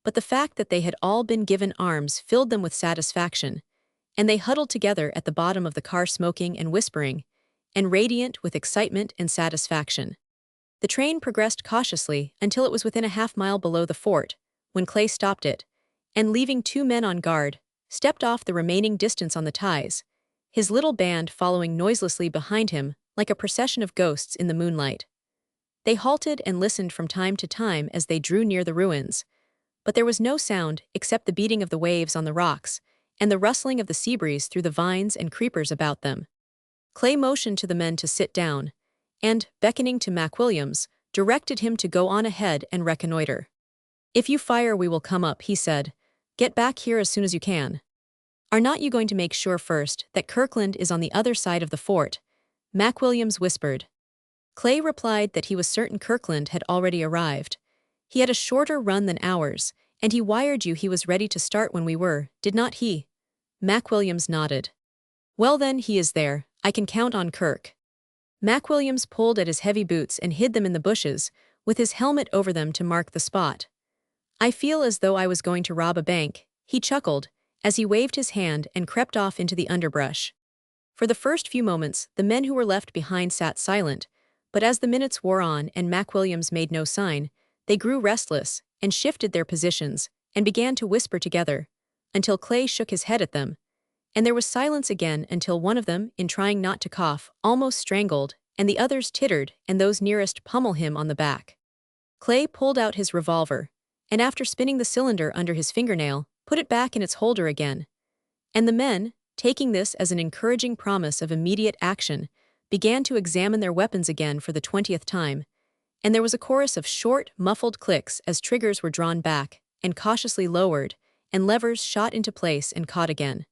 but the fact that they had all been given arms filled them with satisfaction, and they huddled together at the bottom of the car smoking and whispering, and radiant with excitement and satisfaction. The train progressed cautiously until it was within a half-mile below the fort, when Clay stopped it, and leaving 2 men on guard, stepped off the remaining distance on the ties, his little band following noiselessly behind him like a procession of ghosts in the moonlight. They halted and listened from time to time as they drew near the ruins, but there was no sound except the beating of the waves on the rocks and the rustling of the sea breeze through the vines and creepers about them. Clay motioned to the men to sit down, and, beckoning to McWilliams, directed him to go on ahead and reconnoiter. "If you fire, we will come up," he said. "Get back here as soon as you can." "Are not you going to make sure first that Kirkland is on the other side of the fort?" McWilliams whispered. Clay replied that he was certain Kirkland had already arrived. "He had a shorter run than ours, and he wired you he was ready to start when we were, did not he?" McWilliams nodded. "Well then, he is there. I can count on Kirk." McWilliams pulled at his heavy boots and hid them in the bushes, with his helmet over them to mark the spot. "I feel as though I was going to rob a bank," he chuckled, as he waved his hand and crept off into the underbrush. For the first few moments, the men who were left behind sat silent, but as the minutes wore on and McWilliams made no sign, they grew restless and shifted their positions and began to whisper together, until Clay shook his head at them, and there was silence again until one of them, in trying not to cough, almost strangled, and the others tittered and those nearest pummel him on the back. Clay pulled out his revolver, and after spinning the cylinder under his fingernail, put it back in its holder again. And the men, taking this as an encouraging promise of immediate action, began to examine their weapons again for the 20th time, and there was a chorus of short, muffled clicks as triggers were drawn back and cautiously lowered, and levers shot into place and caught again.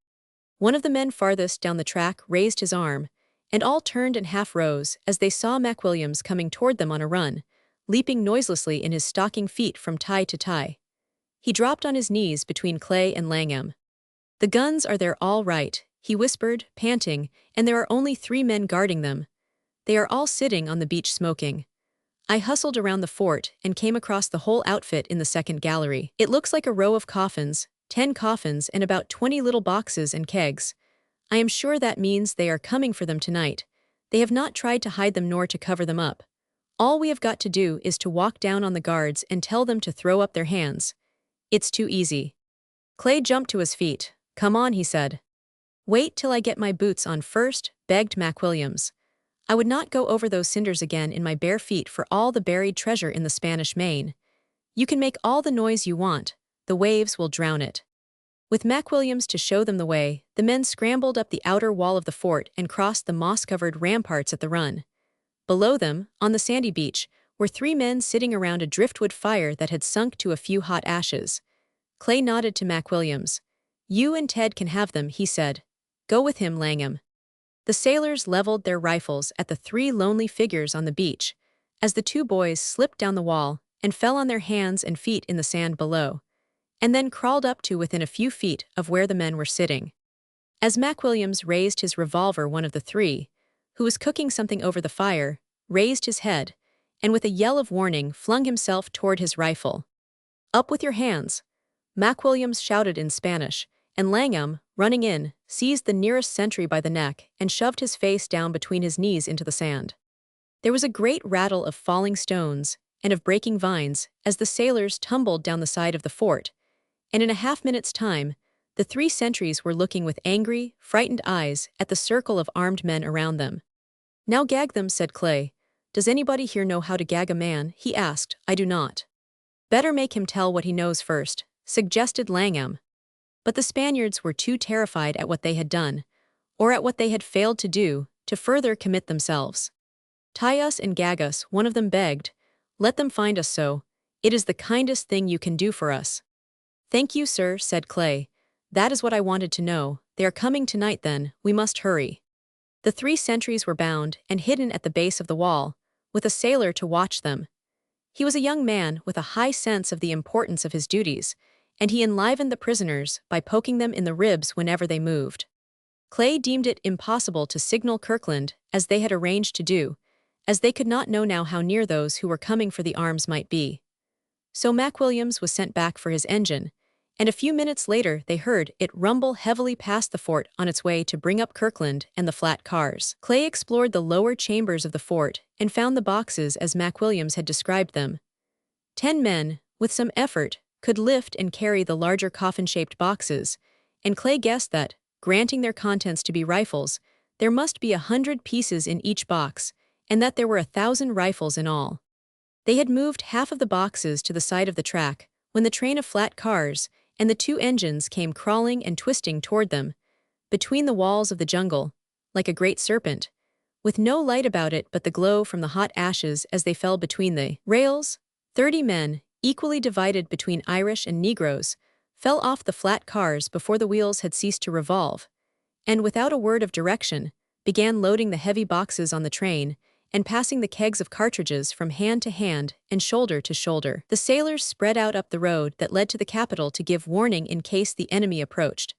One of the men farthest down the track raised his arm, and all turned and half rose as they saw McWilliams coming toward them on a run, leaping noiselessly in his stocking feet from tie to tie. He dropped on his knees between Clay and Langham. "The guns are there all right," he whispered, panting, "and there are only 3 men guarding them. They are all sitting on the beach smoking. I hustled around the fort and came across the whole outfit in the second gallery. It looks like a row of coffins, 10 coffins and about 20 little boxes and kegs. I am sure that means they are coming for them tonight. They have not tried to hide them nor to cover them up. All we have got to do is to walk down on the guards and tell them to throw up their hands. It's too easy." Clay jumped to his feet. "Come on," he said. "Wait till I get my boots on first," begged McWilliams. "I would not go over those cinders again in my bare feet for all the buried treasure in the Spanish Main. You can make all the noise you want. The waves will drown it." With McWilliams to show them the way, the men scrambled up the outer wall of the fort and crossed the moss-covered ramparts at the run. Below them, on the sandy beach, were 3 men sitting around a driftwood fire that had sunk to a few hot ashes. Clay nodded to McWilliams. "You and Ted can have them," he said. "Go with him, Langham." The sailors leveled their rifles at the 3 lonely figures on the beach, as the 2 boys slipped down the wall and fell on their hands and feet in the sand below, and then crawled up to within a few feet of where the men were sitting. As McWilliams raised his revolver, one of the 3, who was cooking something over the fire, raised his head, and with a yell of warning flung himself toward his rifle. "Up with your hands!" McWilliams shouted in Spanish, and Langham, running in, seized the nearest sentry by the neck and shoved his face down between his knees into the sand. There was a great rattle of falling stones and of breaking vines as the sailors tumbled down the side of the fort, and in a half-minute's time, the 3 sentries were looking with angry, frightened eyes at the circle of armed men around them. "Now gag them," said Clay. "Does anybody here know how to gag a man?" he asked. "I do not." "Better make him tell what he knows first," suggested Langham. But the Spaniards were too terrified at what they had done, or at what they had failed to do, to further commit themselves. "Tie us and gag us," one of them begged. "Let them find us so. It is the kindest thing you can do for us." "Thank you, sir," said Clay. "That is what I wanted to know. They are coming tonight then, we must hurry." The 3 sentries were bound and hidden at the base of the wall, with a sailor to watch them. He was a young man with a high sense of the importance of his duties, and he enlivened the prisoners by poking them in the ribs whenever they moved. Clay deemed it impossible to signal Kirkland, as they had arranged to do, as they could not know now how near those who were coming for the arms might be. So McWilliams was sent back for his engine, and a few minutes later they heard it rumble heavily past the fort on its way to bring up Kirkland and the flat cars. Clay explored the lower chambers of the fort and found the boxes as McWilliams had described them. 10 men, with some effort, could lift and carry the larger coffin-shaped boxes, and Clay guessed that, granting their contents to be rifles, there must be 100 pieces in each box, and that there were 1,000 rifles in all. They had moved half of the boxes to the side of the track when the train of flat cars and the 2 engines came crawling and twisting toward them, between the walls of the jungle, like a great serpent, with no light about it but the glow from the hot ashes as they fell between the rails. 30 men, equally divided between Irish and Negroes, fell off the flat cars before the wheels had ceased to revolve, and without a word of direction, began loading the heavy boxes on the train and passing the kegs of cartridges from hand to hand and shoulder to shoulder. The sailors spread out up the road that led to the capital to give warning in case the enemy approached,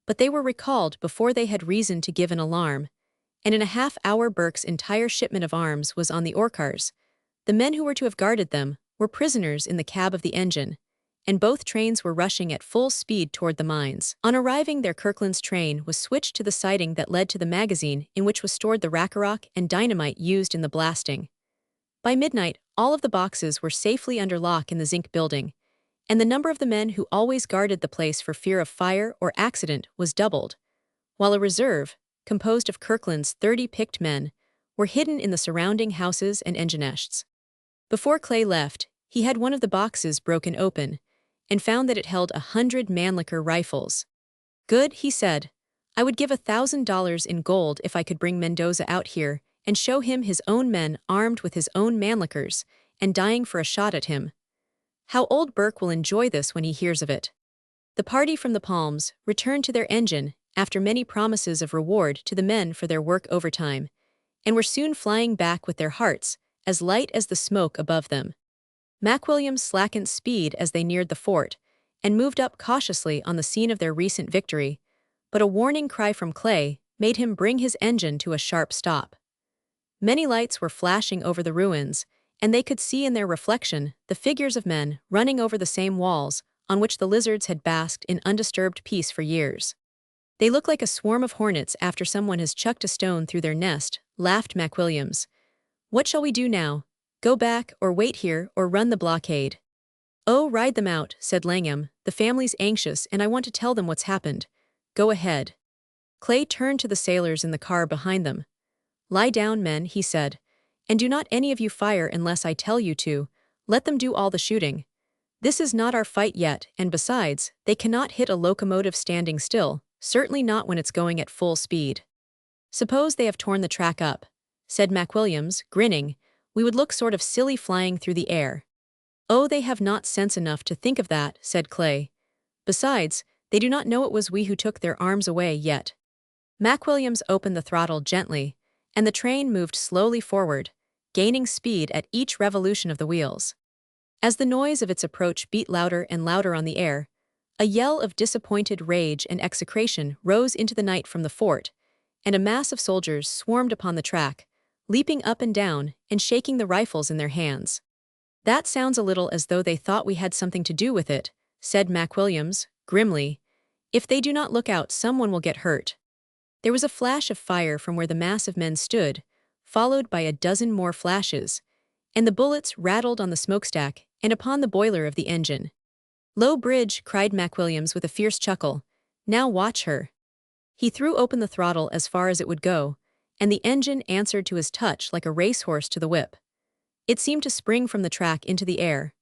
but they were recalled before they had reason to give an alarm, and in a half-hour Burke's entire shipment of arms was on the ore-cars. The men who were to have guarded them were prisoners in the cab of the engine, and both trains were rushing at full speed toward the mines. On arriving there, Kirkland's train was switched to the siding that led to the magazine in which was stored the rackarock and dynamite used in the blasting. By midnight, all of the boxes were safely under lock in the zinc building, and the number of the men who always guarded the place for fear of fire or accident was doubled, while a reserve, composed of Kirkland's 30 picked men, were hidden in the surrounding houses and engine nests. Before Clay left, he had one of the boxes broken open, and found that it held 100 Mannlicher rifles. "Good," he said. "I would give $1,000 in gold if I could bring Mendoza out here and show him his own men armed with his own Mannlichers and dying for a shot at him. How old Burke will enjoy this when he hears of it." The party from the Palms returned to their engine after many promises of reward to the men for their work overtime, and were soon flying back with their hearts as light as the smoke above them. McWilliams slackened speed as they neared the fort, and moved up cautiously on the scene of their recent victory, but a warning cry from Clay made him bring his engine to a sharp stop. Many lights were flashing over the ruins, and they could see in their reflection the figures of men running over the same walls on which the lizards had basked in undisturbed peace for years. "They look like a swarm of hornets after someone has chucked a stone through their nest," laughed McWilliams. "What shall we do now? Go back, or wait here, or run the blockade?" "Oh, ride them out," said Langham. "The family's anxious and I want to tell them what's happened. Go ahead." Clay turned to the sailors in the car behind them. "Lie down, men," he said, "and do not any of you fire unless I tell you to. Let them do all the shooting. This is not our fight yet, and besides, they cannot hit a locomotive standing still, certainly not when it's going at full speed." "Suppose they have torn the track up," said McWilliams, grinning. "We would look sort of silly flying through the air." "Oh, they have not sense enough to think of that," said Clay. "Besides, they do not know it was we who took their arms away yet." McWilliams opened the throttle gently, and the train moved slowly forward, gaining speed at each revolution of the wheels. As the noise of its approach beat louder and louder on the air, a yell of disappointed rage and execration rose into the night from the fort, and a mass of soldiers swarmed upon the track, leaping up and down and shaking the rifles in their hands. "That sounds a little as though they thought we had something to do with it," said McWilliams, grimly. "If they do not look out, someone will get hurt." There was a flash of fire from where the mass of men stood, followed by a dozen more flashes, and the bullets rattled on the smokestack and upon the boiler of the engine. "Low bridge," cried McWilliams with a fierce chuckle. "Now watch her." He threw open the throttle as far as it would go, and the engine answered to his touch like a racehorse to the whip. It seemed to spring from the track into the air.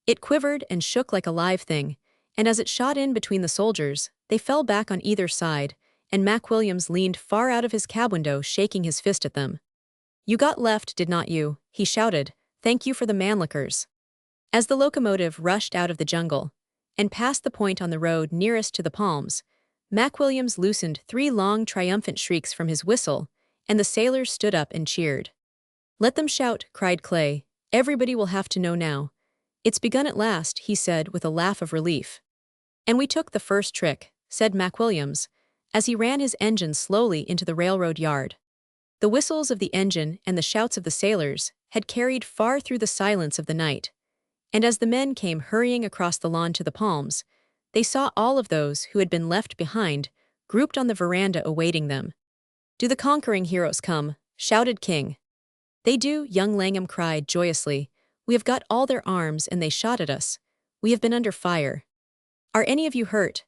It quivered and shook like a live thing, and as it shot in between the soldiers, they fell back on either side, and Mac Williams leaned far out of his cab window shaking his fist at them. "You got left, did not you?" he shouted. "Thank you for the manlickers." As the locomotive rushed out of the jungle and passed the point on the road nearest to the palms, Mac Williams loosened 3 long triumphant shrieks from his whistle, and the sailors stood up and cheered. "Let them shout," cried Clay. "Everybody will have to know now." "It's begun at last," he said with a laugh of relief. "And we took the first trick," said Mac Williams, as he ran his engine slowly into the railroad yard. The whistles of the engine and the shouts of the sailors had carried far through the silence of the night, and as the men came hurrying across the lawn to the palms, they saw all of those who had been left behind, grouped on the veranda awaiting them. "Do the conquering heroes come?" shouted King. "They do," young Langham cried joyously. "We have got all their arms and they shot at us. We have been under fire." "Are any of you hurt?"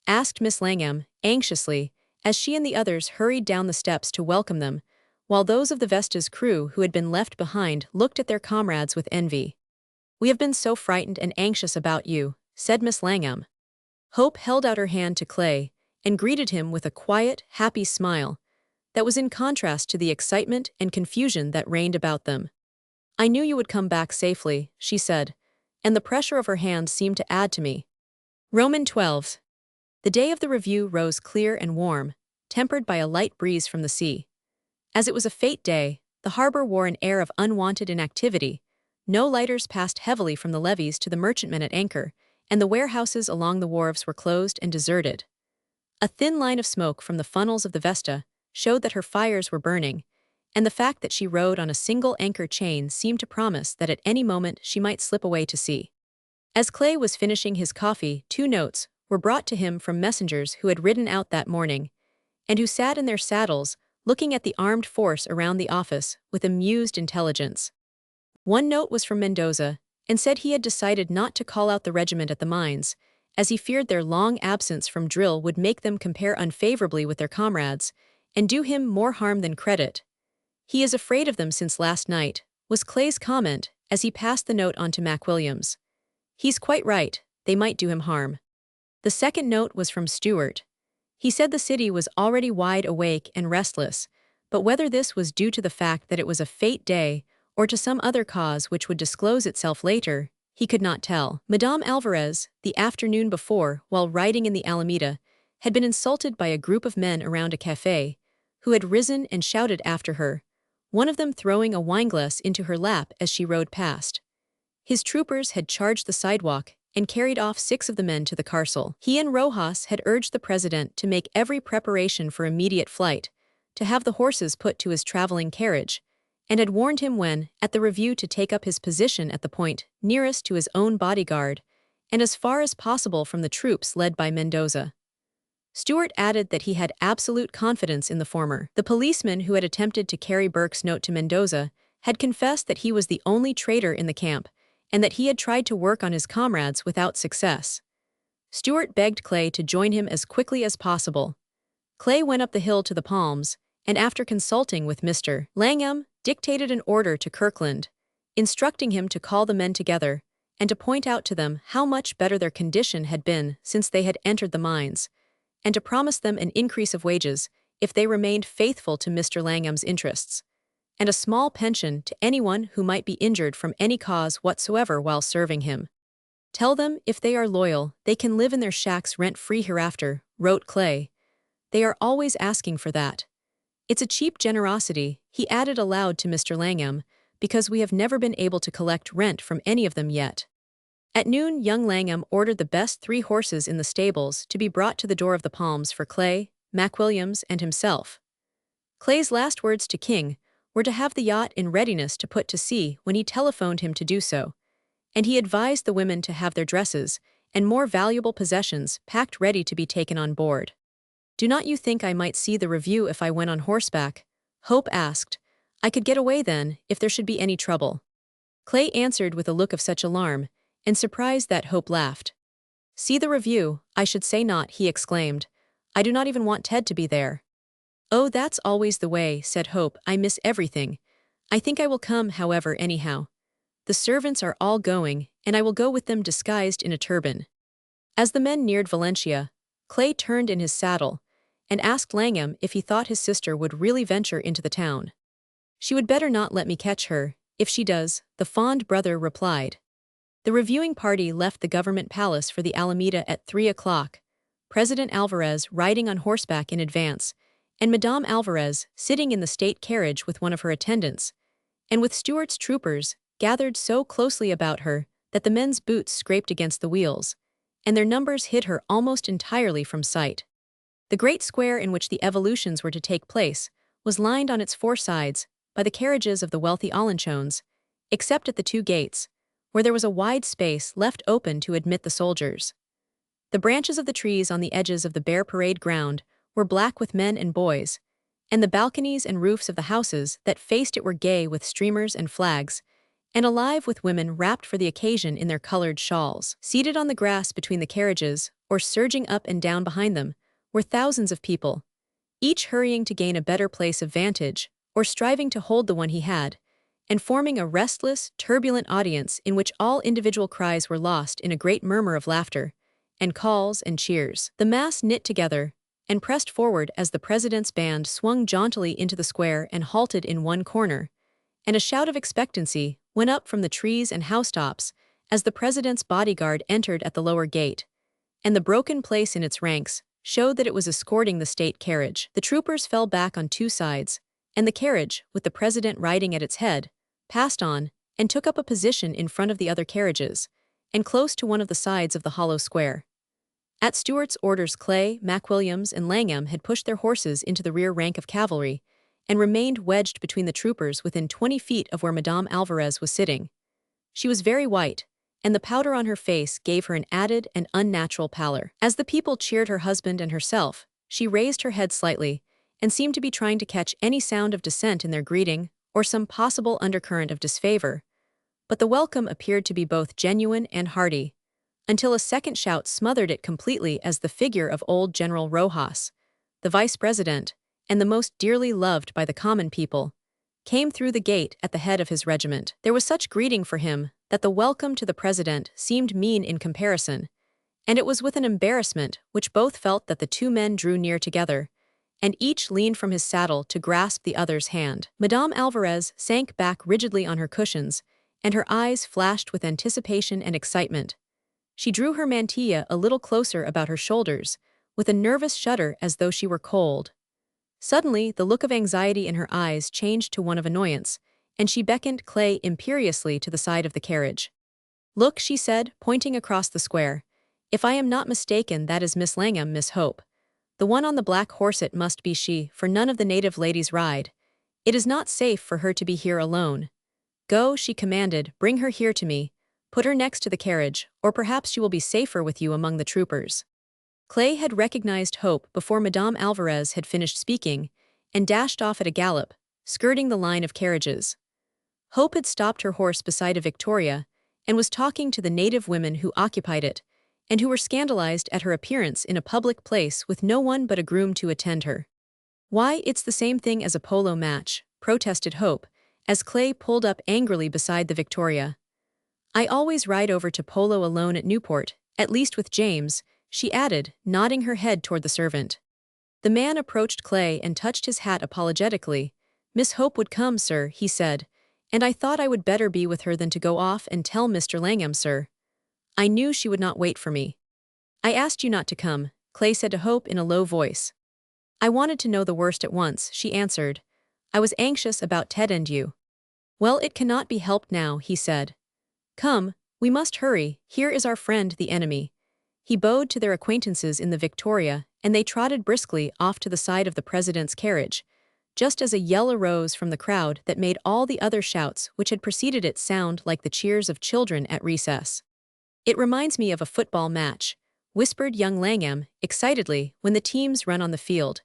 asked Miss Langham, anxiously, as she and the others hurried down the steps to welcome them, while those of the Vesta's crew who had been left behind looked at their comrades with envy. "We have been so frightened and anxious about you," said Miss Langham. Hope held out her hand to Clay and greeted him with a quiet, happy smile that was in contrast to the excitement and confusion that reigned about them. "I knew you would come back safely," she said, and the pressure of her hand seemed to add to me. Roman 12. The day of the review rose clear and warm, tempered by a light breeze from the sea. As it was a fete day, the harbor wore an air of unwanted inactivity. No lighters passed heavily from the levees to the merchantmen at anchor, and the warehouses along the wharves were closed and deserted. A thin line of smoke from the funnels of the Vesta showed that her fires were burning, and the fact that she rode on a single anchor chain seemed to promise that at any moment she might slip away to sea. As Clay was finishing his coffee, 2 notes were brought to him from messengers who had ridden out that morning, and who sat in their saddles looking at the armed force around the office with amused intelligence. One note was from Mendoza, and said he had decided not to call out the regiment at the mines, as he feared their long absence from drill would make them compare unfavorably with their comrades, and do him more harm than credit. "He is afraid of them since last night," was Clay's comment as he passed the note on to Mac Williams. "He's quite right, they might do him harm." The second note was from Stewart. He said the city was already wide awake and restless, but whether this was due to the fact that it was a fete day or to some other cause which would disclose itself later, he could not tell. Madame Alvarez, the afternoon before, while riding in the Alameda, had been insulted by a group of men around a café, who had risen and shouted after her, one of them throwing a wineglass into her lap as she rode past. His troopers had charged the sidewalk and carried off 6 of the men to the carcel. He and Rojas had urged the president to make every preparation for immediate flight, to have the horses put to his traveling carriage, and had warned him when, at the review, to take up his position at the point nearest to his own bodyguard, and as far as possible from the troops led by Mendoza. Stewart added that he had absolute confidence in the former. The policeman who had attempted to carry Burke's note to Mendoza had confessed that he was the only traitor in the camp, and that he had tried to work on his comrades without success. Stewart begged Clay to join him as quickly as possible. Clay went up the hill to the Palms, and after consulting with Mr. Langham, dictated an order to Kirkland, instructing him to call the men together and to point out to them how much better their condition had been since they had entered the mines, and to promise them an increase of wages if they remained faithful to Mr. Langham's interests, and a small pension to anyone who might be injured from any cause whatsoever while serving him. "Tell them, if they are loyal, they can live in their shacks rent-free hereafter," wrote Clay. "They are always asking for that. It's a cheap generosity," he added aloud to Mr. Langham, "because we have never been able to collect rent from any of them yet." At noon, young Langham ordered the best 3 horses in the stables to be brought to the door of the Palms for Clay, Mac Williams, and himself. Clay's last words to King were to have the yacht in readiness to put to sea when he telephoned him to do so, and he advised the women to have their dresses and more valuable possessions packed ready to be taken on board. "Do not you think I might see the review if I went on horseback?" Hope asked. "I could get away then, if there should be any trouble." Clay answered with a look of such alarm and surprise that Hope laughed. "See the review? I should say not," he exclaimed. "I do not even want Ted to be there." "Oh, that's always the way," said Hope. "I miss everything. I think I will come, however, anyhow. The servants are all going, and I will go with them disguised in a turban." As the men neared Valencia, Clay turned in his saddle and asked Langham if he thought his sister would really venture into the town. "She would better not let me catch her. If she does," the fond brother replied. The reviewing party left the government palace for the Alameda at 3 o'clock, President Alvarez riding on horseback in advance, and Madame Alvarez sitting in the state carriage with one of her attendants, and with Stuart's troopers gathered so closely about her that the men's boots scraped against the wheels, and their numbers hid her almost entirely from sight. The great square in which the evolutions were to take place was lined on its four sides by the carriages of the wealthy Alenchones, except at the two gates, where there was a wide space left open to admit the soldiers. The branches of the trees on the edges of the bare parade ground were black with men and boys, and the balconies and roofs of the houses that faced it were gay with streamers and flags, and alive with women wrapped for the occasion in their colored shawls. Seated on the grass between the carriages, or surging up and down behind them, were thousands of people, each hurrying to gain a better place of vantage, or striving to hold the one he had, and forming a restless, turbulent audience in which all individual cries were lost in a great murmur of laughter, and calls and cheers. The mass knit together and pressed forward as the president's band swung jauntily into the square and halted in one corner, and a shout of expectancy went up from the trees and housetops as the president's bodyguard entered at the lower gate, and the broken place in its ranks showed that it was escorting the state carriage. The troopers fell back on two sides, and the carriage, with the president riding at its head, passed on and took up a position in front of the other carriages, and close to one of the sides of the hollow square. At Stuart's orders, Clay, McWilliams, and Langham had pushed their horses into the rear rank of cavalry and remained wedged between the troopers within 20 feet of where Madame Alvarez was sitting. She was very white, and the powder on her face gave her an added and unnatural pallor. As the people cheered her husband and herself, she raised her head slightly and seemed to be trying to catch any sound of dissent in their greeting or some possible undercurrent of disfavor. But the welcome appeared to be both genuine and hearty, until a second shout smothered it completely as the figure of old General Rojas, the vice president, and the most dearly loved by the common people, came through the gate at the head of his regiment. There was such greeting for him that the welcome to the president seemed mean in comparison, and it was with an embarrassment which both felt that the two men drew near together, and each leaned from his saddle to grasp the other's hand. Madame Alvarez sank back rigidly on her cushions, and her eyes flashed with anticipation and excitement. She drew her mantilla a little closer about her shoulders, with a nervous shudder as though she were cold. Suddenly, the look of anxiety in her eyes changed to one of annoyance, and she beckoned Clay imperiously to the side of the carriage. "Look," she said, pointing across the square. "If I am not mistaken, that is Miss Langham, Miss Hope. The one on the black horse, it must be she, for none of the native ladies ride. It is not safe for her to be here alone. Go," she commanded, "bring her here to me. Put her next to the carriage, or perhaps she will be safer with you among the troopers." Clay had recognized Hope before Madame Alvarez had finished speaking, and dashed off at a gallop, skirting the line of carriages. Hope had stopped her horse beside a Victoria, and was talking to the native women who occupied it, and who were scandalized at her appearance in a public place with no one but a groom to attend her. "Why, it's the same thing as a polo match," protested Hope, as Clay pulled up angrily beside the Victoria. "I always ride over to polo alone at Newport, at least with James," she added, nodding her head toward the servant. The man approached Clay and touched his hat apologetically. "Miss Hope would come, sir," he said, "and I thought I would better be with her than to go off and tell Mr. Langham, sir. I knew she would not wait for me." "I asked you not to come," Clay said to Hope in a low voice. "I wanted to know the worst at once," she answered. "I was anxious about Ted and you." "Well, it cannot be helped now," he said. "Come, we must hurry, here is our friend the enemy." He bowed to their acquaintances in the Victoria, and they trotted briskly off to the side of the president's carriage, just as a yell arose from the crowd that made all the other shouts which had preceded it sound like the cheers of children at recess. "It reminds me of a football match," whispered young Langham, excitedly, when the teams run on the field.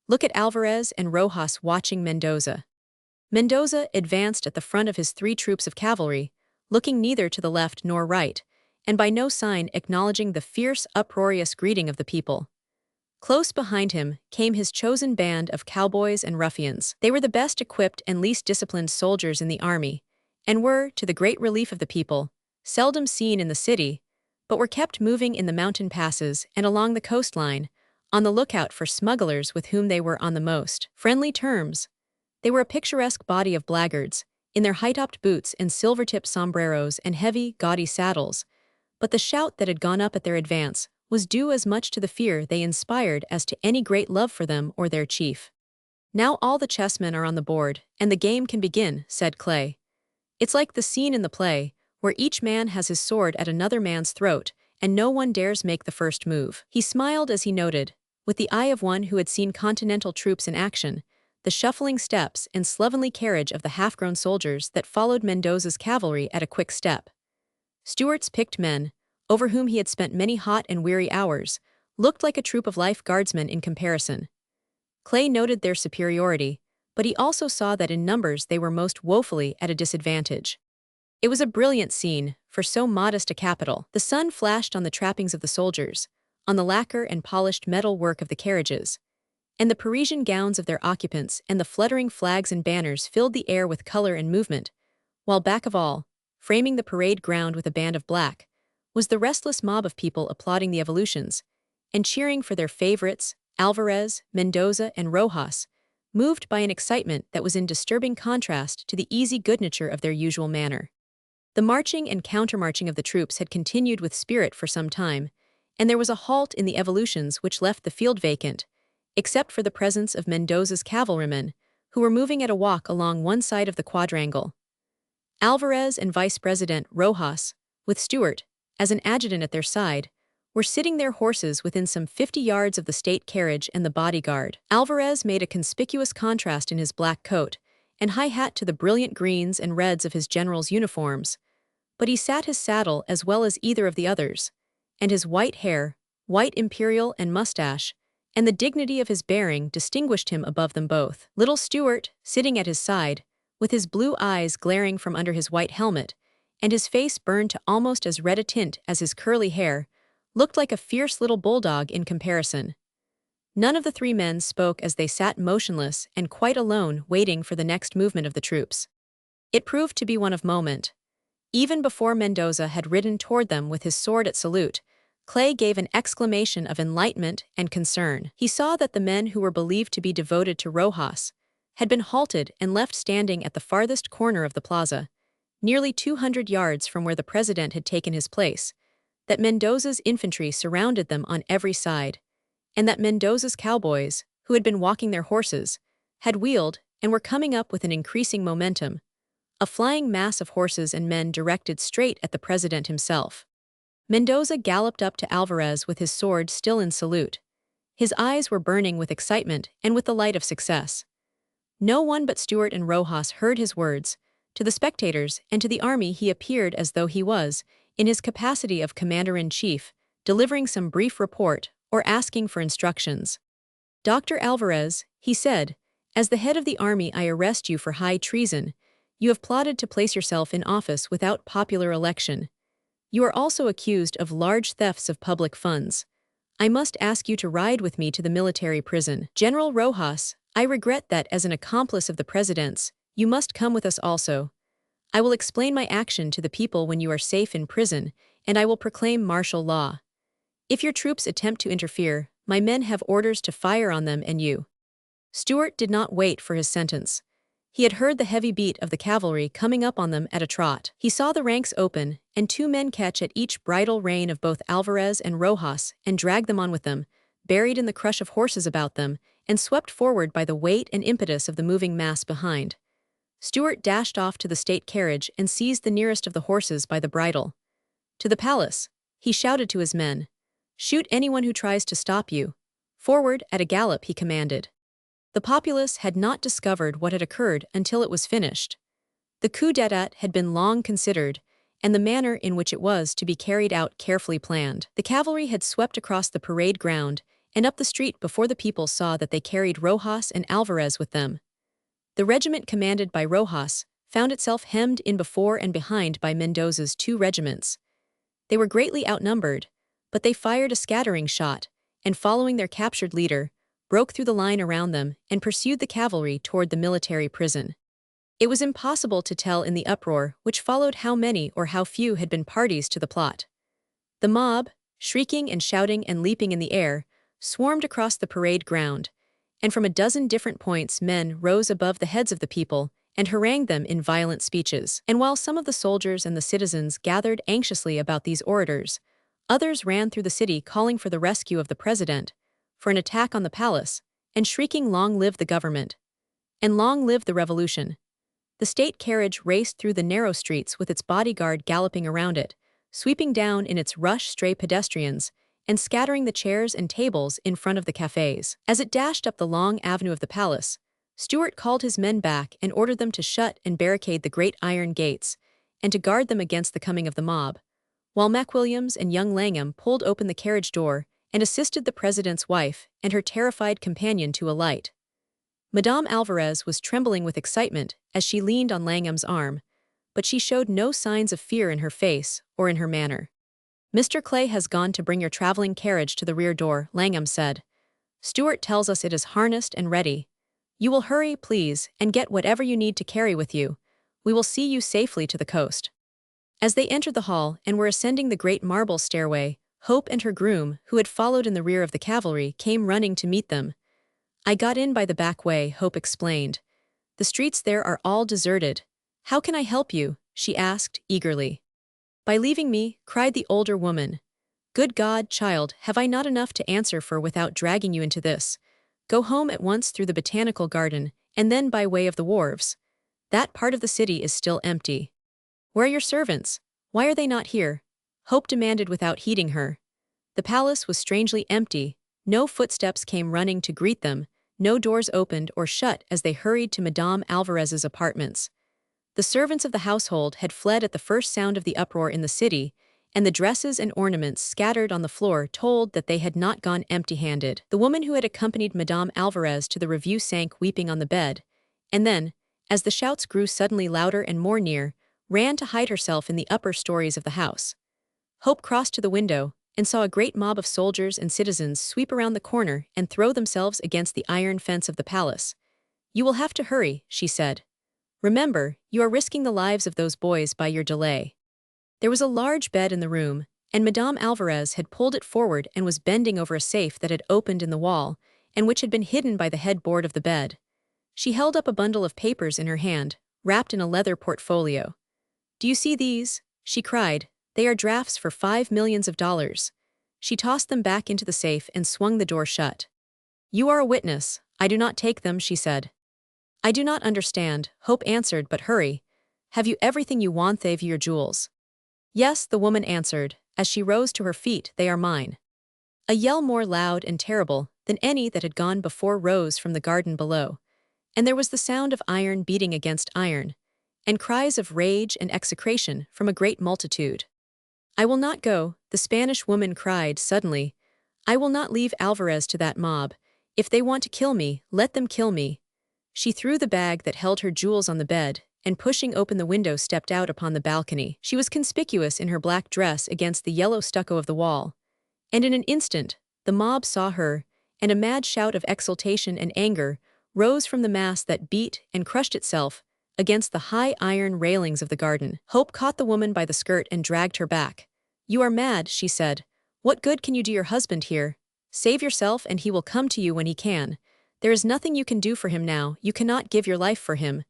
"Look at Alvarez and Rojas watching Mendoza." Mendoza advanced at the front of his 3 troops of cavalry, looking neither to the left nor right, and by no sign acknowledging the fierce, uproarious greeting of the people. Close behind him came his chosen band of cowboys and ruffians. They were the best equipped and least disciplined soldiers in the army, and were, to the great relief of the people, seldom seen in the city, but were kept moving in the mountain passes and along the coastline, on the lookout for smugglers with whom they were on the most friendly terms. They were a picturesque body of blackguards, in their high-topped boots and silver-tipped sombreros and heavy, gaudy saddles, but the shout that had gone up at their advance was due as much to the fear they inspired as to any great love for them or their chief. "Now all the chessmen are on the board, and the game can begin," said Clay. "It's like the scene in the play, where each man has his sword at another man's throat, and no one dares make the first move." He smiled as he noted, with the eye of one who had seen continental troops in action, the shuffling steps and slovenly carriage of the half-grown soldiers that followed Mendoza's cavalry at a quick step. Stuart's picked men, over whom he had spent many hot and weary hours, looked like a troop of life guardsmen in comparison. Clay noted their superiority, but he also saw that in numbers they were most woefully at a disadvantage. It was a brilliant scene, for so modest a capital. The sun flashed on the trappings of the soldiers, on the lacquer and polished metal work of the carriages, and the Parisian gowns of their occupants and the fluttering flags and banners filled the air with color and movement, while back of all, framing the parade ground with a band of black, was the restless mob of people applauding the evolutions, and cheering for their favorites, Alvarez, Mendoza, and Rojas, moved by an excitement that was in disturbing contrast to the easy good nature of their usual manner. The marching and countermarching of the troops had continued with spirit for some time, and there was a halt in the evolutions which left the field vacant, except for the presence of Mendoza's cavalrymen, who were moving at a walk along one side of the quadrangle. Alvarez and Vice President Rojas, with Stuart, as an adjutant at their side, were sitting their horses within some 50 yards of the state carriage and the bodyguard. Alvarez made a conspicuous contrast in his black coat and high hat to the brilliant greens and reds of his general's uniforms, but he sat his saddle as well as either of the others, and his white hair, white imperial and mustache, and the dignity of his bearing distinguished him above them both. Little Stuart, sitting at his side, with his blue eyes glaring from under his white helmet, and his face burned to almost as red a tint as his curly hair, looked like a fierce little bulldog in comparison. None of the three men spoke as they sat motionless and quite alone waiting for the next movement of the troops. It proved to be one of moment. Even before Mendoza had ridden toward them with his sword at salute, Clay gave an exclamation of enlightenment and concern. He saw that the men who were believed to be devoted to Rojas had been halted and left standing at the farthest corner of the plaza, nearly 200 yards from where the president had taken his place, that Mendoza's infantry surrounded them on every side, and that Mendoza's cowboys, who had been walking their horses, had wheeled and were coming up with an increasing momentum, a flying mass of horses and men directed straight at the president himself. Mendoza galloped up to Alvarez with his sword still in salute. His eyes were burning with excitement and with the light of success. No one but Stuart and Rojas heard his words. To the spectators and to the army he appeared as though he was, in his capacity of commander-in-chief, delivering some brief report or asking for instructions. "Dr. Alvarez," he said, "as the head of the army I arrest you for high treason. You have plotted to place yourself in office without popular election. You are also accused of large thefts of public funds. I must ask you to ride with me to the military prison. General Rojas, I regret that as an accomplice of the president's, you must come with us also. I will explain my action to the people when you are safe in prison, and I will proclaim martial law. If your troops attempt to interfere, my men have orders to fire on them and you." Stuart did not wait for his sentence. He had heard the heavy beat of the cavalry coming up on them at a trot. He saw the ranks open, and two men catch at each bridle rein of both Alvarez and Rojas and drag them on with them, buried in the crush of horses about them, and swept forward by the weight and impetus of the moving mass behind. Stuart dashed off to the state carriage and seized the nearest of the horses by the bridle. "To the palace," he shouted to his men. "Shoot anyone who tries to stop you. Forward at a gallop," he commanded. The populace had not discovered what had occurred until it was finished. The coup d'état had been long considered, and the manner in which it was to be carried out carefully planned. The cavalry had swept across the parade ground and up the street before the people saw that they carried Rojas and Alvarez with them. The regiment commanded by Rojas found itself hemmed in before and behind by Mendoza's two regiments. They were greatly outnumbered, but they fired a scattering shot, and following their captured leader, broke through the line around them and pursued the cavalry toward the military prison. It was impossible to tell in the uproar which followed how many or how few had been parties to the plot. The mob, shrieking and shouting and leaping in the air, swarmed across the parade ground, and from a dozen different points men rose above the heads of the people and harangued them in violent speeches. And while some of the soldiers and the citizens gathered anxiously about these orators, others ran through the city calling for the rescue of the president, for an attack on the palace, and shrieking "Long live the government!" and "Long live the revolution!" The state carriage raced through the narrow streets with its bodyguard galloping around it, sweeping down in its rush stray pedestrians, and scattering the chairs and tables in front of the cafes. As it dashed up the long avenue of the palace, Stuart called his men back and ordered them to shut and barricade the great iron gates, and to guard them against the coming of the mob, while MacWilliams and young Langham pulled open the carriage door and assisted the president's wife and her terrified companion to alight. Madame Alvarez was trembling with excitement as she leaned on Langham's arm, but she showed no signs of fear in her face or in her manner. "Mr. Clay has gone to bring your traveling carriage to the rear door," Langham said. "Stuart tells us it is harnessed and ready. You will hurry, please, and get whatever you need to carry with you. We will see you safely to the coast." As they entered the hall and were ascending the great marble stairway, Hope and her groom, who had followed in the rear of the cavalry, came running to meet them. "I got in by the back way," Hope explained. "The streets there are all deserted. How can I help you?" she asked, eagerly. "By leaving me," cried the older woman. "Good God, child, have I not enough to answer for without dragging you into this? Go home at once through the botanical garden, and then by way of the wharves. That part of the city is still empty." "Where are your servants? Why are they not here?" Hope demanded without heeding her. The palace was strangely empty. No footsteps came running to greet them, no doors opened or shut as they hurried to Madame Alvarez's apartments. The servants of the household had fled at the first sound of the uproar in the city, and the dresses and ornaments scattered on the floor told that they had not gone empty-handed. The woman who had accompanied Madame Alvarez to the review sank weeping on the bed, and then, as the shouts grew suddenly louder and more near, ran to hide herself in the upper stories of the house. Hope crossed to the window and saw a great mob of soldiers and citizens sweep around the corner and throw themselves against the iron fence of the palace. "You will have to hurry," she said. "Remember, you are risking the lives of those boys by your delay." There was a large bed in the room, and Madame Alvarez had pulled it forward and was bending over a safe that had opened in the wall, and which had been hidden by the headboard of the bed. She held up a bundle of papers in her hand, wrapped in a leather portfolio. "Do you see these?" she cried. "They are drafts for $5 million. She tossed them back into the safe and swung the door shut. "You are a witness. I do not take them," she said. "I do not understand," Hope answered, "but hurry. Have you everything you want? They've your jewels." "Yes," the woman answered, as she rose to her feet, "they are mine." A yell more loud and terrible than any that had gone before rose from the garden below, and there was the sound of iron beating against iron, and cries of rage and execration from a great multitude. "I will not go," the Spanish woman cried suddenly. "I will not leave Alvarez to that mob. If they want to kill me, let them kill me." She threw the bag that held her jewels on the bed, and pushing open the window stepped out upon the balcony. She was conspicuous in her black dress against the yellow stucco of the wall, and in an instant, the mob saw her, and a mad shout of exultation and anger rose from the mass that beat and crushed itself against the high iron railings of the garden. Hope caught the woman by the skirt and dragged her back. "You are mad," she said. "What good can you do your husband here? Save yourself and he will come to you when he can. There is nothing you can do for him now. You cannot give your life for him.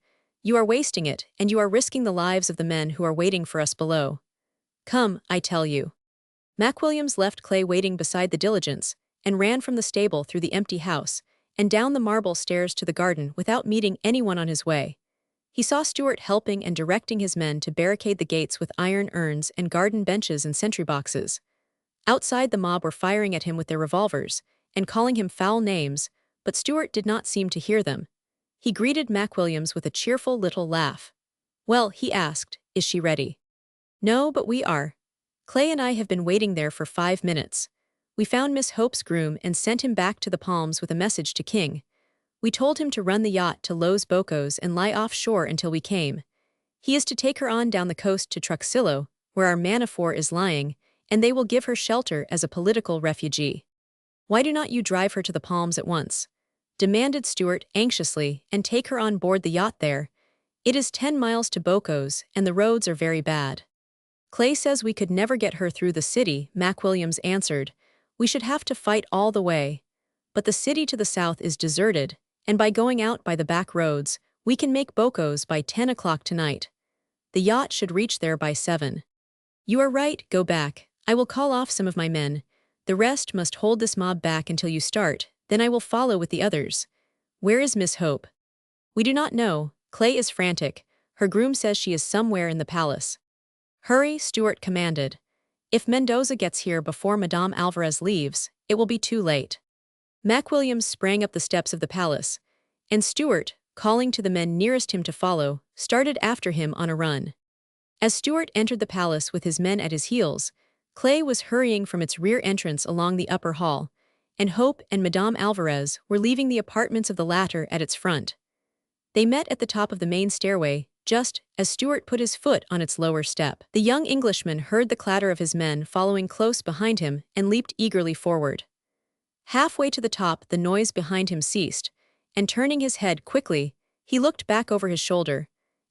You are wasting it, and you are risking the lives of the men who are waiting for us below. Come, I tell you." MacWilliams left Clay waiting beside the diligence, and ran from the stable through the empty house, and down the marble stairs to the garden without meeting anyone on his way. He saw Stuart helping and directing his men to barricade the gates with iron urns and garden benches and sentry boxes. Outside, the mob were firing at him with their revolvers, and calling him foul names, but Stuart did not seem to hear them. He greeted MacWilliams with a cheerful little laugh. "Well," he asked, "is she ready?" "No, but we are. Clay and I have been waiting there for 5 minutes. We found Miss Hope's groom and sent him back to the Palms with a message to King. We told him to run the yacht to Los Bocos and lie offshore until we came. He is to take her on down the coast to Truxillo, where our man-of-war is lying, and they will give her shelter as a political refugee." Why do not you drive her to the Palms at once?" demanded Stuart anxiously, "and take her on board the yacht there. It is 10 miles to Bocos, and the roads are very bad." "Clay says we could never get her through the city," McWilliams answered. "We should have to fight all the way. But the city to the south is deserted, and by going out by the back roads, we can make Bocos by 10 o'clock tonight. The yacht should reach there by 7. "You are right, go back. I will call off some of my men. The rest must hold this mob back until you start, then I will follow with the others." "Where is Miss Hope?" "We do not know. Clay is frantic. Her groom says she is somewhere in the palace." "Hurry," Stuart commanded. "If Mendoza gets here before Madame Alvarez leaves, it will be too late." McWilliams sprang up the steps of the palace, and Stuart, calling to the men nearest him to follow, started after him on a run. As Stuart entered the palace with his men at his heels, Clay was hurrying from its rear entrance along the upper hall, and Hope and Madame Alvarez were leaving the apartments of the latter at its front. They met at the top of the main stairway, just as Stuart put his foot on its lower step. The young Englishman heard the clatter of his men following close behind him and leaped eagerly forward. Halfway to the top, the noise behind him ceased, and turning his head quickly, he looked back over his shoulder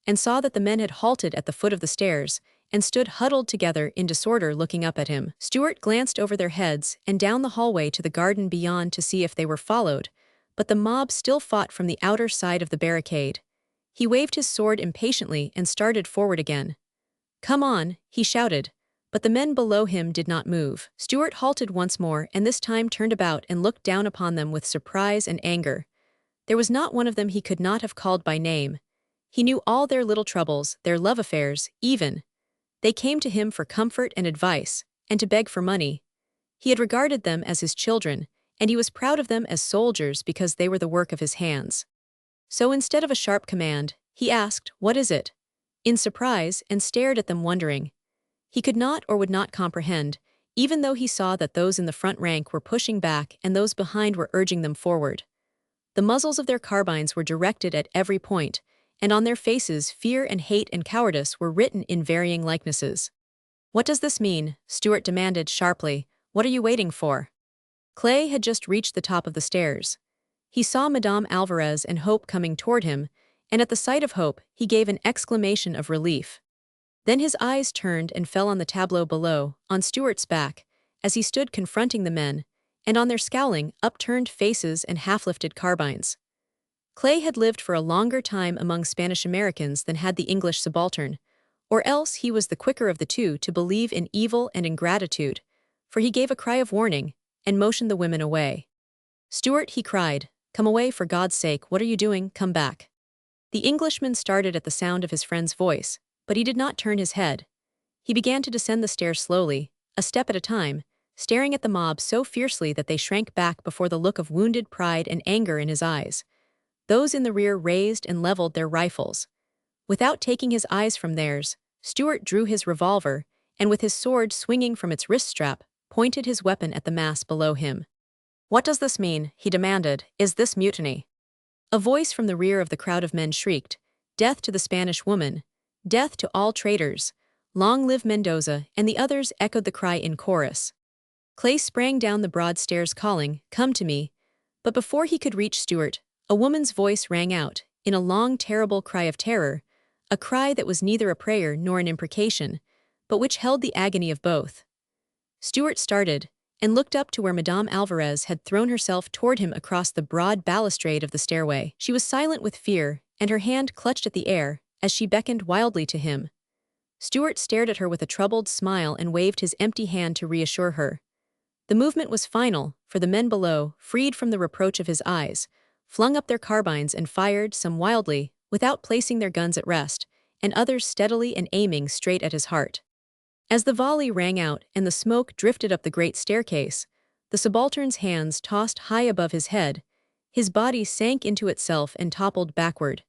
and saw that the men had halted at the foot of the stairs and stood huddled together in disorder looking up at him. Stuart glanced over their heads and down the hallway to the garden beyond to see if they were followed, but the mob still fought from the outer side of the barricade. He waved his sword impatiently and started forward again. "Come on," he shouted, but the men below him did not move. Stuart halted once more and this time turned about and looked down upon them with surprise and anger. There was not one of them he could not have called by name. He knew all their little troubles, their love affairs, even. They came to him for comfort and advice, and to beg for money. He had regarded them as his children, and he was proud of them as soldiers because they were the work of his hands. So instead of a sharp command, he asked, "What is it?" in surprise, and stared at them wondering. He could not or would not comprehend, even though he saw that those in the front rank were pushing back and those behind were urging them forward. The muzzles of their carbines were directed at every point, and on their faces fear and hate and cowardice were written in varying likenesses. "What does this mean?" Stuart demanded sharply. "What are you waiting for?" Clay had just reached the top of the stairs. He saw Madame Alvarez and Hope coming toward him, and at the sight of Hope, he gave an exclamation of relief. Then his eyes turned and fell on the tableau below, on Stuart's back, as he stood confronting the men, and on their scowling, upturned faces and half-lifted carbines. Clay had lived for a longer time among Spanish Americans than had the English subaltern, or else he was the quicker of the two to believe in evil and ingratitude, for he gave a cry of warning and motioned the women away. "Stuart," he cried, "come away for God's sake, what are you doing? Come back." The Englishman started at the sound of his friend's voice, but he did not turn his head. He began to descend the stairs slowly, a step at a time, staring at the mob so fiercely that they shrank back before the look of wounded pride and anger in his eyes. Those in the rear raised and leveled their rifles. Without taking his eyes from theirs, Stuart drew his revolver, and with his sword swinging from its wrist strap, pointed his weapon at the mass below him. "What does this mean?" he demanded. "Is this mutiny?" A voice from the rear of the crowd of men shrieked, "Death to the Spanish woman! Death to all traitors! Long live Mendoza!" and the others echoed the cry in chorus. Clay sprang down the broad stairs calling, "Come to me!" But before he could reach Stuart, a woman's voice rang out, in a long terrible cry of terror, a cry that was neither a prayer nor an imprecation, but which held the agony of both. Stuart started, and looked up to where Madame Alvarez had thrown herself toward him across the broad balustrade of the stairway. She was silent with fear, and her hand clutched at the air, as she beckoned wildly to him. Stuart stared at her with a troubled smile and waved his empty hand to reassure her. The movement was final, for the men below, freed from the reproach of his eyes, flung up their carbines and fired, some wildly, without placing their guns at rest, and others steadily and aiming straight at his heart. As the volley rang out and the smoke drifted up the great staircase, the subaltern's hands tossed high above his head, his body sank into itself and toppled backward,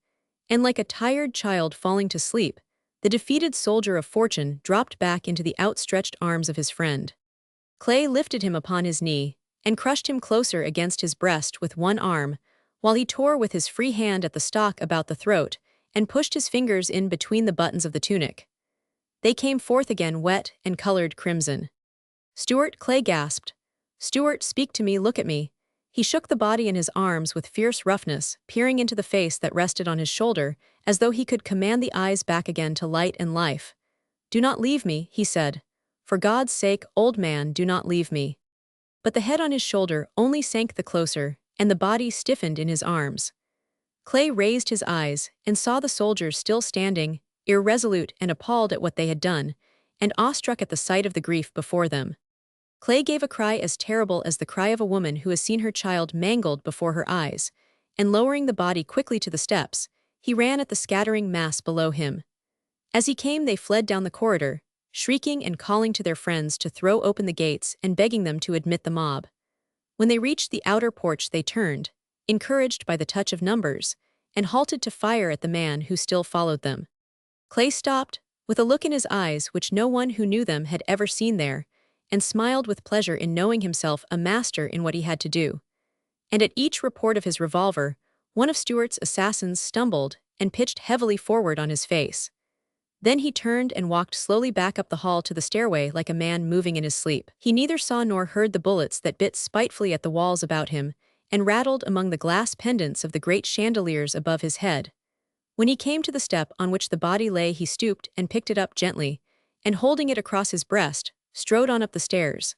and like a tired child falling to sleep, the defeated soldier of fortune dropped back into the outstretched arms of his friend. Clay lifted him upon his knee and crushed him closer against his breast with one arm, while he tore with his free hand at the stock about the throat and pushed his fingers in between the buttons of the tunic. They came forth again wet and colored crimson. "Stuart," Clay gasped. "Stuart, speak to me, look at me." He shook the body in his arms with fierce roughness, peering into the face that rested on his shoulder, as though he could command the eyes back again to light and life. "Do not leave me," he said. "For God's sake, old man, do not leave me." But the head on his shoulder only sank the closer, and the body stiffened in his arms. Clay raised his eyes and saw the soldiers still standing, irresolute and appalled at what they had done, and awestruck at the sight of the grief before them. Clay gave a cry as terrible as the cry of a woman who has seen her child mangled before her eyes, and lowering the body quickly to the steps, he ran at the scattering mass below him. As he came, they fled down the corridor, shrieking and calling to their friends to throw open the gates and begging them to admit the mob. When they reached the outer porch, they turned, encouraged by the touch of numbers, and halted to fire at the man who still followed them. Clay stopped, with a look in his eyes which no one who knew them had ever seen there, and smiled with pleasure in knowing himself a master in what he had to do. And at each report of his revolver, one of Stuart's assassins stumbled and pitched heavily forward on his face. Then he turned and walked slowly back up the hall to the stairway like a man moving in his sleep. He neither saw nor heard the bullets that bit spitefully at the walls about him and rattled among the glass pendants of the great chandeliers above his head. When he came to the step on which the body lay, he stooped and picked it up gently, and holding it across his breast, strode on up the stairs.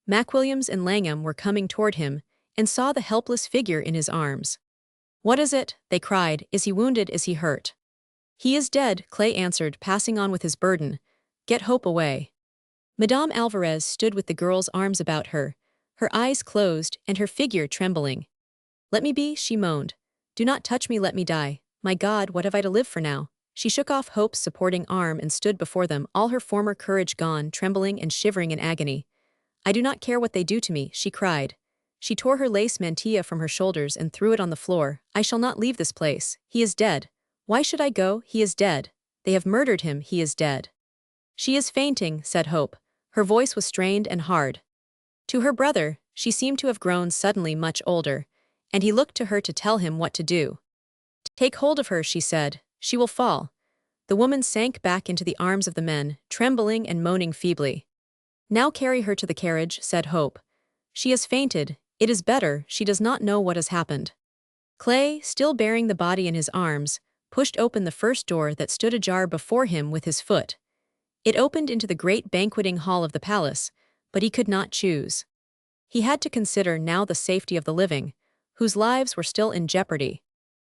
McWilliams and Langham were coming toward him, and saw the helpless figure in his arms. "What is it?" they cried. "Is he wounded? Is he hurt?" "He is dead," Clay answered, passing on with his burden. "Get Hope away." Madame Alvarez stood with the girl's arms about her, her eyes closed and her figure trembling. "Let me be," she moaned. "Do not touch me, let me die. My God, what have I to live for now?" She shook off Hope's supporting arm and stood before them, all her former courage gone, trembling and shivering in agony. "I do not care what they do to me," she cried. She tore her lace mantilla from her shoulders and threw it on the floor. "I shall not leave this place. He is dead. Why should I go? He is dead. They have murdered him. He is dead." "She is fainting," said Hope. Her voice was strained and hard. To her brother, she seemed to have grown suddenly much older, and he looked to her to tell him what to do. "Take hold of her," she said. "She will fall." The woman sank back into the arms of the men, trembling and moaning feebly. "Now carry her to the carriage," said Hope. "She has fainted. It is better, she does not know what has happened." Clay, still bearing the body in his arms, pushed open the first door that stood ajar before him with his foot. It opened into the great banqueting hall of the palace, but he could not choose. He had to consider now the safety of the living, whose lives were still in jeopardy.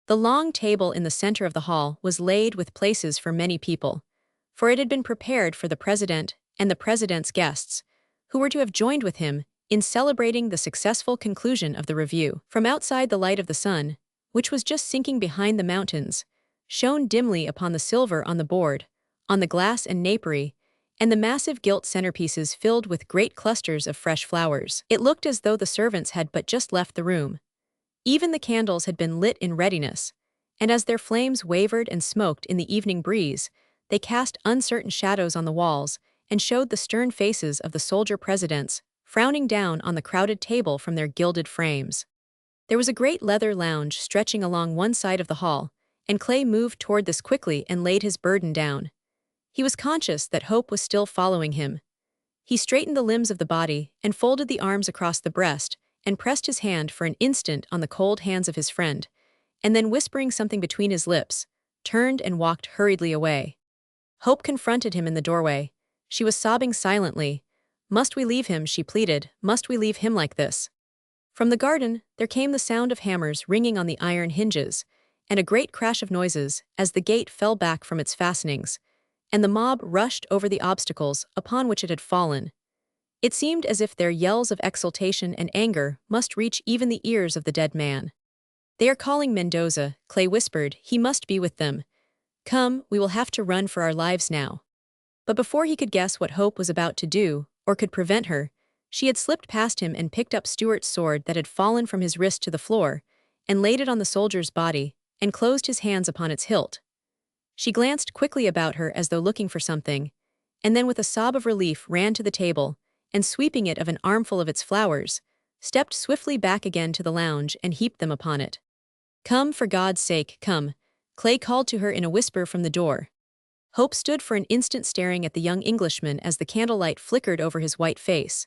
The long table in the center of the hall was laid with places for many people, for it had been prepared for the president and the president's guests, who were to have joined with him in celebrating the successful conclusion of the review. From outside, the light of the sun, which was just sinking behind the mountains, shone dimly upon the silver on the board, on the glass and napery, and the massive gilt centerpieces filled with great clusters of fresh flowers. It looked as though the servants had but just left the room. Even the candles had been lit in readiness, and as their flames wavered and smoked in the evening breeze, they cast uncertain shadows on the walls and showed the stern faces of the soldier presidents, frowning down on the crowded table from their gilded frames. There was a great leather lounge stretching along one side of the hall, and Clay moved toward this quickly and laid his burden down. He was conscious that Hope was still following him. He straightened the limbs of the body and folded the arms across the breast and pressed his hand for an instant on the cold hands of his friend, and then whispering something between his lips, turned and walked hurriedly away. Hope confronted him in the doorway. She was sobbing silently. "Must we leave him?" she pleaded. "Must we leave him like this?" From the garden, there came the sound of hammers ringing on the iron hinges, and a great crash of noises as the gate fell back from its fastenings, and the mob rushed over the obstacles upon which it had fallen. It seemed as if their yells of exultation and anger must reach even the ears of the dead man. "They are calling Mendoza," Clay whispered. "He must be with them. Come, we will have to run for our lives now." But before he could guess what Hope was about to do, or could prevent her, she had slipped past him and picked up Stuart's sword that had fallen from his wrist to the floor, and laid it on the soldier's body, and closed his hands upon its hilt. She glanced quickly about her as though looking for something, and then with a sob of relief ran to the table, and sweeping it of an armful of its flowers, stepped swiftly back again to the lounge and heaped them upon it. "Come, for God's sake, come," Clay called to her in a whisper from the door. Hope stood for an instant staring at the young Englishman as the candlelight flickered over his white face,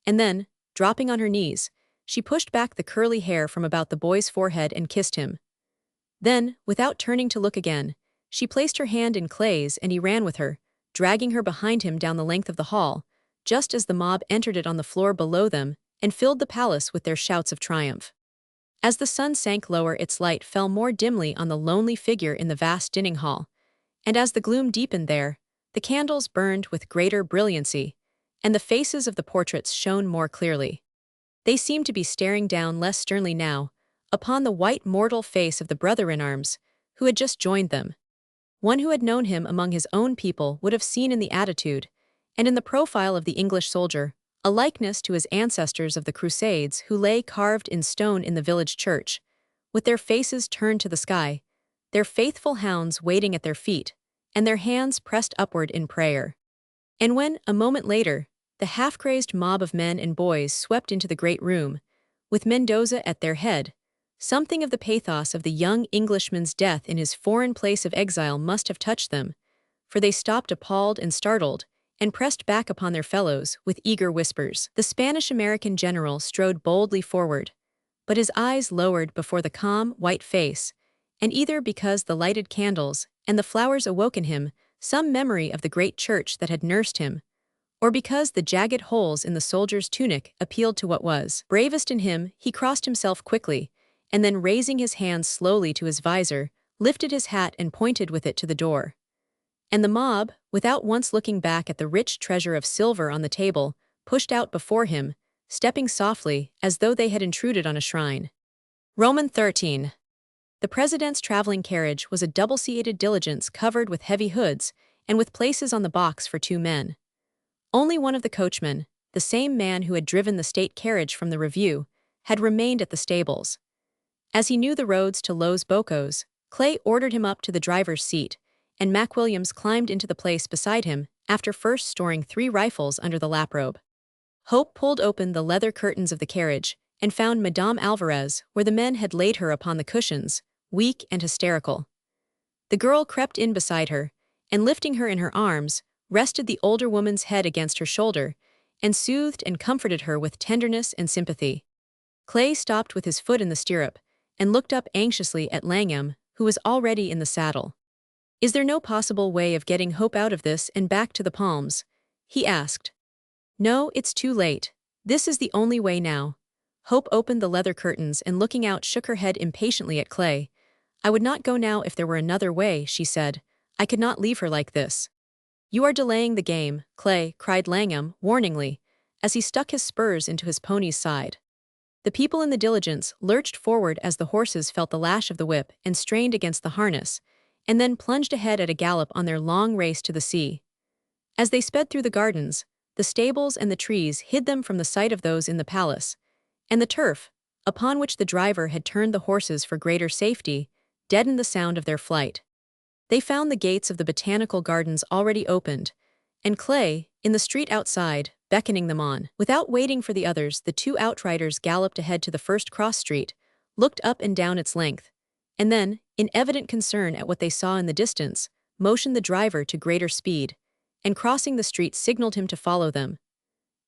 and then, dropping on her knees, she pushed back the curly hair from about the boy's forehead and kissed him. Then, without turning to look again, she placed her hand in Clay's and he ran with her, dragging her behind him down the length of the hall, just as the mob entered it on the floor below them and filled the palace with their shouts of triumph. As the sun sank lower, its light fell more dimly on the lonely figure in the vast dining hall, and as the gloom deepened there, the candles burned with greater brilliancy, and the faces of the portraits shone more clearly. They seemed to be staring down less sternly now, upon the white mortal face of the brother-in-arms, who had just joined them. One who had known him among his own people would have seen in the attitude, and in the profile of the English soldier, a likeness to his ancestors of the Crusades who lay carved in stone in the village church, with their faces turned to the sky, their faithful hounds waiting at their feet, and their hands pressed upward in prayer. And when, a moment later, the half-crazed mob of men and boys swept into the great room, with Mendoza at their head, something of the pathos of the young Englishman's death in his foreign place of exile must have touched them, for they stopped appalled and startled, and pressed back upon their fellows with eager whispers. The Spanish-American general strode boldly forward, but his eyes lowered before the calm, white face, and either because the lighted candles and the flowers awoke in him some memory of the great church that had nursed him, or because the jagged holes in the soldier's tunic appealed to what was bravest in him, he crossed himself quickly, and then raising his hand slowly to his visor, lifted his hat and pointed with it to the door. And the mob, without once looking back at the rich treasure of silver on the table, pushed out before him, stepping softly as though they had intruded on a shrine. Roman 13. The president's traveling carriage was a double-seated diligence covered with heavy hoods and with places on the box for 2 men. Only one of the coachmen, the same man who had driven the state carriage from the review, had remained at the stables. As he knew the roads to Los Bocos, Clay ordered him up to the driver's seat, and Mac Williams climbed into the place beside him after first storing 3 rifles under the laprobe. Hope pulled open the leather curtains of the carriage and found Madame Alvarez where the men had laid her upon the cushions, weak and hysterical. The girl crept in beside her, and lifting her in her arms, rested the older woman's head against her shoulder, and soothed and comforted her with tenderness and sympathy. Clay stopped with his foot in the stirrup, and looked up anxiously at Langham, who was already in the saddle. "Is there no possible way of getting Hope out of this and back to the Palms?" he asked. "No, it's too late. This is the only way now." Hope opened the leather curtains and looking out shook her head impatiently at Clay. "I would not go now if there were another way," she said. "I could not leave her like this." "You are delaying the game, Clay," cried Langham, warningly, as he stuck his spurs into his pony's side. The people in the diligence lurched forward as the horses felt the lash of the whip and strained against the harness, and then plunged ahead at a gallop on their long race to the sea. As they sped through the gardens, the stables and the trees hid them from the sight of those in the palace, and the turf, upon which the driver had turned the horses for greater safety, deadened the sound of their flight. They found the gates of the botanical gardens already opened, and Clay, in the street outside, beckoning them on. Without waiting for the others, the 2 outriders galloped ahead to the first cross street, looked up and down its length, and then, in evident concern at what they saw in the distance, motioned the driver to greater speed, and crossing the street signaled him to follow them.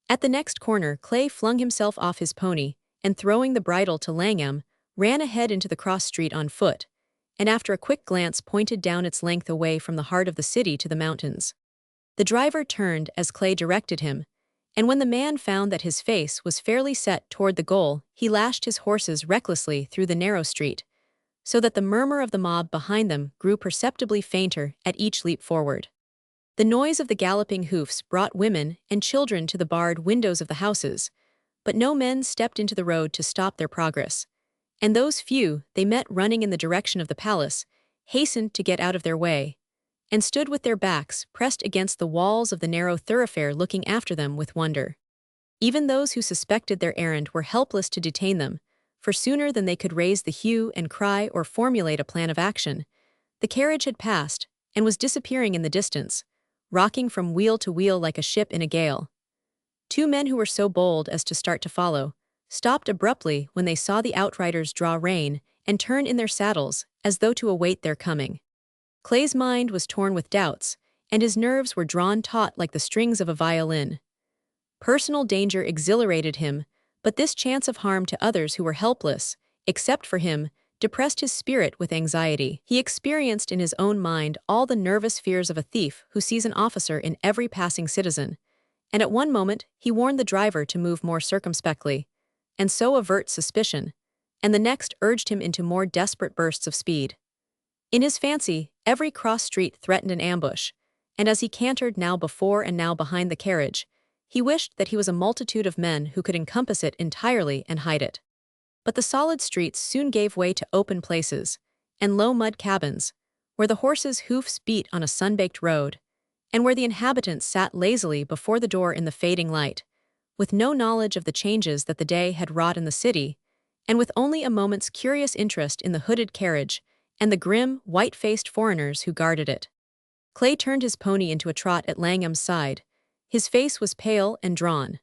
At the next corner, Clay flung himself off his pony, and throwing the bridle to Langham, ran ahead into the cross street on foot, and after a quick glance pointed down its length away from the heart of the city to the mountains. The driver turned as Clay directed him, and when the man found that his face was fairly set toward the goal, he lashed his horses recklessly through the narrow street, so that the murmur of the mob behind them grew perceptibly fainter at each leap forward. The noise of the galloping hoofs brought women and children to the barred windows of the houses, but no men stepped into the road to stop their progress, and those few they met running in the direction of the palace hastened to get out of their way, and stood with their backs pressed against the walls of the narrow thoroughfare looking after them with wonder. Even those who suspected their errand were helpless to detain them, for sooner than they could raise the hue and cry or formulate a plan of action, the carriage had passed and was disappearing in the distance, rocking from wheel to wheel like a ship in a gale. 2 men who were so bold as to start to follow stopped abruptly when they saw the outriders draw rein and turn in their saddles as though to await their coming. Clay's mind was torn with doubts, and his nerves were drawn taut like the strings of a violin. Personal danger exhilarated him, But this chance of harm to others who were helpless, except for him, depressed his spirit with anxiety. He experienced in his own mind all the nervous fears of a thief who sees an officer in every passing citizen, and at one moment he warned the driver to move more circumspectly, and so avert suspicion, and the next urged him into more desperate bursts of speed. In his fancy, every cross street threatened an ambush, and as he cantered now before and now behind the carriage, he wished that he was a multitude of men who could encompass it entirely and hide it. But the solid streets soon gave way to open places, and low mud cabins, where the horses' hoofs beat on a sun-baked road, and where the inhabitants sat lazily before the door in the fading light, with no knowledge of the changes that the day had wrought in the city, and with only a moment's curious interest in the hooded carriage and the grim, white-faced foreigners who guarded it. Clay turned his pony into a trot at Langham's side. His face was pale and drawn.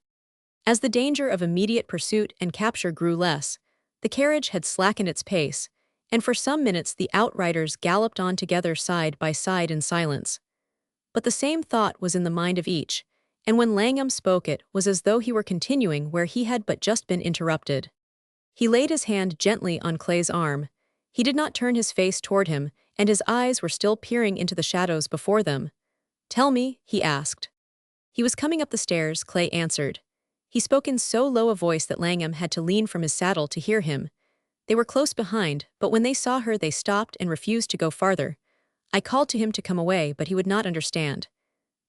As the danger of immediate pursuit and capture grew less, the carriage had slackened its pace, and for some minutes the outriders galloped on together side by side in silence. But the same thought was in the mind of each, and when Langham spoke it was as though he were continuing where he had but just been interrupted. He laid his hand gently on Clay's arm. He did not turn his face toward him, and his eyes were still peering into the shadows before them. "Tell me," he asked. He was coming up the stairs, Clay answered. He spoke in so low a voice that Langham had to lean from his saddle to hear him. They were close behind, but when they saw her they stopped and refused to go farther. I called to him to come away, but he would not understand.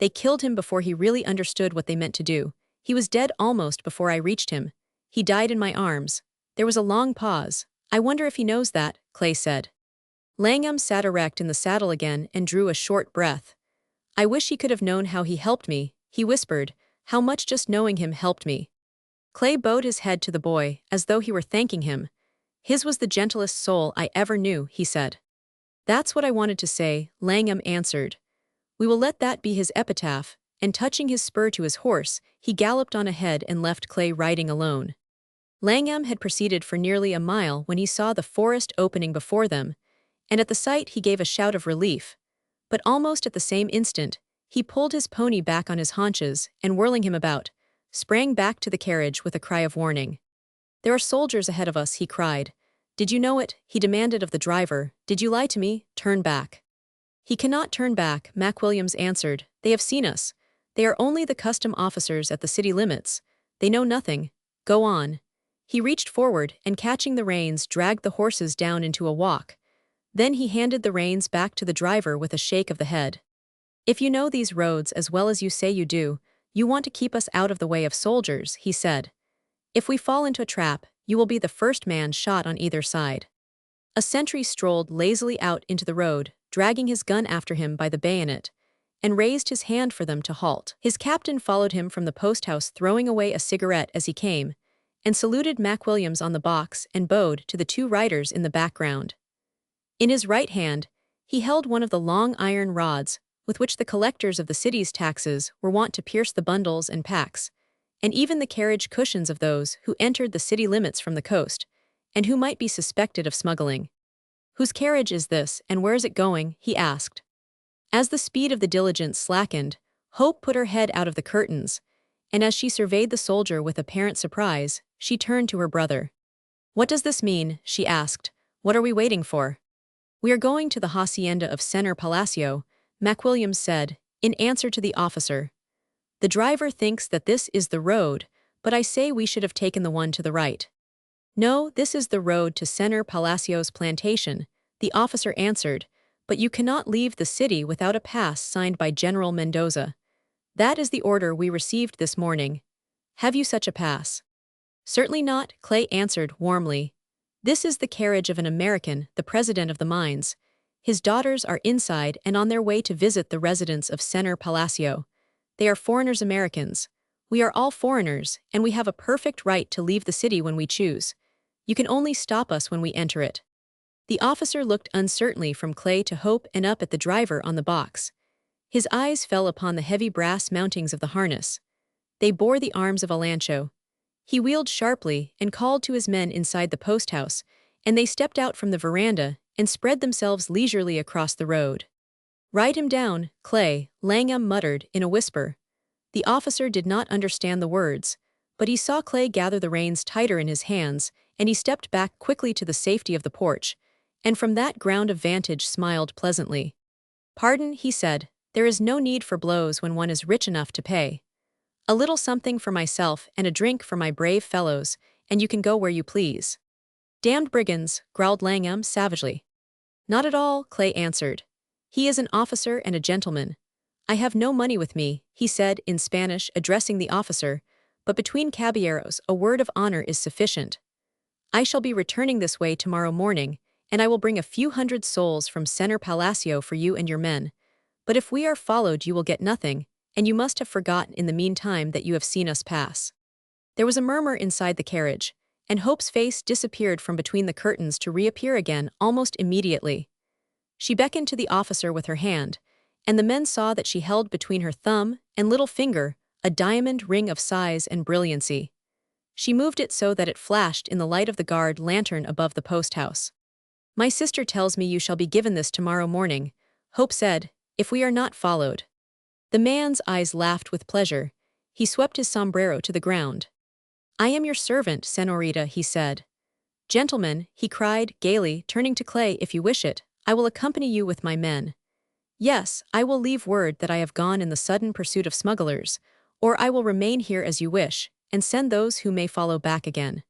They killed him before he really understood what they meant to do. He was dead almost before I reached him. He died in my arms. There was a long pause. "I wonder if he knows that," Clay said. Langham sat erect in the saddle again and drew a short breath. "I wish he could have known how he helped me," he whispered, "how much just knowing him helped me." Clay bowed his head to the boy, as though he were thanking him. "His was the gentlest soul I ever knew," he said. "That's what I wanted to say," Langham answered. "We will let that be his epitaph," and touching his spur to his horse, he galloped on ahead and left Clay riding alone. Langham had proceeded for nearly a mile when he saw the forest opening before them, and at the sight he gave a shout of relief. But almost at the same instant, he pulled his pony back on his haunches and, whirling him about, sprang back to the carriage with a cry of warning. "There are soldiers ahead of us," he cried. "Did you know it?" he demanded of the driver. "Did you lie to me? Turn back." "He cannot turn back," Mac Williams answered. "They have seen us. They are only the custom officers at the city limits. They know nothing. Go on." He reached forward and, catching the reins, dragged the horses down into a walk. Then he handed the reins back to the driver with a shake of the head. "If you know these roads as well as you say you do, you want to keep us out of the way of soldiers," he said. "If we fall into a trap, you will be the first man shot on either side." A sentry strolled lazily out into the road, dragging his gun after him by the bayonet, and raised his hand for them to halt. His captain followed him from the post-house, throwing away a cigarette as he came, and saluted Mac Williams on the box and bowed to the two riders in the background. In his right hand, he held one of the long iron rods with which the collectors of the city's taxes were wont to pierce the bundles and packs, and even the carriage cushions of those who entered the city limits from the coast, and who might be suspected of smuggling. "Whose carriage is this, and where is it going?" he asked. As the speed of the diligence slackened, Hope put her head out of the curtains, and as she surveyed the soldier with apparent surprise, she turned to her brother. "What does this mean?" she asked. "What are we waiting for?" "We are going to the hacienda of Señor Palacio," Mac Williams said, in answer to the officer. "The driver thinks that this is the road, but I say we should have taken the one to the right." "No, this is the road to Señor Palacio's plantation," the officer answered, "but you cannot leave the city without a pass signed by General Mendoza. That is the order we received this morning. Have you such a pass?" "Certainly not," Clay answered warmly. "This is the carriage of an American, the president of the mines. His daughters are inside and on their way to visit the residence of Señor Palacio. They are foreigners Americans. We are all foreigners, and we have a perfect right to leave the city when we choose. You can only stop us when we enter it." The officer looked uncertainly from Clay to Hope and up at the driver on the box. His eyes fell upon the heavy brass mountings of the harness. They bore the arms of Alancho. He wheeled sharply and called to his men inside the post-house, and they stepped out from the veranda and spread themselves leisurely across the road. "Ride him down, Clay," Langham muttered in a whisper. The officer did not understand the words, But he saw Clay gather the reins tighter in his hands, and he stepped back quickly to the safety of the porch, and from that ground of vantage smiled pleasantly. "Pardon," he said, "there is no need for blows when one is rich enough to pay. A little something for myself and a drink for my brave fellows, and you can go where you please." "Damned brigands," growled Langham savagely. "Not at all," Clay answered. "He is an officer and a gentleman. I have no money with me," he said in Spanish, addressing the officer, "but between caballeros a word of honor is sufficient. I shall be returning this way tomorrow morning, and I will bring a few hundred souls from Center Palacio for you and your men. But if we are followed you will get nothing, and you must have forgotten in the meantime that you have seen us pass." There was a murmur inside the carriage, and Hope's face disappeared from between the curtains to reappear again almost immediately. She beckoned to the officer with her hand, and the men saw that she held between her thumb and little finger a diamond ring of size and brilliancy. She moved it so that it flashed in the light of the guard lantern above the post-house. "My sister tells me you shall be given this tomorrow morning," Hope said, "if we are not followed." The man's eyes laughed with pleasure. He swept his sombrero to the ground. "I am your servant, senorita," he said. "Gentlemen," he cried, gaily, turning to Clay, "if you wish it, I will accompany you with my men. Yes, I will leave word that I have gone in the sudden pursuit of smugglers, or I will remain here as you wish, and send those who may follow back again."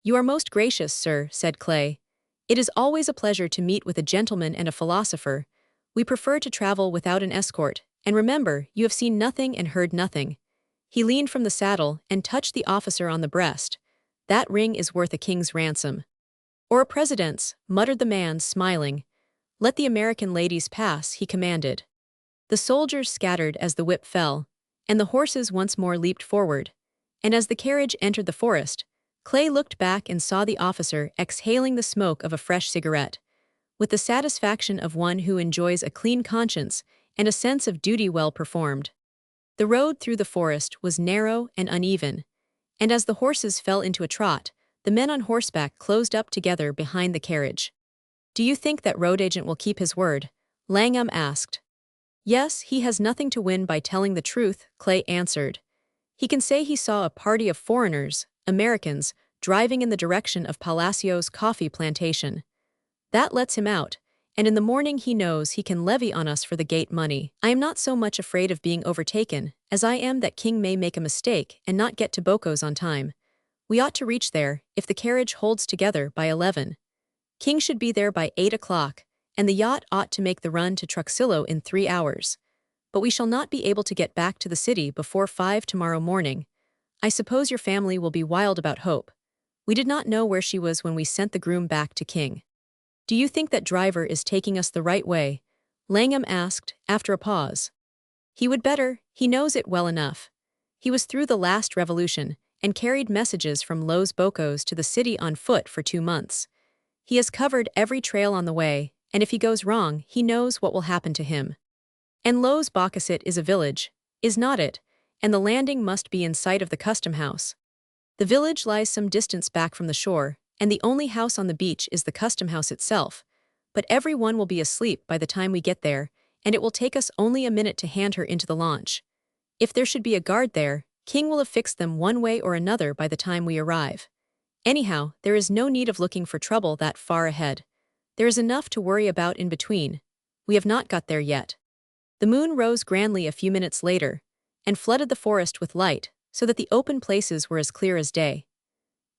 "You are most gracious, sir," said Clay. "It is always a pleasure to meet with a gentleman and a philosopher. We prefer to travel without an escort, and remember, you have seen nothing and heard nothing." He leaned from the saddle and touched the officer on the breast. "That ring is worth a king's ransom." "Or a president's," muttered the man, smiling. "Let the American ladies pass," he commanded. The soldiers scattered as the whip fell, and the horses once more leaped forward. And as the carriage entered the forest, Clay looked back and saw the officer exhaling the smoke of a fresh cigarette, with the satisfaction of one who enjoys a clean conscience and a sense of duty well performed. The road through the forest was narrow and uneven, and as the horses fell into a trot, the men on horseback closed up together behind the carriage. "Do you think that road agent will keep his word?" Langham asked. "Yes, he has nothing to win by telling the truth," Clay answered. "He can say he saw a party of foreigners, Americans, driving in the direction of Palacio's coffee plantation. That lets him out, and in the morning he knows he can levy on us for the gate money. I am not so much afraid of being overtaken as I am that King may make a mistake and not get to Boco's on time. We ought to reach there, if the carriage holds together, by 11. King should be there by 8 o'clock, and the yacht ought to make the run to Truxillo in 3 hours. But we shall not be able to get back to the city before 5 tomorrow morning. I suppose your family will be wild about Hope. We did not know where she was when we sent the groom back to King." "Do you think that driver is taking us the right way?" Langham asked, after a pause. "He would better, he knows it well enough. He was through the last revolution, and carried messages from Los Bocos to the city on foot for 2 months. He has covered every trail on the way, and if he goes wrong, he knows what will happen to him. And Los Bocos is a village, is not it? And the landing must be in sight of the custom house. The village lies some distance back from the shore, and the only house on the beach is the custom house itself. But every one will be asleep by the time we get there, and it will take us only a minute to hand her into the launch. If there should be a guard there, King will have fixed them one way or another by the time we arrive. Anyhow, there is no need of looking for trouble that far ahead. There is enough to worry about in between. We have not got there yet." The moon rose grandly a few minutes later, and flooded the forest with light, so that the open places were as clear as day.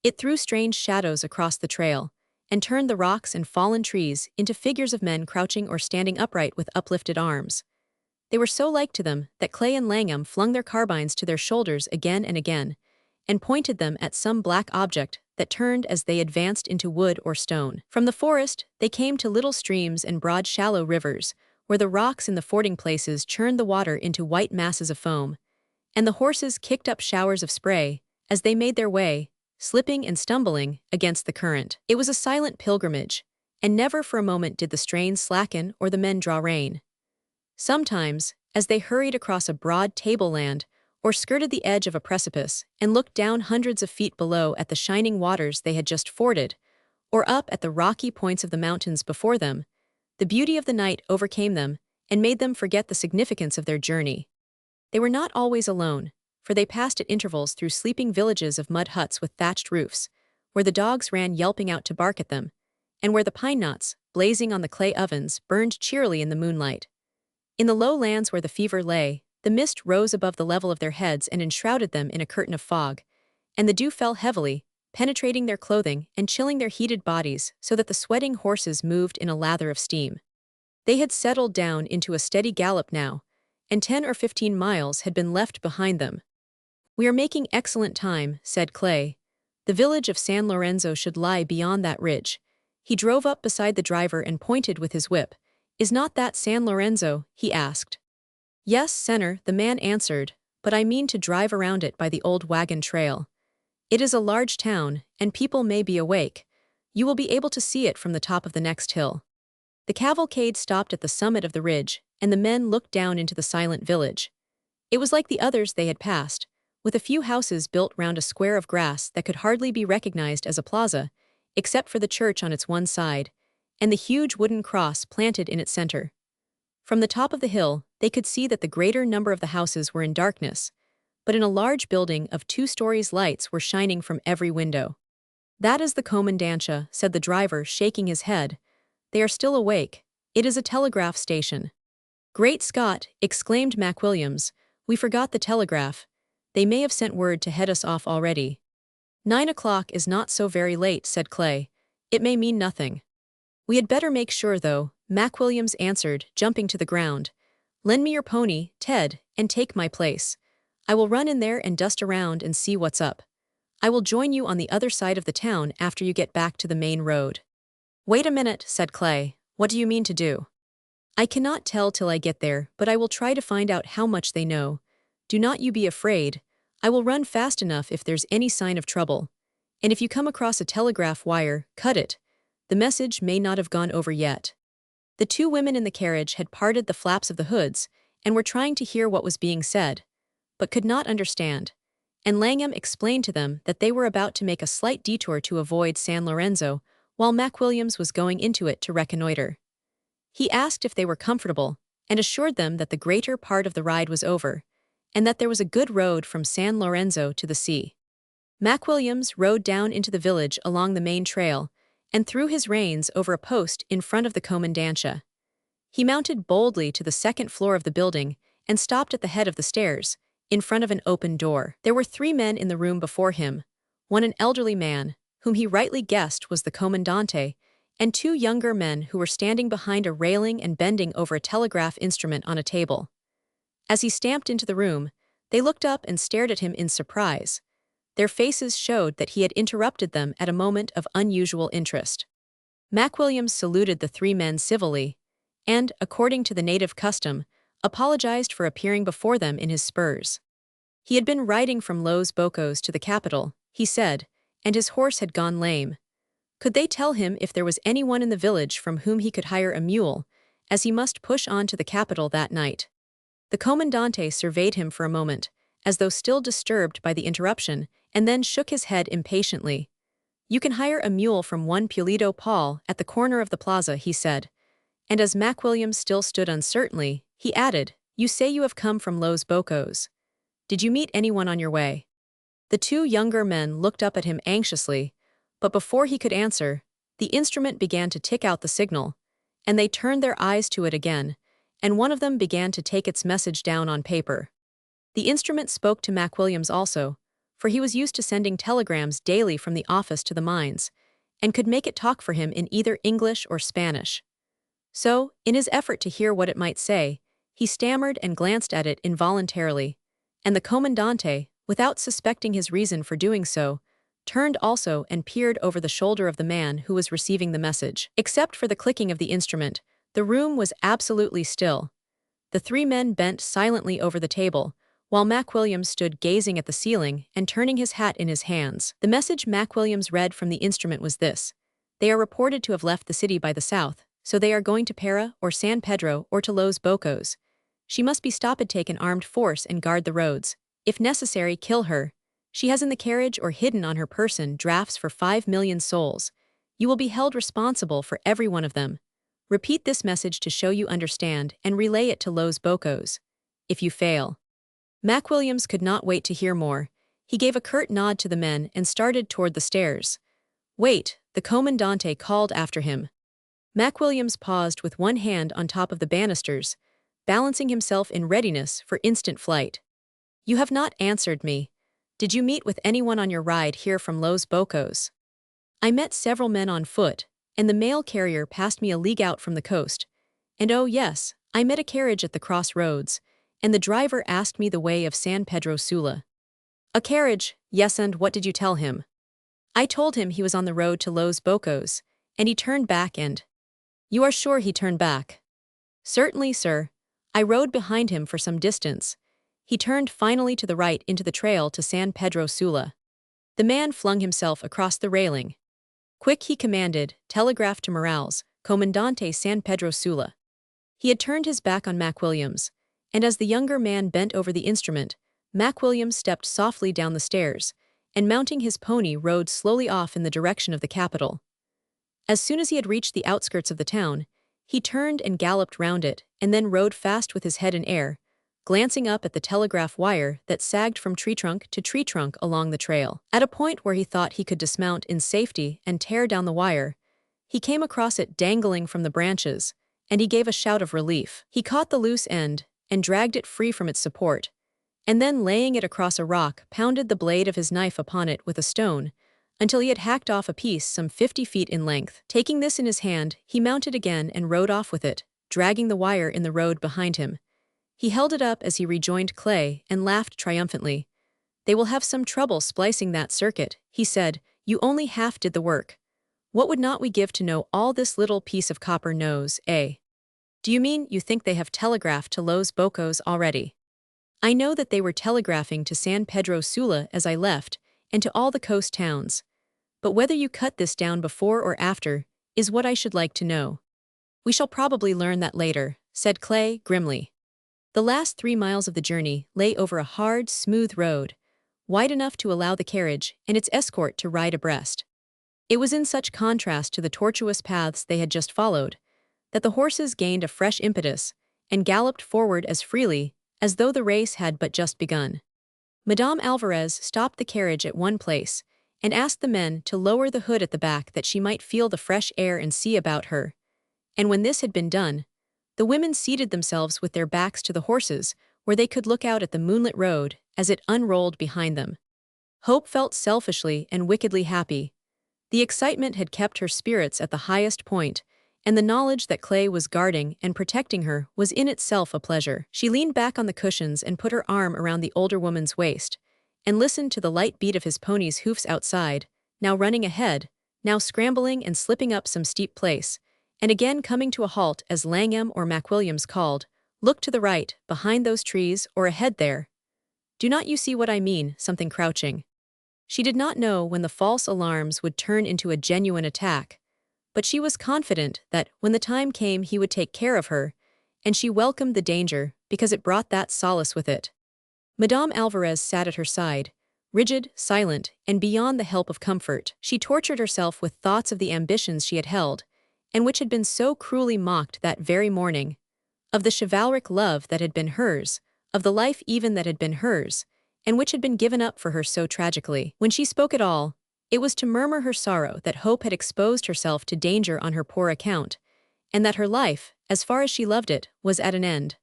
It threw strange shadows across the trail, and turned the rocks and fallen trees into figures of men crouching or standing upright with uplifted arms. They were so like to them that Clay and Langham flung their carbines to their shoulders again and again, and pointed them at some black object that turned as they advanced into wood or stone. From the forest, they came to little streams and broad shallow rivers, where the rocks in the fording places churned the water into white masses of foam, and the horses kicked up showers of spray as they made their way, slipping and stumbling, against the current. It was a silent pilgrimage, and never for a moment did the strain slacken or the men draw rein. Sometimes, as they hurried across a broad tableland, or skirted the edge of a precipice and looked down hundreds of feet below at the shining waters they had just forded, or up at the rocky points of the mountains before them, the beauty of the night overcame them and made them forget the significance of their journey. They were not always alone, for they passed at intervals through sleeping villages of mud huts with thatched roofs, where the dogs ran yelping out to bark at them, and where the pine knots, blazing on the clay ovens, burned cheerily in the moonlight. In the low lands where the fever lay, the mist rose above the level of their heads and enshrouded them in a curtain of fog, and the dew fell heavily, penetrating their clothing and chilling their heated bodies so that the sweating horses moved in a lather of steam. They had settled down into a steady gallop now, and 10 or 15 miles had been left behind them. "We are making excellent time," said Clay. "The village of San Lorenzo should lie beyond that ridge." He drove up beside the driver and pointed with his whip. "Is not that San Lorenzo?" he asked. "Yes, Senor," the man answered, "but I mean to drive around it by the old wagon trail. It is a large town, and people may be awake. You will be able to see it from the top of the next hill." The cavalcade stopped at the summit of the ridge, and the men looked down into the silent village. It was like the others they had passed, with a few houses built round a square of grass that could hardly be recognized as a plaza, except for the church on its one side, and the huge wooden cross planted in its center. From the top of the hill, they could see that the greater number of the houses were in darkness, but in a large building of 2 stories lights were shining from every window. "That is the Comandancia," said the driver, shaking his head. "They are still awake. It is a telegraph station." "Great Scott!" exclaimed McWilliams. "We forgot the telegraph. They may have sent word to head us off already." 9 o'clock is not so very late," said Clay. "It may mean nothing." "We had better make sure, though," McWilliams answered, jumping to the ground. "Lend me your pony, Ted, and take my place. I will run in there and dust around and see what's up. I will join you on the other side of the town after you get back to the main road." "Wait a minute," said Clay. "What do you mean to do?" "I cannot tell till I get there, but I will try to find out how much they know. Do not you be afraid. I will run fast enough if there's any sign of trouble. And if you come across a telegraph wire, cut it. The message may not have gone over yet." The 2 women in the carriage had parted the flaps of the hoods and were trying to hear what was being said, but could not understand, and Langham explained to them that they were about to make a slight detour to avoid San Lorenzo, while McWilliams was going into it to reconnoiter. He asked if they were comfortable, and assured them that the greater part of the ride was over, and that there was a good road from San Lorenzo to the sea. McWilliams rode down into the village along the main trail, and threw his reins over a post in front of the Comandancia. He mounted boldly to the 2nd floor of the building and stopped at the head of the stairs, in front of an open door. There were 3 men in the room before him, one an elderly man, whom he rightly guessed was the Comandante, and 2 younger men who were standing behind a railing and bending over a telegraph instrument on a table. As he stamped into the room, they looked up and stared at him in surprise. Their faces showed that he had interrupted them at a moment of unusual interest. McWilliams saluted the 3 men civilly, and, according to the native custom, apologized for appearing before them in his spurs. He had been riding from Los Bocos to the capital, he said, and his horse had gone lame. Could they tell him if there was anyone in the village from whom he could hire a mule, as he must push on to the capital that night? The Comandante surveyed him for a moment, as though still disturbed by the interruption, and then shook his head impatiently. "You can hire a mule from one Pulido Paul at the corner of the plaza," he said. And as McWilliams still stood uncertainly, he added, "You say you have come from Los Bocos. Did you meet anyone on your way?" The 2 younger men looked up at him anxiously, but before he could answer, the instrument began to tick out the signal, and they turned their eyes to it again, and one of them began to take its message down on paper. The instrument spoke to McWilliams also, for he was used to sending telegrams daily from the office to the mines, and could make it talk for him in either English or Spanish. So, in his effort to hear what it might say, he stammered and glanced at it involuntarily, and the Comandante, without suspecting his reason for doing so, turned also and peered over the shoulder of the man who was receiving the message. Except for the clicking of the instrument, the room was absolutely still. The 3 men bent silently over the table, while McWilliams stood gazing at the ceiling and turning his hat in his hands. The message McWilliams read from the instrument was this: "They are reported to have left the city by the south, so they are going to Para or San Pedro or to Los Bocos. She must be stopped, take an armed force and guard the roads. If necessary, kill her. She has in the carriage or hidden on her person drafts for 5 million souls. You will be held responsible for every one of them. Repeat this message to show you understand and relay it to Los Bocos. If you fail, Mac Williams could not wait to hear more. He gave a curt nod to the men and started toward the stairs. "Wait," the comandante called after him. Mac Williams paused with one hand on top of the banisters, balancing himself in readiness for instant flight. "You have not answered me. Did you meet with anyone on your ride here from Los Bocos?" "I met several men on foot, and the mail carrier passed me a league out from the coast. And oh yes, I met a carriage at the crossroads, and the driver asked me the way of San Pedro Sula." "A carriage, yes, and what did you tell him?" "I told him he was on the road to Los Bocos, and he turned back and—" "You are sure he turned back?" "Certainly, sir. I rode behind him for some distance. He turned finally to the right into the trail to San Pedro Sula." The man flung himself across the railing. "Quick," he commanded, "telegraph to Morales, Comandante San Pedro Sula." He had turned his back on Mac Williams, and as the younger man bent over the instrument, Mac Williams stepped softly down the stairs, and mounting his pony rode slowly off in the direction of the capital. As soon as he had reached the outskirts of the town, he turned and galloped round it, and then rode fast with his head in air, glancing up at the telegraph wire that sagged from tree trunk to tree trunk along the trail. At a point where he thought he could dismount in safety and tear down the wire, he came across it dangling from the branches, and he gave a shout of relief. He caught the loose end and dragged it free from its support, and then laying it across a rock pounded the blade of his knife upon it with a stone, until he had hacked off a piece some 50 feet in length. Taking this in his hand, he mounted again and rode off with it, dragging the wire in the road behind him. He held it up as he rejoined Clay and laughed triumphantly. "They will have some trouble splicing that circuit," he said. "You only half did the work. What would not we give to know all this little piece of copper knows, eh?" "Do you mean you think they have telegraphed to Los Bocos already?" "I know that they were telegraphing to San Pedro Sula as I left, and to all the coast towns. But whether you cut this down before or after is what I should like to know." "We shall probably learn that later," said Clay grimly. The last 3 miles of the journey lay over a hard, smooth road, wide enough to allow the carriage and its escort to ride abreast. It was in such contrast to the tortuous paths they had just followed that the horses gained a fresh impetus and galloped forward as freely as though the race had but just begun. Madame Alvarez stopped the carriage at one place and asked the men to lower the hood at the back that she might feel the fresh air and see about her, and when this had been done, the women seated themselves with their backs to the horses where they could look out at the moonlit road as it unrolled behind them. Hope felt selfishly and wickedly happy. The excitement had kept her spirits at the highest point, and the knowledge that Clay was guarding and protecting her was in itself a pleasure. She leaned back on the cushions and put her arm around the older woman's waist, and listened to the light beat of his pony's hoofs outside, now running ahead, now scrambling and slipping up some steep place, and again coming to a halt as Langham or Mac Williams called, "Look to the right, behind those trees, or ahead there. Do not you see what I mean, something crouching?" She did not know when the false alarms would turn into a genuine attack, but she was confident that when the time came he would take care of her, and she welcomed the danger because it brought that solace with it. Madame Alvarez sat at her side, rigid, silent, and beyond the help of comfort. She tortured herself with thoughts of the ambitions she had held, and which had been so cruelly mocked that very morning, of the chivalric love that had been hers, of the life even that had been hers, and which had been given up for her so tragically. When she spoke at all, it was to murmur her sorrow that Hope had exposed herself to danger on her poor account, and that her life, as far as she loved it, was at an end.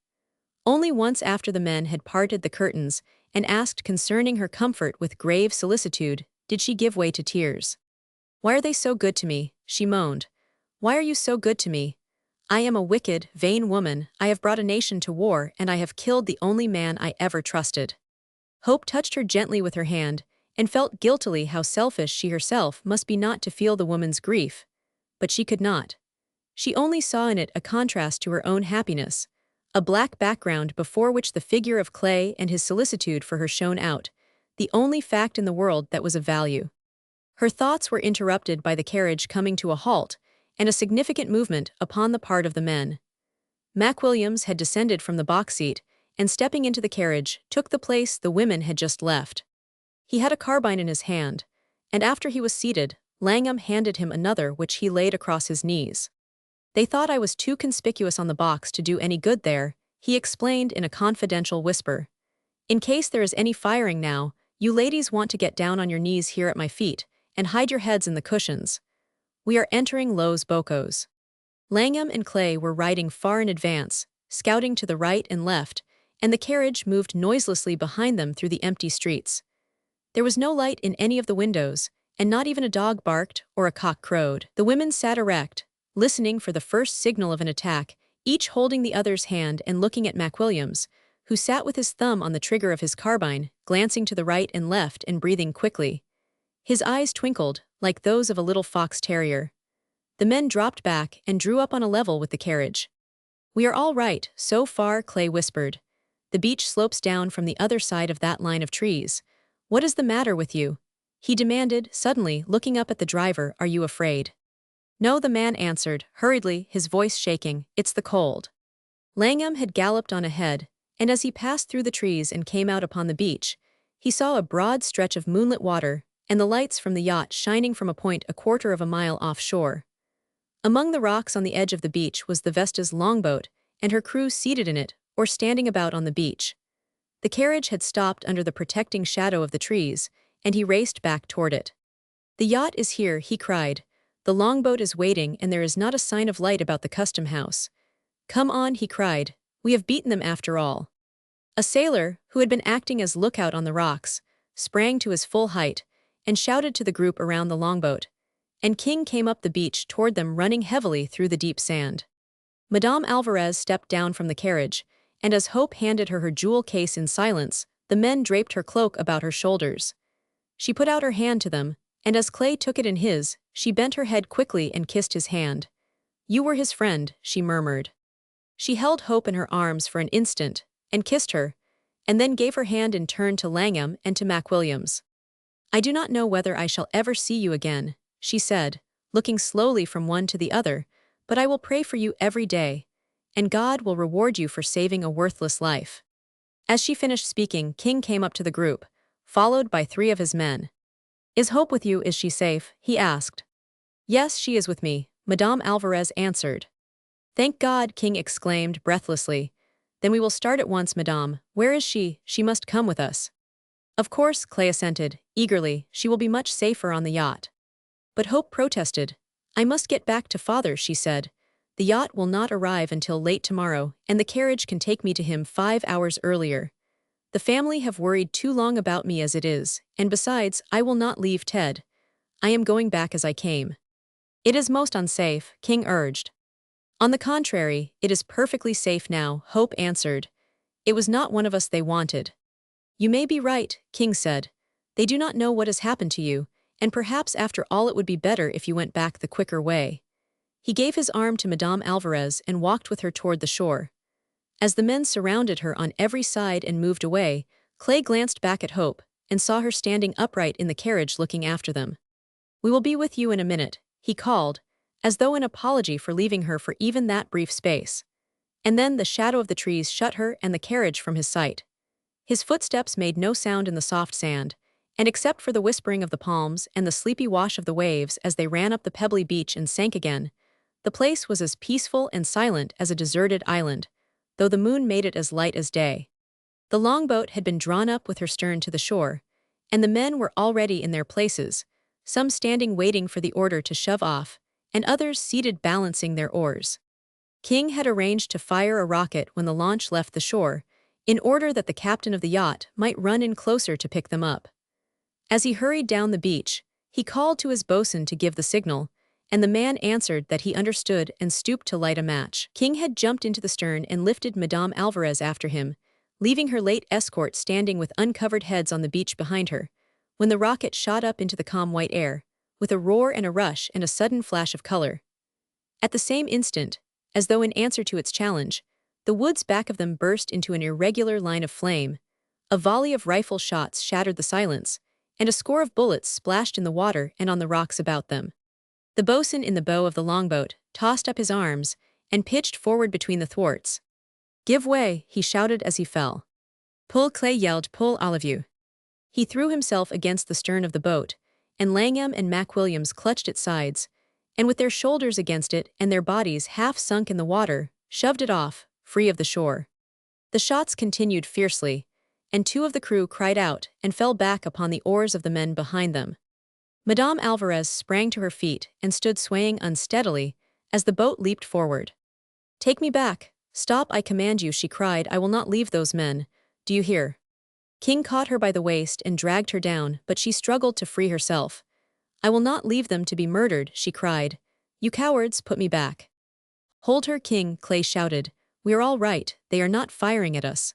Only once after the men had parted the curtains and asked concerning her comfort with grave solicitude did she give way to tears. "Why are they so good to me?" she moaned. "Why are you so good to me? I am a wicked, vain woman. I have brought a nation to war, and I have killed the only man I ever trusted." Hope touched her gently with her hand, and felt guiltily how selfish she herself must be not to feel the woman's grief. But she could not. She only saw in it a contrast to her own happiness, a black background before which the figure of Clay and his solicitude for her shone out, the only fact in the world that was of value. Her thoughts were interrupted by the carriage coming to a halt, and a significant movement upon the part of the men. Mac Williams had descended from the box seat, and stepping into the carriage, took the place the women had just left. He had a carbine in his hand, and after he was seated, Langham handed him another which he laid across his knees. "They thought I was too conspicuous on the box to do any good there," he explained in a confidential whisper. In case there is any firing now, you ladies want to get down on your knees here at my feet and hide your heads in the cushions. We are entering Los Bocos. Langham and Clay were riding far in advance, scouting to the right and left, and the carriage moved noiselessly behind them through the empty streets. There was no light in any of the windows, and not even a dog barked or a cock crowed. The women sat erect, listening for the first signal of an attack, each holding the other's hand and looking at McWilliams, who sat with his thumb on the trigger of his carbine, glancing to the right and left and breathing quickly. His eyes twinkled, like those of a little fox terrier. The men dropped back and drew up on a level with the carriage. "We are all right, so far," Clay whispered. "The beach slopes down from the other side of that line of trees. What is the matter with you?" he demanded, suddenly, looking up at the driver. "Are you afraid?" "No," the man answered, hurriedly, his voice shaking. "It's the cold." Langham had galloped on ahead, and as he passed through the trees and came out upon the beach, he saw a broad stretch of moonlit water and the lights from the yacht shining from a point a quarter of a mile offshore. Among the rocks on the edge of the beach was the Vesta's longboat and her crew seated in it or standing about on the beach. The carriage had stopped under the protecting shadow of the trees, and he raced back toward it. "The yacht is here," he cried. "The longboat is waiting and there is not a sign of light about the custom house." "Come on," he cried. "We have beaten them after all." A sailor, who had been acting as lookout on the rocks, sprang to his full height and shouted to the group around the longboat, and King came up the beach toward them, running heavily through the deep sand. Madame Alvarez stepped down from the carriage, and as Hope handed her her jewel case in silence, the men draped her cloak about her shoulders. She put out her hand to them, and as Clay took it in his, she bent her head quickly and kissed his hand. "You were his friend," she murmured. She held Hope in her arms for an instant, and kissed her, and then gave her hand in turn to Langham and to McWilliams. "I do not know whether I shall ever see you again," she said, looking slowly from one to the other, "but I will pray for you every day, and God will reward you for saving a worthless life." As she finished speaking, King came up to the group, followed by 3 of his men. "Is Hope with you? Is she safe?" he asked. "Yes, she is with me," Madame Alvarez answered. "Thank God," King exclaimed breathlessly. "Then we will start at once, Madame. Where is she? She must come with us." "Of course," Clay assented, eagerly. "She will be much safer on the yacht." But Hope protested. "I must get back to father," she said. "The yacht will not arrive until late tomorrow, and the carriage can take me to him 5 hours earlier. The family have worried too long about me as it is, and besides, I will not leave Ted. I am going back as I came." "It is most unsafe," King urged. "On the contrary, it is perfectly safe now," Hope answered. "It was not one of us they wanted." "You may be right," King said. "They do not know what has happened to you, and perhaps after all it would be better if you went back the quicker way." He gave his arm to Madame Alvarez and walked with her toward the shore. As the men surrounded her on every side and moved away, Clay glanced back at Hope and saw her standing upright in the carriage looking after them. "We will be with you in a minute," he called, as though in apology for leaving her for even that brief space. And then the shadow of the trees shut her and the carriage from his sight. His footsteps made no sound in the soft sand, and except for the whispering of the palms and the sleepy wash of the waves as they ran up the pebbly beach and sank again, the place was as peaceful and silent as a deserted island, though the moon made it as light as day. The longboat had been drawn up with her stern to the shore, and the men were already in their places, some standing waiting for the order to shove off, and others seated balancing their oars. King had arranged to fire a rocket when the launch left the shore, in order that the captain of the yacht might run in closer to pick them up. As he hurried down the beach, he called to his bosun to give the signal, and the man answered that he understood and stooped to light a match. King had jumped into the stern and lifted Madame Alvarez after him, leaving her late escort standing with uncovered heads on the beach behind her, when the rocket shot up into the calm white air, with a roar and a rush and a sudden flash of color. At the same instant, as though in answer to its challenge, the woods back of them burst into an irregular line of flame. A volley of rifle shots shattered the silence, and a score of bullets splashed in the water and on the rocks about them. The bosun in the bow of the longboat tossed up his arms and pitched forward between the thwarts. "Give way," he shouted as he fell. "Pull," Clay yelled, "pull, all of you." He threw himself against the stern of the boat, and Langham and McWilliams clutched its sides, and with their shoulders against it and their bodies half sunk in the water, shoved it off, free of the shore. The shots continued fiercely, and two of the crew cried out and fell back upon the oars of the men behind them. Madame Alvarez sprang to her feet and stood swaying unsteadily as the boat leaped forward. "Take me back! Stop, I command you," she cried. "I will not leave those men. Do you hear?" King caught her by the waist and dragged her down, but she struggled to free herself. "I will not leave them to be murdered," she cried. "You cowards, put me back." "Hold her, King," Clay shouted. "We are all right, they are not firing at us."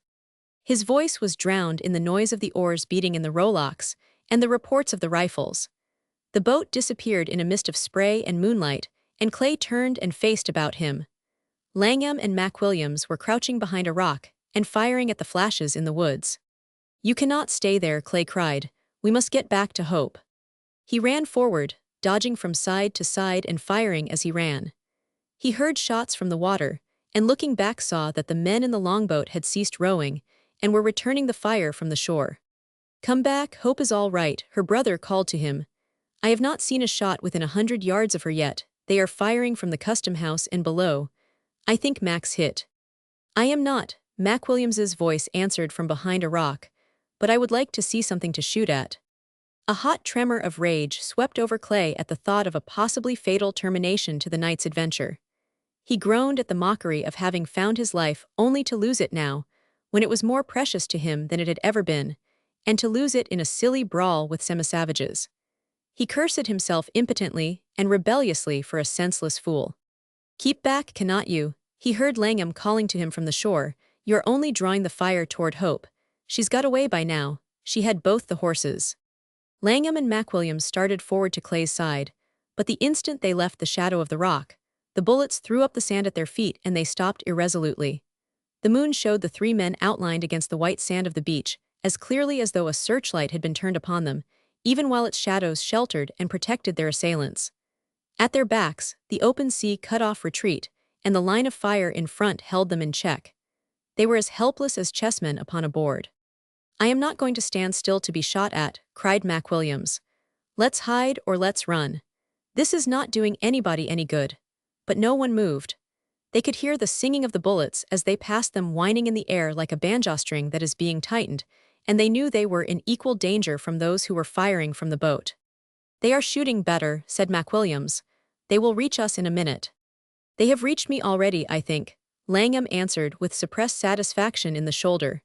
His voice was drowned in the noise of the oars beating in the rowlocks and the reports of the rifles. The boat disappeared in a mist of spray and moonlight, and Clay turned and faced about him. Langham and Mac Williams were crouching behind a rock and firing at the flashes in the woods. "You cannot stay there," Clay cried. "We must get back to Hope." He ran forward, dodging from side to side and firing as he ran. He heard shots from the water, and looking back saw that the men in the longboat had ceased rowing and were returning the fire from the shore. "Come back, Hope is all right," her brother called to him. "I have not seen a shot within 100 yards of her yet. They are firing from the custom house and below. I think Mac's hit." "I am not," Mac Williams's voice answered from behind a rock, "but I would like to see something to shoot at." A hot tremor of rage swept over Clay at the thought of a possibly fatal termination to the night's adventure. He groaned at the mockery of having found his life only to lose it now, when it was more precious to him than it had ever been, and to lose it in a silly brawl with semi-savages. He cursed himself impotently and rebelliously for a senseless fool. "Keep back, cannot you?" He heard Langham calling to him from the shore. "You are only drawing the fire toward Hope. She's got away by now." She had both the horses. Langham and Mac Williams started forward to Clay's side, but the instant they left the shadow of the rock, the bullets threw up the sand at their feet and they stopped irresolutely. The moon showed the three men outlined against the white sand of the beach, as clearly as though a searchlight had been turned upon them, even while its shadows sheltered and protected their assailants. At their backs, the open sea cut off retreat, and the line of fire in front held them in check. They were as helpless as chessmen upon a board. "I am not going to stand still to be shot at," cried Mac Williams. "Let's hide or let's run. This is not doing anybody any good." But no one moved. They could hear the singing of the bullets as they passed them whining in the air like a banjo string that is being tightened, and they knew they were in equal danger from those who were firing from the boat. "They are shooting better," said Mac Williams. "They will reach us in a minute." "They have reached me already, I think," Langham answered with suppressed satisfaction in the shoulder.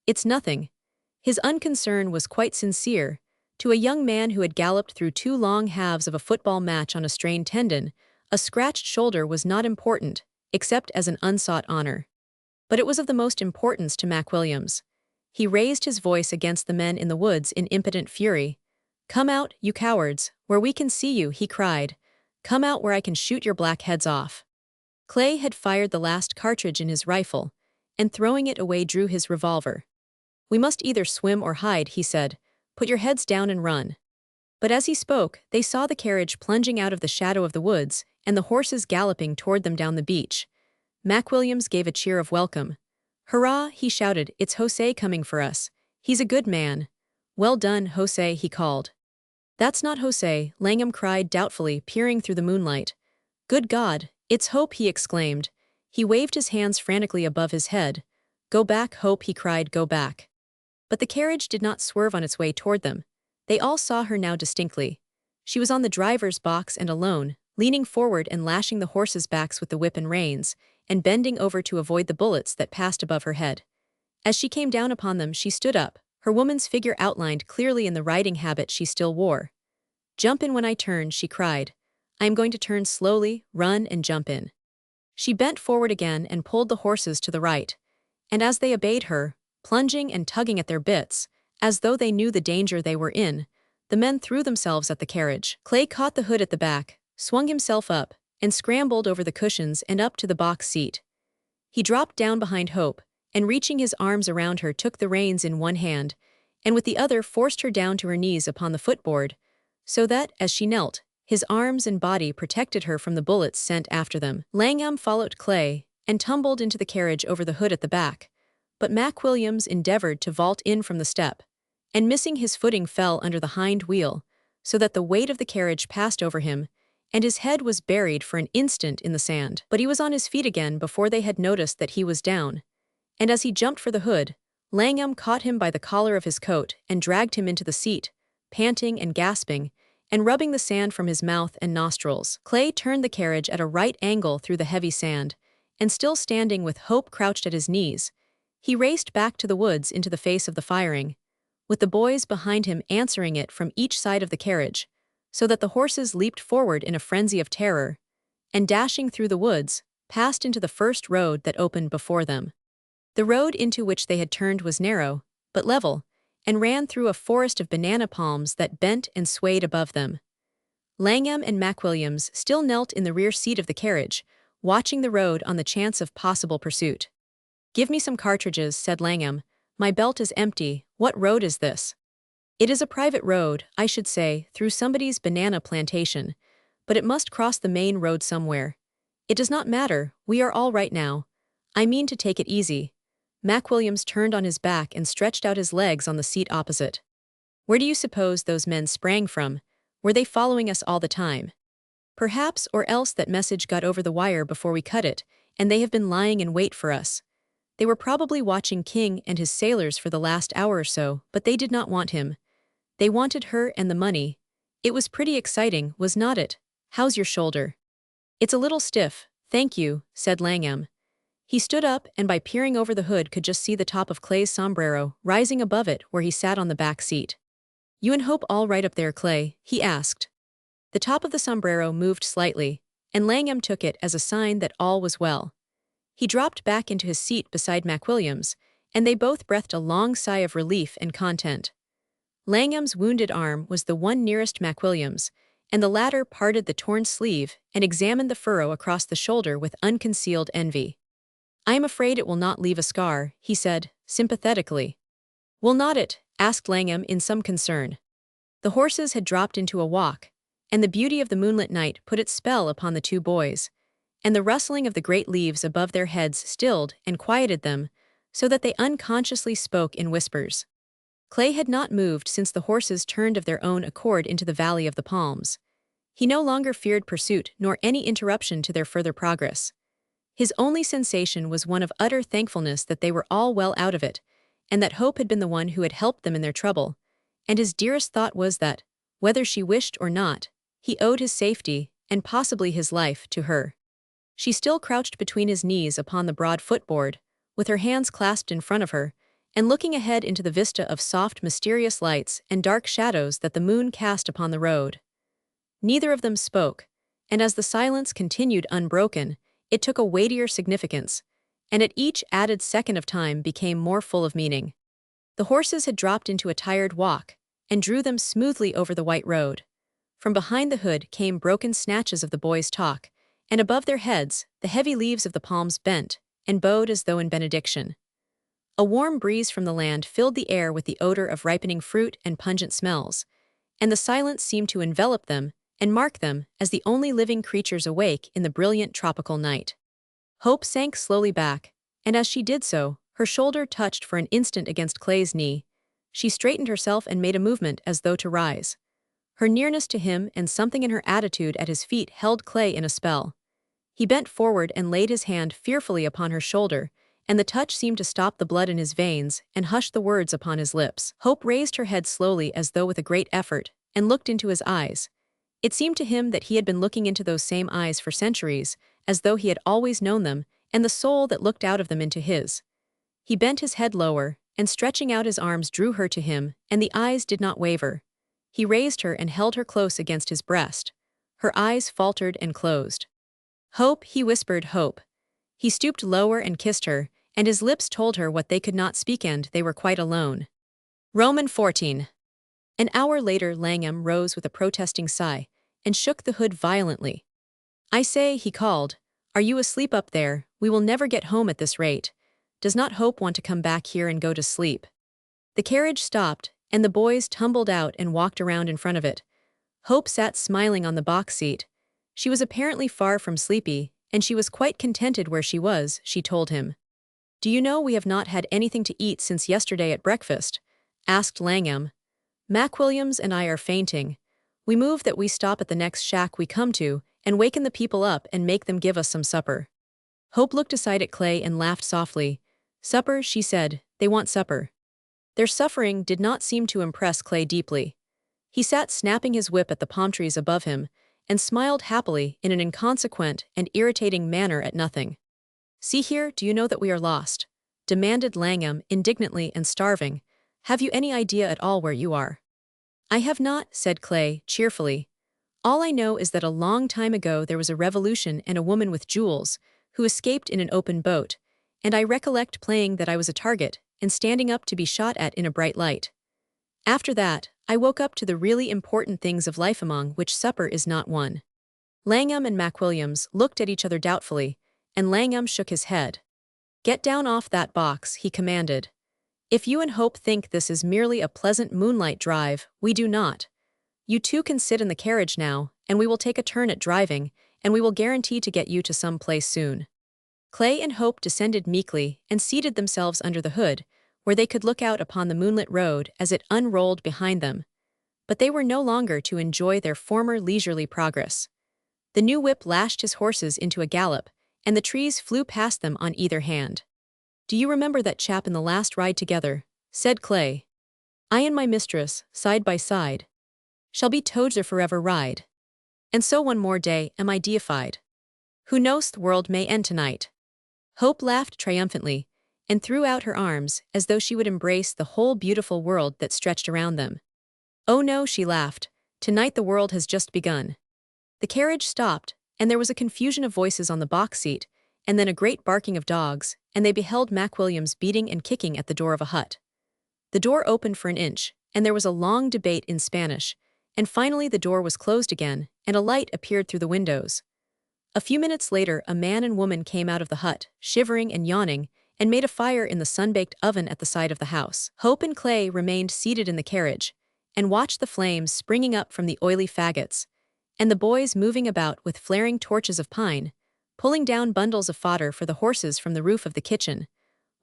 "It's nothing." His unconcern was quite sincere. To a young man who had galloped through 2 long halves of a football match on a strained tendon, a scratched shoulder was not important, except as an unsought honor. But it was of the most importance to Mac Williams. He raised his voice against the men in the woods in impotent fury. "Come out, you cowards, where we can see you," he cried. "Come out where I can shoot your black heads off." Clay had fired the last cartridge in his rifle, and throwing it away drew his revolver. "We must either swim or hide," he said. "Put your heads down and run." But as he spoke, they saw the carriage plunging out of the shadow of the woods, and the horses galloping toward them down the beach. Mac Williams gave a cheer of welcome. "Hurrah," he shouted, "it's Jose coming for us. He's a good man." "Well done, Jose," he called. "That's not Jose," Langham cried doubtfully, peering through the moonlight. "Good God, it's Hope," he exclaimed. He waved his hands frantically above his head. "Go back, Hope," he cried, "go back." But the carriage did not swerve on its way toward them. They all saw her now distinctly. She was on the driver's box and alone, leaning forward and lashing the horses' backs with the whip and reins, and bending over to avoid the bullets that passed above her head. As she came down upon them, she stood up, her woman's figure outlined clearly in the riding habit she still wore. "Jump in when I turn," she cried. "I am going to turn slowly, run and jump in." She bent forward again and pulled the horses to the right. And as they obeyed her, plunging and tugging at their bits, as though they knew the danger they were in, the men threw themselves at the carriage. Clay caught the hood at the back, swung himself up, and scrambled over the cushions and up to the box seat. He dropped down behind Hope, and reaching his arms around her took the reins in one hand, and with the other forced her down to her knees upon the footboard, so that, as she knelt, his arms and body protected her from the bullets sent after them. Langham followed Clay, and tumbled into the carriage over the hood at the back, but Mac Williams endeavored to vault in from the step, and missing his footing fell under the hind wheel, so that the weight of the carriage passed over him, and his head was buried for an instant in the sand. But he was on his feet again before they had noticed that he was down, and as he jumped for the hood, Langham caught him by the collar of his coat and dragged him into the seat, panting and gasping, and rubbing the sand from his mouth and nostrils. Clay turned the carriage at a right angle through the heavy sand, and still standing with Hope crouched at his knees, he raced back to the woods into the face of the firing, with the boys behind him answering it from each side of the carriage, so that the horses leaped forward in a frenzy of terror, and dashing through the woods, passed into the first road that opened before them. The road into which they had turned was narrow, but level, and ran through a forest of banana palms that bent and swayed above them. Langham and McWilliams still knelt in the rear seat of the carriage, watching the road on the chance of possible pursuit. "Give me some cartridges," said Langham. "My belt is empty. What road is this?" "It is a private road, I should say, through somebody's banana plantation, but it must cross the main road somewhere. It does not matter, we are all right now. I mean to take it easy." McWilliams turned on his back and stretched out his legs on the seat opposite. "Where do you suppose those men sprang from? Were they following us all the time?" "Perhaps, or else that message got over the wire before we cut it, and they have been lying in wait for us. They were probably watching King and his sailors for the last hour or so, but they did not want him. They wanted her and the money. It was pretty exciting, was not it? How's your shoulder?" "It's a little stiff, thank you," said Langham. He stood up and by peering over the hood could just see the top of Clay's sombrero rising above it where he sat on the back seat. "You and Hope all right up there, Clay?" he asked. The top of the sombrero moved slightly, and Langham took it as a sign that all was well. He dropped back into his seat beside McWilliams, and they both breathed a long sigh of relief and content. Langham's wounded arm was the one nearest McWilliams, and the latter parted the torn sleeve and examined the furrow across the shoulder with unconcealed envy. "I am afraid it will not leave a scar," he said, sympathetically. "Will not it?" asked Langham in some concern. The horses had dropped into a walk, and the beauty of the moonlit night put its spell upon the two boys, and the rustling of the great leaves above their heads stilled and quieted them, so that they unconsciously spoke in whispers. Clay had not moved since the horses turned of their own accord into the Valley of the Palms. He no longer feared pursuit nor any interruption to their further progress. His only sensation was one of utter thankfulness that they were all well out of it, and that Hope had been the one who had helped them in their trouble, and his dearest thought was that, whether she wished or not, he owed his safety, and possibly his life, to her. She still crouched between his knees upon the broad footboard, with her hands clasped in front of her, and looking ahead into the vista of soft, mysterious lights and dark shadows that the moon cast upon the road. Neither of them spoke, and as the silence continued unbroken, it took a weightier significance, and at each added second of time became more full of meaning. The horses had dropped into a tired walk, and drew them smoothly over the white road. From behind the hood came broken snatches of the boys' talk, and above their heads, the heavy leaves of the palms bent and bowed as though in benediction. A warm breeze from the land filled the air with the odor of ripening fruit and pungent smells, and the silence seemed to envelop them and mark them as the only living creatures awake in the brilliant tropical night. Hope sank slowly back, and as she did so, her shoulder touched for an instant against Clay's knee. She straightened herself and made a movement as though to rise. Her nearness to him and something in her attitude at his feet held Clay in a spell. He bent forward and laid his hand fearfully upon her shoulder, and the touch seemed to stop the blood in his veins and hush the words upon his lips. Hope raised her head slowly as though with a great effort, and looked into his eyes. It seemed to him that he had been looking into those same eyes for centuries, as though he had always known them, and the soul that looked out of them into his. He bent his head lower, and stretching out his arms drew her to him, and the eyes did not waver. He raised her and held her close against his breast. Her eyes faltered and closed. "Hope," he whispered, "Hope." He stooped lower and kissed her, and his lips told her what they could not speak, and they were quite alone. Roman 14. An hour later Langham rose with a protesting sigh, and shook the hood violently. "I say," he called, "are you asleep up there? We will never get home at this rate. Does not Hope want to come back here and go to sleep?" The carriage stopped, and the boys tumbled out and walked around in front of it. Hope sat smiling on the box seat. She was apparently far from sleepy, and she was quite contented where she was, she told him. "Do you know we have not had anything to eat since yesterday at breakfast?" asked Langham. "McWilliams and I are fainting. We move that we stop at the next shack we come to, and waken the people up and make them give us some supper." Hope looked aside at Clay and laughed softly. Supper, she said. They want supper. Their suffering did not seem to impress Clay deeply. He sat snapping his whip at the palm trees above him and smiled happily in an inconsequent and irritating manner at nothing. "See here, do you know that we are lost?" demanded Langham indignantly and starving. "Have you any idea at all where you are?" "I have not," said Clay, cheerfully. "All I know is that a long time ago there was a revolution and a woman with jewels, who escaped in an open boat, and I recollect playing that I was a target and standing up to be shot at in a bright light. After that, I woke up to the really important things of life, among which supper is not one." Langham and McWilliams looked at each other doubtfully, and Langham shook his head. "Get down off that box," he commanded. "If you and Hope think this is merely a pleasant moonlight drive, we do not. You two can sit in the carriage now, and we will take a turn at driving, and we will guarantee to get you to some place soon." Clay and Hope descended meekly and seated themselves under the hood, where they could look out upon the moonlit road as it unrolled behind them. But they were no longer to enjoy their former leisurely progress. The new whip lashed his horses into a gallop, and the trees flew past them on either hand. "Do you remember that chap in the last ride together?" said Clay. "I and my mistress, side by side, shall be toads their forever ride. And so one more day am I deified. Who knows, the world may end tonight." Hope laughed triumphantly, and threw out her arms as though she would embrace the whole beautiful world that stretched around them. "Oh no," she laughed, "tonight the world has just begun." The carriage stopped, and there was a confusion of voices on the box seat, and then a great barking of dogs, and they beheld McWilliams beating and kicking at the door of a hut. The door opened for an inch, and there was a long debate in Spanish, and finally the door was closed again, and a light appeared through the windows. A few minutes later a man and woman came out of the hut, shivering and yawning, and made a fire in the sun-baked oven at the side of the house. Hope and Clay remained seated in the carriage, and watched the flames springing up from the oily faggots, and the boys moving about with flaring torches of pine, pulling down bundles of fodder for the horses from the roof of the kitchen,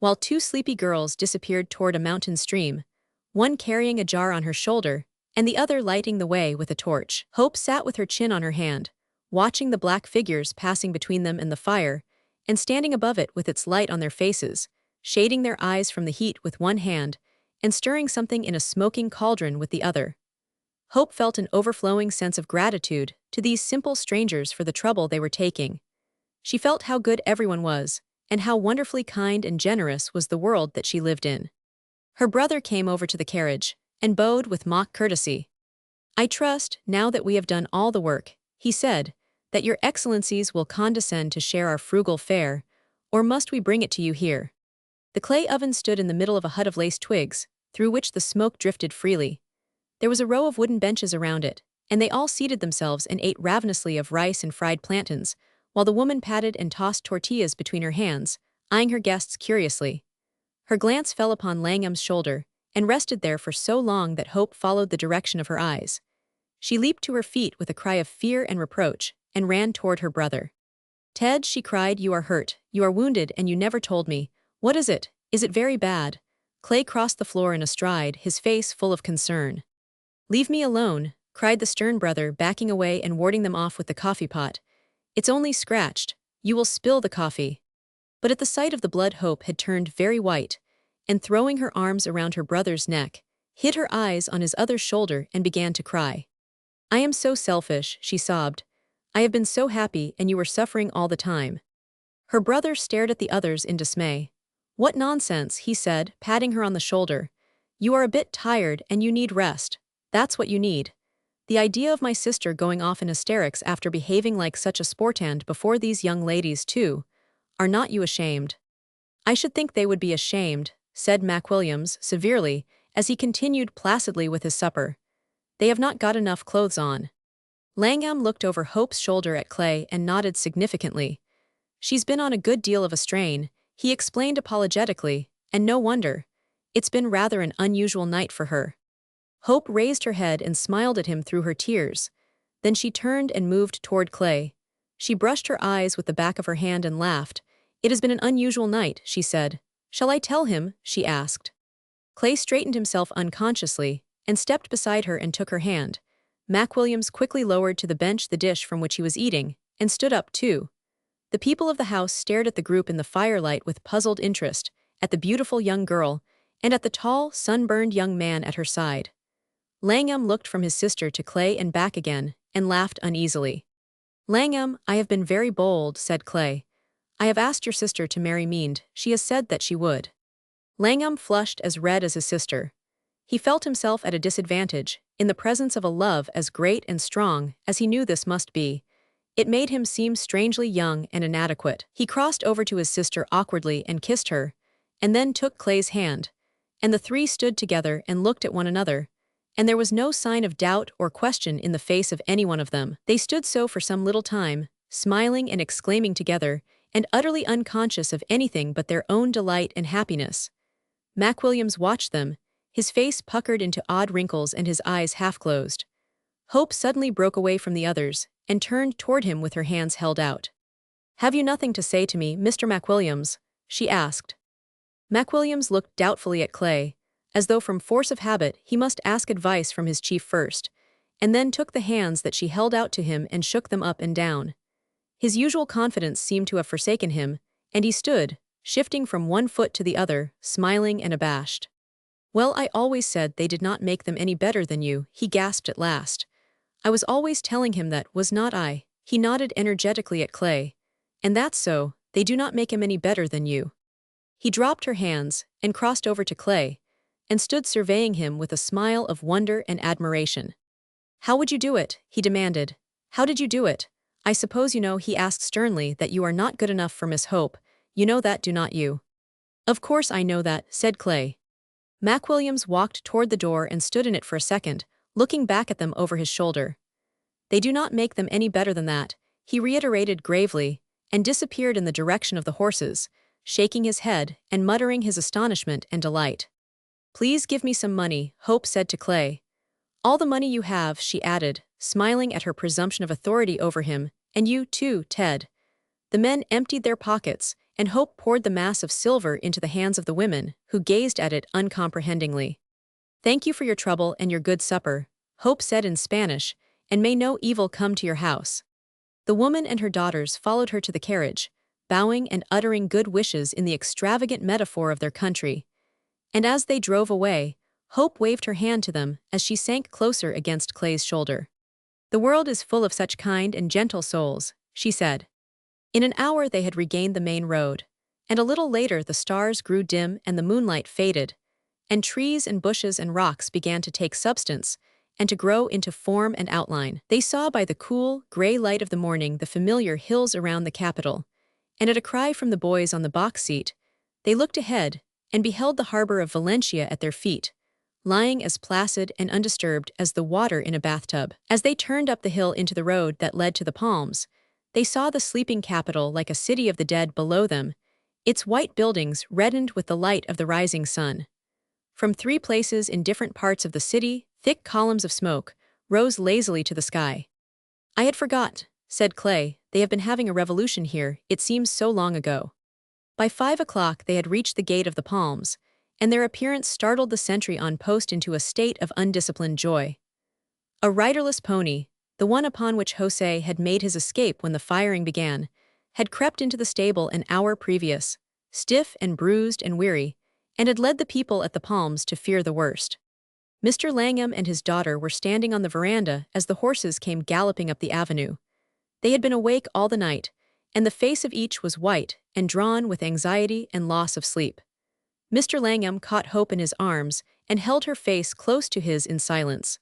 while two sleepy girls disappeared toward a mountain stream, one carrying a jar on her shoulder, and the other lighting the way with a torch. Hope sat with her chin on her hand, watching the black figures passing between them and the fire, and standing above it with its light on their faces, shading their eyes from the heat with one hand, and stirring something in a smoking cauldron with the other. Hope felt an overflowing sense of gratitude to these simple strangers for the trouble they were taking. She felt how good everyone was, and how wonderfully kind and generous was the world that she lived in. Her brother came over to the carriage, and bowed with mock courtesy. "I trust, now that we have done all the work," he said, "that your excellencies will condescend to share our frugal fare, or must we bring it to you here?" The clay oven stood in the middle of a hut of lace twigs, through which the smoke drifted freely. There was a row of wooden benches around it, and they all seated themselves and ate ravenously of rice and fried plantains, while the woman patted and tossed tortillas between her hands, eyeing her guests curiously. Her glance fell upon Langham's shoulder, and rested there for so long that Hope followed the direction of her eyes. She leaped to her feet with a cry of fear and reproach, and ran toward her brother. "Ted," she cried, "you are hurt, you are wounded, and you never told me. What is it? Is it very bad?" Clay crossed the floor in a stride, his face full of concern. "Leave me alone," cried the stern brother, backing away and warding them off with the coffee pot. "It's only scratched. You will spill the coffee." But at the sight of the blood Hope had turned very white, and throwing her arms around her brother's neck, hid her eyes on his other shoulder and began to cry. "I am so selfish," she sobbed. "I have been so happy and you were suffering all the time." Her brother stared at the others in dismay. "What nonsense," he said, patting her on the shoulder. "You are a bit tired and you need rest. That's what you need. The idea of my sister going off in hysterics after behaving like such a sportand before these young ladies too. Are not you ashamed?" "I should think they would be ashamed," said McWilliams severely, as he continued placidly with his supper. "They have not got enough clothes on." Langham looked over Hope's shoulder at Clay and nodded significantly. "She's been on a good deal of a strain," he explained apologetically, "and no wonder. It's been rather an unusual night for her." Hope raised her head and smiled at him through her tears. Then she turned and moved toward Clay. She brushed her eyes with the back of her hand and laughed. "It has been an unusual night," she said. "Shall I tell him?" she asked. Clay straightened himself unconsciously, and stepped beside her and took her hand. McWilliams quickly lowered to the bench the dish from which he was eating, and stood up too. The people of the house stared at the group in the firelight with puzzled interest, at the beautiful young girl, and at the tall, sunburned young man at her side. Langham looked from his sister to Clay and back again, and laughed uneasily. "Langham, I have been very bold," said Clay. "I have asked your sister to marry me, and she has said that she would." Langham flushed as red as his sister. He felt himself at a disadvantage, in the presence of a love as great and strong as he knew this must be. It made him seem strangely young and inadequate. He crossed over to his sister awkwardly and kissed her, and then took Clay's hand, and the three stood together and looked at one another, and there was no sign of doubt or question in the face of any one of them. They stood so for some little time, smiling and exclaiming together, and utterly unconscious of anything but their own delight and happiness. Mac Williams watched them, his face puckered into odd wrinkles and his eyes half-closed. Hope suddenly broke away from the others, and turned toward him with her hands held out. "Have you nothing to say to me, Mr. Mac Williams?" she asked. Mac Williams looked doubtfully at Clay, as though from force of habit he must ask advice from his chief first, and then took the hands that she held out to him and shook them up and down. His usual confidence seemed to have forsaken him, and he stood, shifting from one foot to the other, smiling and abashed. "Well, I always said they did not make them any better than you," he gasped at last. "I was always telling him that, was not I?" He nodded energetically at Clay. "And that's so, they do not make him any better than you." He dropped her hands, and crossed over to Clay, and stood surveying him with a smile of wonder and admiration. "How would you do it?" he demanded. "How did you do it? I suppose you know," he asked sternly, "that you are not good enough for Miss Hope. You know that, do not you?" "Of course I know that," said Clay. Mac Williams walked toward the door and stood in it for a second, looking back at them over his shoulder. "They do not make them any better than that," he reiterated gravely, and disappeared in the direction of the horses, shaking his head and muttering his astonishment and delight. "Please give me some money," Hope said to Clay. "All the money you have," she added, smiling at her presumption of authority over him, "and you, too, Ted." The men emptied their pockets, and Hope poured the mass of silver into the hands of the women, who gazed at it uncomprehendingly. "Thank you for your trouble and your good supper," Hope said in Spanish, "and may no evil come to your house." The woman and her daughters followed her to the carriage, bowing and uttering good wishes in the extravagant metaphor of their country. And as they drove away, Hope waved her hand to them as she sank closer against Clay's shoulder. "The world is full of such kind and gentle souls," she said. In an hour they had regained the main road, and a little later the stars grew dim and the moonlight faded, and trees and bushes and rocks began to take substance and to grow into form and outline. They saw by the cool, gray light of the morning the familiar hills around the capital, and at a cry from the boys on the box seat, they looked ahead and beheld the harbor of Valencia at their feet, lying as placid and undisturbed as the water in a bathtub. As they turned up the hill into the road that led to the Palms, they saw the sleeping capital like a city of the dead below them, its white buildings reddened with the light of the rising sun. From 3 places in different parts of the city, thick columns of smoke rose lazily to the sky. "I had forgot," said Clay, "they have been having a revolution here, it seems so long ago." By 5 o'clock they had reached the gate of the Palms, and their appearance startled the sentry on post into a state of undisciplined joy. A riderless pony, the one upon which Jose had made his escape when the firing began, had crept into the stable an hour previous, stiff and bruised and weary, and had led the people at the Palms to fear the worst. Mr. Langham and his daughter were standing on the veranda as the horses came galloping up the avenue. They had been awake all the night, and the face of each was white and drawn with anxiety and loss of sleep. Mr. Langham caught Hope in his arms and held her face close to his in silence.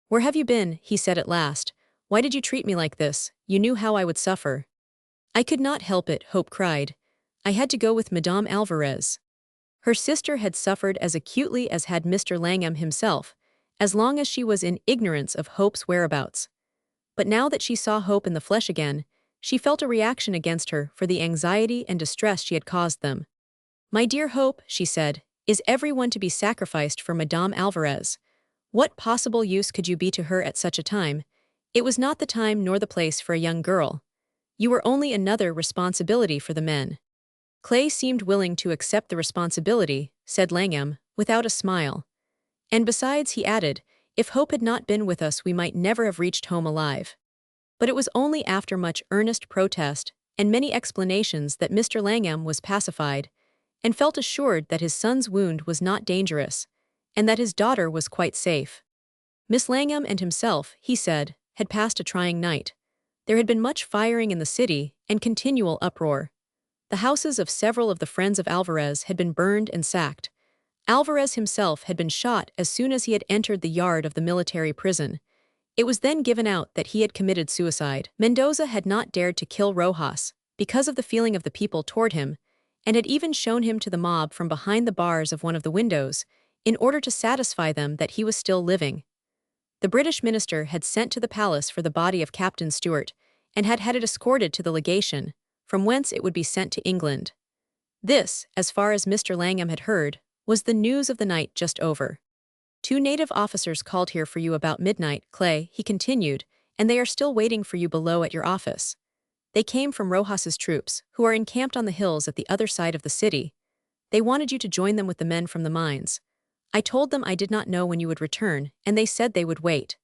"Where have you been?" he said at last. "Why did you treat me like this? You knew how I would suffer." "I could not help it," Hope cried. "I had to go with Madame Alvarez." Her sister had suffered as acutely as had Mr. Langham himself, as long as she was in ignorance of Hope's whereabouts. But now that she saw Hope in the flesh again, she felt a reaction against her for the anxiety and distress she had caused them. "My dear Hope," she said, "is everyone to be sacrificed for Madame Alvarez? What possible use could you be to her at such a time? It was not the time nor the place for a young girl. You were only another responsibility for the men." Clay seemed willing to accept the responsibility, said Langham, without a smile. "And besides," he added, "if Hope had not been with us we might never have reached home alive." But it was only after much earnest protest and many explanations that Mr. Langham was pacified, and felt assured that his son's wound was not dangerous, and that his daughter was quite safe. Miss Langham and himself, he said, had passed a trying night. There had been much firing in the city and continual uproar. The houses of several of the friends of Alvarez had been burned and sacked. Alvarez himself had been shot as soon as he had entered the yard of the military prison. It was then given out that he had committed suicide. Mendoza had not dared to kill Rojas because of the feeling of the people toward him, and had even shown him to the mob from behind the bars of one of the windows, in order to satisfy them that he was still living. The British minister had sent to the palace for the body of Captain Stewart, and had had it escorted to the legation, from whence it would be sent to England. This, as far as Mr. Langham had heard, was the news of the night just over. 2 native officers called here for you about midnight, Clay, he continued, and they are still waiting for you below at your office. They came from Rojas's troops, who are encamped on the hills at the other side of the city. They wanted you to join them with the men from the mines. I told them I did not know when you would return, and they said they would wait.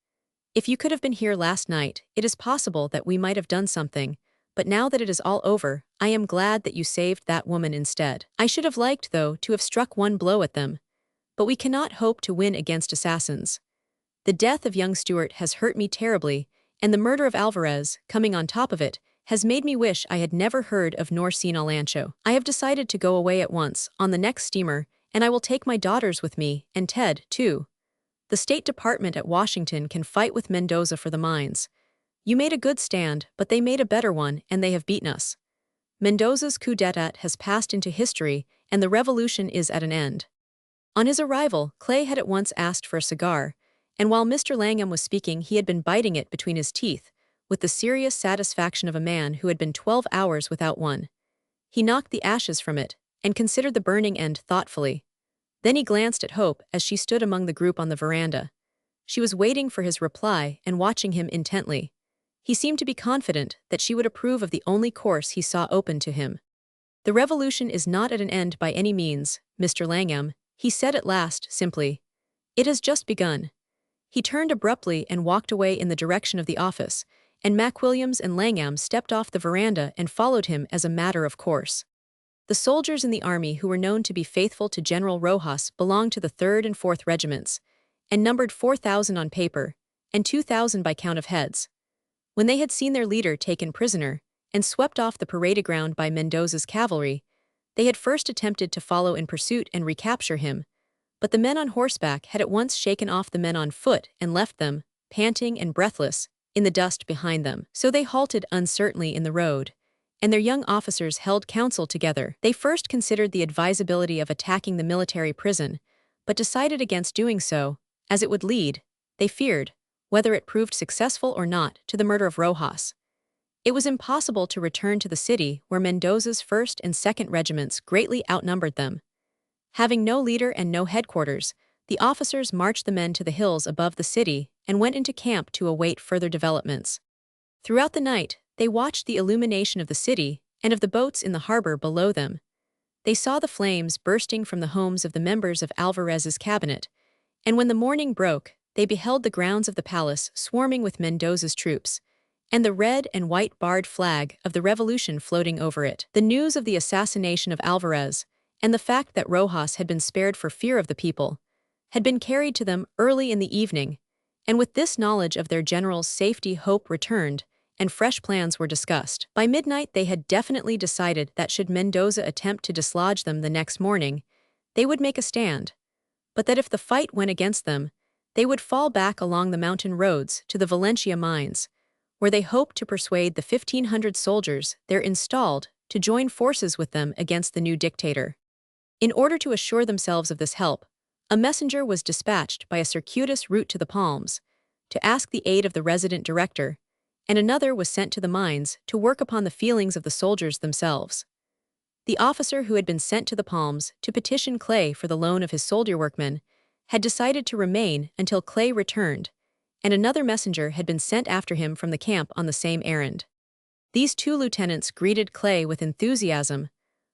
If you could have been here last night, it is possible that we might have done something, but now that it is all over, I am glad that you saved that woman instead. I should have liked, though, to have struck one blow at them. But we cannot hope to win against assassins. The death of young Stewart has hurt me terribly, and the murder of Alvarez, coming on top of it, has made me wish I had never heard of nor seen Olancho. I have decided to go away at once, on the next steamer, and I will take my daughters with me, and Ted, too. The State Department at Washington can fight with Mendoza for the mines. You made a good stand, but they made a better one, and they have beaten us. Mendoza's coup d'etat has passed into history, and the revolution is at an end. On his arrival, Clay had at once asked for a cigar, and while Mr. Langham was speaking he had been biting it between his teeth, with the serious satisfaction of a man who had been 12 hours without one. He knocked the ashes from it, and considered the burning end thoughtfully. Then he glanced at Hope as she stood among the group on the veranda. She was waiting for his reply and watching him intently. He seemed to be confident that she would approve of the only course he saw open to him. The revolution is not at an end by any means, Mr. Langham, he said at last, simply. It has just begun. He turned abruptly and walked away in the direction of the office, and McWilliams and Langham stepped off the veranda and followed him as a matter of course. The soldiers in the army who were known to be faithful to General Rojas belonged to the 3rd and 4th regiments, and numbered 4,000 on paper, and 2,000 by count of heads. When they had seen their leader taken prisoner, and swept off the parade ground by Mendoza's cavalry, they had first attempted to follow in pursuit and recapture him, but the men on horseback had at once shaken off the men on foot and left them, panting and breathless, in the dust behind them. So they halted uncertainly in the road, and their young officers held counsel together. They first considered the advisability of attacking the military prison, but decided against doing so, as it would lead, they feared, whether it proved successful or not, to the murder of Rojas. It was impossible to return to the city where Mendoza's 1st and 2nd regiments greatly outnumbered them. Having no leader and no headquarters, the officers marched the men to the hills above the city and went into camp to await further developments. Throughout the night, they watched the illumination of the city and of the boats in the harbor below them. They saw the flames bursting from the homes of the members of Alvarez's cabinet, and when the morning broke, they beheld the grounds of the palace swarming with Mendoza's troops, and the red and white barred flag of the revolution floating over it. The news of the assassination of Alvarez, and the fact that Rojas had been spared for fear of the people, had been carried to them early in the evening, and with this knowledge of their general's safety hope returned, and fresh plans were discussed. By midnight they had definitely decided that should Mendoza attempt to dislodge them the next morning, they would make a stand, but that if the fight went against them, they would fall back along the mountain roads to the Valencia mines, where they hoped to persuade the 1,500 soldiers there installed to join forces with them against the new dictator. In order to assure themselves of this help, a messenger was dispatched by a circuitous route to the Palms, to ask the aid of the resident director, and another was sent to the mines to work upon the feelings of the soldiers themselves. The officer who had been sent to the Palms to petition Clay for the loan of his soldier workmen had decided to remain until Clay returned, and another messenger had been sent after him from the camp on the same errand. These 2 lieutenants greeted Clay with enthusiasm,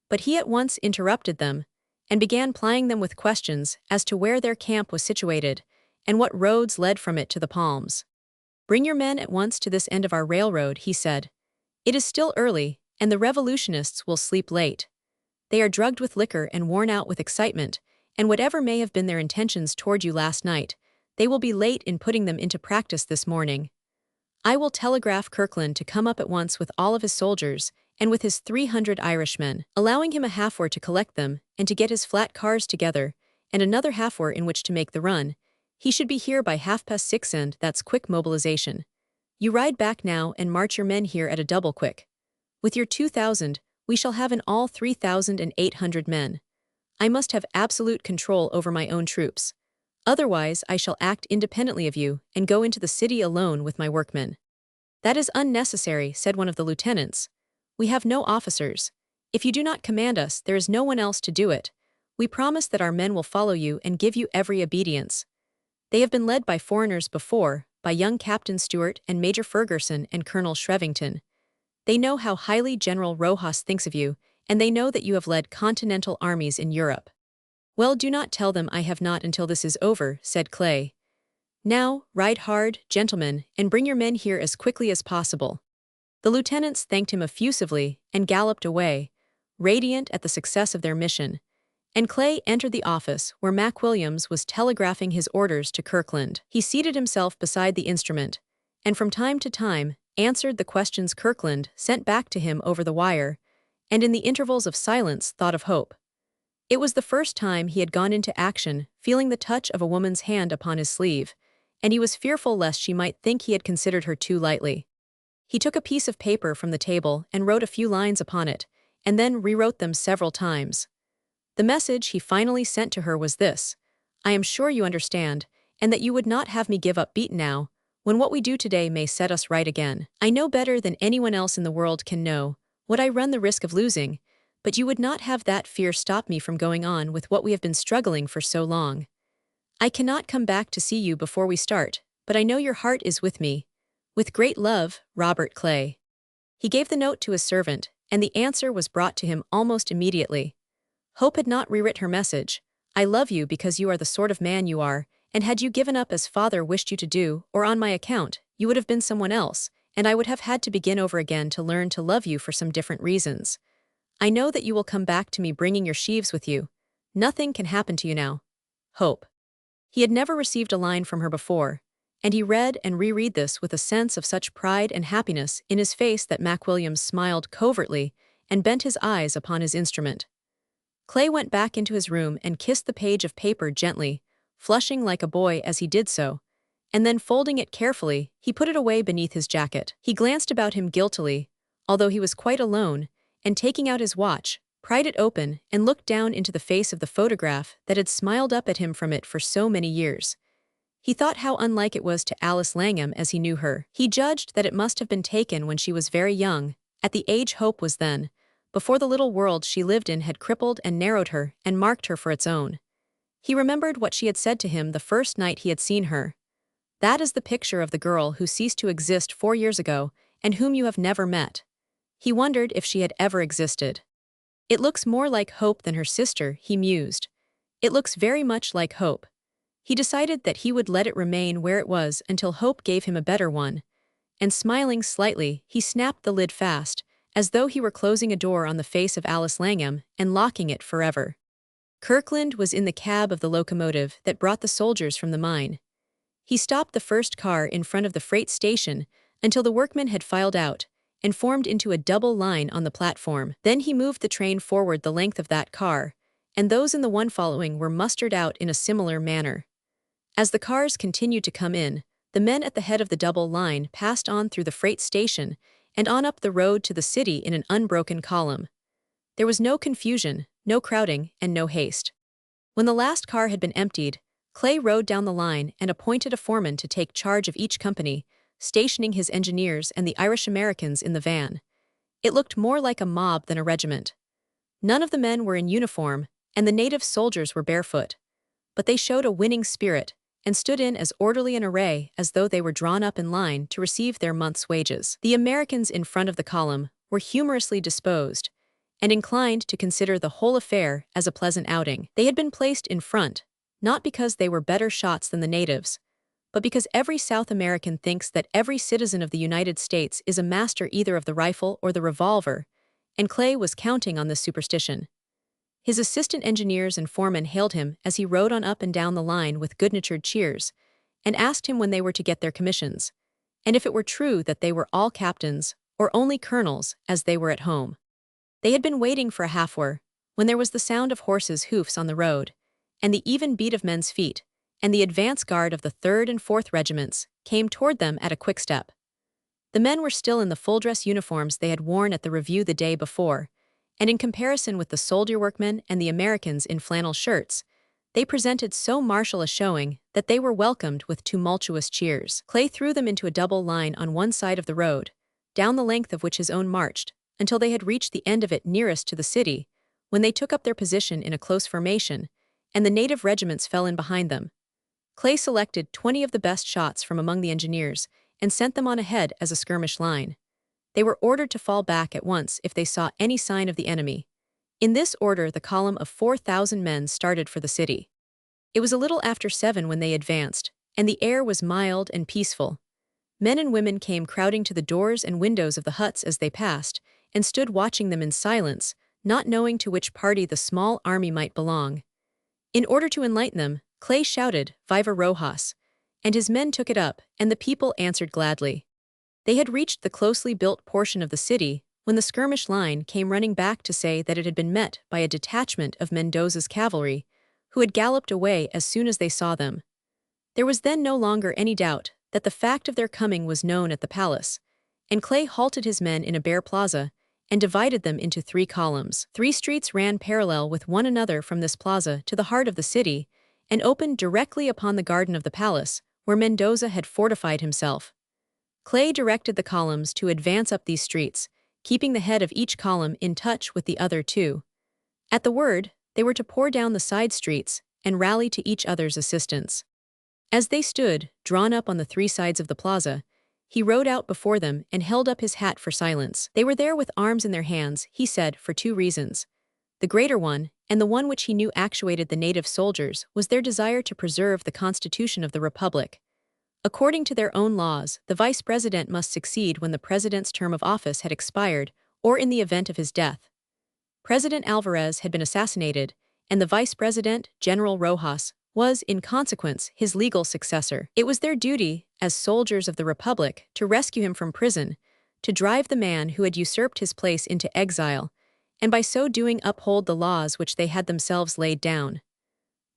but he at once interrupted them and began plying them with questions as to where their camp was situated and what roads led from it to the Palms. Bring your men at once to this end of our railroad, he said. It is still early, and the revolutionists will sleep late. They are drugged with liquor and worn out with excitement, and whatever may have been their intentions toward you last night, they will be late in putting them into practice this morning. I will telegraph Kirkland to come up at once with all of his soldiers, and with his 300 Irishmen, allowing him a half-hour to collect them, and to get his flat cars together, and another half-hour in which to make the run. He should be here by 6:30, and that's quick mobilization. You ride back now and march your men here at a double quick. With your 2,000, we shall have in all 3,800 men. I must have absolute control over my own troops. Otherwise, I shall act independently of you and go into the city alone with my workmen. That is unnecessary, said one of the lieutenants. We have no officers. If you do not command us, there is no one else to do it. We promise that our men will follow you and give you every obedience. They have been led by foreigners before, by young Captain Stewart and Major Ferguson and Colonel Shrevington. They know how highly General Rojas thinks of you, and they know that you have led continental armies in Europe. Well, do not tell them I have not until this is over, said Clay. Now, ride hard, gentlemen, and bring your men here as quickly as possible. The lieutenants thanked him effusively and galloped away, radiant at the success of their mission, and Clay entered the office where Mac Williams was telegraphing his orders to Kirkland. He seated himself beside the instrument, and from time to time answered the questions Kirkland sent back to him over the wire, and in the intervals of silence thought of hope. It was the first time he had gone into action feeling the touch of a woman's hand upon his sleeve, and he was fearful lest she might think he had considered her too lightly. He took a piece of paper from the table and wrote a few lines upon it, and then rewrote them several times. The message he finally sent to her was this: I am sure you understand, and that you would not have me give up beaten now, when what we do today may set us right again. I know better than anyone else in the world can know what I run the risk of losing, but you would not have that fear stop me from going on with what we have been struggling for so long. I cannot come back to see you before we start, but I know your heart is with me. With great love, Robert Clay. He gave the note to his servant, and the answer was brought to him almost immediately. Hope had not rewrit her message. I love you because you are the sort of man you are, and had you given up as father wished you to do, or on my account, you would have been someone else, and I would have had to begin over again to learn to love you for some different reasons. I know that you will come back to me bringing your sheaves with you. Nothing can happen to you now. Hope. He had never received a line from her before, and he read and reread this with a sense of such pride and happiness in his face that Mac Williams smiled covertly and bent his eyes upon his instrument. Clay went back into his room and kissed the page of paper gently, flushing like a boy as he did so, and then folding it carefully, he put it away beneath his jacket. He glanced about him guiltily, although he was quite alone, and taking out his watch, pried it open and looked down into the face of the photograph that had smiled up at him from it for so many years. He thought how unlike it was to Alice Langham as he knew her. He judged that it must have been taken when she was very young, at the age Hope was then, before the little world she lived in had crippled and narrowed her and marked her for its own. He remembered what she had said to him the first night he had seen her. That is the picture of the girl who ceased to exist 4 years ago and whom you have never met. He wondered if she had ever existed. It looks more like Hope than her sister, he mused. It looks very much like Hope. He decided that he would let it remain where it was until Hope gave him a better one, and smiling slightly, he snapped the lid fast, as though he were closing a door on the face of Alice Langham and locking it forever. Kirkland was in the cab of the locomotive that brought the soldiers from the mine. He stopped the first car in front of the freight station until the workmen had filed out and formed into a double line on the platform. Then he moved the train forward the length of that car, and those in the one following were mustered out in a similar manner. As the cars continued to come in, the men at the head of the double line passed on through the freight station and on up the road to the city in an unbroken column. There was no confusion, no crowding, and no haste. When the last car had been emptied, Clay rode down the line and appointed a foreman to take charge of each company, stationing his engineers and the Irish-Americans in the van. It looked more like a mob than a regiment. None of the men were in uniform, and the native soldiers were barefoot. But they showed a winning spirit, and stood in as orderly an array as though they were drawn up in line to receive their month's wages. The Americans in front of the column were humorously disposed, and inclined to consider the whole affair as a pleasant outing. They had been placed in front, not because they were better shots than the natives, but because every South American thinks that every citizen of the United States is a master either of the rifle or the revolver, and Clay was counting on this superstition. His assistant engineers and foremen hailed him as he rode on up and down the line with good-natured cheers, and asked him when they were to get their commissions, and if it were true that they were all captains, or only colonels, as they were at home. They had been waiting for a half-hour, when there was the sound of horses' hoofs on the road, and the even beat of men's feet, and the advance guard of the 3rd and 4th regiments came toward them at a quick step. The men were still in the full-dress uniforms they had worn at the review the day before, and in comparison with the soldier workmen and the Americans in flannel shirts, they presented so martial a showing that they were welcomed with tumultuous cheers. Clay threw them into a double line on one side of the road, down the length of which his own marched, until they had reached the end of it nearest to the city, when they took up their position in a close formation, and the native regiments fell in behind them. Clay selected 20 of the best shots from among the engineers and sent them on ahead as a skirmish line. They were ordered to fall back at once if they saw any sign of the enemy. In this order, the column of 4,000 men started for the city. It was a little after 7 when they advanced, and the air was mild and peaceful. Men and women came crowding to the doors and windows of the huts as they passed, and stood watching them in silence, not knowing to which party the small army might belong. In order to enlighten them, Clay shouted, "Viva Rojas," and his men took it up, and the people answered gladly. They had reached the closely built portion of the city when the skirmish line came running back to say that it had been met by a detachment of Mendoza's cavalry, who had galloped away as soon as they saw them. There was then no longer any doubt that the fact of their coming was known at the palace, and Clay halted his men in a bare plaza and divided them into 3 columns. 3 streets ran parallel with one another from this plaza to the heart of the city and opened directly upon the garden of the palace, where Mendoza had fortified himself. Clay directed the columns to advance up these streets, keeping the head of each column in touch with the other 2. At the word, they were to pour down the side streets and rally to each other's assistance. As they stood, drawn up on the 3 sides of the plaza, he rode out before them and held up his hat for silence. They were there with arms in their hands, he said, for 2 reasons. The greater one, and the one which he knew actuated the native soldiers, was their desire to preserve the Constitution of the Republic. According to their own laws, the vice president must succeed when the president's term of office had expired, or in the event of his death. President Alvarez had been assassinated, and the vice president, General Rojas, was, in consequence, his legal successor. It was their duty, as soldiers of the Republic, to rescue him from prison, to drive the man who had usurped his place into exile, and by so doing uphold the laws which they had themselves laid down.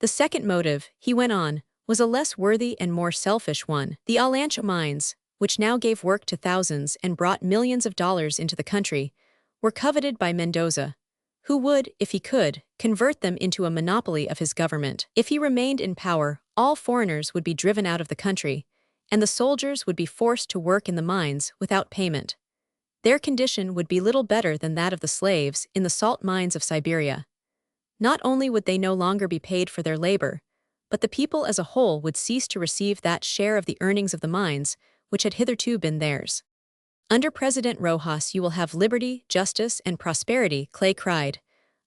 The second motive, he went on, was a less worthy and more selfish one. The Alancha mines, which now gave work to thousands and brought millions of dollars into the country, were coveted by Mendoza, who would, if he could, convert them into a monopoly of his government. If he remained in power, all foreigners would be driven out of the country, and the soldiers would be forced to work in the mines without payment. Their condition would be little better than that of the slaves in the salt mines of Siberia. Not only would they no longer be paid for their labor, but the people as a whole would cease to receive that share of the earnings of the mines which had hitherto been theirs. Under President Rojas you will have liberty, justice, and prosperity, Clay cried.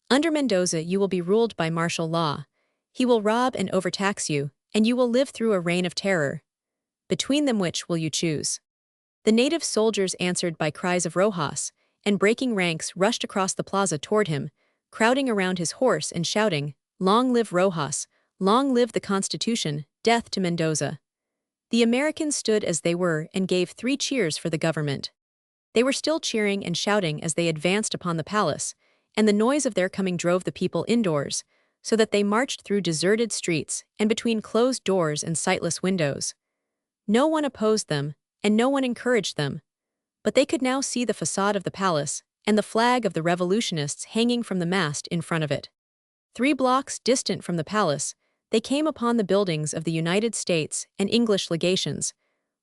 Under Mendoza you will be ruled by martial law. He will rob and overtax you, and you will live through a reign of terror. Between them which will you choose? The native soldiers answered by cries of Rojas, and breaking ranks rushed across the plaza toward him, crowding around his horse and shouting, "Long live Rojas! Long live the Constitution! Death to Mendoza!" The Americans stood as they were and gave 3 cheers for the government. They were still cheering and shouting as they advanced upon the palace, and the noise of their coming drove the people indoors, so that they marched through deserted streets and between closed doors and sightless windows. No one opposed them, and no one encouraged them, but they could now see the facade of the palace and the flag of the revolutionists hanging from the mast in front of it. 3 blocks distant from the palace, they came upon the buildings of the United States and English legations,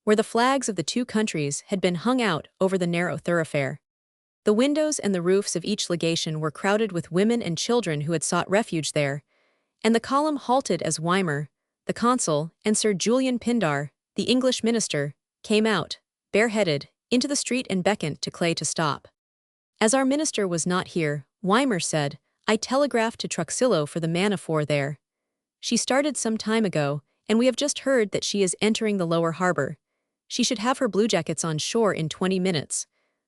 where the flags of the 2 countries had been hung out over the narrow thoroughfare. The windows and the roofs of each legation were crowded with women and children who had sought refuge there, and the column halted as Weimar, the consul, and Sir Julian Pindar, the English minister, came out, bareheaded, into the street and beckoned to Clay to stop. As our minister was not here, Weimar said, I telegraphed to Truxillo for the man-of-war there. She started some time ago, and we have just heard that she is entering the lower harbor. She should have her bluejackets on shore in 20 minutes.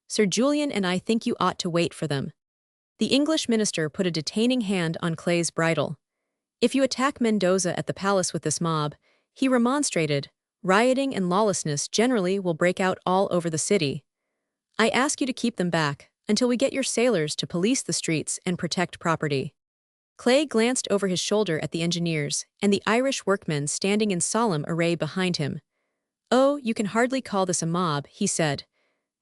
Sir Julian and I think you ought to wait for them. The English minister put a detaining hand on Clay's bridle. If you attack Mendoza at the palace with this mob, he remonstrated, rioting and lawlessness generally will break out all over the city. I ask you to keep them back until we get your sailors to police the streets and protect property. Clay glanced over his shoulder at the engineers and the Irish workmen standing in solemn array behind him. Oh, you can hardly call this a mob, he said.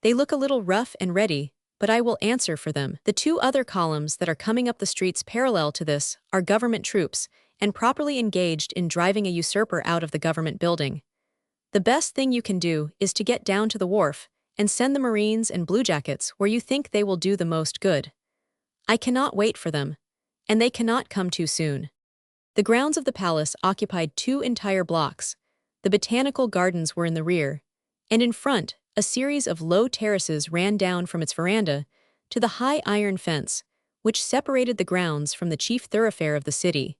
They look a little rough and ready, but I will answer for them. The two other columns that are coming up the streets parallel to this are government troops, and properly engaged in driving a usurper out of the government building. The best thing you can do is to get down to the wharf and send the Marines and Bluejackets where you think they will do the most good. I cannot wait for them, and they cannot come too soon. The grounds of the palace occupied 2 entire blocks. The botanical gardens were in the rear, and in front, a series of low terraces ran down from its veranda to the high iron fence, which separated the grounds from the chief thoroughfare of the city.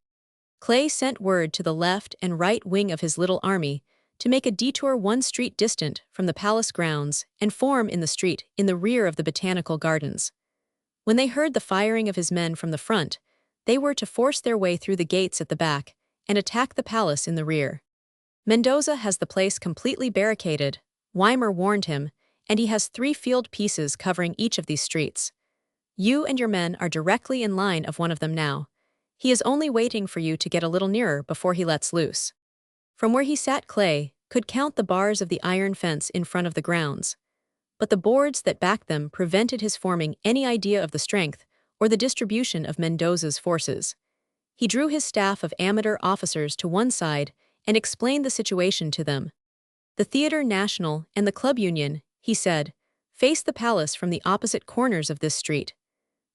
Clay sent word to the left and right wing of his little army to make a detour 1 street distant from the palace grounds and form in the street in the rear of the botanical gardens. When they heard the firing of his men from the front, they were to force their way through the gates at the back and attack the palace in the rear. Mendoza has the place completely barricaded, Weimar warned him, and he has 3 field pieces covering each of these streets. You and your men are directly in line of one of them now. He is only waiting for you to get a little nearer before he lets loose. From where he sat, Clay could count the bars of the iron fence in front of the grounds, but the boards that backed them prevented his forming any idea of the strength or the distribution of Mendoza's forces. He drew his staff of amateur officers to one side and explained the situation to them. The Theatre National and the Club Union, he said, face the palace from the opposite corners of this street.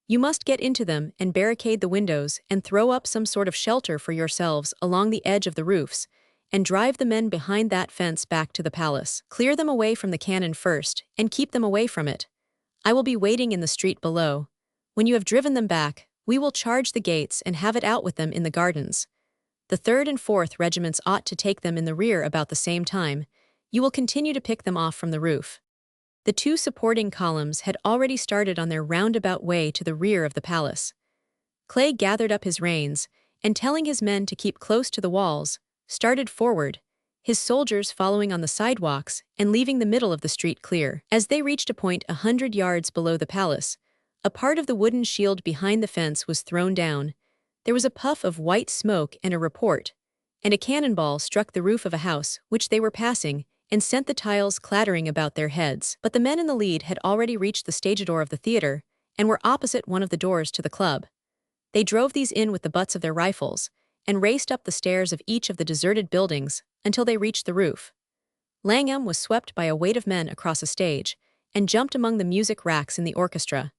You must get into them and barricade the windows and throw up some sort of shelter for yourselves along the edge of the roofs, and drive the men behind that fence back to the palace. Clear them away from the cannon first, and keep them away from it. I will be waiting in the street below. When you have driven them back, we will charge the gates and have it out with them in the gardens. The 3rd and 4th regiments ought to take them in the rear about the same time. You will continue to pick them off from the roof. The 2 supporting columns had already started on their roundabout way to the rear of the palace. Clay gathered up his reins, and telling his men to keep close to the walls, started forward, his soldiers following on the sidewalks and leaving the middle of the street clear. As they reached a point 100 yards below the palace, a part of the wooden shield behind the fence was thrown down. There was a puff of white smoke and a report, and a cannonball struck the roof of a house which they were passing and sent the tiles clattering about their heads. But the men in the lead had already reached the stage door of the theater and were opposite one of the doors to the club. They drove these in with the butts of their rifles and raced up the stairs of each of the deserted buildings until they reached the roof. Langham was swept by a weight of men across a stage and jumped among the music racks in the orchestra.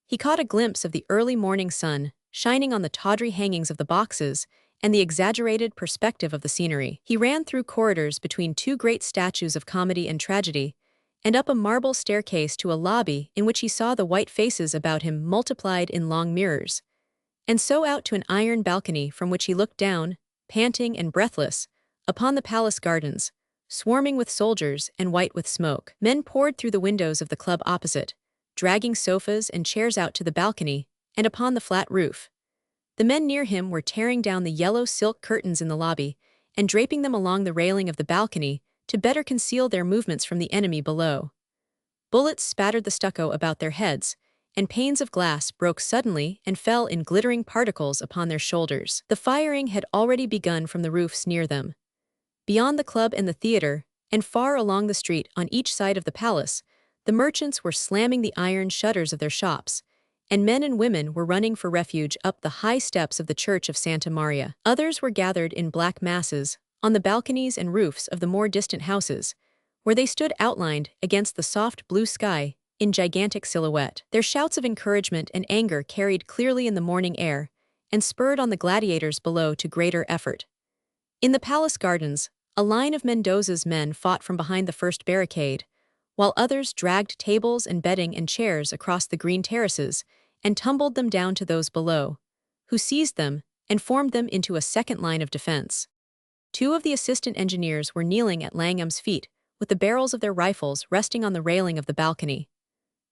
He caught a glimpse of the early morning sun shining on the tawdry hangings of the boxes and the exaggerated perspective of the scenery. He ran through corridors between 2 great statues of comedy and tragedy, and up a marble staircase to a lobby in which he saw the white faces about him multiplied in long mirrors, and so out to an iron balcony from which he looked down, panting and breathless, upon the palace gardens, swarming with soldiers and white with smoke. Men poured through the windows of the club opposite, dragging sofas and chairs out to the balcony and upon the flat roof. The men near him were tearing down the yellow silk curtains in the lobby and draping them along the railing of the balcony to better conceal their movements from the enemy below. Bullets spattered the stucco about their heads, and panes of glass broke suddenly and fell in glittering particles upon their shoulders. The firing had already begun from the roofs near them. Beyond the club and the theater, and far along the street on each side of the palace, the merchants were slamming the iron shutters of their shops, and men and women were running for refuge up the high steps of the Church of Santa Maria. Others were gathered in black masses on the balconies and roofs of the more distant houses, where they stood outlined against the soft blue sky in gigantic silhouette. Their shouts of encouragement and anger carried clearly in the morning air and spurred on the gladiators below to greater effort. In the palace gardens, a line of Mendoza's men fought from behind the first barricade, while others dragged tables and bedding and chairs across the green terraces and tumbled them down to those below, who seized them and formed them into a second line of defense. 2 of the assistant engineers were kneeling at Langham's feet, with the barrels of their rifles resting on the railing of the balcony.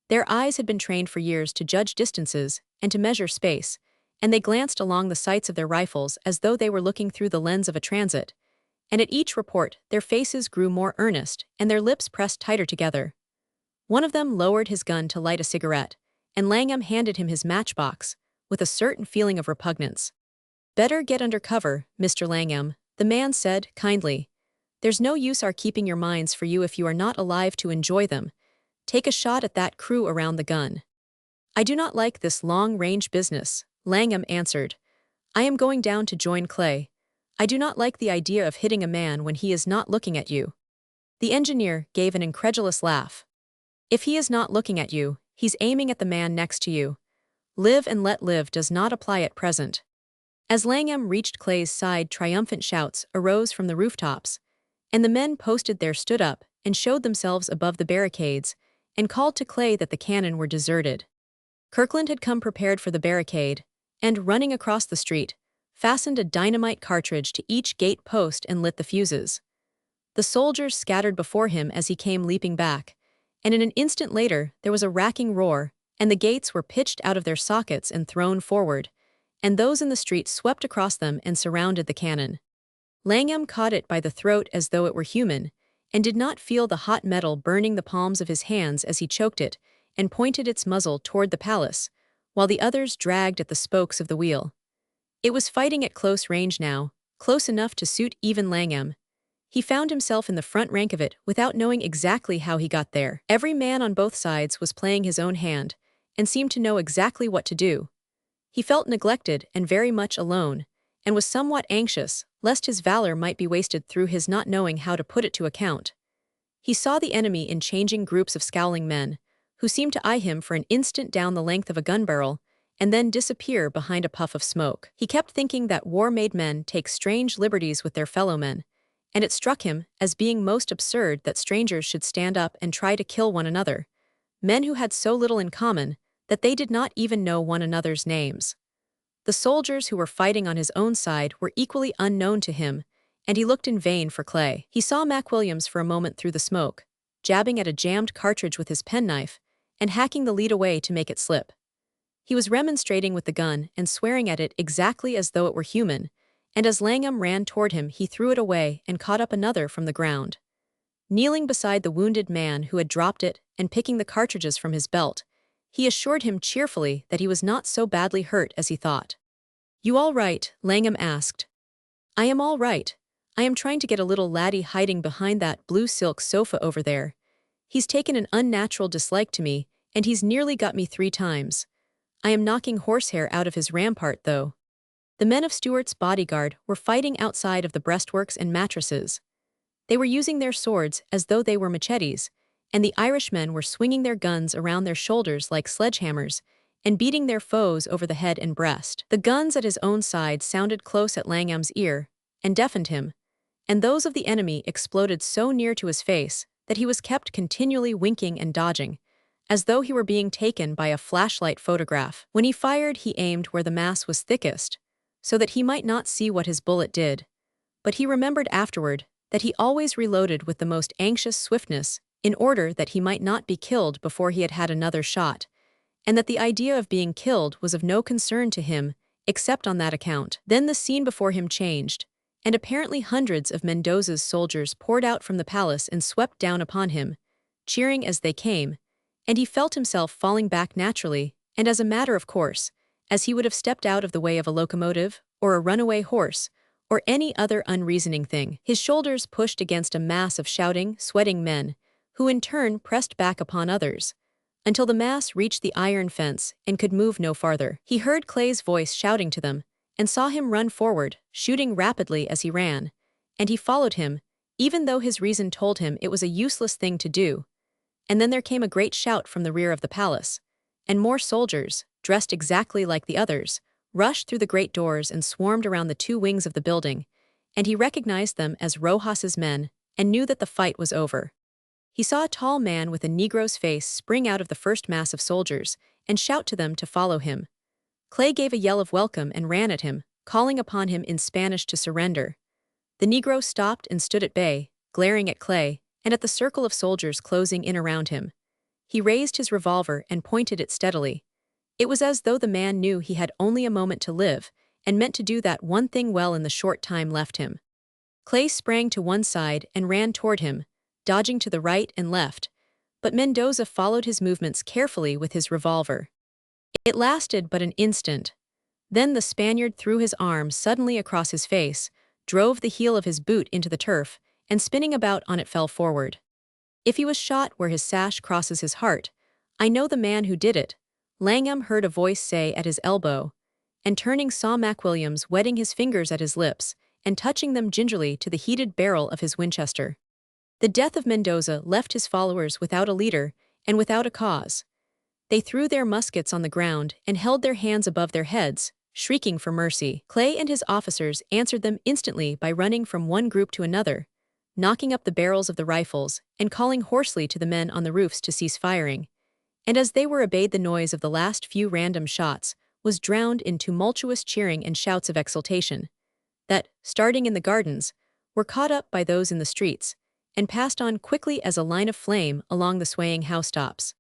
Their eyes had been trained for years to judge distances and to measure space, and they glanced along the sights of their rifles as though they were looking through the lens of a transit. And at each report, their faces grew more earnest and their lips pressed tighter together. One of them lowered his gun to light a cigarette, and Langham handed him his matchbox, with a certain feeling of repugnance. "Better get under cover, Mr. Langham," the man said, kindly. "There's no use our keeping your mines for you if you are not alive to enjoy them. Take a shot at that crew around the gun." "I do not like this long-range business," Langham answered. "I am going down to join Clay. I do not like the idea of hitting a man when he is not looking at you." The engineer gave an incredulous laugh. "If he is not looking at you, he's aiming at the man next to you. Live and let live does not apply at present." As Langham reached Clay's side, triumphant shouts arose from the rooftops, and the men posted there stood up and showed themselves above the barricades and called to Clay that the cannon were deserted. Kirkland had come prepared for the barricade, and, running across the street, fastened a dynamite cartridge to each gate post and lit the fuses. The soldiers scattered before him as he came leaping back, and in an instant later there was a racking roar, and the gates were pitched out of their sockets and thrown forward, and those in the street swept across them and surrounded the cannon. Langham caught it by the throat as though it were human, and did not feel the hot metal burning the palms of his hands as he choked it and pointed its muzzle toward the palace, while the others dragged at the spokes of the wheel. It was fighting at close range now, close enough to suit even Langham. He found himself in the front rank of it without knowing exactly how he got there. Every man on both sides was playing his own hand, and seemed to know exactly what to do. He felt neglected and very much alone, and was somewhat anxious, lest his valor might be wasted through his not knowing how to put it to account. He saw the enemy in changing groups of scowling men, who seemed to eye him for an instant down the length of a gun barrel, and then disappear behind a puff of smoke. He kept thinking that war-made men take strange liberties with their fellow men, and it struck him as being most absurd that strangers should stand up and try to kill one another, men who had so little in common that they did not even know one another's names. The soldiers who were fighting on his own side were equally unknown to him, and he looked in vain for Clay. He saw Mac Williams for a moment through the smoke, jabbing at a jammed cartridge with his penknife, and hacking the lead away to make it slip. He was remonstrating with the gun and swearing at it exactly as though it were human, and as Langham ran toward him he threw it away and caught up another from the ground. Kneeling beside the wounded man who had dropped it and picking the cartridges from his belt, he assured him cheerfully that he was not so badly hurt as he thought. "You all right?" Langham asked. "I am all right. I am trying to get a little laddie hiding behind that blue silk sofa over there. He's taken an unnatural dislike to me, and he's nearly got me 3 times. I am knocking horsehair out of his rampart, though." The men of Stuart's bodyguard were fighting outside of the breastworks and mattresses. They were using their swords as though they were machetes, and the Irishmen were swinging their guns around their shoulders like sledgehammers and beating their foes over the head and breast. The guns at his own side sounded close at Langham's ear and deafened him, and those of the enemy exploded so near to his face that he was kept continually winking and dodging, as though he were being taken by a flashlight photograph. When he fired, he aimed where the mass was thickest, so that he might not see what his bullet did. But he remembered afterward that he always reloaded with the most anxious swiftness in order that he might not be killed before he had had another shot, and that the idea of being killed was of no concern to him except on that account. Then the scene before him changed, and apparently hundreds of Mendoza's soldiers poured out from the palace and swept down upon him, cheering as they came, and he felt himself falling back naturally and as a matter of course, as he would have stepped out of the way of a locomotive or a runaway horse or any other unreasoning thing. His shoulders pushed against a mass of shouting, sweating men, who in turn pressed back upon others, until the mass reached the iron fence and could move no farther. He heard Clay's voice shouting to them, and saw him run forward, shooting rapidly as he ran, and he followed him, even though his reason told him it was a useless thing to do. And then there came a great shout from the rear of the palace, and more soldiers, dressed exactly like the others, rushed through the great doors and swarmed around the 2 wings of the building, and he recognized them as Rojas's men and knew that the fight was over. He saw a tall man with a Negro's face spring out of the first mass of soldiers and shout to them to follow him. Clay gave a yell of welcome and ran at him, calling upon him in Spanish to surrender. The Negro stopped and stood at bay, glaring at Clay and at the circle of soldiers closing in around him. He raised his revolver and pointed it steadily. It was as though the man knew he had only a moment to live, and meant to do that one thing well in the short time left him. Clay sprang to one side and ran toward him, dodging to the right and left, but Mendoza followed his movements carefully with his revolver. It lasted but an instant. Then the Spaniard threw his arm suddenly across his face, drove the heel of his boot into the turf, and spinning about on it fell forward. If he was shot where his sash crosses his heart, I know the man who did it, Langham heard a voice say at his elbow, and turning saw McWilliams wetting his fingers at his lips and touching them gingerly to the heated barrel of his Winchester. The death of Mendoza left his followers without a leader and without a cause. They threw their muskets on the ground and held their hands above their heads, shrieking for mercy. Clay and his officers answered them instantly by running from one group to another, knocking up the barrels of the rifles and calling hoarsely to the men on the roofs to cease firing. And as they were obeyed, the noise of the last few random shots was drowned in tumultuous cheering and shouts of exultation that, starting in the gardens, were caught up by those in the streets, and passed on quickly as a line of flame along the swaying housetops.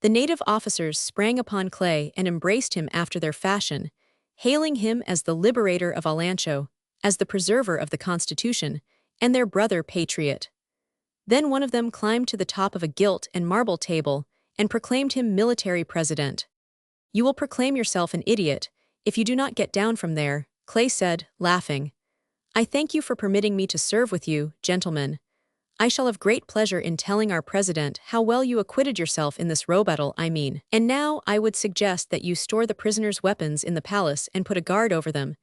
The native officers sprang upon Clay and embraced him after their fashion, hailing him as the liberator of Olancho, as the preserver of the Constitution, and their brother patriot. Then one of them climbed to the top of a gilt and marble table and proclaimed him military president. "You will proclaim yourself an idiot if you do not get down from there," Clay said, laughing. "I thank you for permitting me to serve with you, gentlemen. I shall have great pleasure in telling our president how well you acquitted yourself in this row battle, I mean. And now I would suggest that you store the prisoners' weapons in the palace and put a guard over them,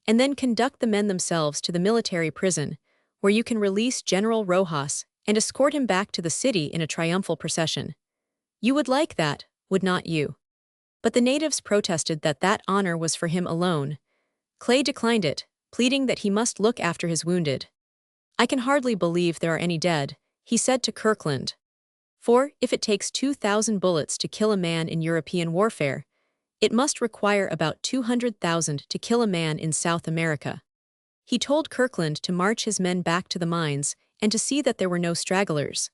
and then conduct the men themselves to the military prison, where you can release General Rojas and escort him back to the city in a triumphal procession. You would like that, would not you?" But the natives protested that that honor was for him alone. Clay declined it, pleading that he must look after his wounded. "I can hardly believe there are any dead," he said to Kirkland. "For, if it takes 2,000 bullets to kill a man in European warfare, it must require about 200,000 to kill a man in South America." He told Kirkland to march his men back to the mines and to see that there were no stragglers.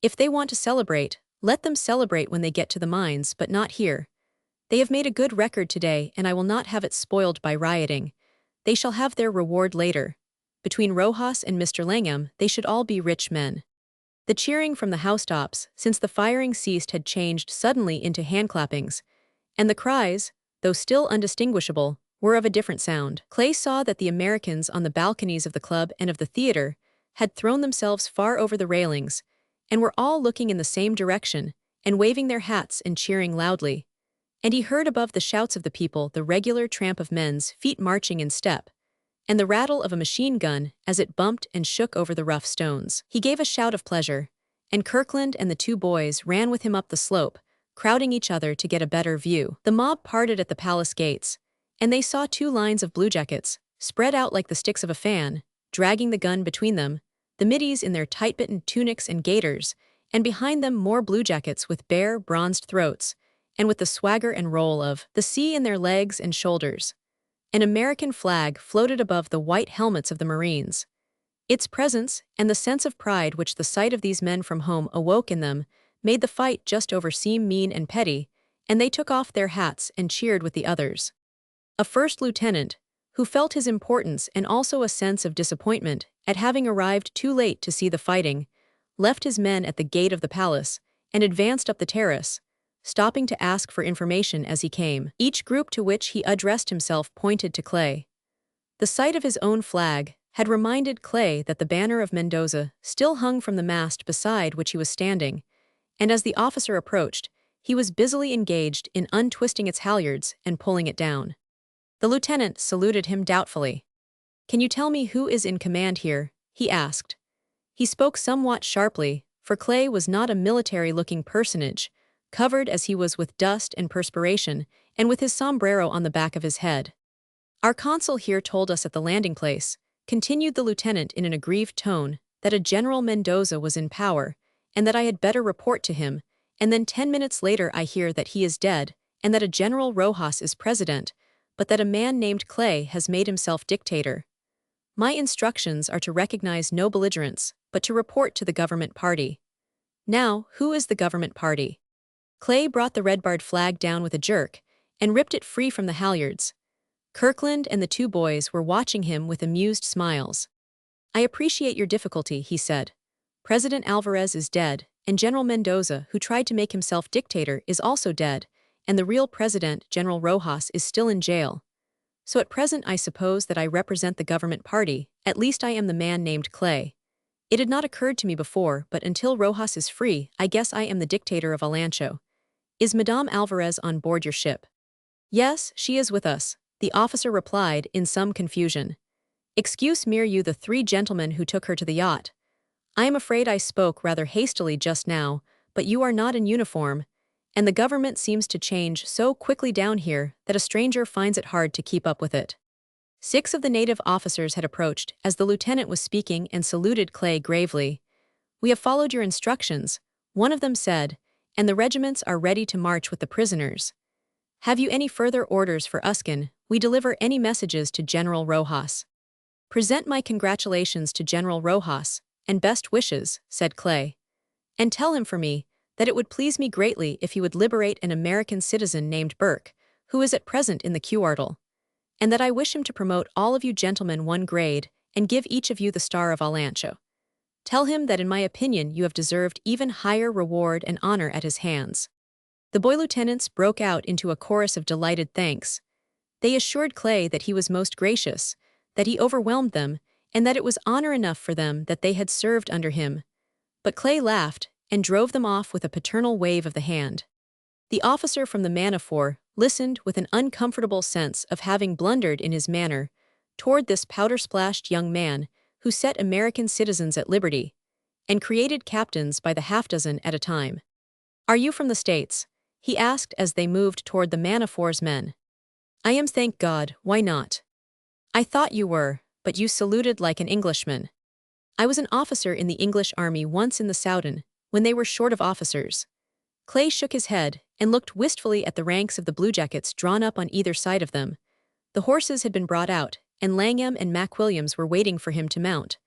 "If they want to celebrate, let them celebrate when they get to the mines, but not here. They have made a good record today, and I will not have it spoiled by rioting. They shall have their reward later. Between Rojas and Mr. Langham, they should all be rich men." The cheering from the housetops, since the firing ceased, had changed suddenly into handclappings, and the cries, though still undistinguishable, were of a different sound. Clay saw that the Americans on the balconies of the club and of the theater had thrown themselves far over the railings, and were all looking in the same direction, and waving their hats and cheering loudly. And he heard above the shouts of the people the regular tramp of men's feet marching in step, and the rattle of a machine gun as it bumped and shook over the rough stones. He gave a shout of pleasure, and Kirkland and the two boys ran with him up the slope, crowding each other to get a better view. The mob parted at the palace gates, and they saw two lines of bluejackets, spread out like the sticks of a fan, dragging the gun between them, the middies in their tight-buttoned tunics and gaiters, and behind them more bluejackets with bare, bronzed throats, and with the swagger and roll of the sea in their legs and shoulders. An American flag floated above the white helmets of the Marines. Its presence, and the sense of pride which the sight of these men from home awoke in them, made the fight just over seem mean and petty, and they took off their hats and cheered with the others. A first lieutenant, who felt his importance and also a sense of disappointment at having arrived too late to see the fighting, left his men at the gate of the palace and advanced up the terrace, stopping to ask for information as he came. Each group to which he addressed himself pointed to Clay. The sight of his own flag had reminded Clay that the banner of Mendoza still hung from the mast beside which he was standing, and as the officer approached, he was busily engaged in untwisting its halyards and pulling it down. The lieutenant saluted him doubtfully. "Can you tell me who is in command here?" he asked. He spoke somewhat sharply, for Clay was not a military-looking personage, covered as he was with dust and perspiration, and with his sombrero on the back of his head. "Our consul here told us at the landing place," continued the lieutenant in an aggrieved tone, "that a General Mendoza was in power, and that I had better report to him, and then 10 minutes later I hear that he is dead, and that a General Rojas is president, but that a man named Clay has made himself dictator. My instructions are to recognize no belligerents, but to report to the government party." "Now, who is the government party?" Clay brought the red-barred flag down with a jerk and ripped it free from the halyards. Kirkland and the two boys were watching him with amused smiles. "I appreciate your difficulty," he said. "President Alvarez is dead, and General Mendoza, who tried to make himself dictator, is also dead, and the real president, General Rojas, is still in jail. So at present I suppose that I represent the government party, at least I am the man named Clay. It had not occurred to me before, but until Rojas is free, I guess I am the dictator of Alancho. Is Madame Alvarez on board your ship?" "Yes, she is with us," the officer replied in some confusion. "Excuse me, you the three gentlemen who took her to the yacht. I am afraid I spoke rather hastily just now, but you are not in uniform, and the government seems to change so quickly down here that a stranger finds it hard to keep up with it." 6 of the native officers had approached as the lieutenant was speaking and saluted Clay gravely. "We have followed your instructions," one of them said, "and the regiments are ready to march with the prisoners. Have you any further orders for us? Can we deliver any messages to General Rojas?" "Present my congratulations to General Rojas, and best wishes," said Clay. "And tell him for me that it would please me greatly if he would liberate an American citizen named Burke, who is at present in the Cuartel, and that I wish him to promote all of you gentlemen one grade and give each of you the Star of Alancho. Tell him that in my opinion you have deserved even higher reward and honor at his hands." The boy lieutenants broke out into a chorus of delighted thanks. They assured Clay that he was most gracious, that he overwhelmed them, and that it was honor enough for them that they had served under him. But Clay laughed and drove them off with a paternal wave of the hand. The officer from the man-of-war listened with an uncomfortable sense of having blundered in his manner toward this powder-splashed young man who set American citizens at liberty and created captains by the half-dozen at a time. "Are you from the States?" he asked as they moved toward the man-of-war's men. "I am, thank God, why not?" "I thought you were, but you saluted like an Englishman." "I was an officer in the English army once in the Soudan, when they were short of officers." Clay shook his head and looked wistfully at the ranks of the bluejackets drawn up on either side of them. The horses had been brought out, and Langham and Mac Williams were waiting for him to mount.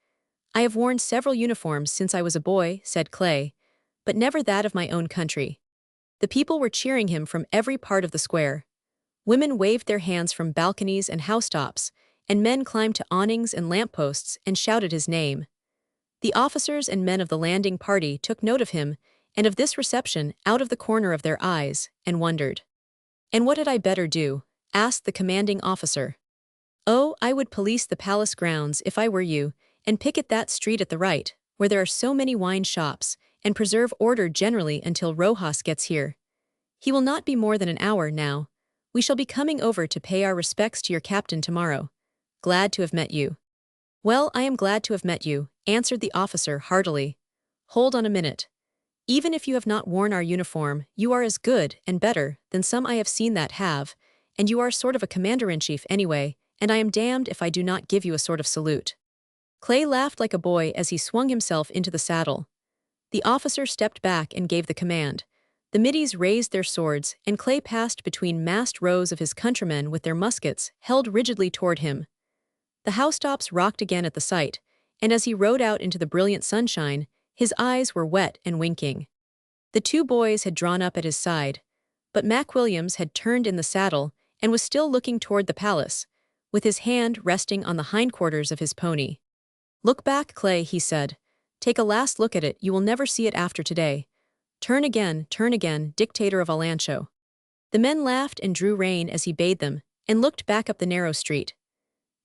"I have worn several uniforms since I was a boy," said Clay, "but never that of my own country." The people were cheering him from every part of the square. Women waved their hands from balconies and housetops, and men climbed to awnings and lampposts and shouted his name. The officers and men of the landing party took note of him and of this reception out of the corner of their eyes, and wondered. "And what had I better do?" asked the commanding officer. "Oh, I would police the palace grounds if I were you, and picket that street at the right, where there are so many wine shops, and preserve order generally until Rojas gets here. He will not be more than an hour now. We shall be coming over to pay our respects to your captain tomorrow. Glad to have met you." "Well, I am glad to have met you," answered the officer heartily. "Hold on a minute. Even if you have not worn our uniform, you are as good and better than some I have seen that have, and you are sort of a commander-in-chief anyway, and I am damned if I do not give you a sort of salute." Clay laughed like a boy as he swung himself into the saddle. The officer stepped back and gave the command. The middies raised their swords, and Clay passed between massed rows of his countrymen with their muskets held rigidly toward him. The housetops rocked again at the sight, and as he rode out into the brilliant sunshine, his eyes were wet and winking. The two boys had drawn up at his side, but Mac Williams had turned in the saddle and was still looking toward the palace, with his hand resting on the hindquarters of his pony. "Look back, Clay," he said. "Take a last look at it, you will never see it after today. Turn again, dictator of Alancho." The men laughed and drew rein as he bade them, and looked back up the narrow street.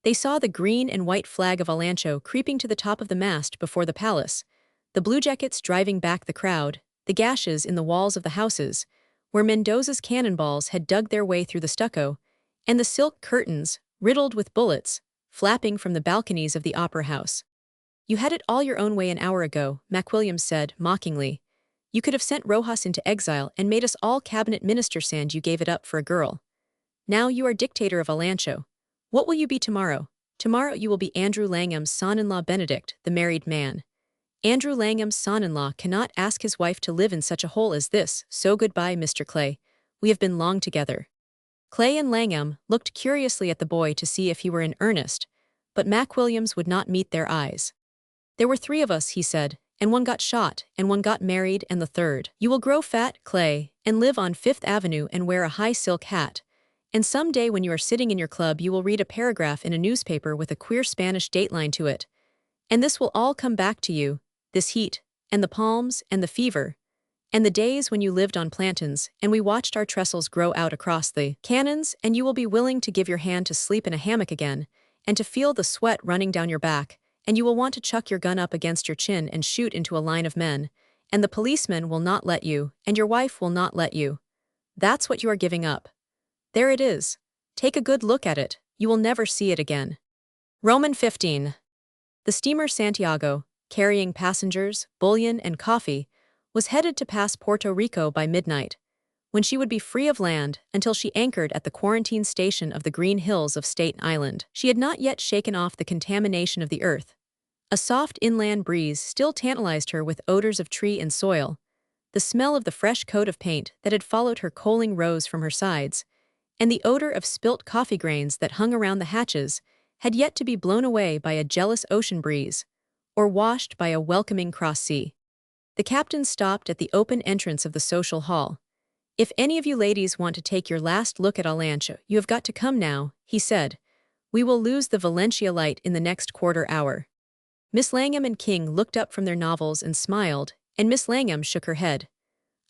They saw the green and white flag of Alancho creeping to the top of the mast before the palace, the bluejackets driving back the crowd, the gashes in the walls of the houses, where Mendoza's cannonballs had dug their way through the stucco, and the silk curtains, riddled with bullets, flapping from the balconies of the opera house. "You had it all your own way an hour ago," Mac Williams said, mockingly. "You could have sent Rojas into exile and made us all cabinet ministers, and you gave it up for a girl. Now you are dictator of Alancho. What will you be tomorrow? Tomorrow you will be Andrew Langham's son-in-law Benedict, the married man. Andrew Langham's son-in-law cannot ask his wife to live in such a hole as this, so goodbye, Mr. Clay. We have been long together." Clay and Langham looked curiously at the boy to see if he were in earnest, but Mac Williams would not meet their eyes. "There were 3 of us," he said, and one got shot, and one got married, and the third. You will grow fat, Clay, and live on Fifth Avenue and wear a high silk hat. And someday when you are sitting in your club you will read a paragraph in a newspaper with a queer Spanish dateline to it. And this will all come back to you, this heat, and the palms, and the fever, and the days when you lived on plantains, and we watched our trestles grow out across the cannons, and you will be willing to give your hand to sleep in a hammock again, and to feel the sweat running down your back, and you will want to chuck your gun up against your chin and shoot into a line of men, and the policeman will not let you, and your wife will not let you. That's what you are giving up. There it is. Take a good look at it, you will never see it again. Roman 15. The steamer Santiago, carrying passengers, bullion, and coffee, was headed to pass Puerto Rico by midnight, when she would be free of land until she anchored at the quarantine station of the Green Hills of Staten Island. She had not yet shaken off the contamination of the earth. A soft inland breeze still tantalized her with odors of tree and soil. The smell of the fresh coat of paint that had followed her coaling rose from her sides, and the odor of spilt coffee grains that hung around the hatches had yet to be blown away by a jealous ocean breeze, or washed by a welcoming cross sea. The captain stopped at the open entrance of the social hall. "If any of you ladies want to take your last look at Alancha, you have got to come now," he said. "We will lose the Valencia light in the next quarter hour." Miss Langham and King looked up from their novels and smiled, and Miss Langham shook her head.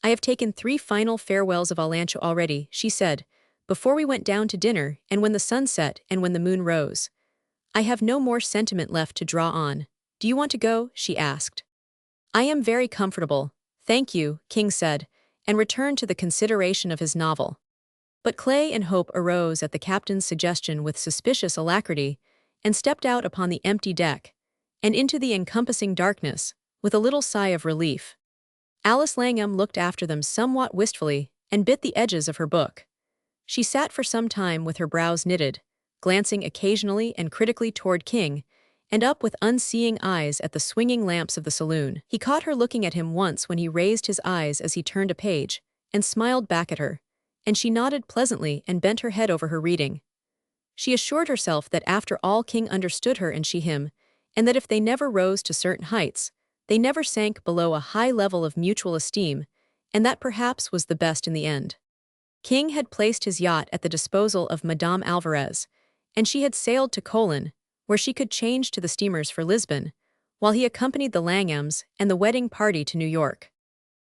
"I have taken 3 final farewells of Alancha already," she said, "before we went down to dinner, and when the sun set, and when the moon rose. I have no more sentiment left to draw on. Do you want to go?" she asked. "I am very comfortable, thank you," King said, and returned to the consideration of his novel. But Clay and Hope arose at the captain's suggestion with suspicious alacrity, and stepped out upon the empty deck, and into the encompassing darkness, with a little sigh of relief. Alice Langham looked after them somewhat wistfully, and bit the edges of her book. She sat for some time with her brows knitted, glancing occasionally and critically toward King, and up with unseeing eyes at the swinging lamps of the saloon. He caught her looking at him once when he raised his eyes as he turned a page, and smiled back at her, and she nodded pleasantly and bent her head over her reading. She assured herself that after all King understood her and she him, and that if they never rose to certain heights, they never sank below a high level of mutual esteem, and that perhaps was the best in the end. King had placed his yacht at the disposal of Madame Alvarez, and she had sailed to Colon, where she could change to the steamers for Lisbon, while he accompanied the Langhams and the wedding party to New York.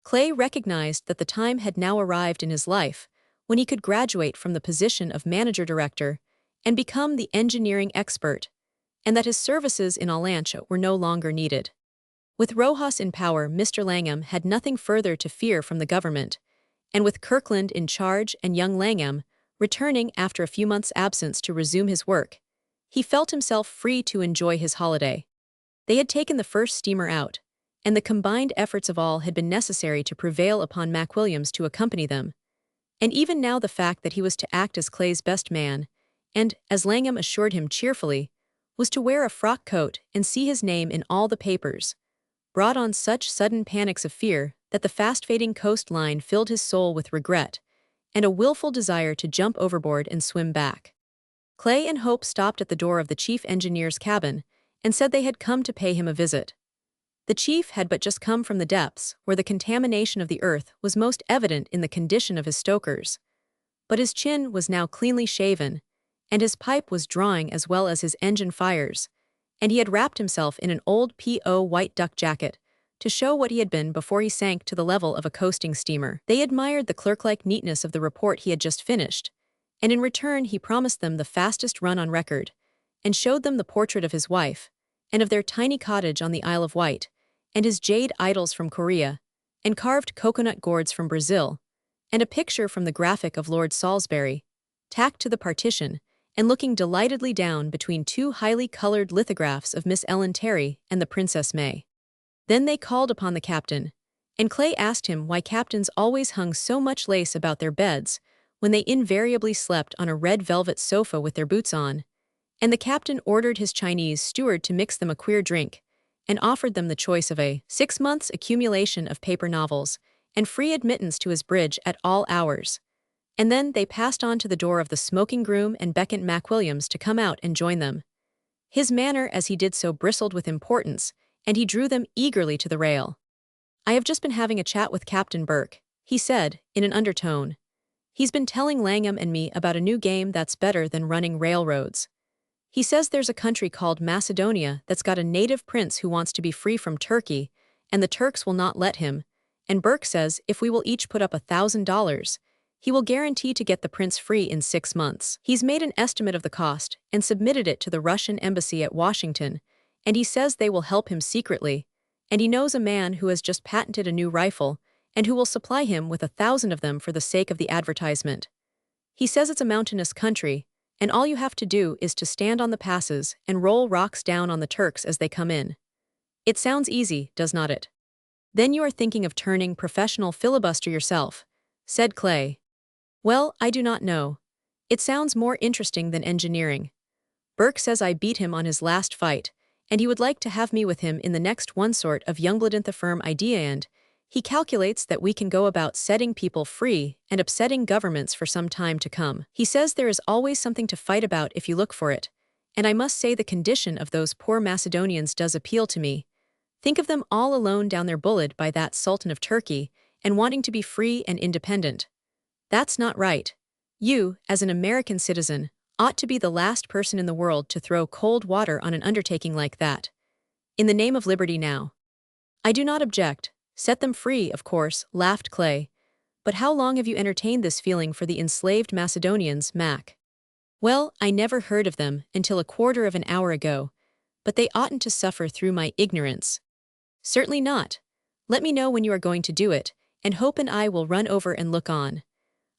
Clay recognized that the time had now arrived in his life when he could graduate from the position of manager-director and become the engineering expert, and that his services in Alancha were no longer needed. With Rojas in power, Mr. Langham had nothing further to fear from the government, and with Kirkland in charge and young Langham returning after a few months' absence to resume his work, he felt himself free to enjoy his holiday. They had taken the first steamer out, and the combined efforts of all had been necessary to prevail upon Mac Williams to accompany them. And even now the fact that he was to act as Clay's best man, and, as Langham assured him cheerfully, was to wear a frock coat and see his name in all the papers, brought on such sudden panics of fear that the fast-fading coastline filled his soul with regret, and a willful desire to jump overboard and swim back. Clay and Hope stopped at the door of the chief engineer's cabin and said they had come to pay him a visit. The chief had but just come from the depths, where the contamination of the earth was most evident in the condition of his stokers. But his chin was now cleanly shaven, and his pipe was drawing as well as his engine fires, and he had wrapped himself in an old P.O. white duck jacket to show what he had been before he sank to the level of a coasting steamer. They admired the clerk-like neatness of the report he had just finished, and in return he promised them the fastest run on record, and showed them the portrait of his wife, and of their tiny cottage on the Isle of Wight, and his jade idols from Korea, and carved coconut gourds from Brazil, and a picture from the graphic of Lord Salisbury, tacked to the partition, and looking delightedly down between 2 highly colored lithographs of Miss Ellen Terry and the Princess May. Then they called upon the captain, and Clay asked him why captains always hung so much lace about their beds when they invariably slept on a red velvet sofa with their boots on, and the captain ordered his Chinese steward to mix them a queer drink, and offered them the choice of a 6 months' accumulation of paper novels and free admittance to his bridge at all hours. And then they passed on to the door of the smoking room and beckoned Mac Williams to come out and join them. His manner as he did so bristled with importance, and he drew them eagerly to the rail. "I have just been having a chat with Captain Burke," he said, in an undertone. "He's been telling Langham and me about a new game that's better than running railroads. He says there's a country called Macedonia that's got a native prince who wants to be free from Turkey, and the Turks will not let him, and Burke says if we will each put up $1,000, he will guarantee to get the prince free in 6 months. He's made an estimate of the cost and submitted it to the Russian embassy at Washington, and he says they will help him secretly, and he knows a man who has just patented a new rifle and who will supply him with 1,000 of them for the sake of the advertisement. He says it's a mountainous country, and all you have to do is to stand on the passes and roll rocks down on the Turks as they come in. It sounds easy, does not it? Then you are thinking of turning professional filibuster yourself," said Clay. "Well, I do not know. It sounds more interesting than engineering. Burke says I beat him on his last fight, and he would like to have me with him in the next one sort of Youngblood the firm idea, and he calculates that we can go about setting people free and upsetting governments for some time to come. He says there is always something to fight about if you look for it, and I must say the condition of those poor Macedonians does appeal to me. Think of them all alone down there bullied by that Sultan of Turkey and wanting to be free and independent. That's not right. You, as an American citizen, ought to be the last person in the world to throw cold water on an undertaking like that. In the name of liberty now." "I do not object. Set them free, of course," laughed Clay. "But how long have you entertained this feeling for the enslaved Macedonians, Mac?" "Well, I never heard of them until a quarter of an hour ago, but they oughtn't to suffer through my ignorance." "Certainly not. Let me know when you are going to do it, and Hope and I will run over and look on.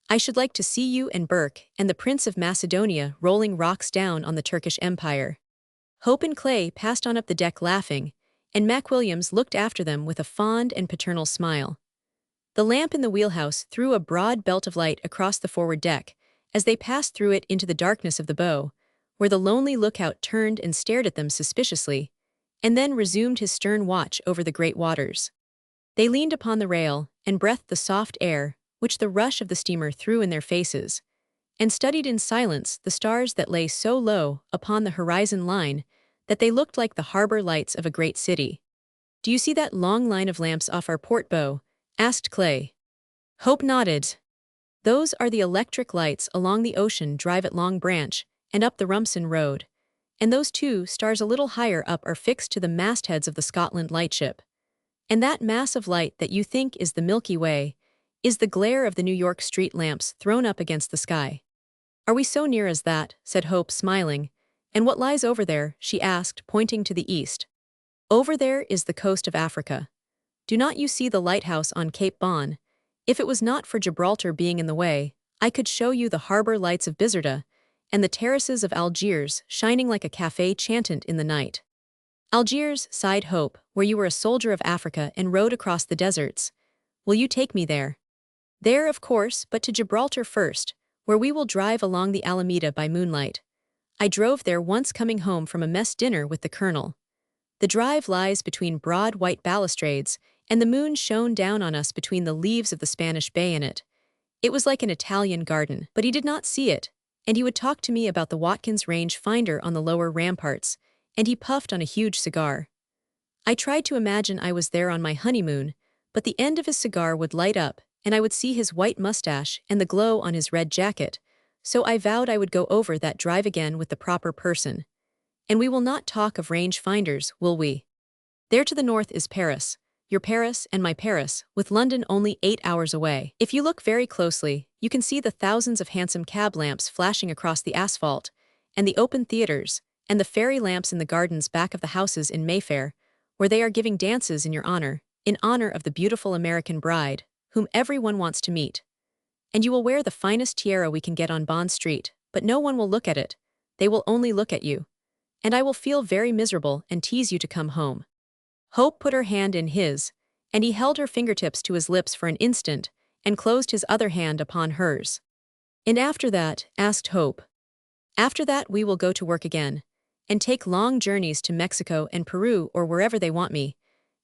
I should like to see you and Burke and the Prince of Macedonia rolling rocks down on the Turkish Empire." Hope and Clay passed on up the deck laughing, and Mac Williams looked after them with a fond and paternal smile. The lamp in the wheelhouse threw a broad belt of light across the forward deck as they passed through it into the darkness of the bow, where the lonely lookout turned and stared at them suspiciously, and then resumed his stern watch over the great waters. They leaned upon the rail and breathed the soft air which the rush of the steamer threw in their faces, and studied in silence the stars that lay so low upon the horizon line that they looked like the harbor lights of a great city. "Do you see that long line of lamps off our port bow?" asked Clay. Hope nodded. "Those are the electric lights along the ocean drive at Long Branch and up the Rumson Road, and those 2 stars a little higher up are fixed to the mastheads of the Scotland lightship. And that mass of light that you think is the Milky Way is the glare of the New York street lamps thrown up against the sky." "Are we so near as that?" said Hope, smiling. "And what lies over there?" she asked, pointing to the east. "Over there is the coast of Africa. Do not you see the lighthouse on Cape Bon? If it was not for Gibraltar being in the way, I could show you the harbor lights of Bizerta and the terraces of Algiers shining like a café chantant in the night." "Algiers," sighed Hope, "where you were a soldier of Africa and rode across the deserts. Will you take me there?" "There, of course, but to Gibraltar first, where we will drive along the Alameda by moonlight. I drove there once coming home from a mess dinner with the colonel. The drive lies between broad white balustrades, and the moon shone down on us between the leaves of the Spanish bay in it. It was like an Italian garden, but he did not see it, and he would talk to me about the Watkins range finder on the lower ramparts, and he puffed on a huge cigar. I tried to imagine I was there on my honeymoon, but the end of his cigar would light up, and I would see his white mustache and the glow on his red jacket, so I vowed I would go over that drive again with the proper person. And we will not talk of range finders, will we? There to the north is Paris, your Paris and my Paris, with London only 8 hours away. If you look very closely, you can see the thousands of handsome cab lamps flashing across the asphalt, and the open theaters, and the fairy lamps in the gardens back of the houses in Mayfair, where they are giving dances in honor of the beautiful American bride, whom everyone wants to meet. And you will wear the finest tiara we can get on Bond Street, but no one will look at it. They will only look at you. And I will feel very miserable and tease you to come home." Hope put her hand in his, and he held her fingertips to his lips for an instant and closed his other hand upon hers. "And after that?" asked Hope. "After that we will go to work again, and take long journeys to Mexico and Peru or wherever they want me,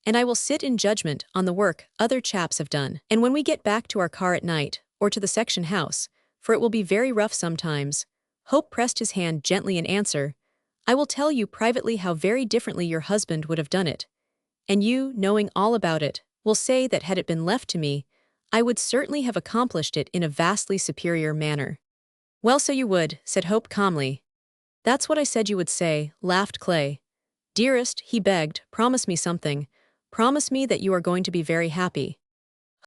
and I will sit in judgment on the work other chaps have done. And when we get back to our car at night, or to the section house, for it will be very rough sometimes," Hope pressed his hand gently in answer, "I will tell you privately how very differently your husband would have done it. And you, knowing all about it, will say that had it been left to me, I would certainly have accomplished it in a vastly superior manner. Well, so you would, said Hope calmly. That's what I said you would say, laughed Clay. Dearest, he begged, promise me something. Promise me that you are going to be very happy.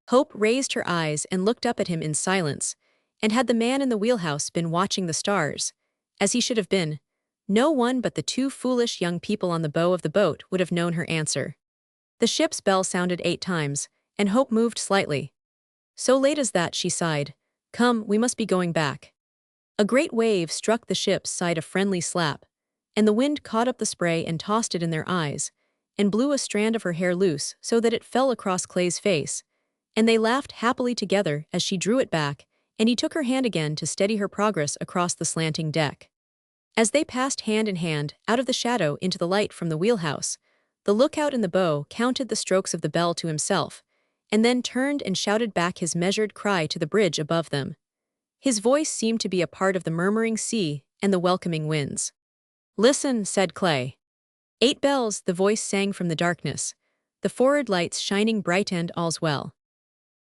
Hope raised her eyes and looked up at him in silence, and had the man in the wheelhouse been watching the stars, as he should have been, no one but the two foolish young people on the bow of the boat would have known her answer. The ship's bell sounded 8 times, and Hope moved slightly. So late as that, she sighed. Come, we must be going back. A great wave struck the ship's side a friendly slap, and the wind caught up the spray and tossed it in their eyes, and blew a strand of her hair loose so that it fell across Clay's face, and they laughed happily together as she drew it back, and he took her hand again to steady her progress across the slanting deck. As they passed hand in hand out of the shadow into the light from the wheelhouse, the lookout in the bow counted the strokes of the bell to himself, and then turned and shouted back his measured cry to the bridge above them. His voice seemed to be a part of the murmuring sea and the welcoming winds. Listen, said Clay. 8 bells, the voice sang from the darkness, the forward lights shining bright and all's well.